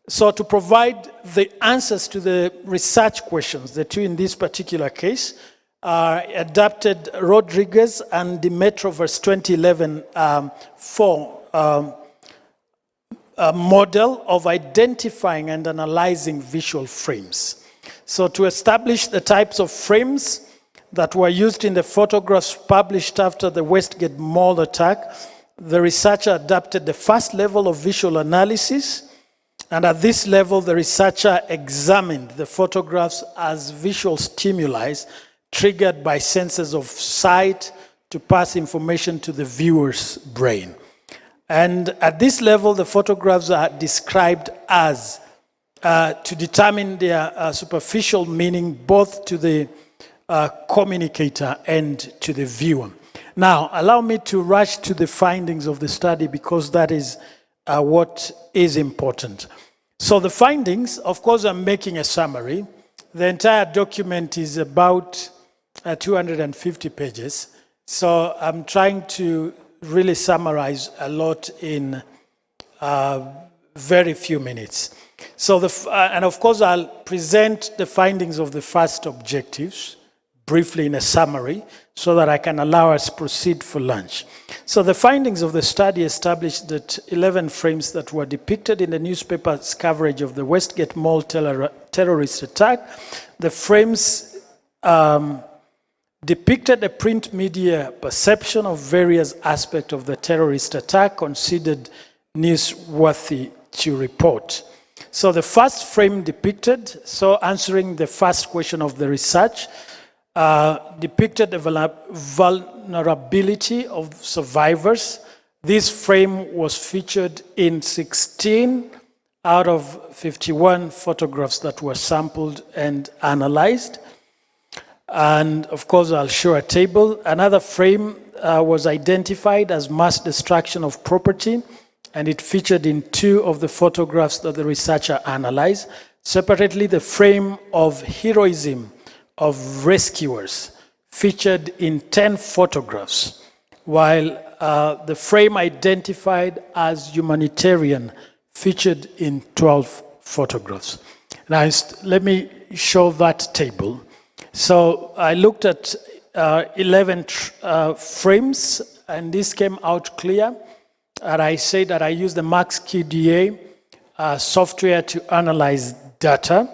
so to provide the answers to the research questions, the two in this particular case, adapted Rodriguez and Dimitrover's 2011 model of identifying and analyzing visual frames. So to establish the types of frames that were used in the photographs published after the Westgate Mall attack, the researcher adapted the first level of visual analysis. And at this level, the researcher examined the photographs as visual stimuli triggered by senses of sight to pass information to the viewer's brain. And at this level, the photographs are described as to determine their superficial meaning both to the communicator and to the viewer. Now, allow me to rush to the findings of the study because that is what is important. So the findings, of course, I'm making a summary. The entire document is about 250 pages. So I'm trying to really summarize a lot in very few minutes. So, and of course, I'll present the findings of the first objectives briefly in a summary so that I can allow us to proceed for lunch. So the findings of the study established that 11 frames that were depicted in the newspaper's coverage of the Westgate Mall terrorist attack, the frames depicted a print media perception of various aspects of the terrorist attack considered newsworthy to report. So the first frame depicted, so answering the first question of the research, depicted the vulnerability of survivors. This frame was featured in 16 out of 51 photographs that were sampled and analyzed. And of course, I'll show a table. Another frame was identified as mass destruction of property, and it featured in 2 of the photographs that the researcher analyzed. Separately, the frame of heroism of rescuers featured in 10 photographs, while the frame identified as humanitarian featured in 12 photographs. Now, let me show that table. So I looked at 11 frames, and this came out clear. And I say that I use the MaxQDA software to analyze data.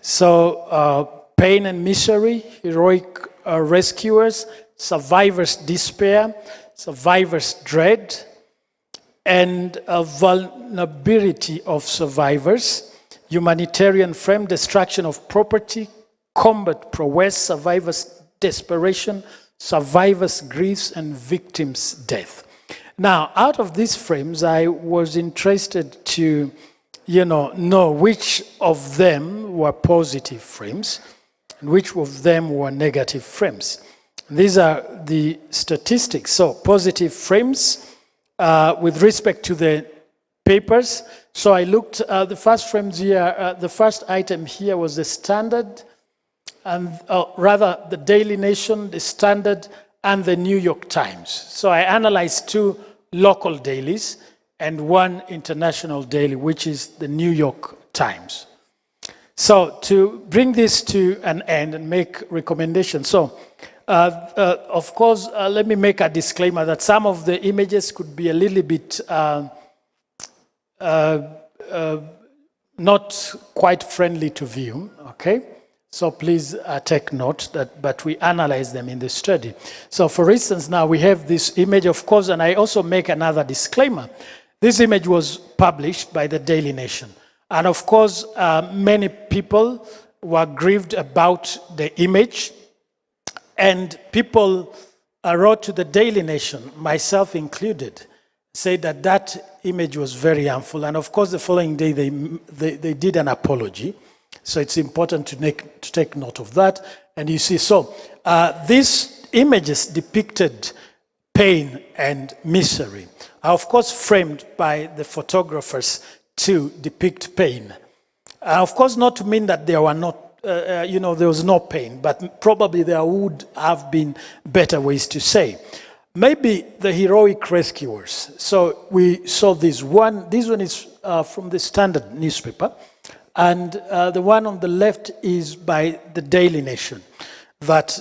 So pain and misery, heroic rescuers, survivors' despair, survivors' dread, and vulnerability of survivors, humanitarian frame, destruction of property, combat prowess, survivors' desperation, survivors' griefs, and victims' death. Now, out of these frames, I was interested to, know which of them were positive frames and which of them were negative frames. These are the statistics. So, positive frames with respect to the papers. So I looked at the first frames here. The first item here was the Standard, and rather the Daily Nation, the Standard, and the New York Times. So I analyzed 2 local dailies and 1 international daily, which is the New York Times. So to bring this to an end and make recommendations. So of course, let me make a disclaimer that some of the images could be a little bit not quite friendly to view, okay? So please take note that, but we analyze them in the study. So for instance, now we have this image, of course, and I also make another disclaimer. This image was published by the Daily Nation. And of course, many people were grieved about the image, and people wrote to the Daily Nation, myself included, said that that image was very harmful. And of course, the following day, they did an apology. So it's important to take note of that. And you see, so these images depicted pain and misery are, of course, framed by the photographers to depict pain. Of course, not to mean that there were not, there was no pain, but probably there would have been better ways to say. Maybe the heroic rescuers. So we saw this one. This one is from the Standard newspaper. And the one on the left is by the Daily Nation that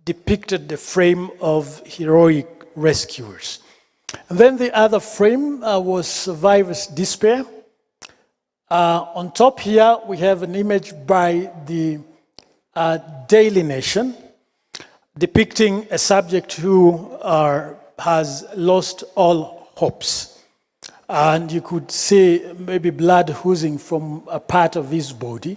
depicted the frame of heroic rescuers. And then the other frame was survivors' despair. On top here, we have an image by the Daily Nation depicting a subject who has lost all hopes. And you could see maybe blood oozing from a part of his body.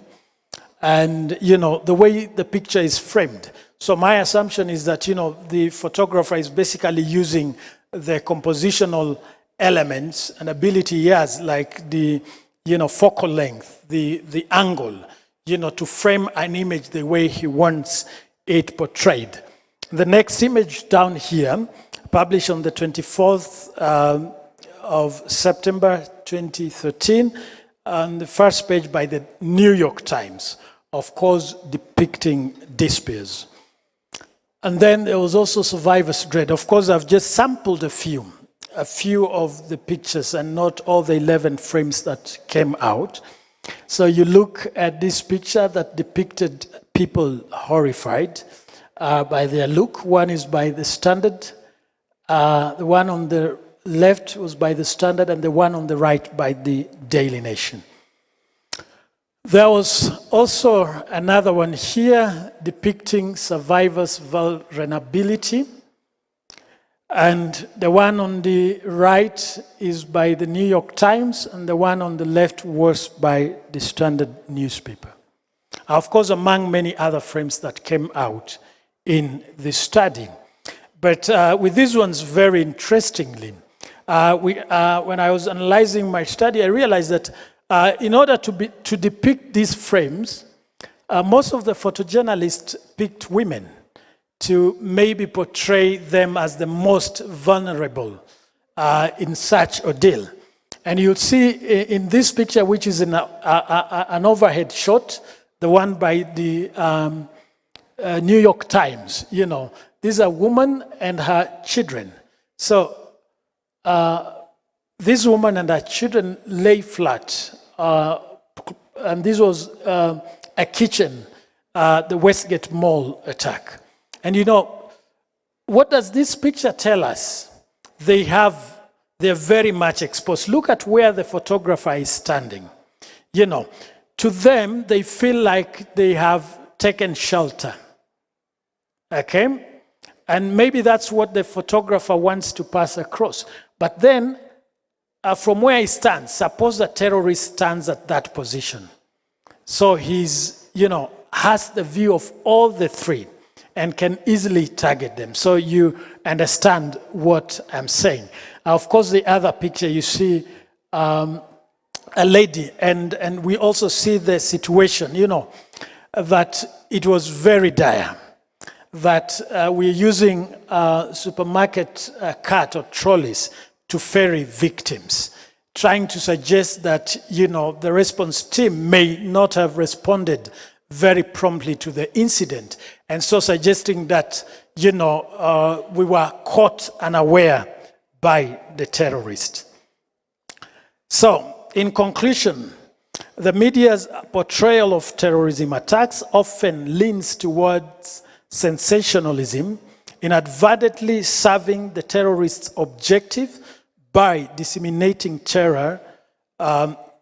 And, the way the picture is framed. So my assumption is that, the photographer is basically using the compositional elements and ability he has, like the, focal length, the angle, to frame an image the way he wants it portrayed. The next image down here, published on the 24th of September 2013, on the first page by the New York Times, of course, depicting despairs. And then there was also survivor's dread. Of course, I've just sampled a few of the pictures and not all the 11 frames that came out. So you look at this picture that depicted people horrified by their look. One is by the Standard. The one on the left was by the Standard, and the one on the right by the Daily Nation. There was also another one here depicting survivors' vulnerability. And the one on the right is by the New York Times, and the one on the left was by the Standard newspaper. Of course, among many other frames that came out in the study. But with these ones, very interestingly, when I was analyzing my study, I realized that in order to depict these frames, most of the photojournalists picked women to maybe portray them as the most vulnerable in such ordeal. And you'll see in this picture, which is an overhead shot, the one by the New York Times, this is a woman and her children. So this woman and her children lay flat. And this was a kitchen, the Westgate Mall attack. And what does this picture tell us? They're very much exposed. Look at where the photographer is standing. To them, they feel like they have taken shelter. Okay? And maybe that's what the photographer wants to pass across. But then, from where he stands, suppose a terrorist stands at that position. So he's, has the view of all the three. and can easily target them. So you understand what I'm saying. Of course, the other picture you see a lady, and we also see the situation, you know, that it was very dire, that we're using supermarket cart or trolleys to ferry victims, trying to suggest that, you know, the response team may not have responded very promptly to the incident, and so suggesting that, you know, we were caught unaware by the terrorist. So, in conclusion, the media's portrayal of terrorism attacks often leans towards sensationalism, inadvertently serving the terrorist's objective by disseminating terror,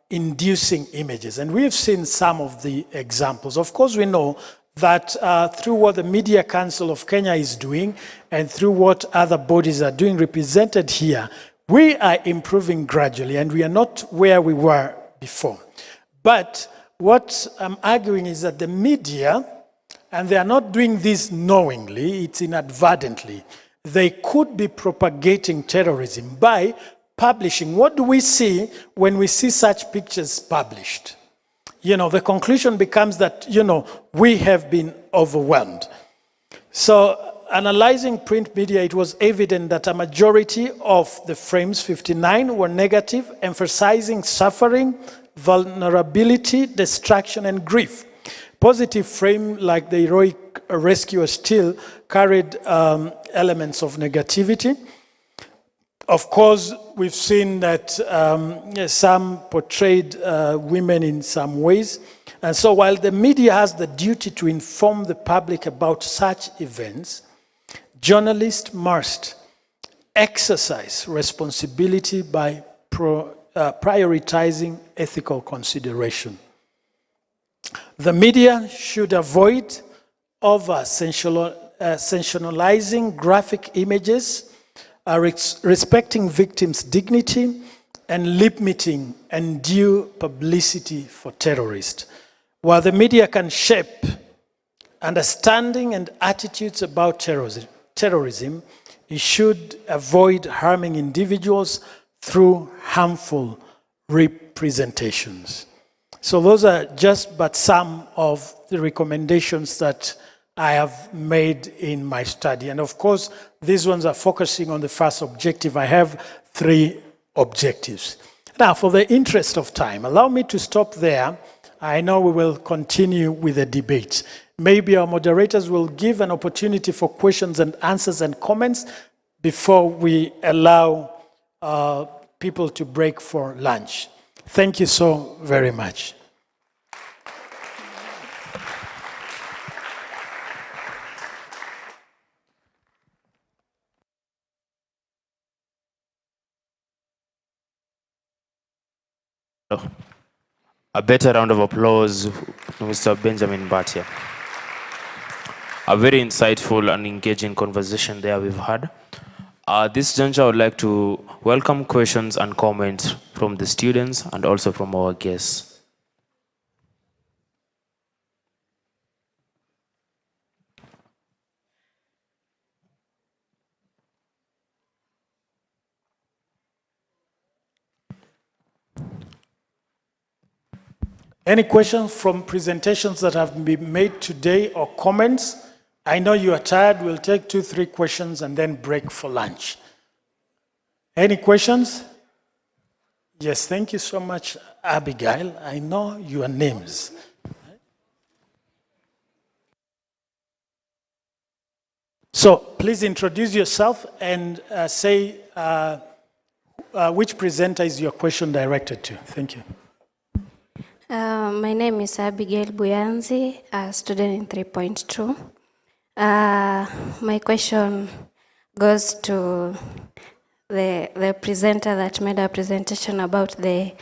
inducing images. And we've seen some of the examples. Of course, we know that through what the Media Council of Kenya is doing and through what other bodies are doing represented here, we are improving gradually and we are not where we were before. But what I'm arguing is that the media, and they are not doing this knowingly, it's inadvertently, they could be propagating terrorism by publishing. What do we see when we see such pictures published? You know, the conclusion becomes that, you know, we have been overwhelmed. So, analyzing print media, it was evident that a majority of the frames, 59, were negative, emphasizing suffering, vulnerability, destruction, and grief. Positive frame, like the heroic rescue, still carried elements of negativity. Of course, we've seen that some portrayed women in some ways. And so while the media has the duty to inform the public about such events, journalists must exercise responsibility by prioritizing ethical consideration. The media should avoid sensationalizing graphic images, respecting victims' dignity, and limiting undue publicity for terrorists. While the media can shape understanding and attitudes about terrorism, it should avoid harming individuals through harmful representations. So those are just but some of the recommendations that I have made in my study. And of course, these ones are focusing on the first objective. I have 3 objectives. Now, for the interest of time, allow me to stop there. I know we will continue with the debate. Maybe our moderators will give an opportunity for questions and answers and comments before we allow people to break for lunch. Thank you so very much. A better round of applause to Mr. Benjamin Mbatia. A very insightful and engaging conversation there we've had. At this juncture, I would like to welcome questions and comments from the students and also from our guests. Any questions from presentations that have been made today or comments? I know you are tired. We'll take 2-3 questions and then break for lunch. Any questions? Yes, thank you so much, Abigail. I know your names. So please introduce yourself and say which presenter is your question directed to. Thank you. My name is Abigail Buyanzi, a student in 3.2. My question goes to the presenter that made a presentation about the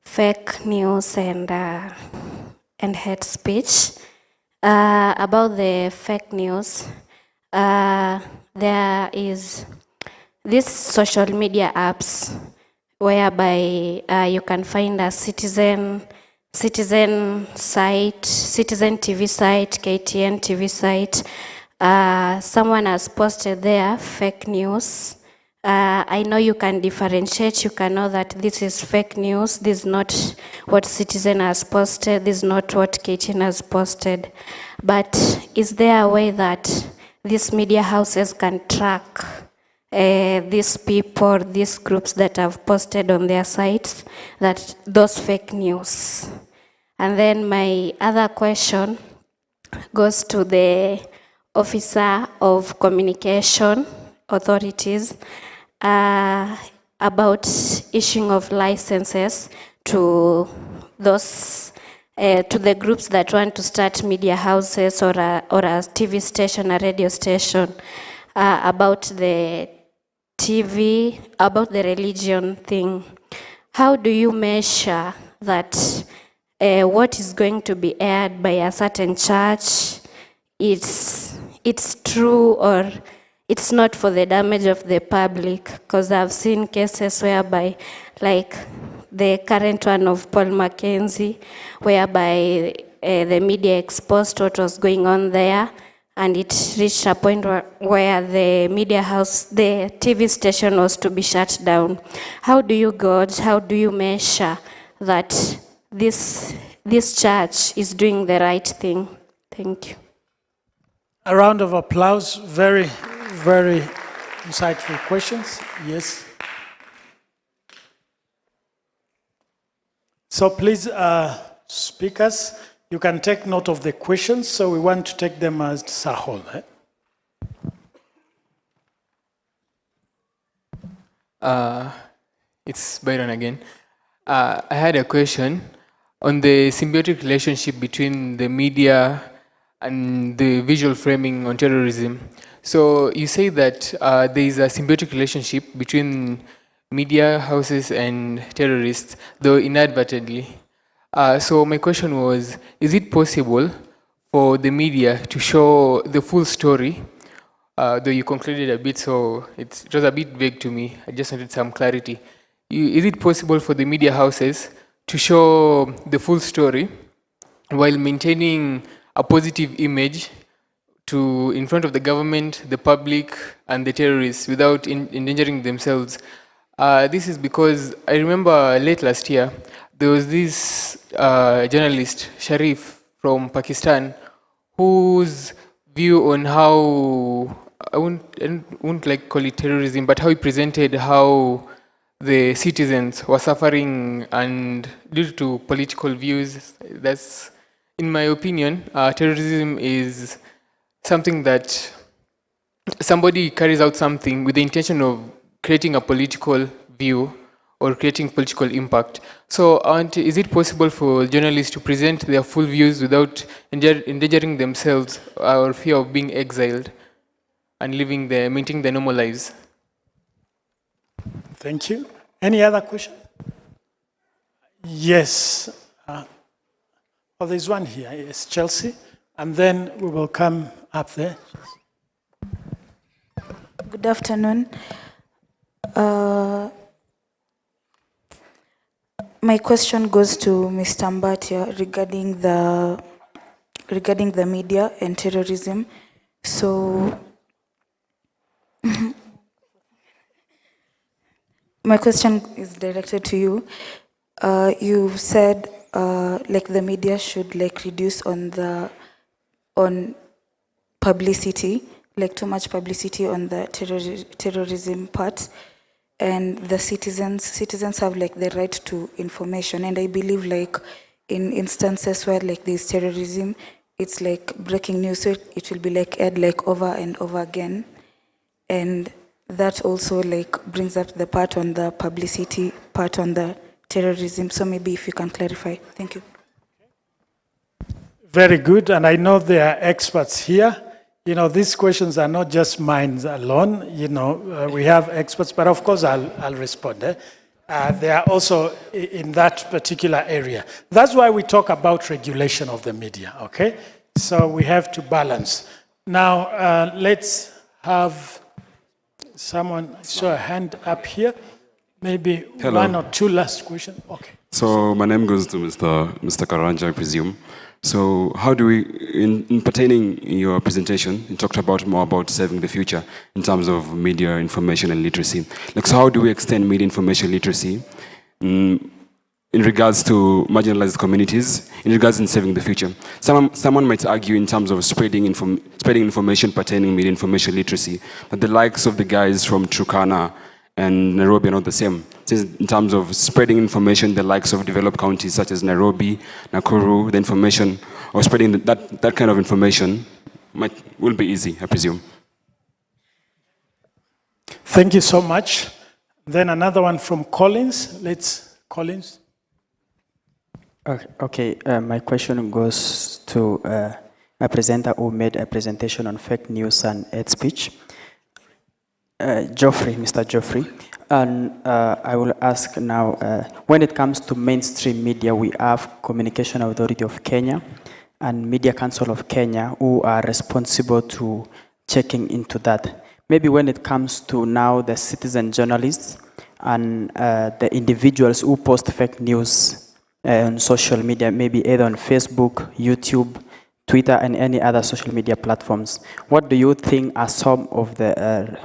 fake news and hate speech. About the fake news, there is these social media apps whereby you can find a Citizen site, Citizen TV site, KTN TV site, someone has posted there fake news. I know you can differentiate, you can know that this is fake news, this is not what Citizen has posted, this is not what KTN has posted. But is there a way that these media houses can track these people, these groups that have posted on their sites, that those fake news? And then my other question goes to the Officer of Communication Authorities about issuing of licenses to those to the groups that want to start media houses or a TV station, a radio station, about the TV, about the religion thing. How do you measure that what is going to be aired by a certain church, it's true or it's not for the damage of the public? Because I've seen cases whereby, like the current one of Paul Mackenzie, whereby the media exposed what was going on there, and it reached a point where the media house, the TV station was to be shut down. How do you gauge, how do you measure that this church is doing the right thing? Thank you. A round of applause. Very, very insightful questions. Yes. So please, speakers, you can take note of the questions. So we want to take them as a whole. It's Byron again. I had a question on the symbiotic relationship between the media and the visual framing on terrorism. So you say that there is a symbiotic relationship between media houses and terrorists, though inadvertently. So my question was, is it possible for the media to show the full story? Though you concluded a bit, so it was a bit vague to me. I just wanted some clarity. Is it possible for the media houses to show the full story while maintaining a positive image in front of the government, the public, and the terrorists without endangering themselves? This is because I remember late last year, there was this journalist, Sharif, from Pakistan, whose view on how, I wouldn't like call it terrorism, but how he presented how the citizens were suffering and due to political views. That's, in my opinion, terrorism is something that somebody carries out something with the intention of creating a political view or creating political impact. So is it possible for journalists to present their full views without endangering themselves or fear of being exiled and maintaining their normal lives? Thank you. Any other question? Yes. There's one here. Yes, Chelsea. And then we will come up there. Good afternoon. My question goes to Mr. Mbatia regarding the media and terrorism. So my question is directed to you. You've said like the media should like reduce on publicity, like too much publicity on the terrorism part, and the citizens have like the right to information. And I believe like in instances where like there's terrorism, it's like breaking news, so it will be like aired like over and over again, and that also like brings up the part on the publicity part on the terrorism. So maybe if you can clarify. Thank you. Very good, and I know there are experts here. You know, these questions are not just mine alone. You know, we have experts, but of course I'll respond. They are also in that particular area. That's why we talk about regulation of the media, okay? So we have to balance. Now, let's have someone show a hand up here. Maybe Hello. one or two last questions. Okay. So my name goes to Mr. Karanja, I presume. So how do we, in pertaining your presentation, you talked about more about saving the future in terms of media information and literacy. Like, so how do we extend media information literacy in regards to marginalized communities, in regards in saving the future? Someone might argue in terms of spreading information pertaining media information literacy, that the likes of the guys from Turkana and Nairobi are not the same. Since in terms of spreading information, the likes of developed counties such as Nairobi, Nakuru, the information, or spreading that kind of information will be easy, I presume. Thank you so much. Then another one from Collins. Collins. Okay, my question goes to a presenter who made a presentation on fake news and hate speech. Mr. Geoffrey, and I will ask now, when it comes to mainstream media, we have Communication Authority of Kenya and Media Council of Kenya who are responsible to checking into that. Maybe when it comes to now the citizen journalists and the individuals who post fake news on social media, maybe either on Facebook, YouTube, Twitter, and any other social media platforms, what do you think are some of the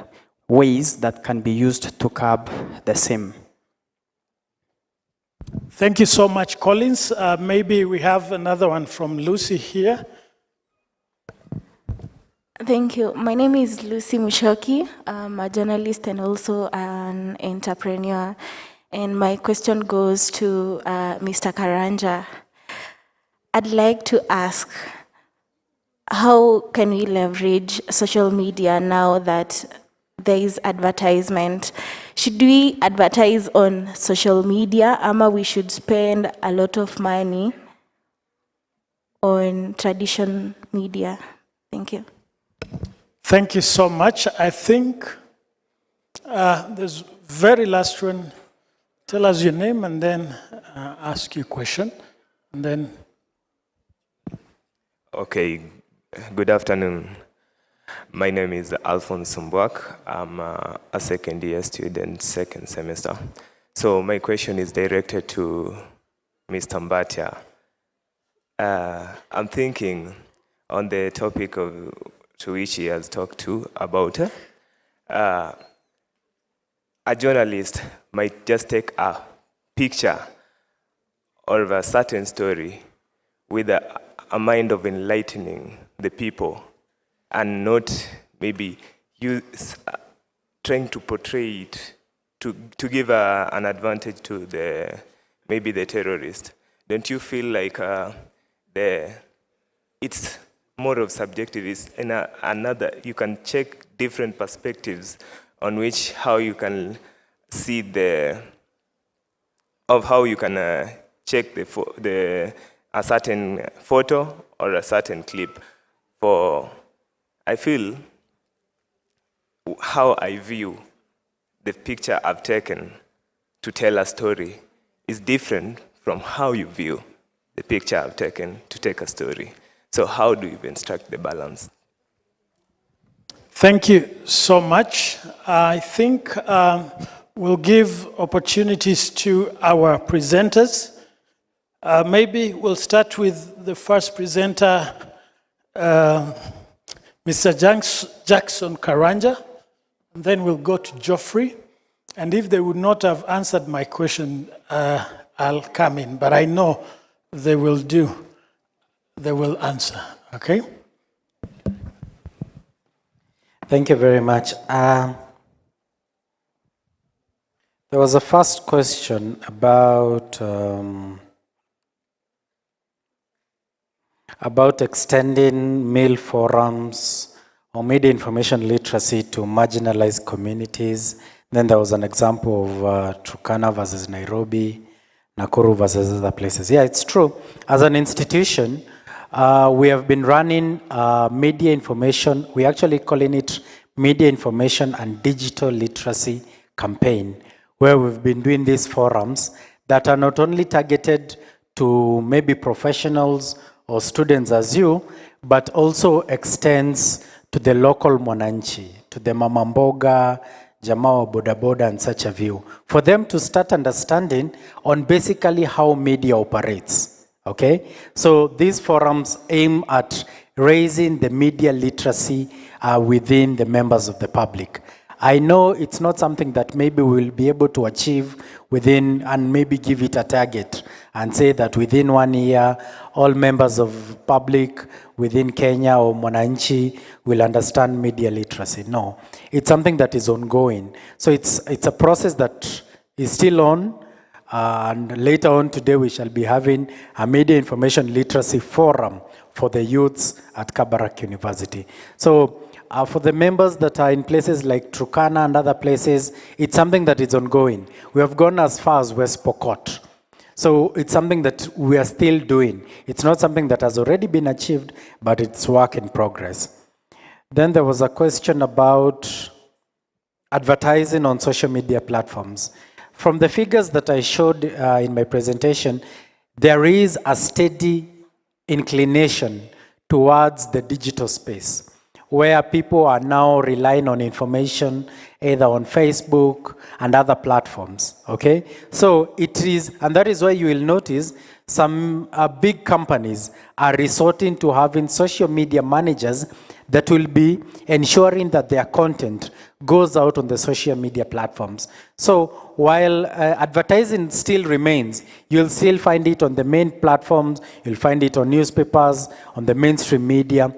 ways that can be used to curb the same? Thank you so much, Collins. Maybe we have another one from Lucy here. Thank you. My name is Lucy Mushoki. I'm a journalist and also an entrepreneur. And my question goes to Mr. Karanja. I'd like to ask, how can we leverage social media now that there is advertisement? Should we advertise on social media, or we should spend a lot of money on traditional media? Thank you. Thank you so much. I think there's very last one. Tell us your name and then ask your question. And then. Okay, good afternoon. My name is Alphonse Mbwak. I'm a second year student, second semester. So my question is directed to Mr. Mbatia. I'm thinking on the topic to which he has talked to about a journalist might just take a picture of a certain story with a mind of enlightening the people, and not maybe trying to portray it to give an advantage to maybe the terrorist. Don't you feel like it's more of subjective? It's you can check different perspectives on how you can see how you can check a certain photo or a certain clip. I feel how I view the picture I've taken to tell a story is different from how you view the picture I've taken to take a story. So how do you even strike the balance? Thank you so much. I think we'll give opportunities to our presenters. Maybe we'll start with the first presenter, Mr. Jackson Karanja, and then we'll go to Geoffrey. And if they would not have answered my question, I'll come in. But I know they will answer, okay? Thank you very much. There was a first question about extending meal forums or media information literacy to marginalized communities. Then there was an example of Turkana versus Nairobi, Nakuru versus other places. Yeah, it's true. As an institution, we have been running media information. We're actually calling it Media Information and Digital Literacy Campaign, where we've been doing these forums that are not only targeted to maybe professionals or students as you, but also extends to the local mwananchi, to the mama mboga, jamaa wa bodaboda and such a view, for them to start understanding on basically how media operates, okay? So these forums aim at raising the media literacy within the members of the public. I know it's not something that maybe we'll be able to achieve within, and maybe give it a target and say that within 1 year, all members of public within Kenya or Mwananchi will understand media literacy. No, it's something that is ongoing. So it's a process that is still on, and later on today we shall be having a media information literacy forum for the youths at Kabarak University. So for the members that are in places like Turkana and other places, it's something that is ongoing. We have gone as far as West Pokot. So it's something that we are still doing. It's not something that has already been achieved, but it's work in progress. Then there was a question about advertising on social media platforms. From the figures that I showed in my presentation, there is a steady inclination towards the digital space, where people are now relying on information either on Facebook and other platforms, okay? So it is, and that is why you will notice some big companies are resorting to having social media managers that will be ensuring that their content goes out on the social media platforms. So while advertising still remains, you'll still find it on the main platforms, you'll find it on newspapers, on the mainstream media,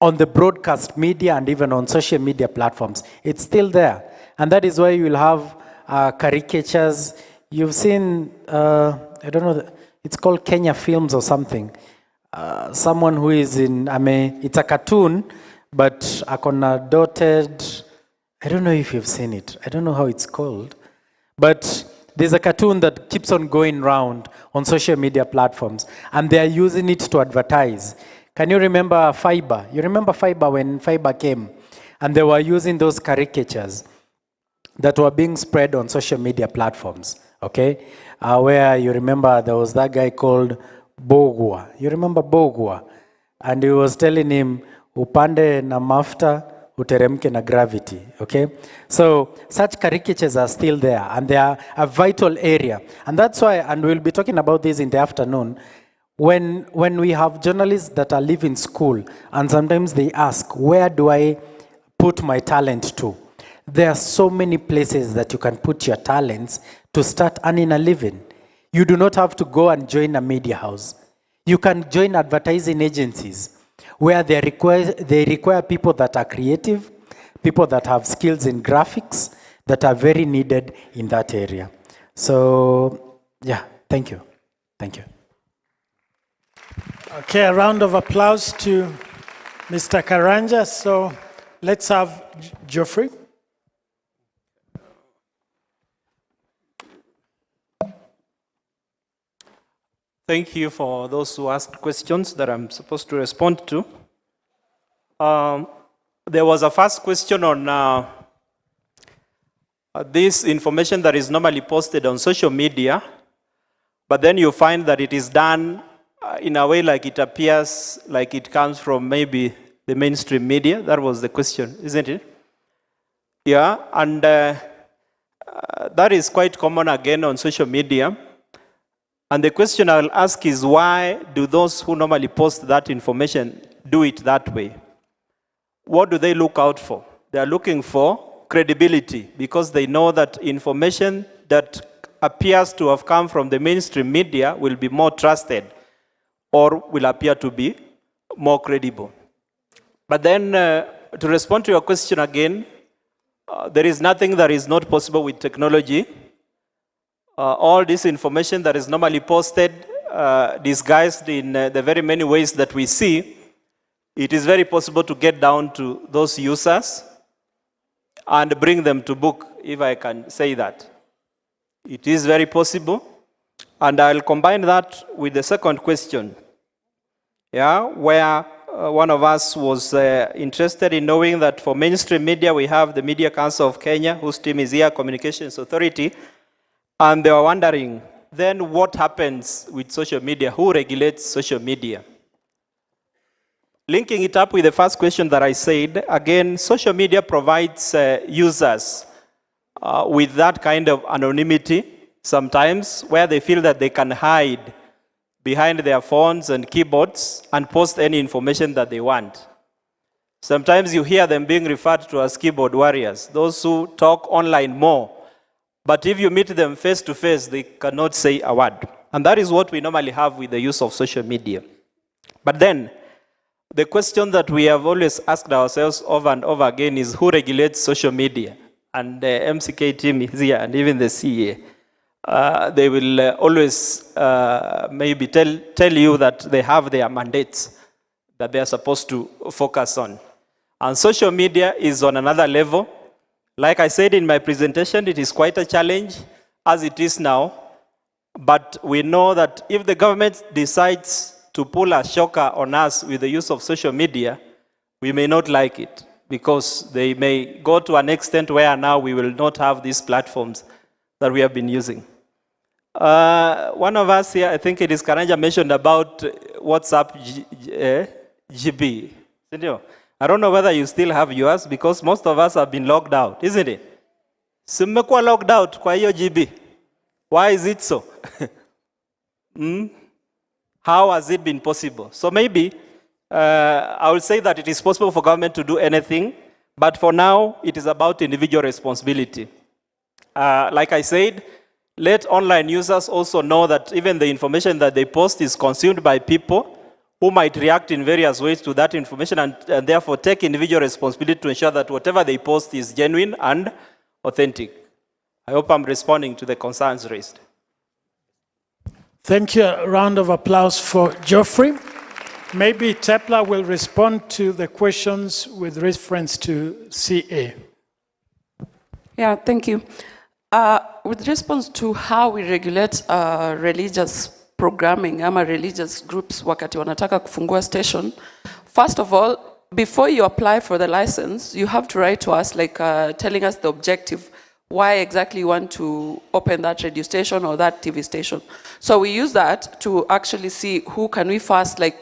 on the broadcast media, and even on social media platforms. It's still there. And that is why you will have caricatures. You've seen, I don't know, it's called Kenya Films or something. Someone who is in, it's a cartoon, but akona dotted, I don't know if you've seen it. I don't know how it's called. But there's a cartoon that keeps on going round on social media platforms, and they are using it to advertise. Can you remember Fiber? You remember Fiber when Fiber came? And they were using those caricatures that were being spread on social media platforms, okay? Where you remember there was that guy called Bogwa. You remember Bogwa? And he was telling him, upande na mafuta, uteremke na gravity, okay? So such caricatures are still there, and they are a vital area. And that's why, and we'll be talking about this in the afternoon, when we have journalists that are leaving school, and sometimes they ask, where do I put my talent to? There are so many places that you can put your talents to start earning a living. You do not have to go and join a media house. You can join advertising agencies where they require people that are creative, people that have skills in graphics that are very needed in that area. So, yeah, thank you. Thank you. Okay, a round of applause to Mr. Karanja. So let's have Geoffrey. Thank you for those who asked questions that I'm supposed to respond to. There was a first question on this information that is normally posted on social media, but then you find that it is done in a way like it appears like it comes from maybe the mainstream media. That was the question, isn't it? Yeah, and that is quite common again on social media. And the question I'll ask is, why do those who normally post that information do it that way? What do they look out for? They are looking for credibility, because they know that information that appears to have come from the mainstream media will be more trusted or will appear to be more credible. But then, to respond to your question again, there is nothing that is not possible with technology. All this information that is normally posted, disguised in the very many ways that we see, it is very possible to get down to those users and bring them to book, if I can say that. It is very possible. And I'll combine that with the second question, yeah, where one of us was interested in knowing that for mainstream media, we have the Media Council of Kenya, whose team is here, Communications Authority, and they were wondering, then what happens with social media? Who regulates social media? linking it up with the first question that I said, again, social media provides users with that kind of anonymity sometimes, where they feel that they can hide behind their phones and keyboards and post any information that they want. Sometimes you hear them being referred to as keyboard warriors, those who talk online more. But if you meet them face to face, they cannot say a word. And that is what we normally have with the use of social media. But then, the question that we have always asked ourselves over and over again is who regulates social media? And the MCK team is here, and even the CA. They will always maybe tell you that they have their mandates that they are supposed to focus on. And social media is on another level. Like I said in my presentation, it is quite a challenge as it is now. But we know that if the government decides to pull a shocker on us with the use of social media, we may not like it, because they may go to an extent where now we will not have these platforms that we have been using. One of us here, I think it is Karanja, mentioned about WhatsApp GB. I don't know whether you still have yours, because most of us have been logged out, isn't it? Simekwa logged out kwa hiyo GB. Why is it so? How has it been possible? So maybe I will say that it is possible for government to do anything, but for now, it is about individual responsibility. Like I said, let online users also know that even the information that they post is consumed by people who might react in various ways to that information, and therefore take individual responsibility to ensure that whatever they post is genuine and authentic. I hope I'm responding to the concerns raised. Thank you. A round of applause for Geoffrey. Maybe Tepla will respond to the questions with reference to CA. Yeah, thank you. With response to how we regulate religious programming ama religious groups wakati wanataka kufungua station, first of all, before you apply for the license, you have to write to us, like telling us the objective, why exactly you want to open that radio station or that TV station. So we use that to actually see who can we first, like,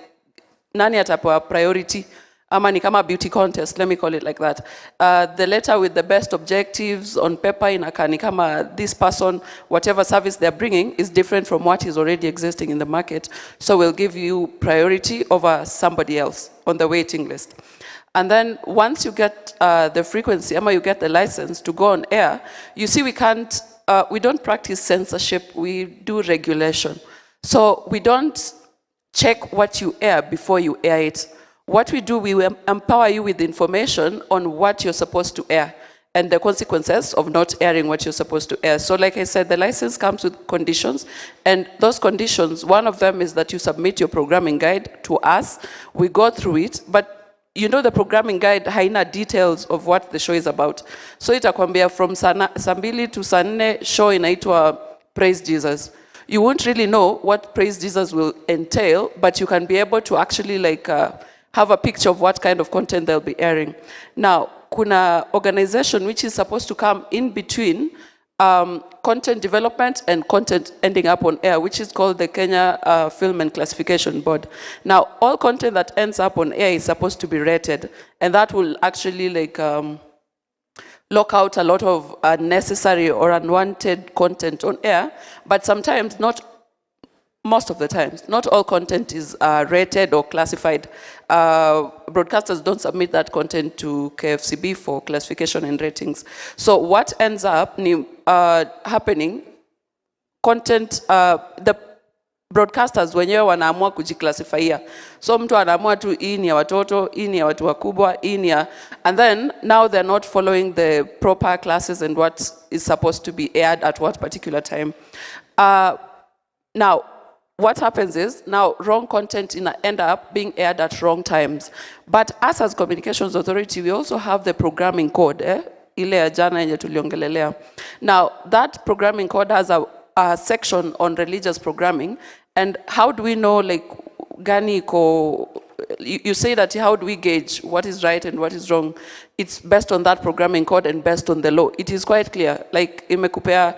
nani atapewa priority, ama ni kama beauty contest, let me call it like that. The letter with the best objectives on paper inaka ni kama this person, whatever service they're bringing is different from what is already existing in the market. So we'll give you priority over somebody else on the waiting list. And then once you get the frequency, ama you get the license to go on air, you see we don't practice censorship, we do regulation. So we don't check what you air before you air it. What we do, we empower you with information on what you're supposed to air and the consequences of not airing what you're supposed to air. So like I said, the license comes with conditions, and those conditions, one of them is that you submit your programming guide to us, we go through it, but you know the programming guide haina details of what the show is about. So itakwambia from saa 2 to saa 4 show inaitwa Praise Jesus. You won't really know what Praise Jesus will entail, but you can be able to actually like have a picture of what kind of content they'll be airing. Now, kuna organization which is supposed to come in between content development and content ending up on air, which is called the Kenya Film and Classification Board. Now, all content that ends up on air is supposed to be rated, and that will actually like lock out a lot of unnecessary or unwanted content on air, but sometimes, most of the times, not all content is rated or classified. Broadcasters don't submit that content to KFCB for classification and ratings. So what ends up happening, content, the broadcasters wenyewe wanaamua kujiclassifyia. So mtu anaamua tu hii ni ya watoto, hii ni ya watu wakubwa, hii ni ya, and then now they're not following the proper classes and what is supposed to be aired at what particular time. Now, what happens is, now wrong content end up being aired at wrong times. But us as Communications Authority, we also have the programming code, ile ya jana yenye tuliongelelea. Now, that programming code has a section on religious programming, and how do we know, like, gani ko, you say that how do we gauge what is right and what is wrong? It's based on that programming code and based on the law. It is quite clear, like imekupea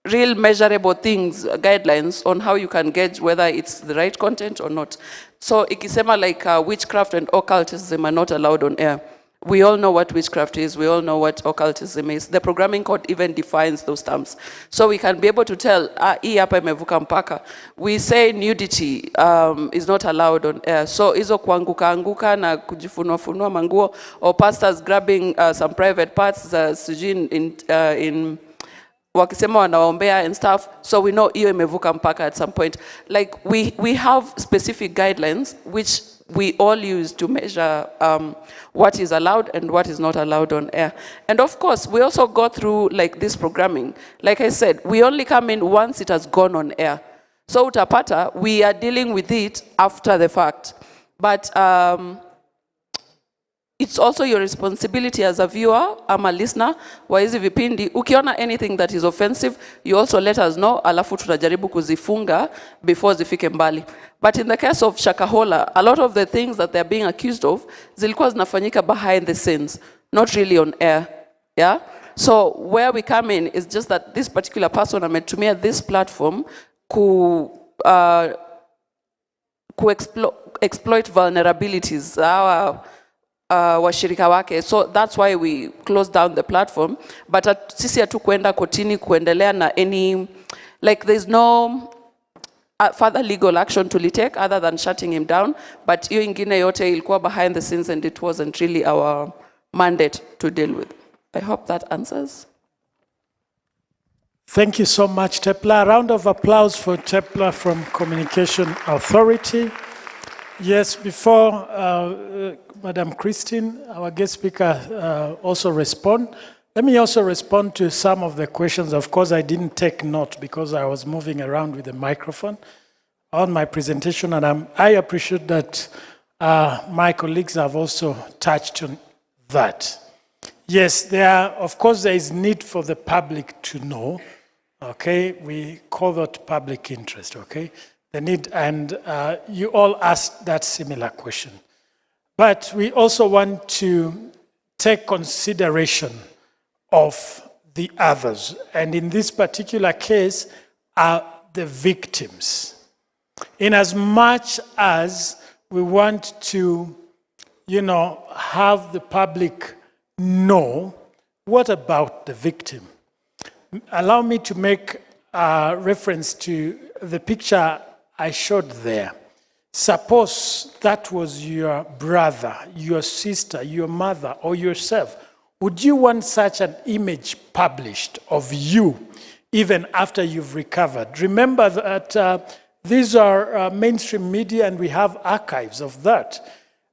real measurable things, guidelines on how you can gauge whether it's the right content or not. So ikisema like witchcraft and occultism are not allowed on air. We all know what witchcraft is. We all know what occultism is. The programming code even defines those terms. So we can be able to tell, hii hapa imevuka mpaka. We say nudity is not allowed on air. So hizo kuanguka na kujifunua manguo, or pastors grabbing some private parts sijui in wakisema wanaombea and stuff, so we know hiyo imevuka mpaka at some point. Like we have specific guidelines which we all use to measure what is allowed and what is not allowed on air. And of course, we also go through like this programming. Like I said, we only come in once it has gone on air. So utapata, we are dealing with it after the fact. But it's also your responsibility as a viewer, I'm a listener, wa hizi vipindi, ukiona anything that is offensive, you also let us know, alafu tutajaribu kuzifunga before zifike mbali. But in the case of Shakahola, a lot of the things that they're being accused of, zilikuwa zinafanyika behind the scenes, not really on air. Yeah? So where we come in is just that this particular person ametumia this platform exploit vulnerabilities, washirika wake. So that's why we closed down the platform. But sisi hatukwenda kotini kuendelea na any, like there's no further legal action to take other than shutting him down. But hiyo ingine yote ilikuwa behind the scenes and it wasn't really our mandate to deal with. I hope that answers. Thank you so much, Tepla. A round of applause for Tepla from Communication Authority. Yes, before Madam Christine, our guest speaker, also respond. Let me also respond to some of the questions. Of course, I didn't take note because I was moving around with the microphone on my presentation, and I appreciate that my colleagues have also touched on that. Yes, of course, there is need for the public to know. Okay, we call that public interest. Okay, the need, and you all asked that similar question. But we also want to take consideration of the others, and in this particular case, are the victims. In as much as we want to, have the public know, what about the victim? Allow me to make a reference to the picture I showed there. Suppose that was your brother, your sister, your mother, or yourself. Would you want such an image published of you even after you've recovered? Remember that these are mainstream media and we have archives of that.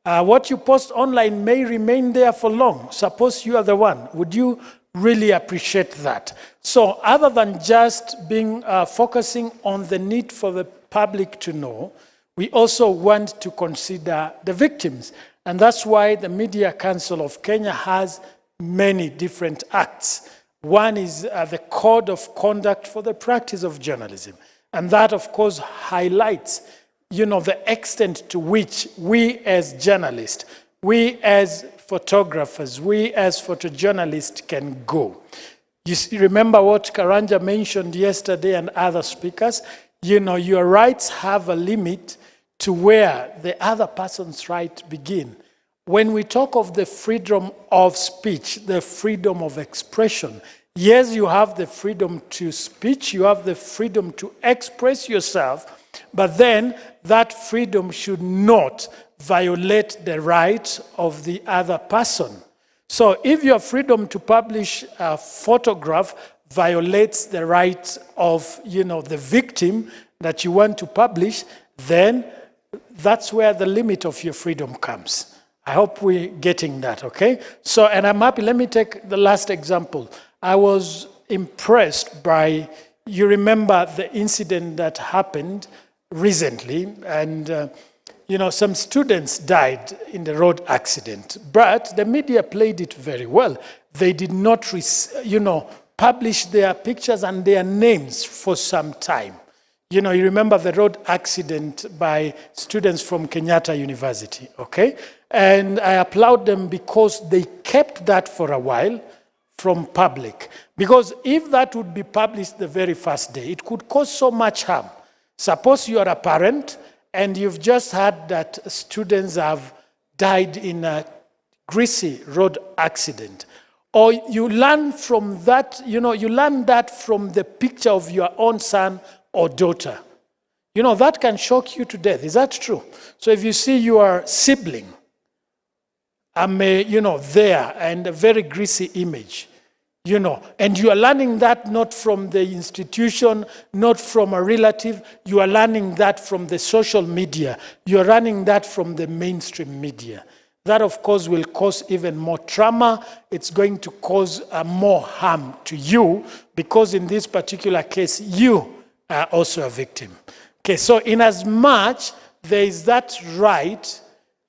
What you post online may remain there for long. Suppose you are the one. Would you really appreciate that? So other than just being focusing on the need for the public to know, we also want to consider the victims. And that's why the Media Council of Kenya has many different acts. One is the Code of Conduct for the Practice of Journalism. And that, of course, highlights, the extent to which we as journalists, we as photographers, we as photojournalists can go. You remember what Karanja mentioned yesterday and other speakers? Your rights have a limit to where the other person's right begin. When we talk of the freedom of speech, the freedom of expression, yes, you have the freedom to speech, you have the freedom to express yourself, but then that freedom should not violate the rights of the other person. So if your freedom to publish a photograph violates the rights of, the victim that you want to publish, then that's where the limit of your freedom comes. I hope we're getting that, okay? So, and I'm happy, let me take the last example. I was impressed by, you remember the incident that happened recently, and some students died in the road accident, but the media played it very well. They did not, publish their pictures and their names for some time. You remember the road accident by students from Kenyatta University, okay? And I applaud them because they kept that for a while from public. Because if that would be published the very first day, it could cause so much harm. Suppose you are a parent and you've just heard that students have died in a greasy road accident, or you learn from that, you learn that from the picture of your own son or daughter, that can shock you to death. Is that true? So if you see your sibling, there, and a very greasy image, and you are learning that not from the institution, not from a relative, you are learning that from the social media, you are learning that from the mainstream media. That, of course, will cause even more trauma. It's going to cause more harm to you, because in this particular case, you are also a victim. Okay, so in as much there is that right,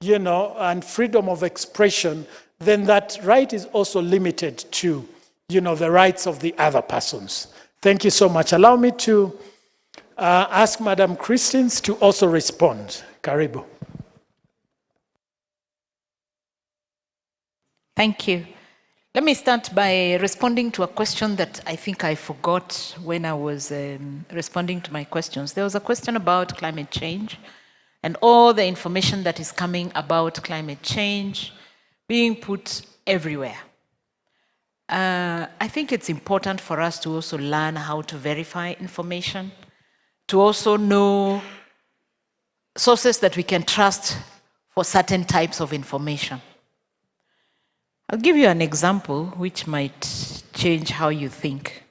and freedom of expression, then that right is also limited to, the rights of the other persons. Thank you so much. Allow me to ask Madam Christins to also respond. Karibu. Thank you. Let me start by responding to a question that I think I forgot when I was responding to my questions. There was a question about climate change and all the information that is coming about climate change being put everywhere. I think it's important for us to also learn how to verify information, to also know sources that we can trust for certain types of information. I'll give you an example which might change how you think.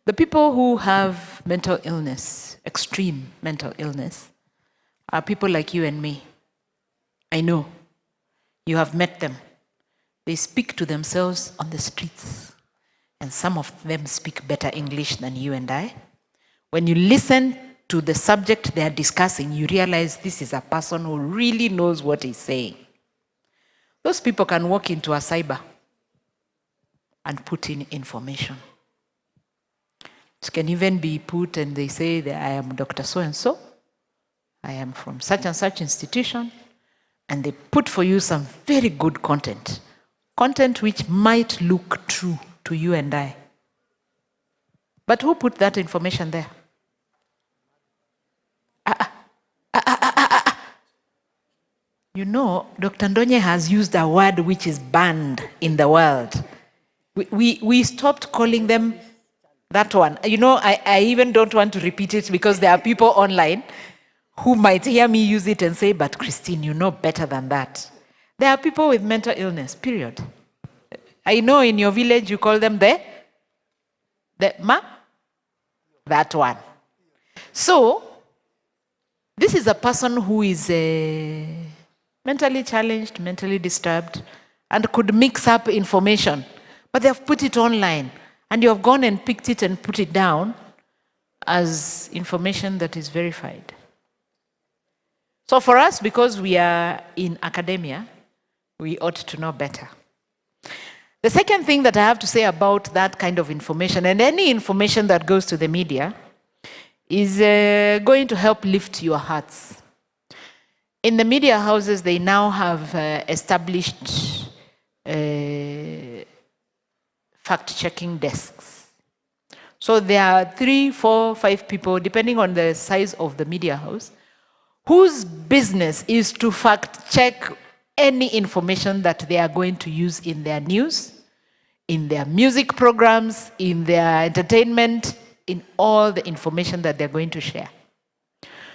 The people who have mental illness, extreme mental illness, are people like you and me. I know. You have met them. They speak to themselves on the streets, and some of them speak better English than you and I. When you listen to the subject they are discussing, you realize this is a person who really knows what he's saying. Those people can walk into a cyber and put in information. It can even be put and they say that I am Dr. So-and-so, I am from such and such institution, and they put for you some very good content. Content which might look true to you and I. But who put that information there? You know, Dr. Ndonye has used a word which is banned in the world. We stopped calling them that one. You know, I even don't want to repeat it because there are people online who might hear me use it and say, but Christine, you know better than that. There are people with mental illness, period. I know in your village you call them that one. So, this is a person who is mentally challenged, mentally disturbed, and could mix up information. But they have put it online, and you have gone and picked it and put it down as information that is verified. So for us, because we are in academia, we ought to know better. The second thing that I have to say about that kind of information, and any information that goes to the media, is going to help lift your hearts. In the media houses, they now have established fact-checking desks. So there are 3, 4, 5 people, depending on the size of the media house, whose business is to fact-check any information that they are going to use in their news, in their music programs, in their entertainment, in all the information that they're going to share.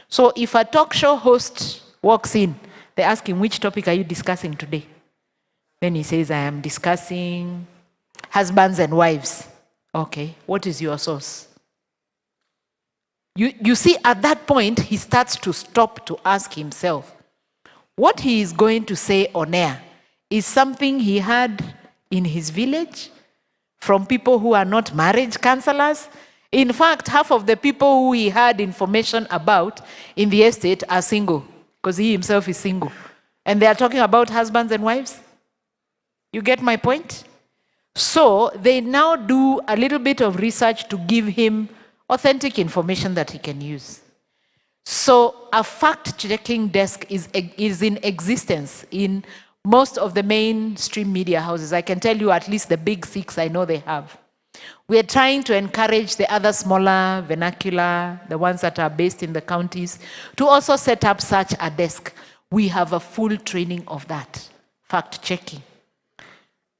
So if a talk show host walks in, they ask him, which topic are you discussing today? Then he says, I am discussing husbands and wives. Okay, what is your source? You see, at that point, he starts to stop to ask himself, what he is going to say on air is something he had in his village from people who are not marriage counselors. In fact, half of the people who he had information about in the estate are single, because he himself is single. And they are talking about husbands and wives. You get my point? So they now do a little bit of research to give him authentic information that he can use. So a fact-checking desk is in existence in most of the mainstream media houses. I can tell you at least the big 6 I know they have. We are trying to encourage the other smaller vernacular, the ones that are based in the counties, to also set up such a desk. We have a full training of that, fact-checking.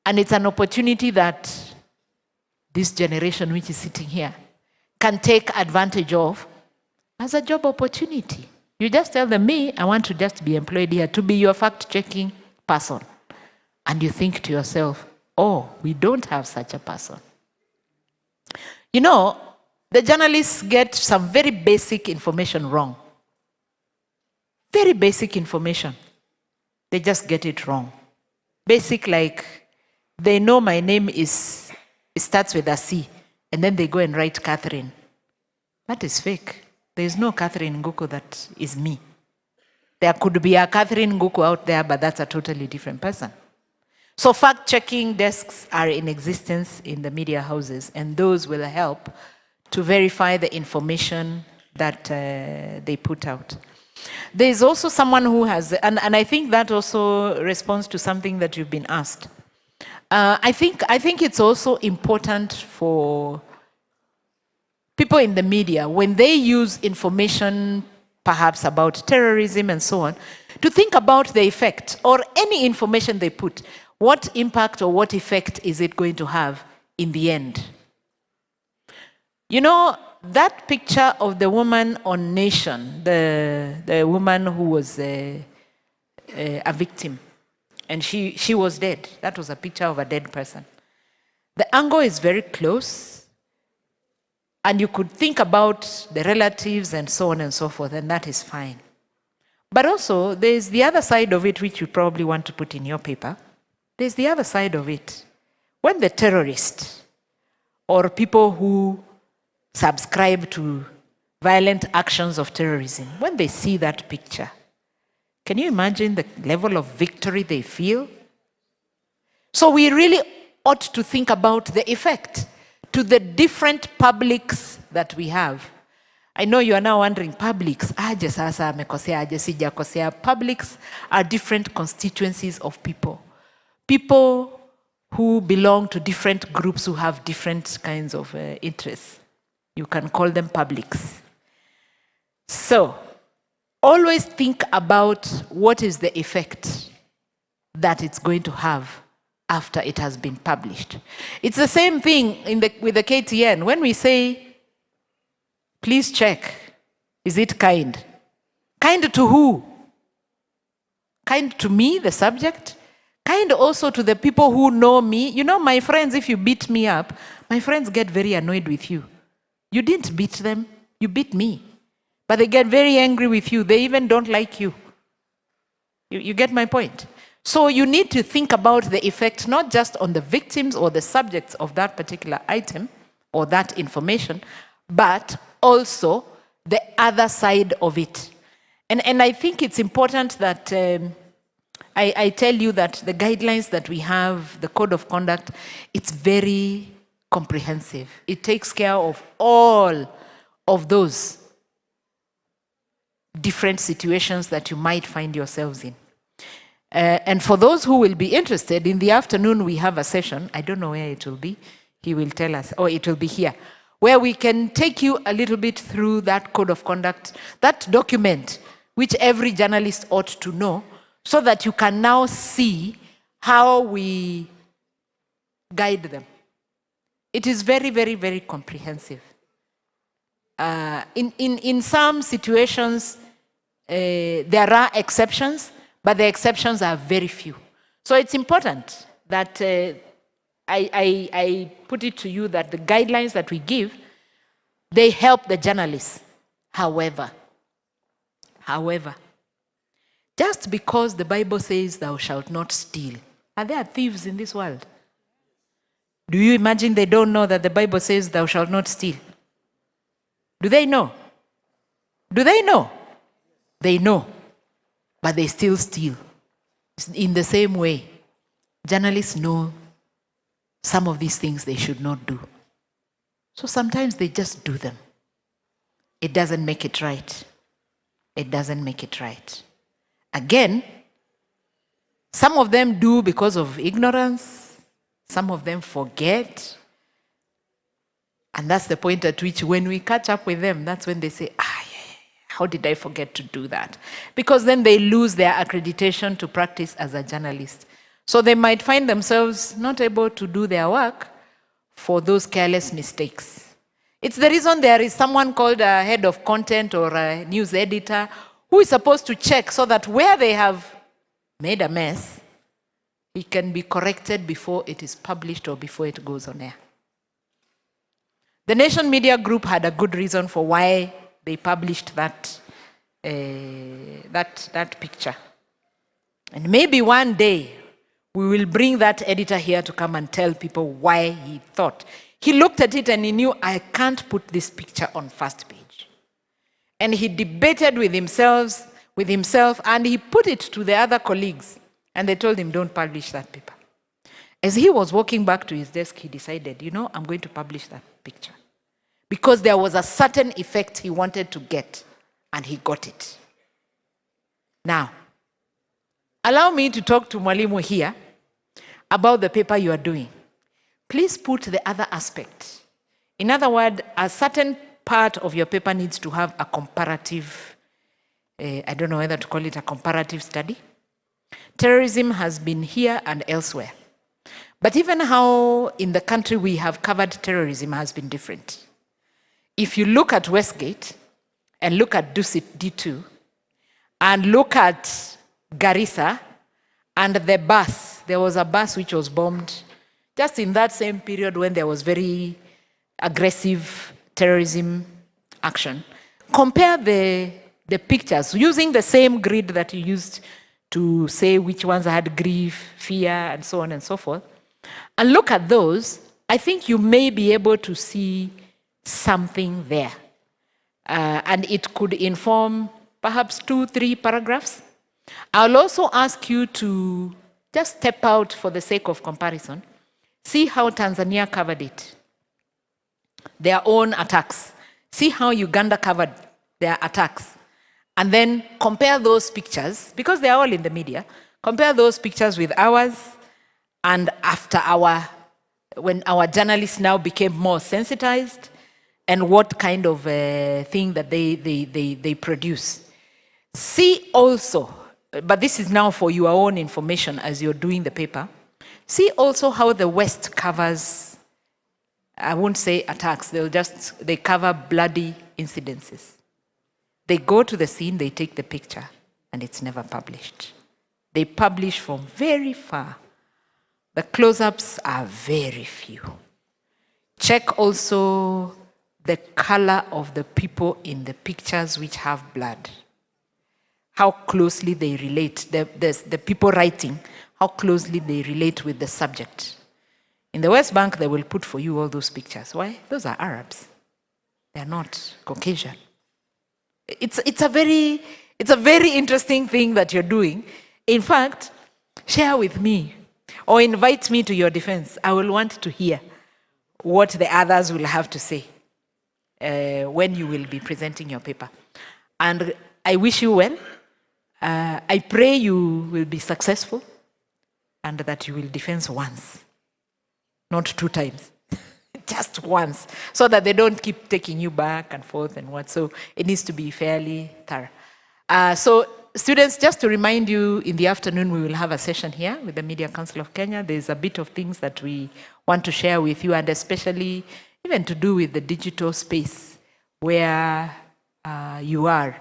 And it's an opportunity that this generation which is sitting here can take advantage of as a job opportunity. You just tell them, me, I want to just be employed here to be your fact-checking person. And you think to yourself, oh, we don't have such a person. You know, the journalists get some very basic information wrong. Very basic information. They just get it wrong. Basic, like, they know my name it starts with a C, and then they go and write Catherine. That is fake. There is no Catherine Nguku that is me. There could be a Catherine Nguku out there, but that's a totally different person. So fact-checking desks are in existence in the media houses, and those will help to verify the information that they put out. There is also someone who has, and I think that also responds to something that you've been asked. I think it's also important for people in the media, when they use information perhaps about terrorism and so on, to think about the effect, or any information they put. What impact or what effect is it going to have in the end? You know, that picture of the woman on Nation, the woman who was a victim, and she was dead. That was a picture of a dead person. The angle is very close, and you could think about the relatives and so on and so forth, and that is fine. But also, there's the other side of it, which you probably want to put in your paper. There's the other side of it. When the terrorists or people who subscribe to violent actions of terrorism, when they see that picture, can you imagine the level of victory they feel? So we really ought to think about the effect to the different publics that we have. I know you are now wondering, publics, aje sasa amekosea, aje sijakosea. Publics are different constituencies of people. People who belong to different groups who have different kinds of interests. You can call them publics. So, always think about what is the effect that it's going to have after it has been published. It's the same thing with the KTN. When we say, please check, is it kind? Kind to who? Kind to me, the subject? Kind also to the people who know me. You know, my friends, if you beat me up, my friends get very annoyed with you. You didn't beat them, you beat me. But they get very angry with you. They even don't like you. You get my point? So you need to think about the effect, not just on the victims or the subjects of that particular item or that information, but also the other side of it. And I think it's important that I tell you that the guidelines that we have, the code of conduct, it's very comprehensive. It takes care of all of those different situations that you might find yourselves in. And for those who will be interested, in the afternoon we have a session. I don't know where it will be. He will tell us, or it will be here, where we can take you a little bit through that code of conduct, that document, which every journalist ought to know, so that you can now see how we guide them. It is very, very, very comprehensive. In some situations, there are exceptions, but the exceptions are very few. So it's important that I put it to you that the guidelines that we give, they help the journalists. However, just because the Bible says thou shalt not steal, are there thieves in this world? Do you imagine they don't know that the Bible says thou shalt not steal? Do they know? Do they know? They know, but they still steal. In the same way, journalists know some of these things they should not do. So sometimes they just do them. It doesn't make it right. It doesn't make it right. Again, some of them do because of ignorance. Some of them forget. And that's the point at which when we catch up with them, that's when they say, how did I forget to do that? Because then they lose their accreditation to practice as a journalist. So they might find themselves not able to do their work for those careless mistakes. It's the reason there is someone called a head of content or a news editor who is supposed to check so that where they have made a mess, it can be corrected before it is published or before it goes on air. The Nation Media Group had a good reason for why they published that picture. And maybe one day we will bring that editor here to come and tell people why he thought. He looked at it and he knew, I can't put this picture on first page. And he debated with himself and he put it to the other colleagues and they told him, don't publish that paper. As he was walking back to his desk, he decided, I'm going to publish that picture. Because there was a certain effect he wanted to get, and he got it. Now, allow me to talk to Mwalimu here about the paper you are doing. Please put the other aspect. In other words, a certain part of your paper needs to have a comparative, I don't know whether to call it a comparative study. Terrorism has been here and elsewhere. But even how in the country we have covered terrorism has been different. If you look at Westgate and look at Dusit D2 and look at Garissa and the bus, there was a bus which was bombed just in that same period when there was very aggressive terrorism action. Compare the pictures using the same grid that you used to say which ones had grief, fear, and so on and so forth. And look at those. I think you may be able to see something there. And it could inform perhaps 2-3 paragraphs. I'll also ask you to just step out for the sake of comparison. See how Tanzania covered it, their own attacks. See how Uganda covered their attacks. And then compare those pictures, because they're all in the media, compare those pictures with ours and after when our journalists now became more sensitized, and what kind of thing that they produce. See also, but this is now for your own information as you're doing the paper, see also how the West covers, I won't say attacks, they cover bloody incidences. They go to the scene, they take the picture, and it's never published. They publish from very far. The close-ups are very few. Check also the color of the people in the pictures which have blood. How closely they relate, the people writing, how closely they relate with the subject. In the West Bank, they will put for you all those pictures. Why? Those are Arabs. They're not Caucasian. It's a very interesting thing that you're doing. In fact, share with me or invite me to your defense. I will want to hear what the others will have to say when you will be presenting your paper. And I wish you well. I pray you will be successful and that you will defend once, not 2 times. Just once, so that they don't keep taking you back and forth and what. So it needs to be fairly thorough. So students, just to remind you, in the afternoon we will have a session here with the Media Council of Kenya. There's a bit of things that we want to share with you, and especially even to do with the digital space where you are.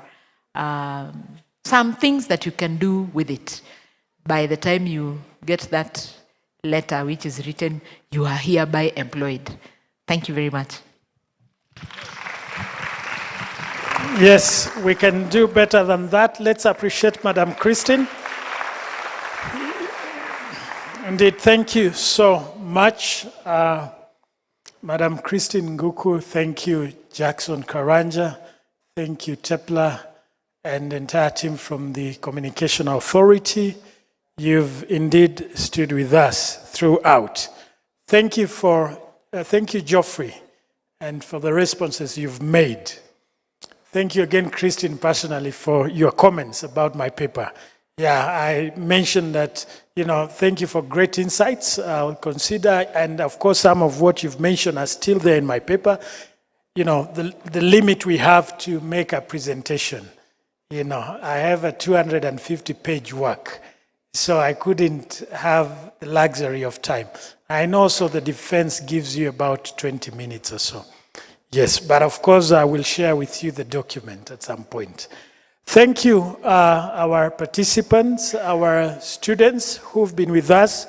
Some things that you can do with it. By the time you get that letter which is written, you are hereby employed. Thank you very much. Yes, we can do better than that. Let's appreciate Madam Christine. Indeed, thank you so much. Madam Christine Nguku, thank you, Jackson Karanja, thank you, Tepla, and the entire team from the Communication Authority. You've indeed stood with us throughout. Thank you, Geoffrey, and for the responses you've made. Thank you again, Christine, personally, for your comments about my paper. Yeah, I mentioned that thank you for great insights. I'll consider, and of course, some of what you've mentioned are still there in my paper. The limit we have to make a presentation. I have a 250-page work, so I couldn't have the luxury of time. I know, so the defense gives you about 20 minutes or so. Yes, but of course, I will share with you the document at some point. Thank you, our participants, our students who've been with us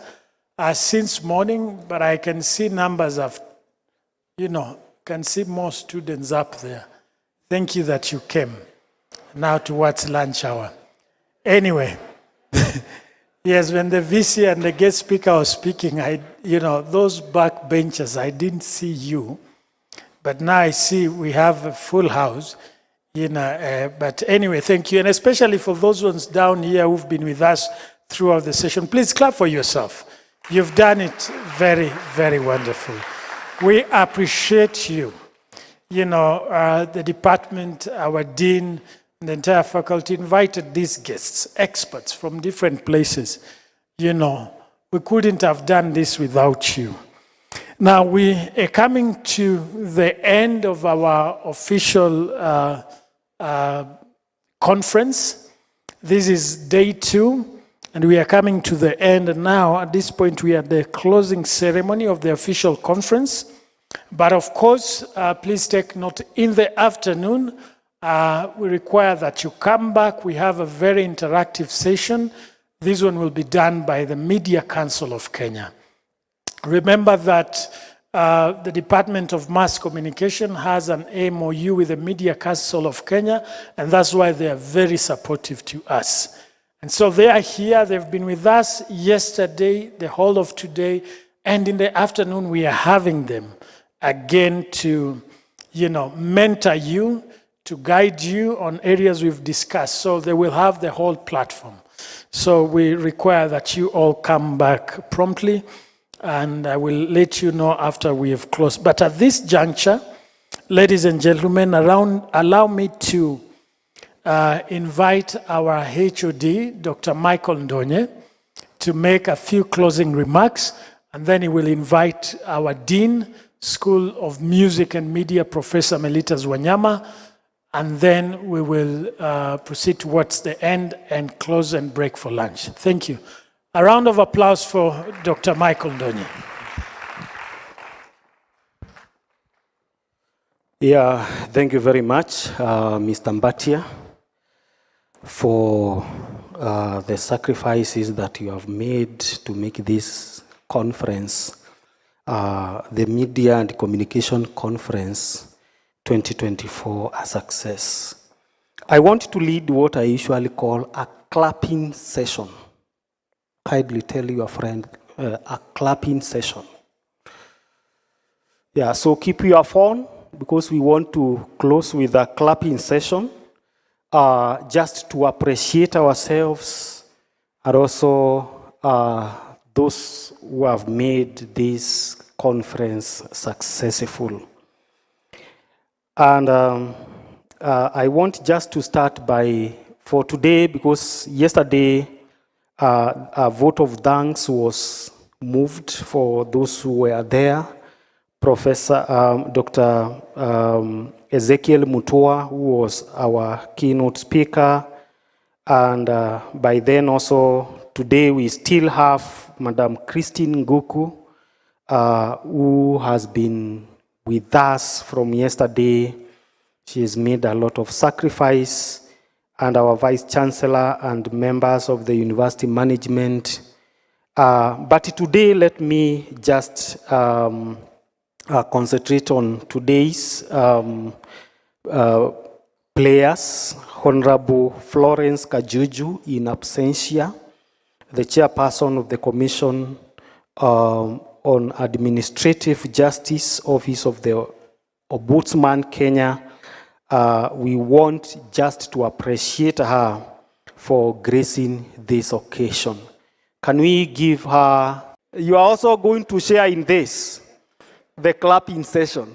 since morning, but I can see numbers of, can see more students up there. Thank you that you came. Now towards lunch hour. Anyway, yes, when the VC and the guest speaker was speaking, those back benches, I didn't see you, but now I see we have a full house. But anyway, thank you. And especially for those ones down here who've been with us throughout the session, please clap for yourself. You've done it very, very wonderful. We appreciate you. The department, our dean, and the entire faculty invited these guests, experts from different places. We couldn't have done this without you. Now, we are coming to the end of our official conference. This is day 2, and we are coming to the end. And now, at this point, we are at the closing ceremony of the official conference. But of course, please take note, in the afternoon, we require that you come back. We have a very interactive session. This one will be done by the Media Council of Kenya. Remember that the Department of Mass Communication has an MOU with the Media Council of Kenya, and that's why they are very supportive to us. And so they are here, they've been with us yesterday, the whole of today, and in the afternoon we are having them again to, mentor you, to guide you on areas we've discussed. So they will have the whole platform. So we require that you all come back promptly, and I will let you know after we have closed. But at this juncture, ladies and gentlemen, allow me to invite our HOD, Dr. Michael Ndonye, to make a few closing remarks, and then he will invite our Dean, School of Music and Media, Professor Melitas Wanyama, and then we will proceed towards the end and close and break for lunch. Thank you. A round of applause for Dr. Michael Ndonye. Yeah, thank you very much, Mr. Mbatia, for the sacrifices that you have made to make this conference, the Media and Communication Conference 2024, a success. I want to lead what I usually call a clapping session. Kindly tell your friend, a clapping session. Yeah, so keep your phone, because we want to close with a clapping session, just to appreciate ourselves and also those who have made this conference successful. And I want just to start by, for today, because yesterday, a vote of thanks was moved for those who were there. Professor Dr. Ezekiel Mutua, who was our keynote speaker. And by then also, today we still have Madam Christine Nguku, who has been with us from yesterday. She has made a lot of sacrifice, and our Vice Chancellor and members of the university management. But today, let me just concentrate on today's players. Honorable Florence Kajuju in absentia, the chairperson of the Commission on Administrative Justice, Office of the Ombudsman, Kenya. We want just to appreciate her for gracing this occasion. Can we give her, you are also going to share in this, the clapping session.